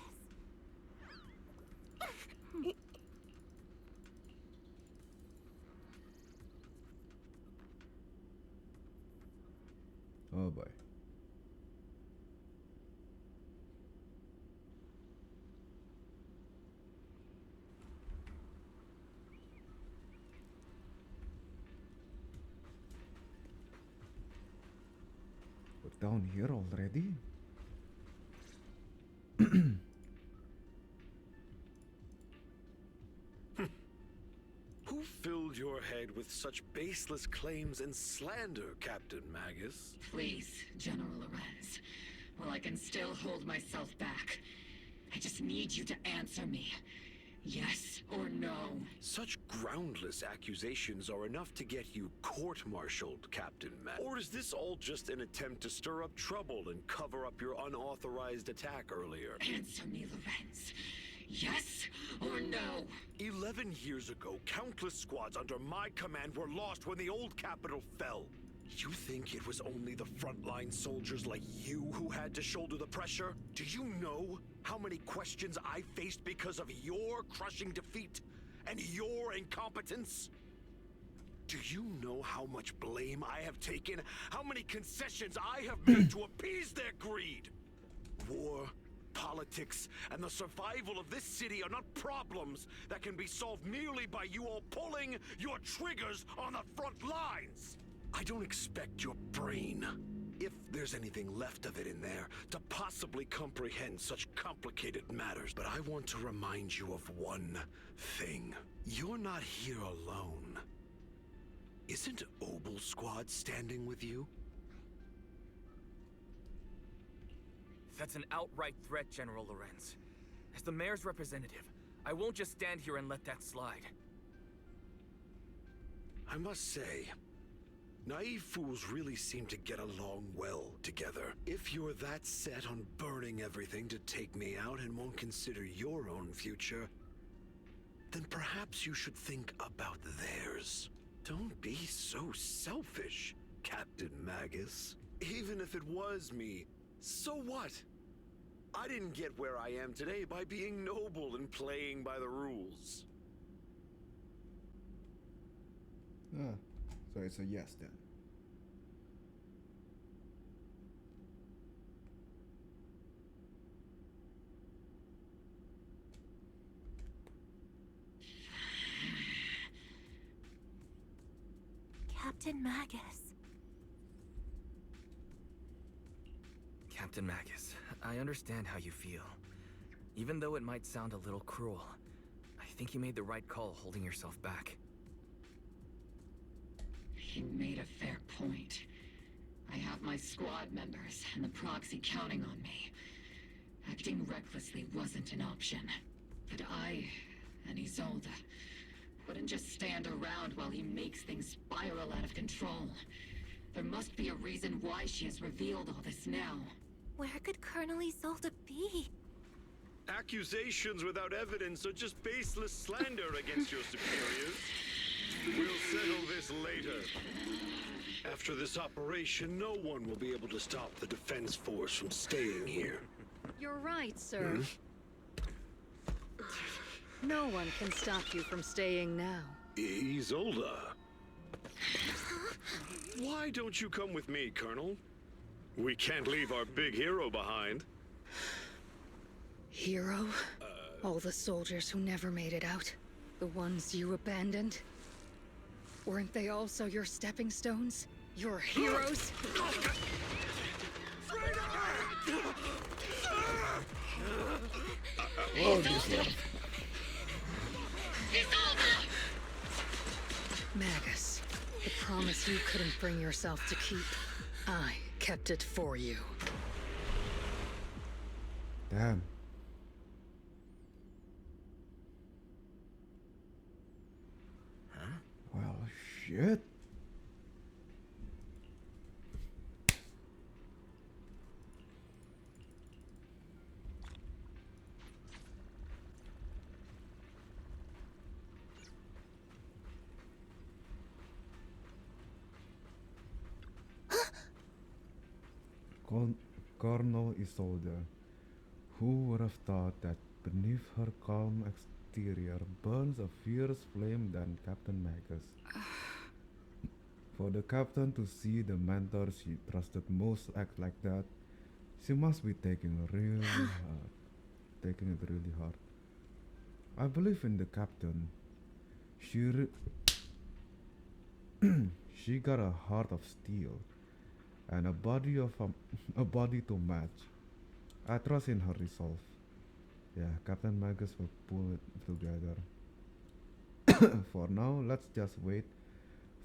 Oh boy. down here already? Who filled your head with such baseless claims and slander, Captain Magus? Please, General Lorenz. While I can still hold myself back, I just need you to answer me. Yes or no? Such groundless accusations are enough to get you court-martialed, Captain Magus. Or is this all just an attempt to stir up trouble and cover up your unauthorized attack earlier? Answer me, Lorenz. Yes or no? 11 years ago, countless squads under my command were lost when the old capital fell. You think it was only the frontline soldiers like you who had to shoulder the pressure? Do you know how many questions I faced because of your crushing defeat and your incompetence? Do you know how much blame I have taken? How many concessions I have made to appease their greed? War, politics, and the survival of this city are not problems that can be solved merely by you all pulling your triggers on the front lines. I don't expect your brain, if there's anything left of it in there, to possibly comprehend such complicated matters. But I want to remind you of one thing. You're not here alone. Isn't Obel Squad standing with you? That's an outright threat, General Lorenz. As the mayor's representative, I won't just stand here and let that slide. I must say, naive fools really seem to get along well together. If you're that set on burning everything to take me out and won't consider your own future, then perhaps you should think about theirs. Don't be so selfish, Captain Magus. Even if it was me, so what? I didn't get where I am today by being noble and playing by the rules. Ah, so it's a yes then. Captain Magus. Captain Magus, I understand how you feel. Even though it might sound a little cruel, I think you made the right call holding yourself back. He made a fair point. I have my squad members and the proxy counting on me. Acting recklessly wasn't an option. But I and Isolde wouldn't just stand around while he makes things spiral out of control. There must be a reason why she has revealed all this now. Where could Colonel Isolde be? Accusations without evidence are just baseless slander against your superiors. We'll settle this later. After this operation, no one will be able to stop the defense force from staying here. You're right, sir. No one can stop you from staying now. Isolde. Why don't you come with me, Colonel? We can't leave our big hero behind. Hero? All the soldiers who never made it out? The ones you abandoned? Weren't they also your stepping stones? Your heroes? Oh, this one. Magus, the promise you couldn't bring yourself to keep, I kept it for you. Damn. Huh? Well, shit. Colonel Isolde. Who would have thought that beneath her calm exterior burns a fierce flame than Captain Magus? For the captain to see the mentor she trusted most act like that, she must be taking it really hard. I believe in the captain. She got a heart of steel, and a body to match. I trust in her resolve. Yeah, Captain Magus will pull it together. For now, let's just wait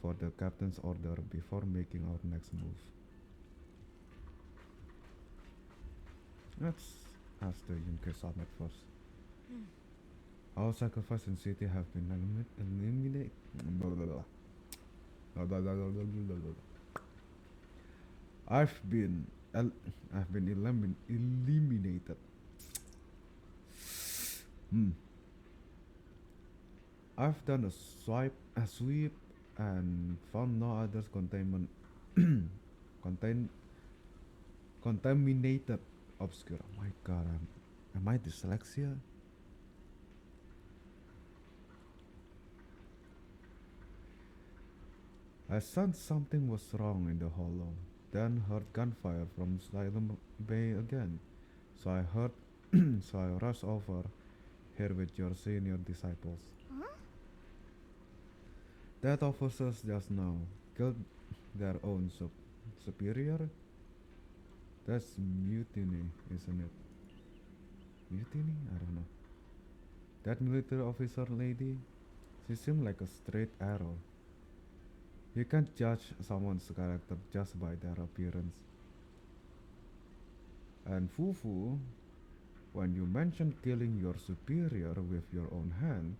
for the captain's order before making our next move. Let's ask the Yunke Summit first. Our sacrifice in city have been eliminated. I've been eliminated. I've done a sweep, and found no others contaminated obscure. Oh my god, am I dyslexia? I sensed something was wrong in the hollow, then heard gunfire from Silent Bay again. So I rushed over here with your senior disciples. That officers just now killed their own superior? That's mutiny, isn't it? Mutiny? I don't know. That military officer lady, she seemed like a straight arrow. You can't judge someone's character just by their appearance. And Fufu, when you mentioned killing your superior with your own hand,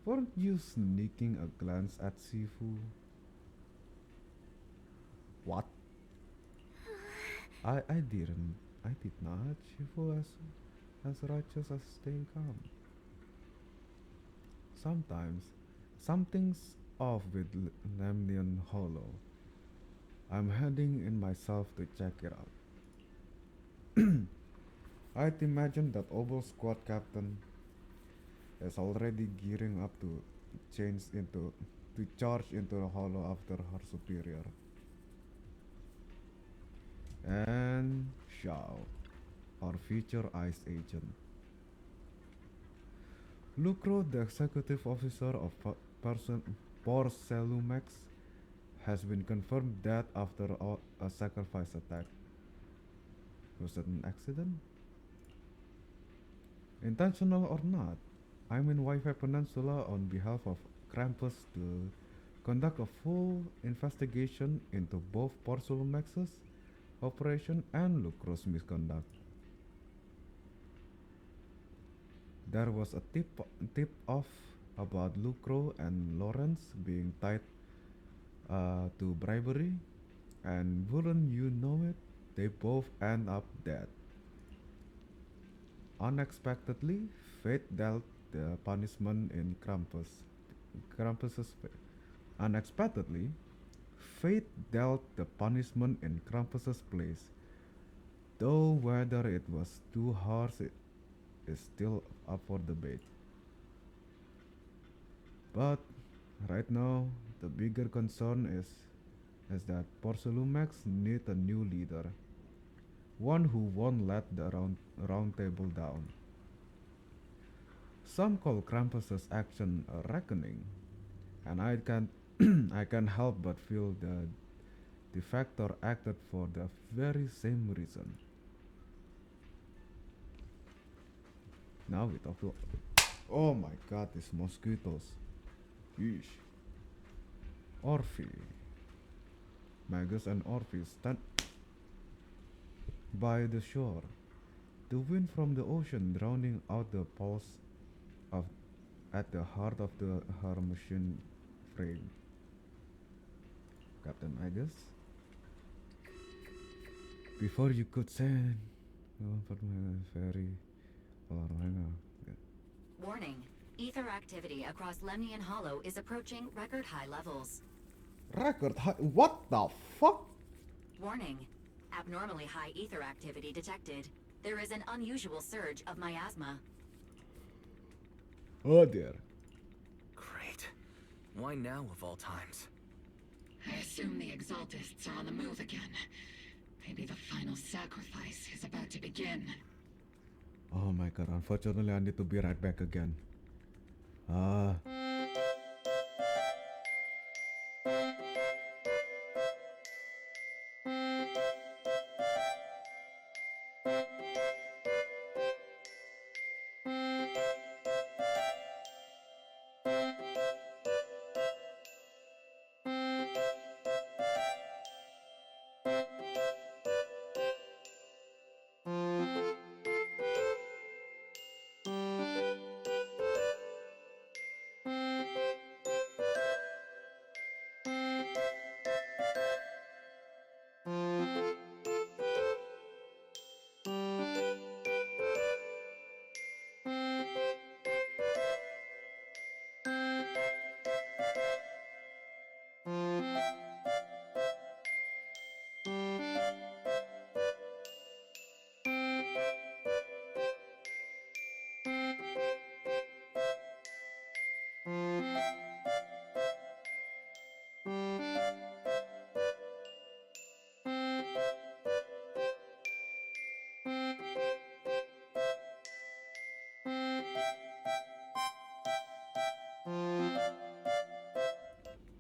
weren't you sneaking a glance at Sifu? What? I did not. Shifu as righteous as staying calm. Sometimes, something's off with Lemnian Hollow. I'm heading in myself to check it out. I'd imagine that Obel squad captain is already gearing up to charge into the Hollow after her superior. And Shao, our future ICE agent. Lucro, the executive officer of Porcelumex, has been confirmed dead after a sacrifice attack. Was it an accident? Intentional or not, I'm in Wi-Fi Peninsula on behalf of Krampus to conduct a full investigation into both Porcelumex's operation and Lucro's misconduct. There was a tip-off about Lucro and Lawrence being tied to bribery, and wouldn't you know it, they both end up dead. Unexpectedly, fate dealt the punishment in Krampus's fate. Unexpectedly, fate dealt the punishment in Krampus's place, though whether it was too harsh is still up for debate. But right now, the bigger concern is that Porcelumex needs a new leader, one who won't let the round table down. Some call Krampus's action a reckoning, and I can't help but feel the defector acted for the very same reason. Now we talk to. Oh my god, these mosquitoes. Yeesh. Orphe. Magus and Orphe stand by the shore. The wind from the ocean drowning out the pulse at the heart of her machine frame. Captain Magus. Before you could send ferry. Warning. Ether activity across Lemnian Hollow is approaching record high levels. Record high? What the fuck? Warning. Abnormally high ether activity detected. There is an unusual surge of miasma. Oh dear. Great. Why now of all times? I assume the Exaltists are on the move again. Maybe the final sacrifice is about to begin. Oh my god, unfortunately I need to be right back again.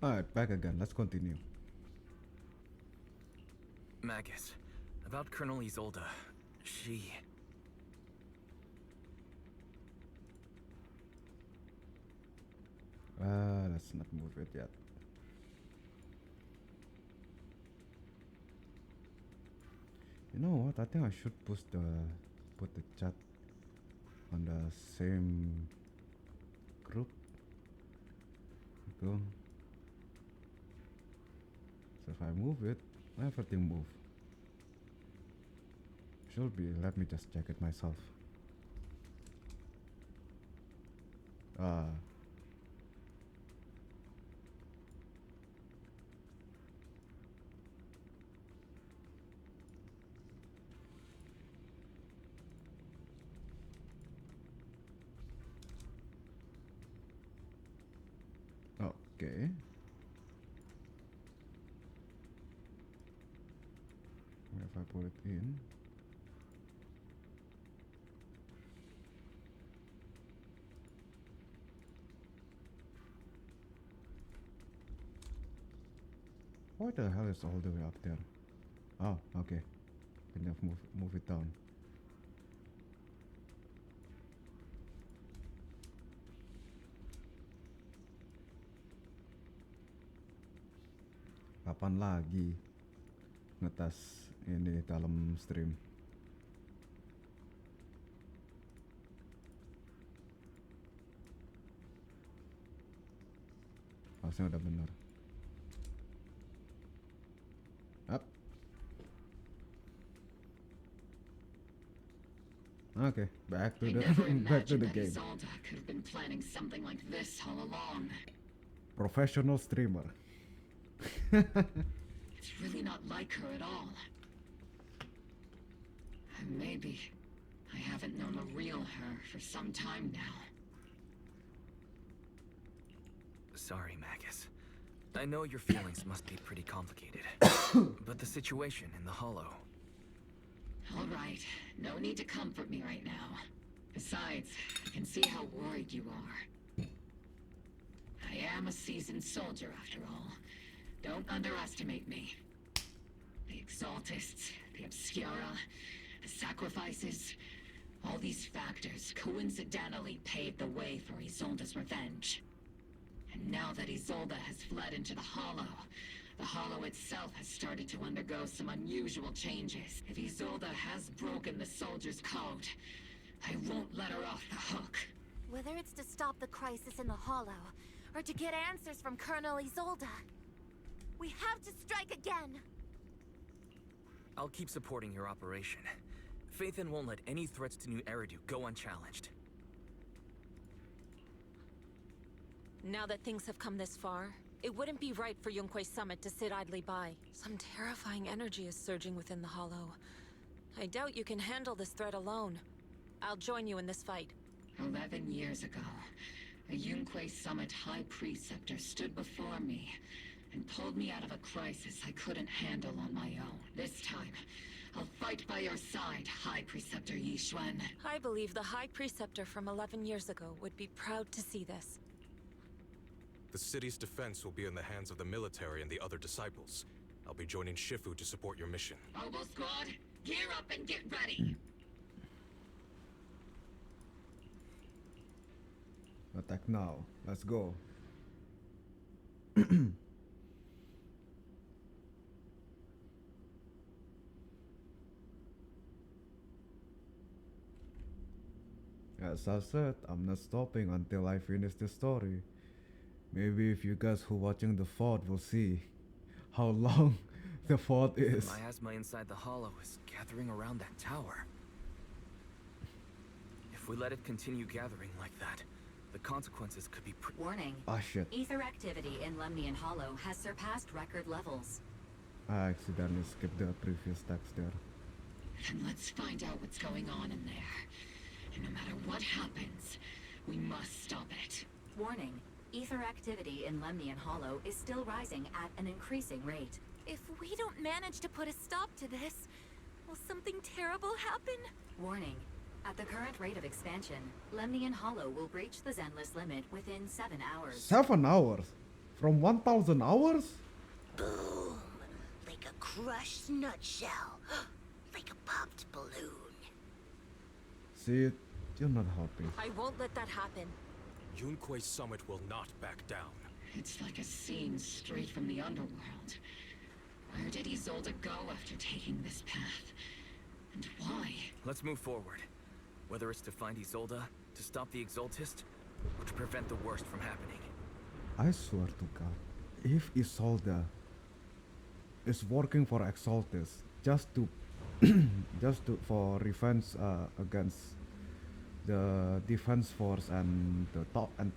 Alright, back again. Let's continue. Magus, about Colonel Isolde, she... Let's not move it yet. You know what? I think I should put the chat on the same group. Go. So if I move it, everything move. Should be. Let me just check it myself. Okay. Where if I put it in? Why the hell is all the way up there? Oh, okay. Can you move it down? Kapan lagi ngetes ini dalam stream? Harusnya udah benar. Up. Okay, back to the back to the game. Isolde could have been planning something like this all along. Professional streamer. It's really not like her at all. Maybe I haven't known a real her for some time now. Sorry, Magus. I know your feelings must be pretty complicated. But the situation in the Hollow... All right, no need to comfort me right now. Besides, I can see how worried you are. I am a seasoned soldier, after all. Don't underestimate me. The Exaltists, the Obscura, the sacrifices, all these factors coincidentally paved the way for Isolde's revenge. And now that Isolde has fled into the Hollow itself has started to undergo some unusual changes. If Isolde has broken the Soldier's code, I won't let her off the hook. Whether it's to stop the crisis in the Hollow, or to get answers from Colonel Isolde, we have to strike again! I'll keep supporting your operation. Phaethon won't let any threats to New Eridu go unchallenged. Now that things have come this far, it wouldn't be right for Yunque's summit to sit idly by. Some terrifying energy is surging within the Hollow. I doubt you can handle this threat alone. I'll join you in this fight. 11 years ago, a Yunque Summit High Preceptor stood before me and pulled me out of a crisis I couldn't handle on my own. This time, I'll fight by your side, High Preceptor Yixuan. I believe the High Preceptor from 11 years ago would be proud to see this. The city's defense will be in the hands of the military and the other disciples. I'll be joining Shifu to support your mission. Mobile Squad, gear up and get ready! Attack now. Let's go. As I said, I'm not stopping until I finish the story. Maybe if you guys who watching the VOD will see how long the VOD is. The miasma inside the Hollow is gathering around that tower. If we let it continue gathering like that, the consequences could be Warning. Ah, shit. Ether activity in Lemnian Hollow has surpassed record levels. I accidentally skipped the previous text there. Then let's find out what's going on in there. And no matter what happens, we must stop it. Warning. Ether activity in Lemnian Hollow is still rising at an increasing rate. If we don't manage to put a stop to this, will something terrible happen? Warning. At the current rate of expansion, Lemnian Hollow will breach the Zenless limit within 7 hours. 7 hours? From 1,000 hours? Boom. Like a crushed nutshell. Like a popped balloon. See it? You're not helping. I won't let that happen. Yunque's summit will not back down. It's like a scene straight from the underworld. Where did Isolde go after taking this path? And why? Let's move forward. Whether it's to find Isolde, to stop the Exaltist, or to prevent the worst from happening. I swear to God, if Isolde is working for Exaltus just to for revenge against the defense force and the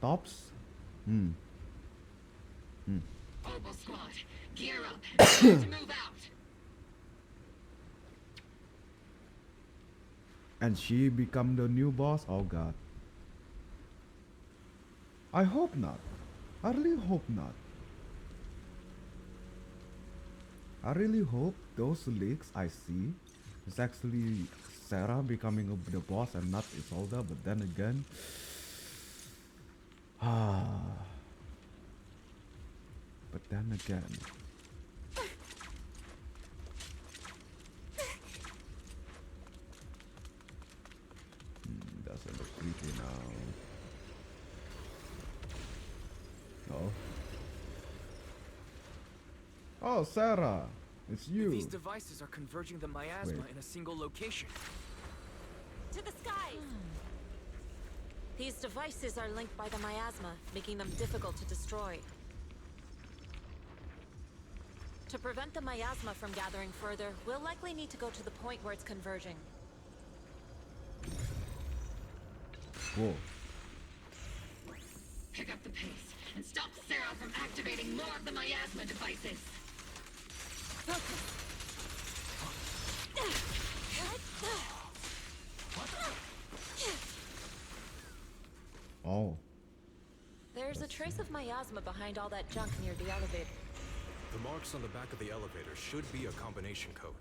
tops. Opal Squad, gear up. It's time to move out. And she become the new boss? Oh God. I hope not. I really hope not. I really hope those leaks I see is actually Sarah becoming the boss and not Isolde, but then again, doesn't look creepy now. No. Oh, Sarah, it's you. These devices are converging the miasma Wait. in a single location. To the skies! These devices are linked by the miasma, making them difficult to destroy. To prevent the miasma from gathering further, we'll likely need to go to the point where it's converging. Whoa. Pick up the pace and stop Sarah from activating more of the miasma devices. Oh. There's a trace of miasma behind all that junk near the elevator. The marks on the back of the elevator should be a combination code.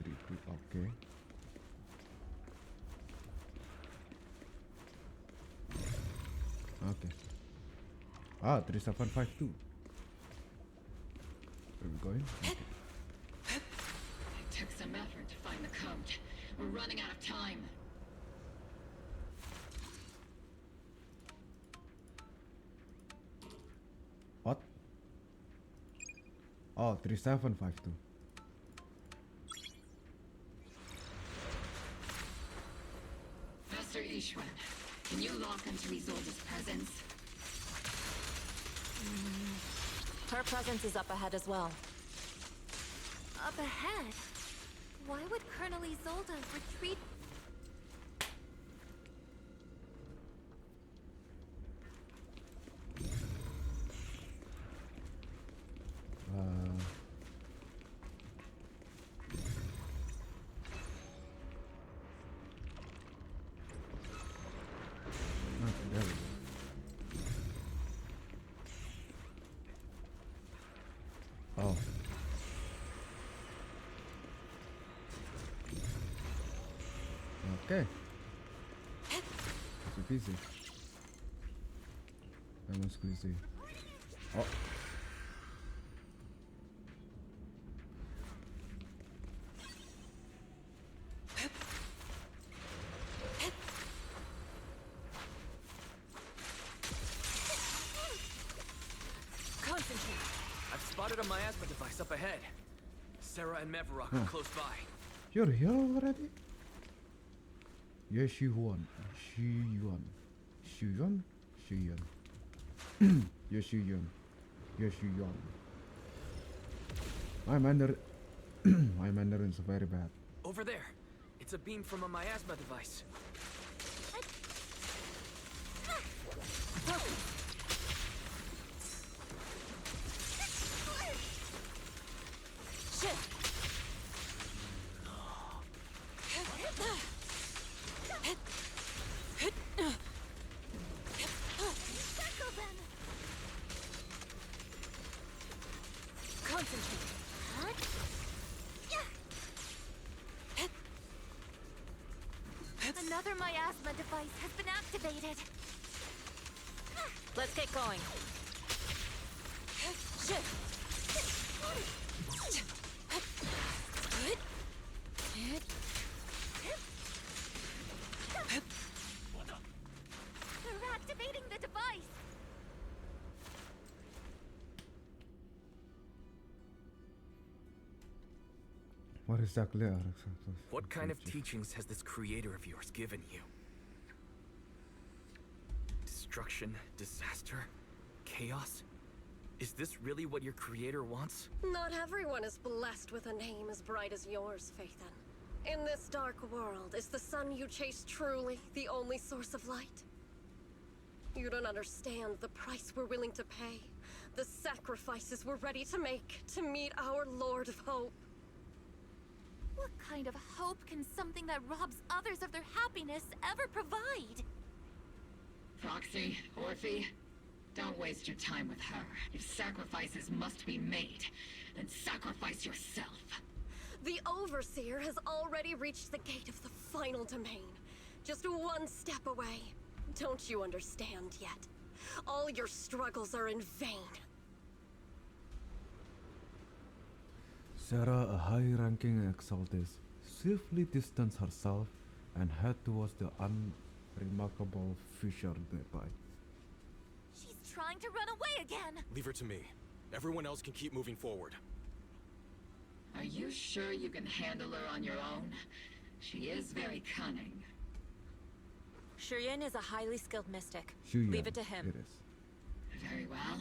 Okay. Okay. 3752. Where are we going? Okay. It took some effort to find the code. We're running out of time. What? Oh, 3752. Master Ishwan, can you lock into Isolde's presence? Her presence is up ahead as well. Up ahead? Why would Colonel Isolde retreat? There we go. Oh. Okay. Easy peasy. Lemon squeezy. Oh. Concentrate! I've spotted a miasma device up ahead. Sarah and Mevarok are close by. You're here already? Yes, Yuan. Xuyuan. Xuyuan? Xuyuan. Yes, Xuyuan. Yes, Xuyuan. My Mandarin is very bad. Over there. It's a beam from a miasma device. Another miasma device has been activated. Let's get going. What exactly are What kind of teachings has this creator of yours given you? Destruction, disaster, chaos? Is this really what your creator wants? Not everyone is blessed with a name as bright as yours, Phaethon. In this dark world, is the sun you chase truly the only source of light? You don't understand the price we're willing to pay, the sacrifices we're ready to make to meet our Lord of Hope. What kind of hope can something that robs others of their happiness ever provide? Proxy, Orphe, don't waste your time with her. If sacrifices must be made, then sacrifice yourself. The Overseer has already reached the gate of the final domain. Just one step away. Don't you understand yet? All your struggles are in vain. Sarah, a high-ranking exaltist, swiftly distanced herself and head towards the unremarkable fissure nearby. She's trying to run away again! Leave her to me. Everyone else can keep moving forward. Are you sure you can handle her on your own? She is very cunning. Shiryan is a highly skilled mystic. Shuyan, Leave it to him. It is. Very well.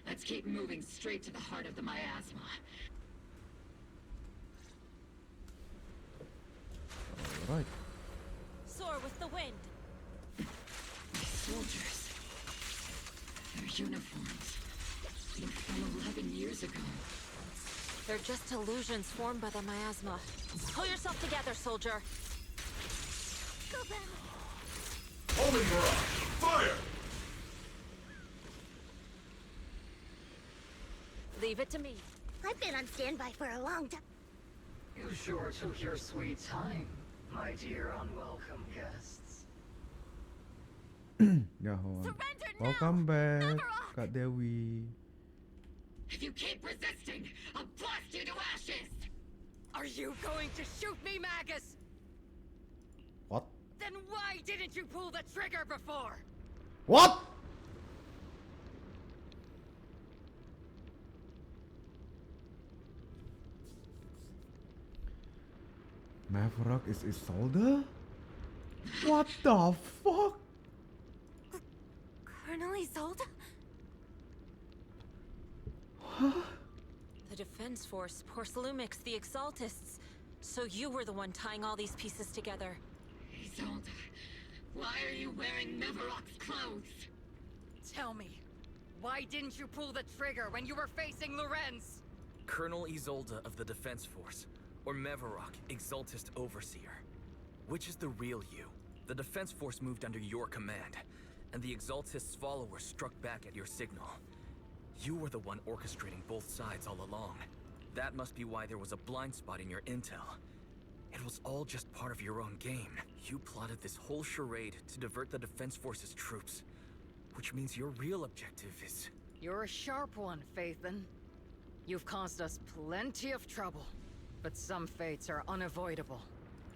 Let's keep moving straight to the heart of the miasma. All right. Soar with the wind. Soldiers. Their uniforms. They're from 11 years ago. They're just illusions formed by the miasma. Pull yourself together, soldier. Go then! Homing barrage! Fire! Leave it to me. I've been on standby for a long time. You sure took your sweet time, my dear unwelcome guests. Yeah, hold on. Welcome back, Kak Dewi. If you keep resisting, I'll blast you to ashes! Are you going to shoot me, Magus? What? Then why didn't you pull the trigger before? What? Maverick is Isolde? What the fuck? Colonel Isolde? Huh? The Defense Force, Porcelumix, the Exaltists. So you were the one tying all these pieces together. Isolde, why are you wearing Mevarok's clothes? Tell me, why didn't you pull the trigger when you were facing Lorenz? Colonel Isolde of the Defense Force, or Mevarok, Exaltist Overseer. Which is the real you? The Defense Force moved under your command, and the Exaltist's followers struck back at your signal. You were the one orchestrating both sides all along. That must be why there was a blind spot in your intel. It was all just part of your own game. You plotted this whole charade to divert the Defense Force's troops. Which means your real objective is... You're a sharp one, Phaethon. You've caused us plenty of trouble, but some fates are unavoidable.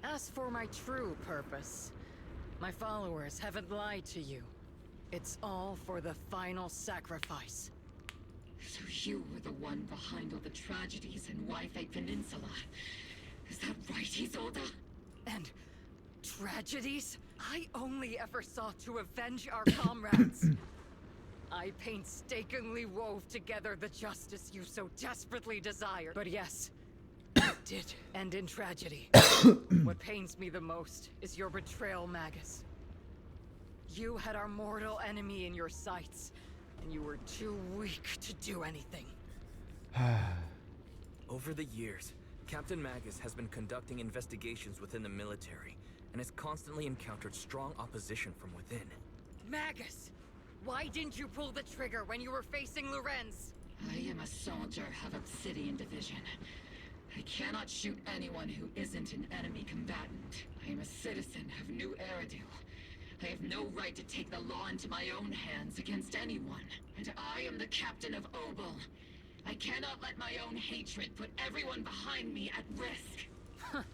As for my true purpose, my followers haven't lied to you. It's all for the final sacrifice. So you were the one behind all the tragedies in Wi-Fi Peninsula. Is that right, Isolde? And tragedies? I only ever sought to avenge our comrades. I painstakingly wove together the justice you so desperately desired. But yes, it did end in tragedy. What pains me the most is your betrayal, Magus. You had our mortal enemy in your sights, and you were too weak to do anything. Over the years, Captain Magus has been conducting investigations within the military, and has constantly encountered strong opposition from within. Magus! Why didn't you pull the trigger when you were facing Lorenz? I am a soldier of Obsidian Division. I cannot shoot anyone who isn't an enemy combatant. I am a citizen of New Eridu. I have no right to take the law into my own hands against anyone. And I am the captain of Obel. I cannot let my own hatred put everyone behind me at risk.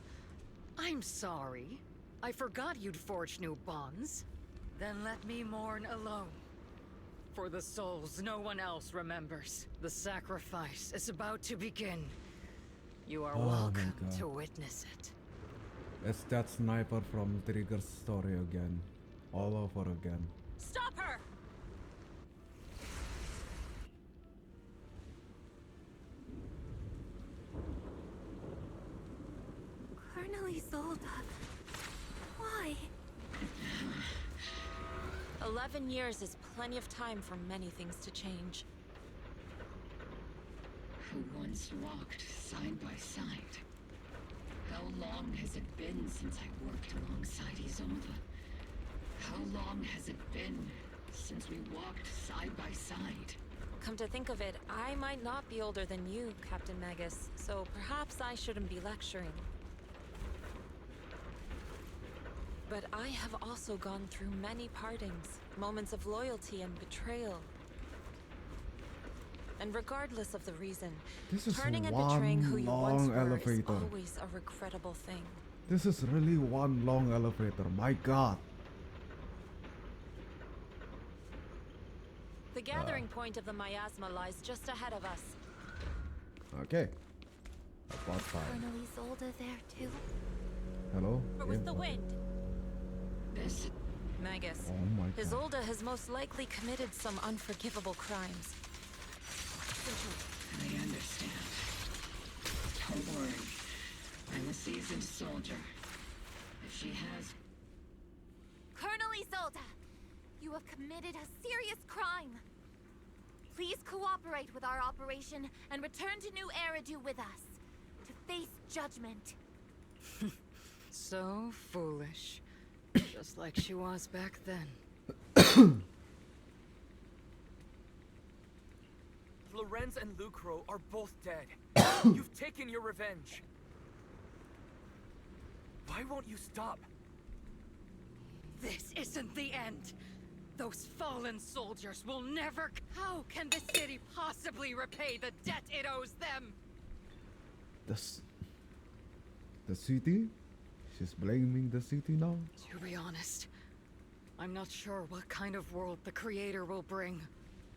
I'm sorry. I forgot you'd forged new bonds. Then let me mourn alone. For the souls no one else remembers. The sacrifice is about to begin. You are Oh my welcome God. to witness it. It's that sniper from Trigger's story again. All over again. Stop her! Colonel Isolde. Why? 11 years is plenty of time for many things to change. Who once walked side by side. How long has it been since I worked alongside Isolde? How long has it been since we walked side by side? Come to think of it, I might not be older than you, Captain Magus, so perhaps I shouldn't be lecturing. But I have also gone through many partings, moments of loyalty and betrayal. And regardless of the reason, This is turning and one betraying who you once long were is elevator. always a regrettable thing. This is really one long elevator. My God. The gathering point of the miasma lies just ahead of us. Okay. About time. Colonel Isolde there too? Hello? Or with Yeah. the wind. This... Magus. Oh my God. Isolde has most likely committed some unforgivable crimes. I understand. Don't worry. I'm a seasoned soldier. If she has... Colonel Isolde! You have committed a serious crime. Please cooperate with our operation and return to New Eridu with us to face judgment. So foolish. Just like she was back then. Lorenz and Lucro are both dead. You've taken your revenge. Why won't you stop? This isn't the end. Those fallen soldiers will never... How can the city possibly repay the debt it owes them? The city? She's blaming the city now? To be honest, I'm not sure what kind of world the Creator will bring.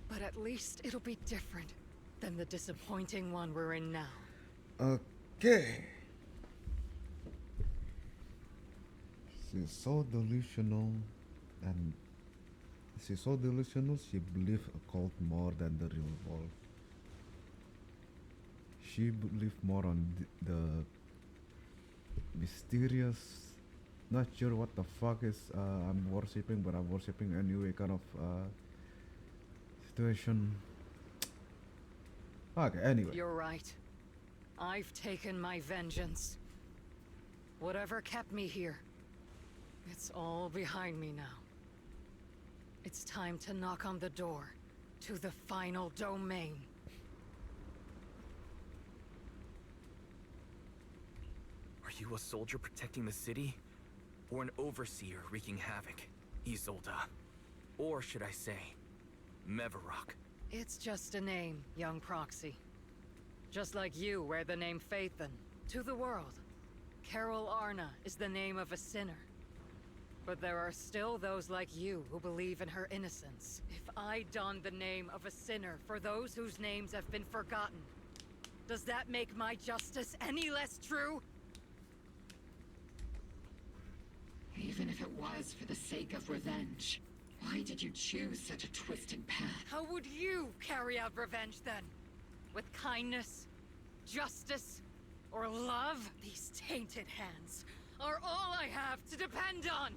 But at least it'll be different than the disappointing one we're in now. Okay. She's so delusional, and she's so delusional she believes a cult more than the real world. She believes more on the mysterious, not sure what the fuck is I'm worshipping, but I'm worshipping anyway kind of situation. Okay, anyway. You're right. I've taken my vengeance. Whatever kept me here, it's all behind me now. It's time to knock on the door to the final domain. Are you a soldier protecting the city? Or an overseer wreaking havoc? Isolde. Or should I say, Mevarok? It's just a name, young proxy. Just like you wear the name Phaethon. To the world, Carol Arna is the name of a sinner. But there are still those like you who believe in her innocence. If I don the name of a sinner for those whose names have been forgotten, does that make my justice any less true? Even if it was for the sake of revenge, why did you choose such a twisted path? How would you carry out revenge then? With kindness, justice, or love? These tainted hands are all I have to depend on!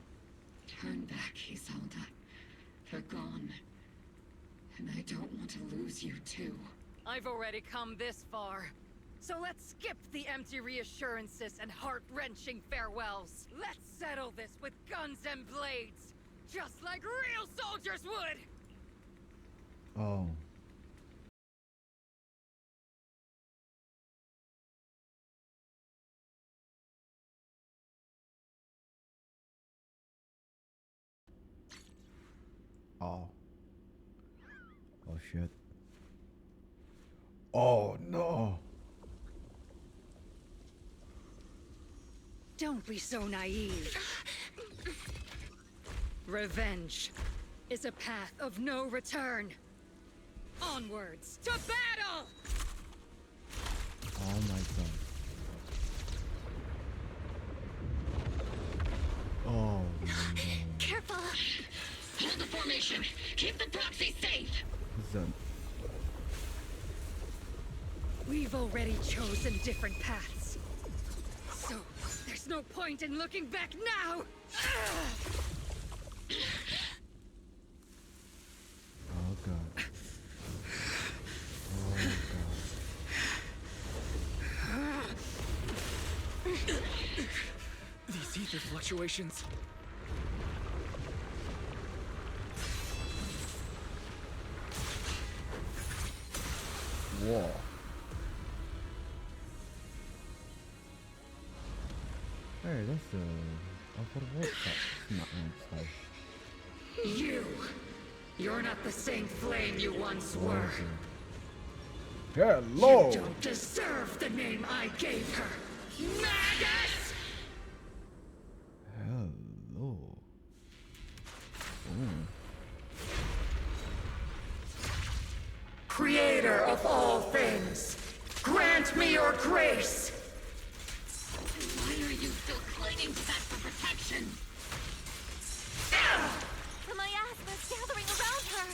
Turn back, Isolde. They're gone. And I don't want to lose you too. I've already come this far. So let's skip the empty reassurances and heart-wrenching farewells. Let's settle this with guns and blades, just like real soldiers would! Oh. Oh. Oh shit. Oh no. Don't be so naive. Revenge is a path of no return. Onwards to battle! Oh my god. formation. Keep the proxy safe. Zan. We've already chosen different paths. So, there's no point in looking back now! Oh god. These ether fluctuations. Whoa. Hey, that's a side. You're not the same flame you once were. Hello. You don't deserve the name I gave her. Magus! Hello. Creator of all things, grant me your grace. Why are you still clinging to that for protection? The miasma's gathering around her.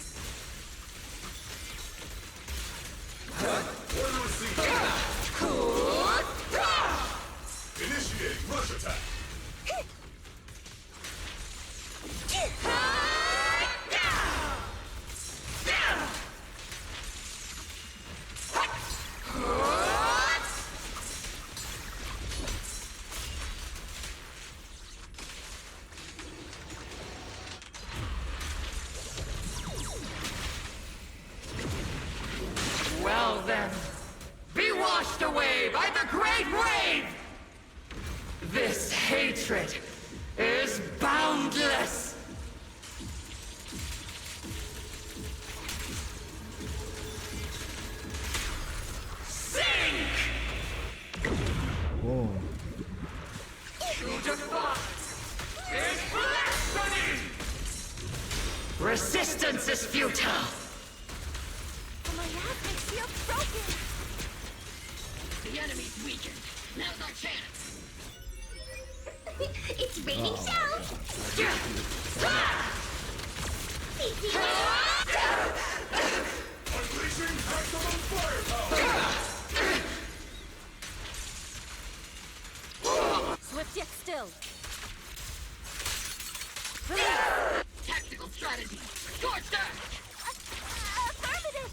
Initiating rush attack. Well then, be washed away by the great wave! This hatred is boundless! Sink! Whoa. To defy is blasphemy! Resistance is futile! The miasma feels broken. The enemy's weakened. Now's our chance! It's raining shells! Unleashing maximum firepower. Swift yet still. Tactical strategy! Scorched earth! Affirmative!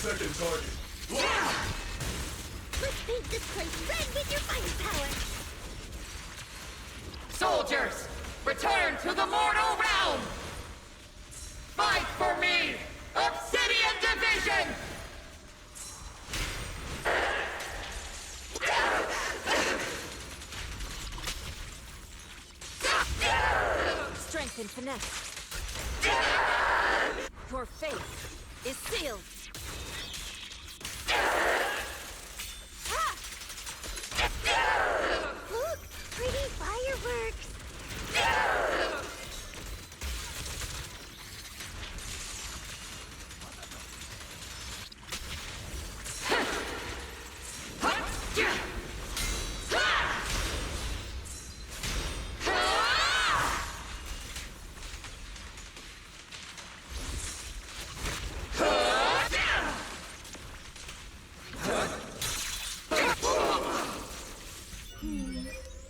Second target. Let's paint this place red with your firepower! Soldiers, return to the mortal realm! Fight for me! Obsidian Division! Strength and finesse. Your fate is sealed. Look! Pretty fireworks!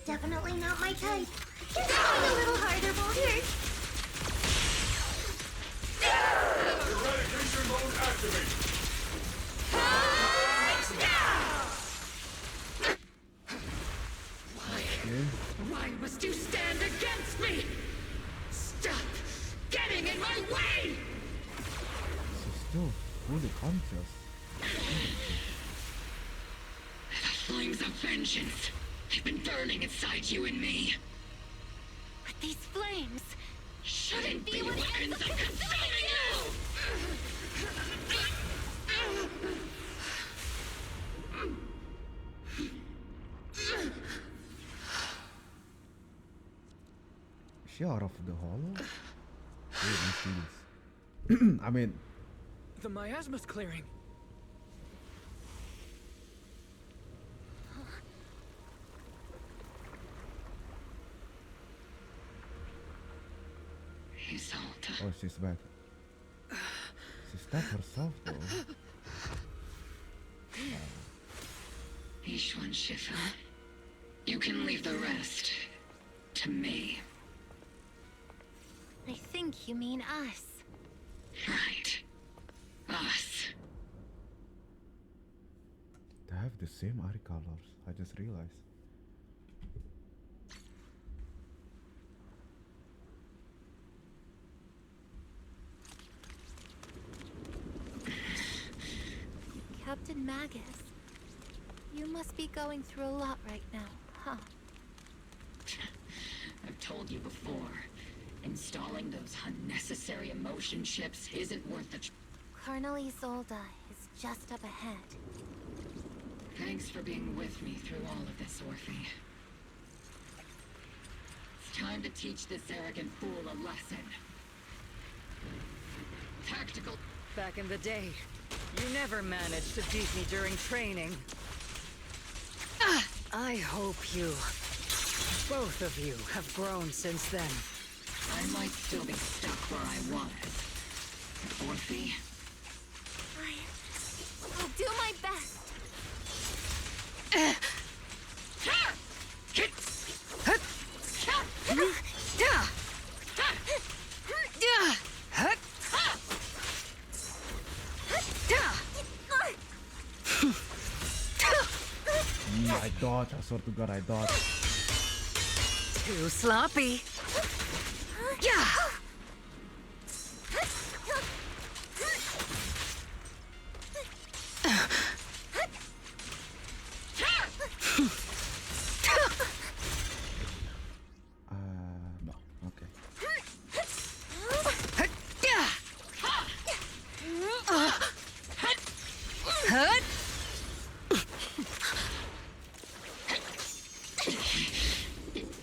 Definitely not my type. Just trying a little harder won't hurt. Eradication mode activated. Why must you stand against me? Stop getting in my way! She's still fully conscious. The flames of vengeance. They've been burning inside you and me. But these flames Shouldn't be weapons of consuming you! Is she out of the hollow? Wait, let's see this. I mean, The miasma's clearing. Isolde. Oh, she's back. She stabbed herself though. Ishwan Shifu. You can leave the rest to me. I think you mean us. Right. Us. They have the same eye colors. I just realized. Captain Magus, you must be going through a lot right now, huh? I've told you before. Installing those unnecessary emotion chips isn't worth the Colonel Isolde is just up ahead. Thanks for being with me through all of this, Orphe. It's time to teach this arrogant fool a lesson. Tactical. Back in the day, you never managed to beat me during training. I hope you, both of you, have grown since then. I might still be stuck where I was. Orphe? I'll do my best. I dodged. I swear to God, I dodged. Too sloppy. Yeah. No. Okay.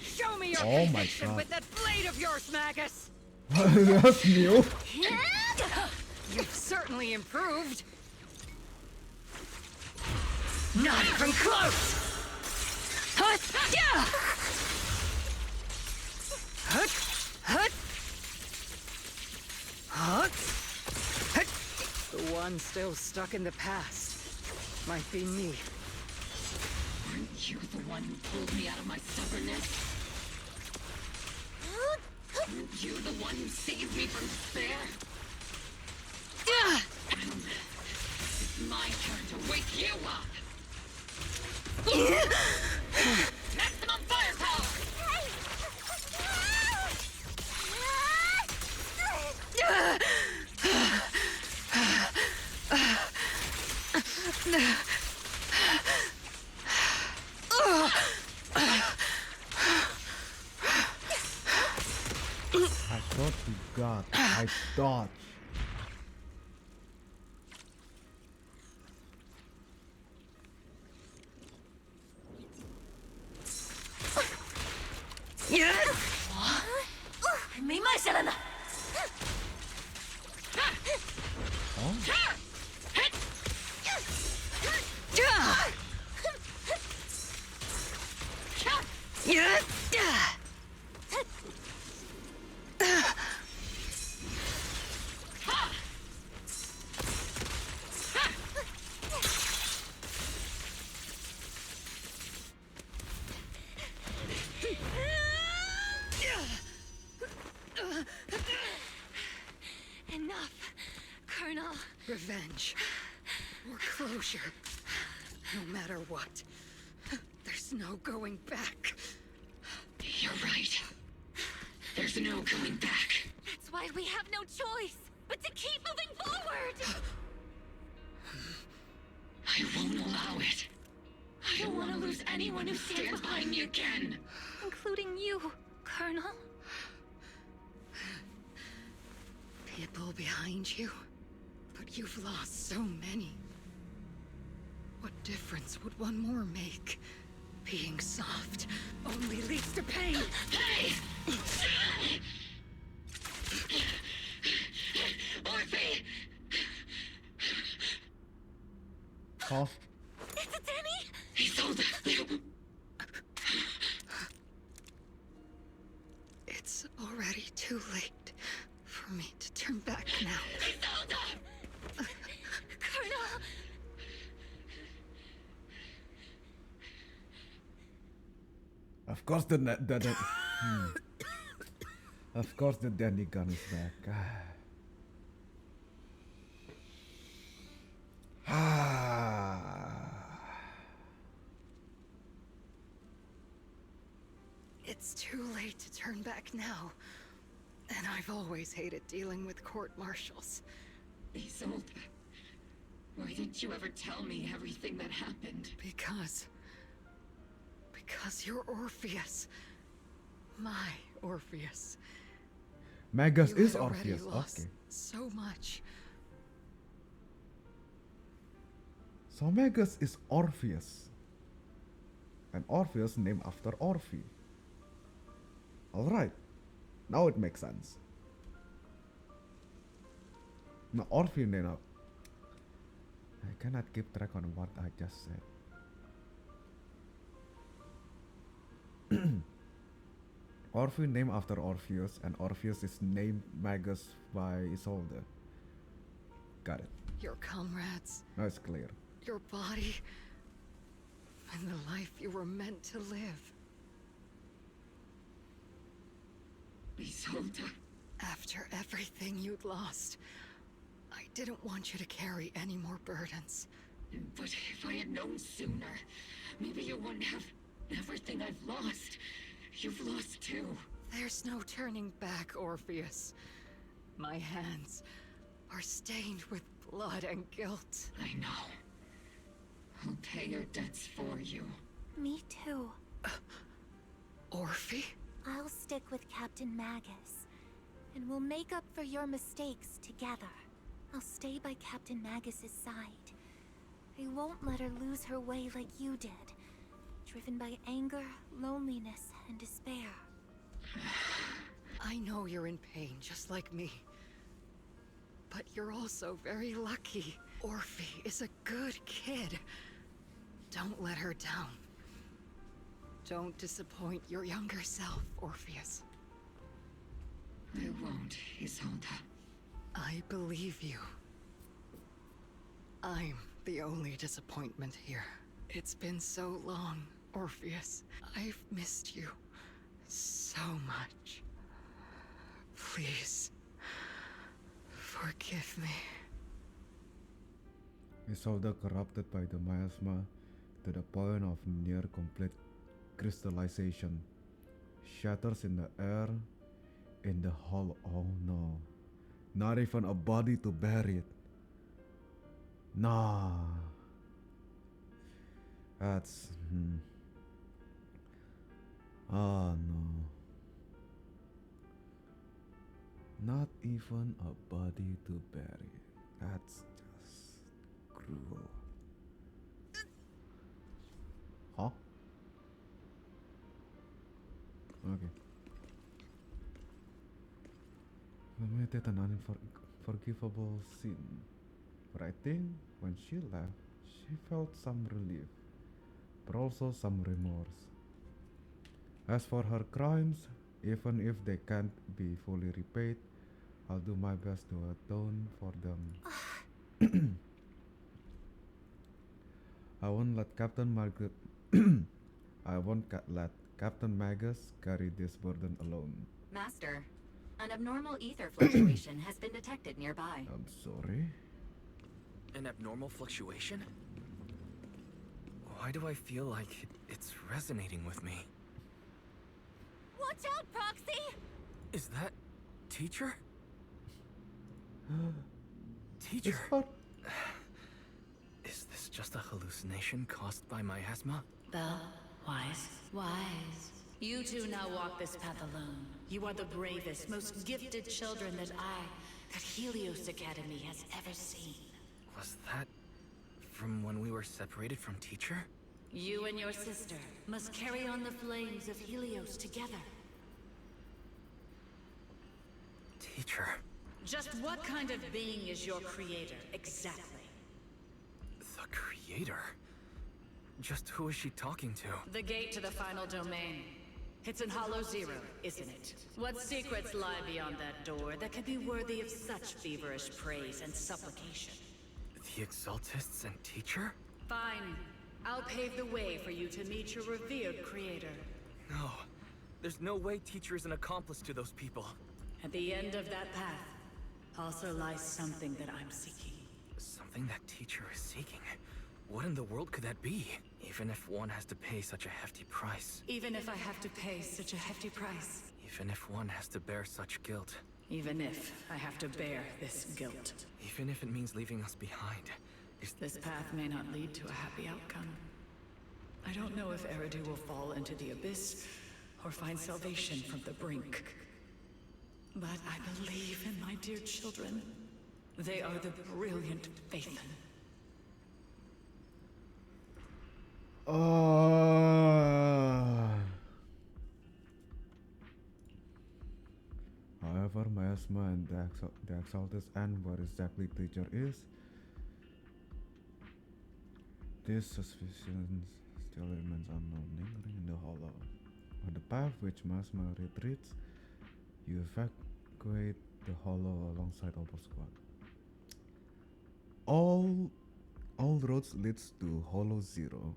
Show me your Oh my conviction God. with that blade of yours, Magus. That's new. You've certainly improved. Not even close. The one still stuck in the past might be me. Weren't you the one who pulled me out of my stubbornness? Weren't you the one who saved me from despair? It's my turn to wake you up! Maximum firepower! I swear to God, I dodged. Enough, Colonel. Revenge. Or closure. No matter what. There's no going back. You're right. There's no going back. That's why we have no choice but to keep moving forward. I won't allow it. I don't want to lose anyone who stands behind me again. Including you, Colonel. People behind you, but you've lost so many. What difference would one more make? Being soft only leads to pain. Hey! Orphe! Oh. It's Danny! He sold it. It's already too late. me to turn back now. Colonel! Of course Of course the dandy gun is back. It's too late to turn back now. And I've always hated dealing with court-martials. Isolde, why didn't you ever tell me everything that happened? Because you're Orpheus. My Orpheus. Magus You is had already Orpheus. lost Okay. so much. So Magus is Orpheus. And Orpheus named after Orphe. Alright. Now it makes sense. Now Orphe named up. I cannot keep track on what I just said. Orphe named after Orpheus, and Orpheus is named Magus by Isolde. Got it. Your comrades. Now it's clear. Your body. And the life you were meant to live. Isolde. After everything you'd lost, I didn't want you to carry any more burdens. But if I had known sooner, maybe you wouldn't have everything I've lost. You've lost too. There's no turning back, Orpheus. My hands are stained with blood and guilt. I know. I'll pay your debts for you. Me too. Orphe? I'll stick with Captain Magus, and we'll make up for your mistakes together. I'll stay by Captain Magus's side. I won't let her lose her way like you did, driven by anger, loneliness, and despair. I know you're in pain, just like me. But you're also very lucky. Orphe is a good kid. Don't let her down. Don't disappoint your younger self, Orpheus. I won't, Isolde. I believe you. I'm the only disappointment here. It's been so long, Orpheus. I've missed you so much. Please, forgive me. Isolde, corrupted by the miasma to the point of near complete crystallization, shatters in the air in the hollow. Oh no. Not even a body to bury it. Nah. That's... Oh no. Not even a body to bury. That's just cruel. Huh? Okay. Committed an unforgivable sin. But I think when she left, she felt some relief, but also some remorse. As for her crimes, even if they can't be fully repaid, I'll do my best to atone for them. I won't let Captain let Captain Magus carry this burden alone. Master, an abnormal ether fluctuation has been detected nearby. I'm sorry? An abnormal fluctuation? Why do I feel like it's resonating with me? Watch out, Proxy! Is that... Teacher? Teacher? Is this just a hallucination caused by miasma? Belle, wise. You two now walk this path alone. You are the bravest, most gifted children that Helios Academy has ever seen. Was that from when we were separated from Teacher? You and your sister must carry on the flames of Helios together. Teacher. Just what kind of being is your creator, exactly? The creator? Just who is she talking to? The gate to the final domain. It's in Hollow Zero, isn't it? What secrets lie beyond that door that can be worthy of such feverish praise and supplication? The Exaltists and Teacher? Fine. I'll pave the way for you to meet your revered creator. No. There's no way Teacher is an accomplice to those people. At the end of that path also lies something that I'm seeking. Something that Teacher is seeking? What in the world could that be? Even if one has to pay such a hefty price. Even if I have to pay such a hefty price. Even if one has to bear such guilt. Even if I have to bear this guilt. Even if it means leaving us behind. This path may not lead to a happy outcome. I don't know if Eridu will fall into the abyss or find salvation from the brink. But I believe in my dear children. They are the brilliant Phaethon. However, Miasma and the Exaltus and what exactly Teacher is, this suspicion still remains unknown, lingering in the hollow. On the path which Miasma retreats, you evacuate the hollow alongside Opal Squad. All roads leads to Hollow Zero.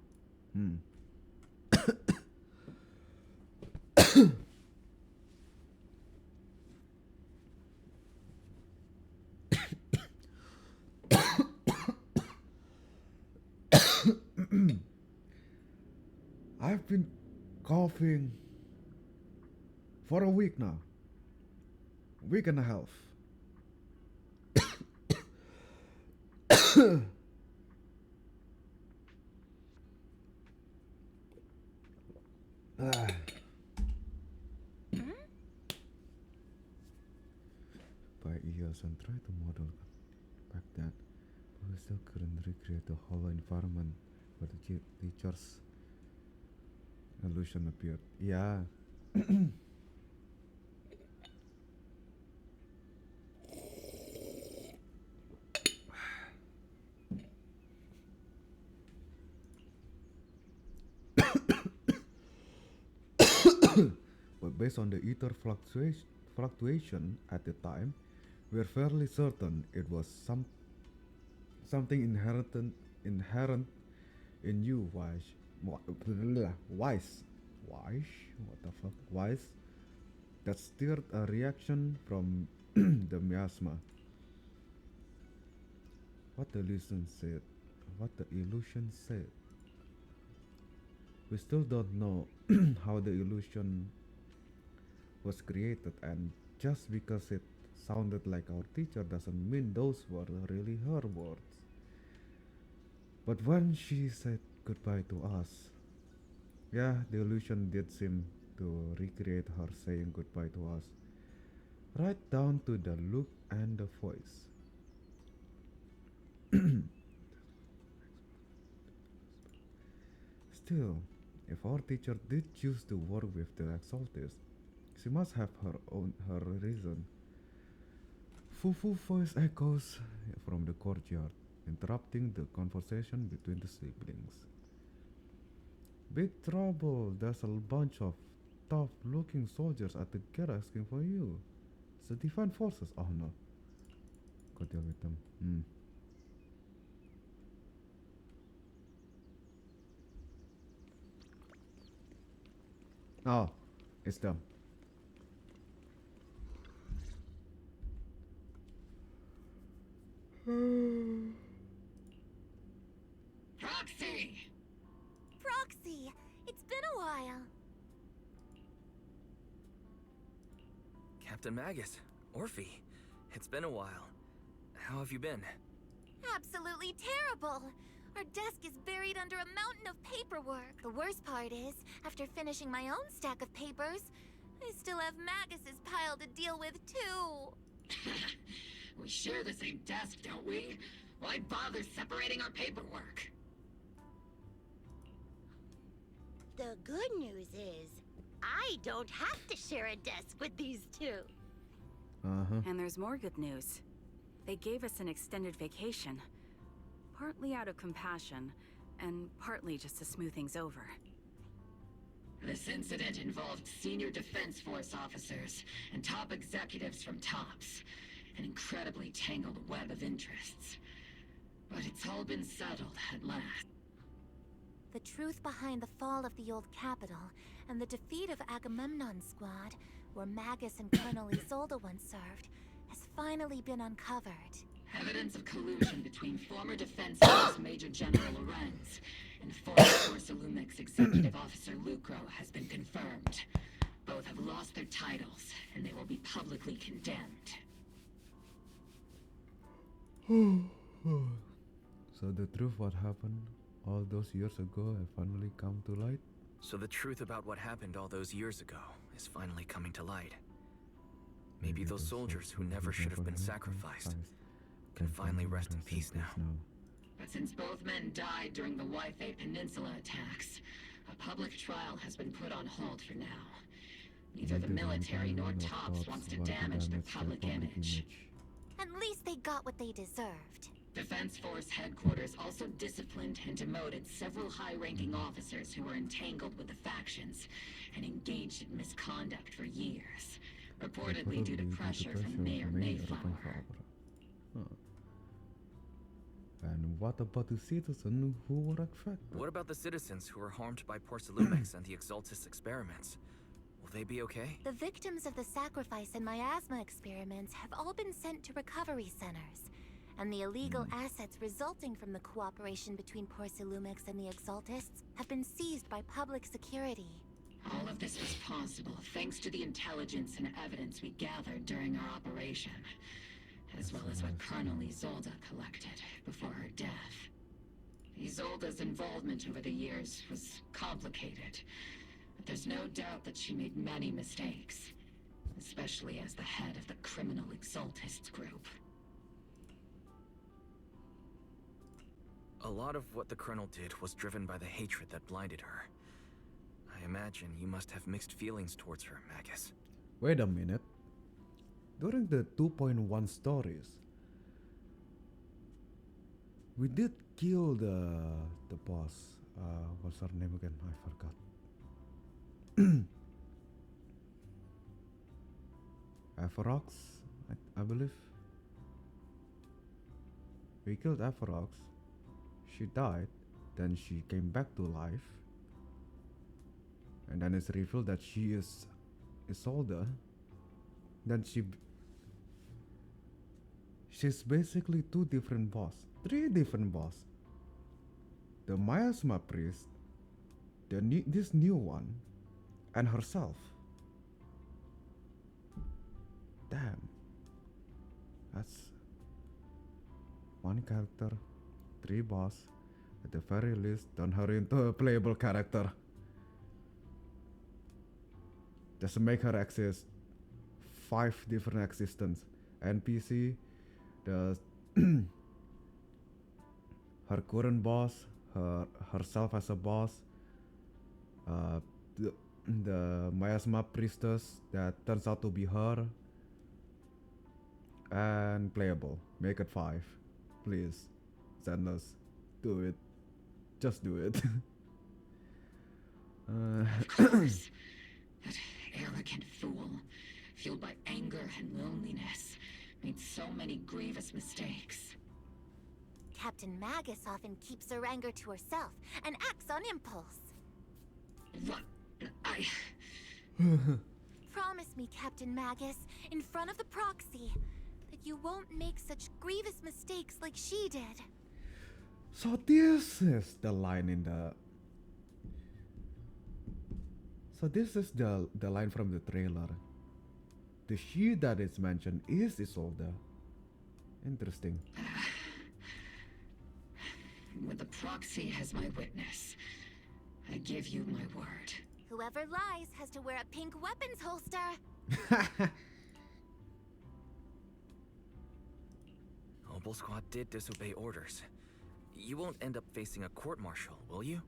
I've been coughing for a week now. Week and a half. By years and try to model back then, but we still couldn't recreate the hollow environment where the teacher's illusion appeared. Yeah. But based on the ether fluctuation at the time, we're fairly certain it was something inherent in you, Wise. What the fuck? Wise. That stirred a reaction from the miasma. What the illusion said. We still don't know how the illusion was created, and just because it sounded like our teacher doesn't mean those were really her words. But when she said goodbye to us, yeah, the illusion did seem to recreate her saying goodbye to us, right down to the look and the voice. Still, if our teacher did choose to work with the Exaltists, she must have her reason. Fufu voice echoes from the courtyard, interrupting the conversation between the siblings. Big trouble! There's a bunch of tough-looking soldiers at the gate asking for you. It's the Divine Forces. Oh no. Go deal with them. Oh, it's them. Proxy! Proxy! It's been a while. Captain Magus, Orphe, it's been a while. How have you been? Absolutely terrible! Our desk is buried under a mountain of paperwork. The worst part is, after finishing my own stack of papers, I still have Magus's pile to deal with too. We share the same desk, don't we? Why bother separating our paperwork? The good news is, I don't have to share a desk with these two. And there's more good news. They gave us an extended vacation. Partly out of compassion, and partly just to smooth things over. This incident involved senior defense force officers and top executives from TOPS. An incredibly tangled web of interests. But it's all been settled at last. The truth behind the fall of the old capital and the defeat of Agamemnon's squad, where Magus and Colonel Isolde once served, has finally been uncovered. Evidence of collusion between former Defense Force Major General Lorenz and former Force Illumix Executive Officer Lucro has been confirmed. Both have lost their titles, and they will be publicly condemned. So the truth what happened all those years ago have finally come to light? So the truth about what happened all those years ago is finally coming to light. Maybe those soldiers who never should have been sacrificed can finally rest in peace now. But since both men died during the Waifei Peninsula attacks, a public trial has been put on hold for now. Neither the military nor TOPS wants to damage their public image. At least they got what they deserved. Defense Force headquarters also disciplined and demoted several high-ranking officers who were entangled with the factions and engaged in misconduct for years, reportedly due to pressure from Mayor Mayflower. And what about the citizens who were affected? What about the citizens who were harmed by Porcelumix and the Exaltis experiments? Will they be okay? The victims of the sacrifice and miasma experiments have all been sent to recovery centers, and the illegal assets resulting from the cooperation between Porcelumix and the Exaltists have been seized by public security. All of this was possible thanks to the intelligence and evidence we gathered during our operation, as well as what Colonel Isolde collected before her death. Isolde's involvement over the years was complicated, but there's no doubt that she made many mistakes, especially as the head of the criminal Exaltists group. A lot of what the Colonel did was driven by the hatred that blinded her. I imagine you must have mixed feelings towards her, Magus. Wait a minute. During the 2.1 stories, we did kill the boss. What's her name again? I forgot. Afarox, I believe. We killed Afarox. She died. Then she came back to life. And then it's revealed that she is Isolde. Then she's basically three different boss. The Miasma priest, this new one, and herself. Damn. That's one character, three boss. At the very least, turn her into a playable character. Just make her exist. 5 different existence. NPC, the her current boss, herself as a boss, the Miasma priestess that turns out to be her, and playable. Make it 5, please. Zenless, do it. Just do it. Of course. That arrogant fool, fueled by anger and loneliness, made so many grievous mistakes. Captain Magus often keeps her anger to herself and acts on impulse. What? Promise me, Captain Magus, in front of the proxy, that you won't make such grievous mistakes like she did. So this is the line in the... So this is the line from the trailer. The she that is mentioned is Isolde. Interesting. With the proxy as my witness, I give you my word. Whoever lies has to wear a pink weapons holster. Obel Squad did disobey orders. You won't end up facing a court-martial, will you?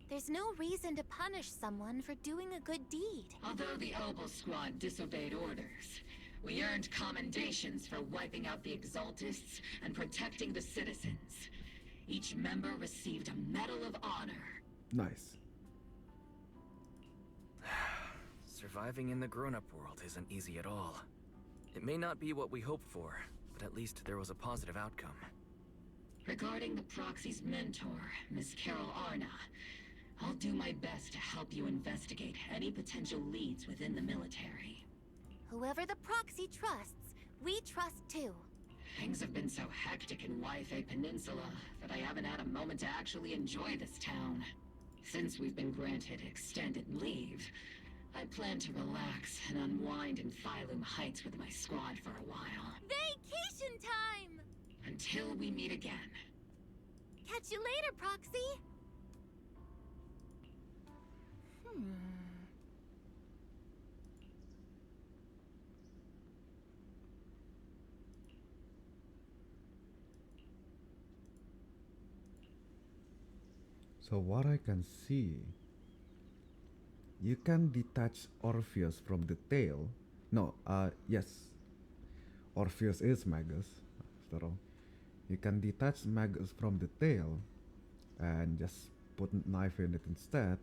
There's no reason to punish someone for doing a good deed. Although the Obel Squad disobeyed orders, we earned commendations for wiping out the Exaltists and protecting the citizens. Each member received a Medal of Honor. Nice. Surviving in the grown-up world isn't easy at all. It may not be what we hoped for, but at least there was a positive outcome. Regarding the Proxy's mentor, Miss Carol Arna, I'll do my best to help you investigate any potential leads within the military. Whoever the proxy trusts, we trust too. Things have been so hectic in Yfe Peninsula that I haven't had a moment to actually enjoy this town. Since we've been granted extended leave, I plan to relax and unwind in Phylum Heights with my squad for a while. Vacation time! Until we meet again. Catch you later, Proxy! So what I can see, you can detach Orpheus from the tail. No, yes. Orpheus is Magus, after all. You can detach Magus from the tail and just put knife in it instead.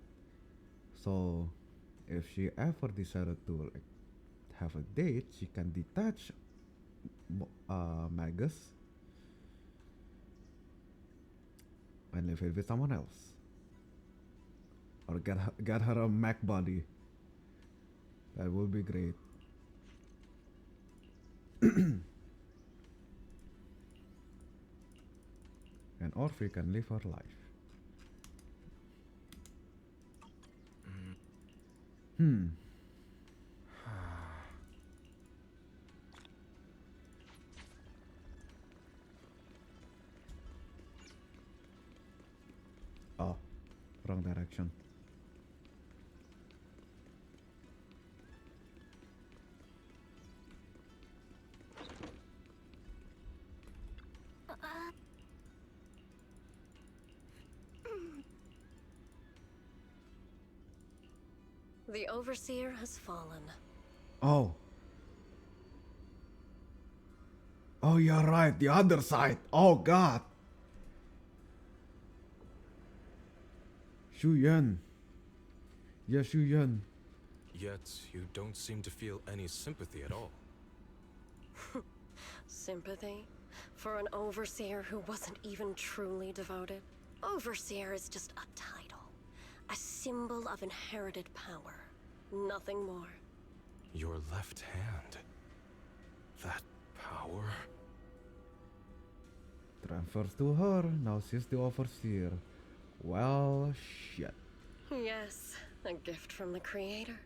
So if she ever decided to like have a date, she can detach Magus and live it with someone else, or get her a Mac body. That would be great. And Orphe can live her life. Oh, wrong direction. The Overseer has fallen. Oh. Oh, you're right. The other side. Oh, God. Shu Yun. Yeah, Shu Yun. Yet you don't seem to feel any sympathy at all. Sympathy? For an Overseer who wasn't even truly devoted? Overseer is just a title. A symbol of inherited power. Nothing more. Your left hand. That power. Transfers to her. Now she's the Overseer. Well, shit. Yes, a gift from the Creator.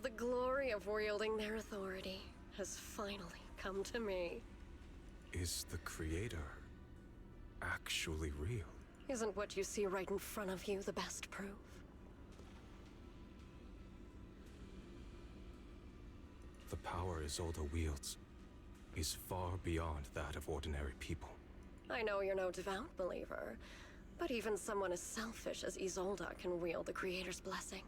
The glory of wielding their authority has finally come to me. Is the Creator actually real? Isn't what you see right in front of you the best proof? The power Isolde wields is far beyond that of ordinary people. I know you're no devout believer, but even someone as selfish as Isolde can wield the Creator's blessing.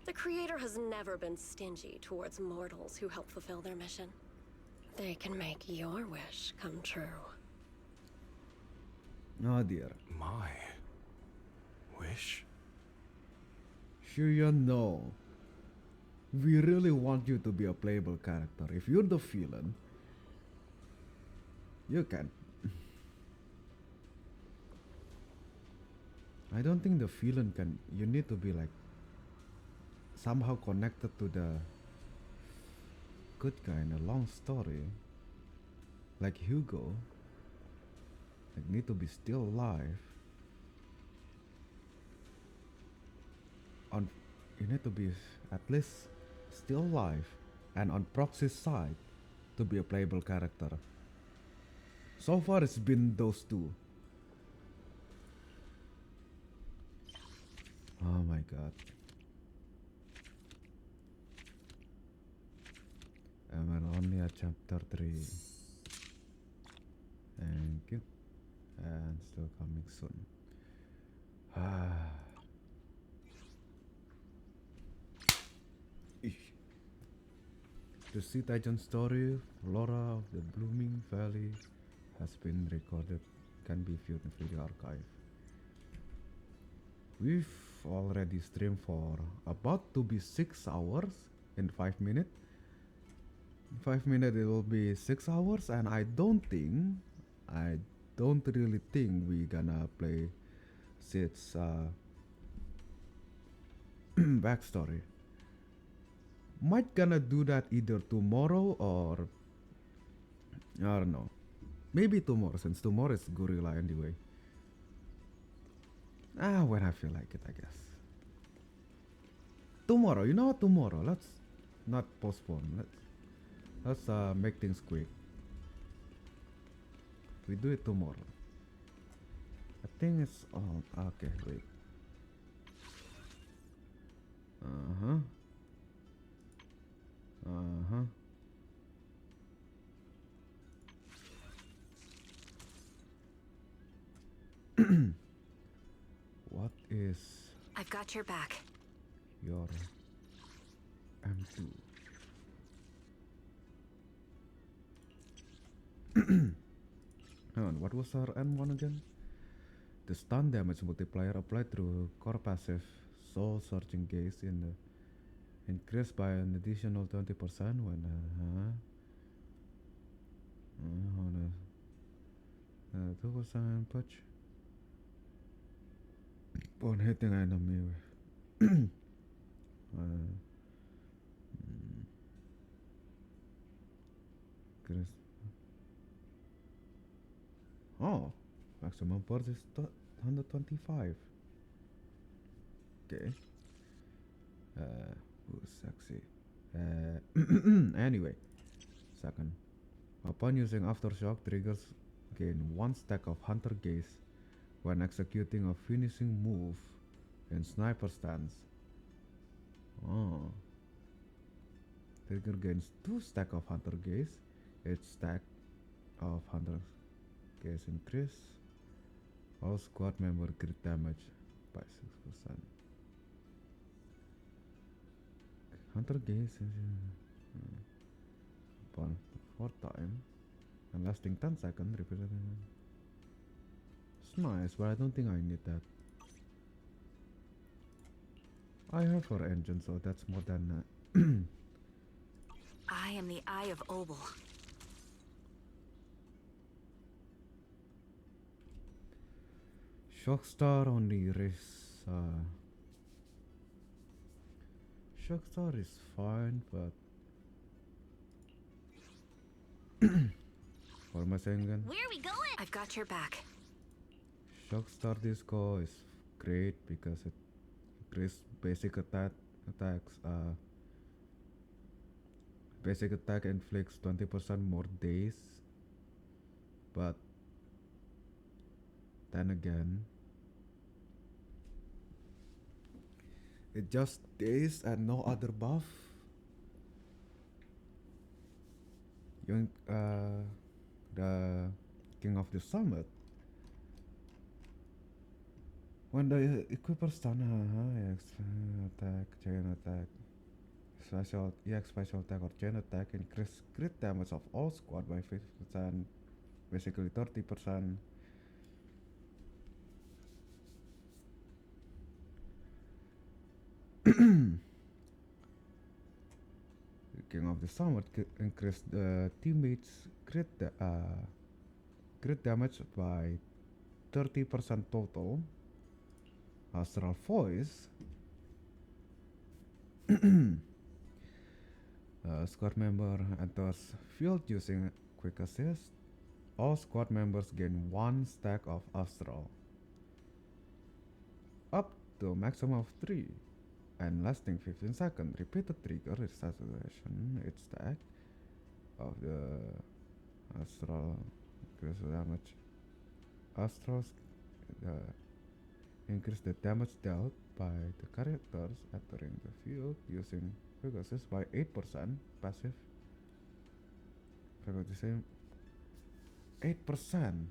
The Creator has never been stingy towards mortals who help fulfill their mission. They can make your wish come true. Oh dear. My wish? Shu Yun, no. We really want you to be a playable character. If you're the villain, you can. I don't think the villain can. You need to be like somehow connected to the good guy in a long story. Like Hugo. Like need to be still alive. You need to be at least still alive and on Proxy's side to be a playable character. So far it's been those two. Oh my god. And we're only at chapter 3. Thank you. And still coming soon. The Sea Titan story, Flora of the Blooming Valley, has been recorded, can be viewed in the archive. We already streamed for about to be 6 hours in 5 minutes. In 5 minutes it will be 6 hours, and I don't really think we gonna play Sid's backstory. Might gonna do that either tomorrow or I don't know. Maybe tomorrow, since tomorrow is Gorilla anyway. When I feel like it, I guess. Tomorrow, you know what? Tomorrow, let's not postpone. Let's make things quick. We do it tomorrow. I think it's all okay. Wait. What is I've got your back. your M2? Hang on, what was our M1 again? The stun damage multiplier applied through core passive soul searching gaze in the increased by an additional 20% when 2% punch upon hitting enemy. Oh, maximum burst is 125. Okay. Sexy. Anyway, second. Upon using aftershock, triggers gain 1 stack of hunter gaze when executing a finishing move in sniper stance. Oh. Trigger gains 2 stack of hunter gaze. Each stack of hunter gaze increase. All squad member crit damage by 6%. Hunter gaze is upon 4 times and lasting 10 seconds. It's nice, but I don't think I need that. I have her engine, so that's more than I am the Eye of Obel. Shockstar only race. Shockstar is fine, but for my second, Where are we going? I've got your back. Shockstar Disco is great because it increases basic attacks. Basic attack inflicts 20% more days, but then again, it just days and no other buff. The King of the Summit, when the equiper stun, attack, chain attack, special special attack or chain attack increase crit damage of all squad by 50%, basically 30%. King of the Summit increase the teammates crit damage by 30% total. Astral Voice. Squad member enters field using quick assist. All squad members gain 1 stack of Astral, up to a maximum of 3, and lasting 15 seconds. Repeated trigger resuscitation. Each stack of the Astral increase damage. Astrals increase the damage dealt by the characters entering the field using quick assist by 8% passive. Forgot the same. 8%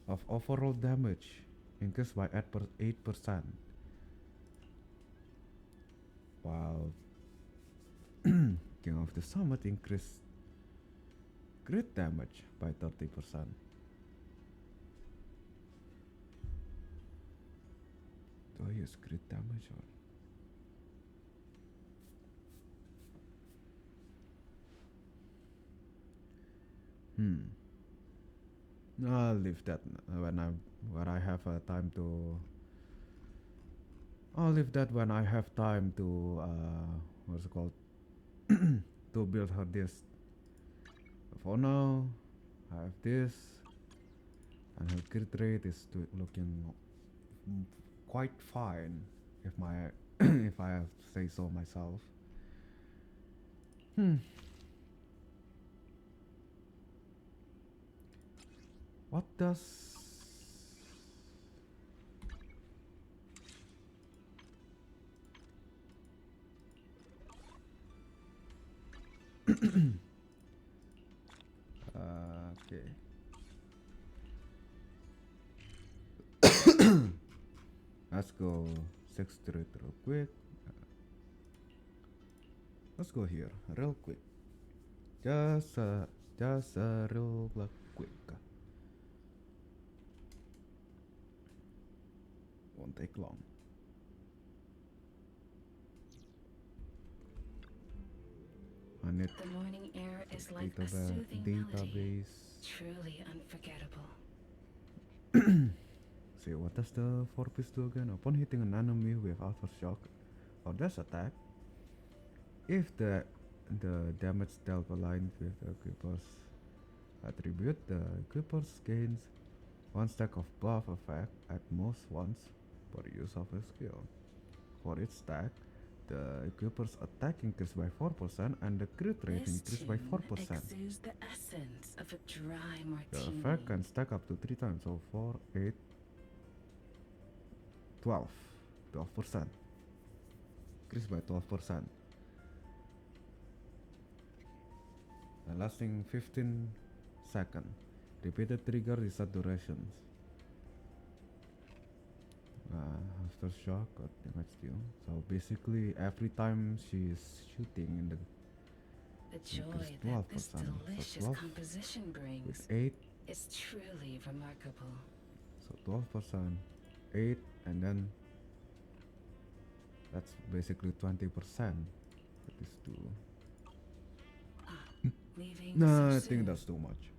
of overall damage increased by 8%, while King of the Summit increased crit damage by 30%. I use crit damage or? I'll leave that when I have time to. I'll leave that when I have time to what's it called to build her this. For now, I have this, and her crit rate is looking quite fine, if my if I have to say so myself. What does okay. Let's go 6 straight real quick. Let's go here real quick. Just real quick. Won't take long. I need The morning air is like a soothing melody, truly unforgettable. See, what does the 4-piece do again? Upon hitting an enemy with aftershock or dash attack, if the damage dealt aligned with the equiper's attribute, the equiper gains 1 stack of buff effect at most once per use of a skill. For each stack, the equiper's attack increased by 4% and the crit rate increased by 4%. Exudes the essence of a dry martini. The effect can stack up to 3 times, so 4, 8, 12%. Increased by 12%. And lasting 15 seconds. Repeated trigger reset durations. Aftershock or damage deal. So basically, every time she is shooting in the joy that this delicious composition brings with 8 is truly remarkable. So 12%, 8, and then that's basically 20%. That is too. No, I think that's too much.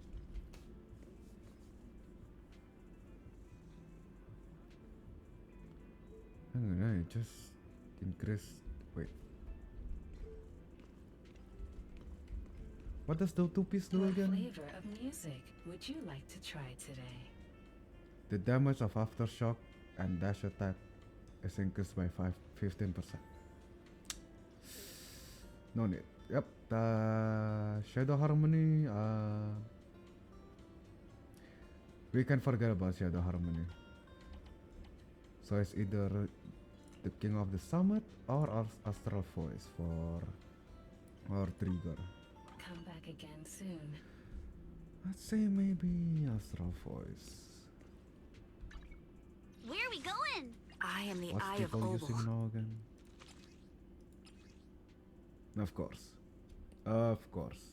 I just increase. Wait. What does the 2-piece do again? What flavor of music would you like to try today? The damage of aftershock and dash attack is increased by 15%. No need. Yep. The Shadow Harmony. We can forget about Shadow Harmony. So it's either the King of the Summit or Astral Voice for our trigger. Come back again soon. Let's say maybe Astral Voice. Where are we going? I am the What's Eye of people using Obel. now again? Of course. Of course.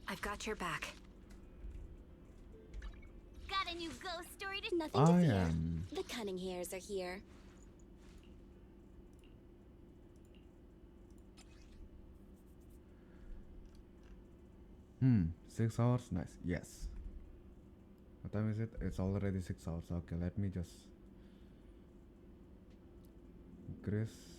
I've got your back. Got a new ghost story to nothing I to fear. am. The cunning hairs are here. Hmm, 6 hours? Nice. Yes. What time is it? It's already 6 hours. Okay, let me just increase.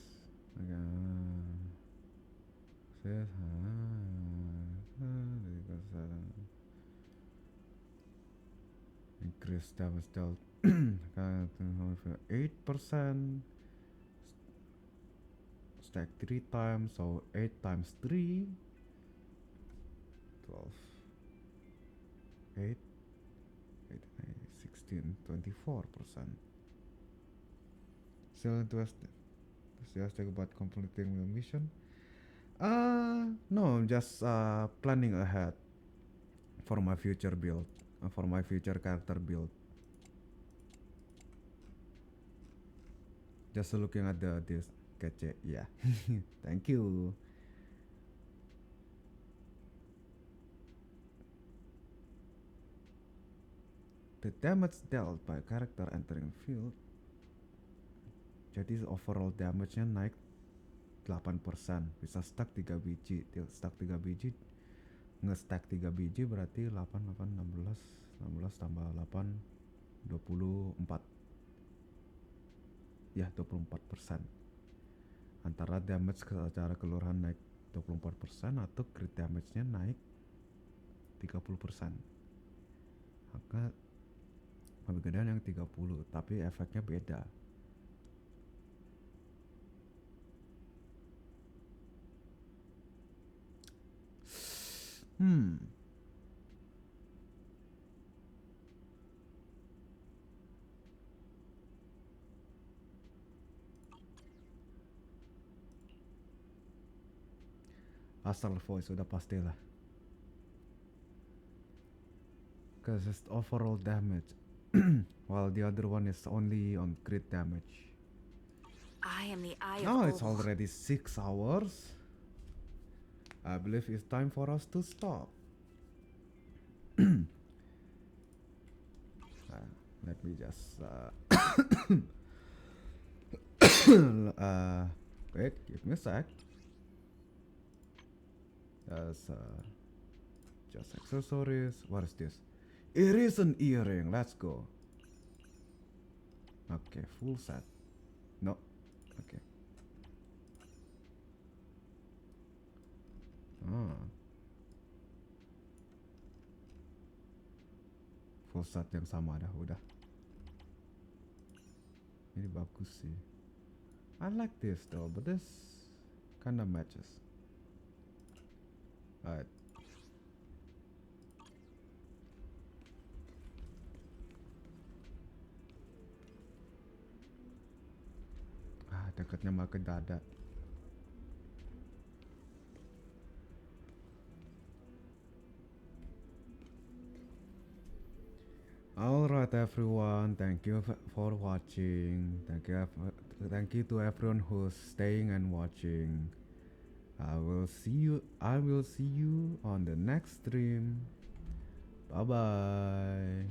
Increase damage dealt 8%. Stack 3 times, so 8 times 3. 12, 8, 8, 16, 24%. Still enthusiastic about completing the mission? No, I'm just planning ahead for my future build, for my future character build. Just looking at this kece, yeah. Thank you. The damage dealt by character entering field. Jadi overall damage-nya naik 8%. Bisa stack 3 biji. Stack 3 biji, nge-stack 3 biji berarti 8, 8, 16 tambah 8, 24. Ya, 24%. Antara damage secara keseluruhan naik 24% atau crit damage-nya naik 30%. Maka lebih gedean yang 30, tapi efeknya beda. Astral voice udah pastilah. Cause it's overall damage, while the other one is only on crit damage. I am the eye of Now it's Ol. already 6 hours. I believe it's time for us to stop. Let me just wait, give me a sec. Just accessories. What is this? It is an earring. Let's go. Okay, full set. No. Okay. Full set yang sama dah udah. Ini bagus sih. I like this though, but this kinda matches. Alright. Dekatnya mah ke dada. Alright everyone, thank you for watching. Thank you to everyone who's staying and watching. I will see you on the next stream. Bye bye.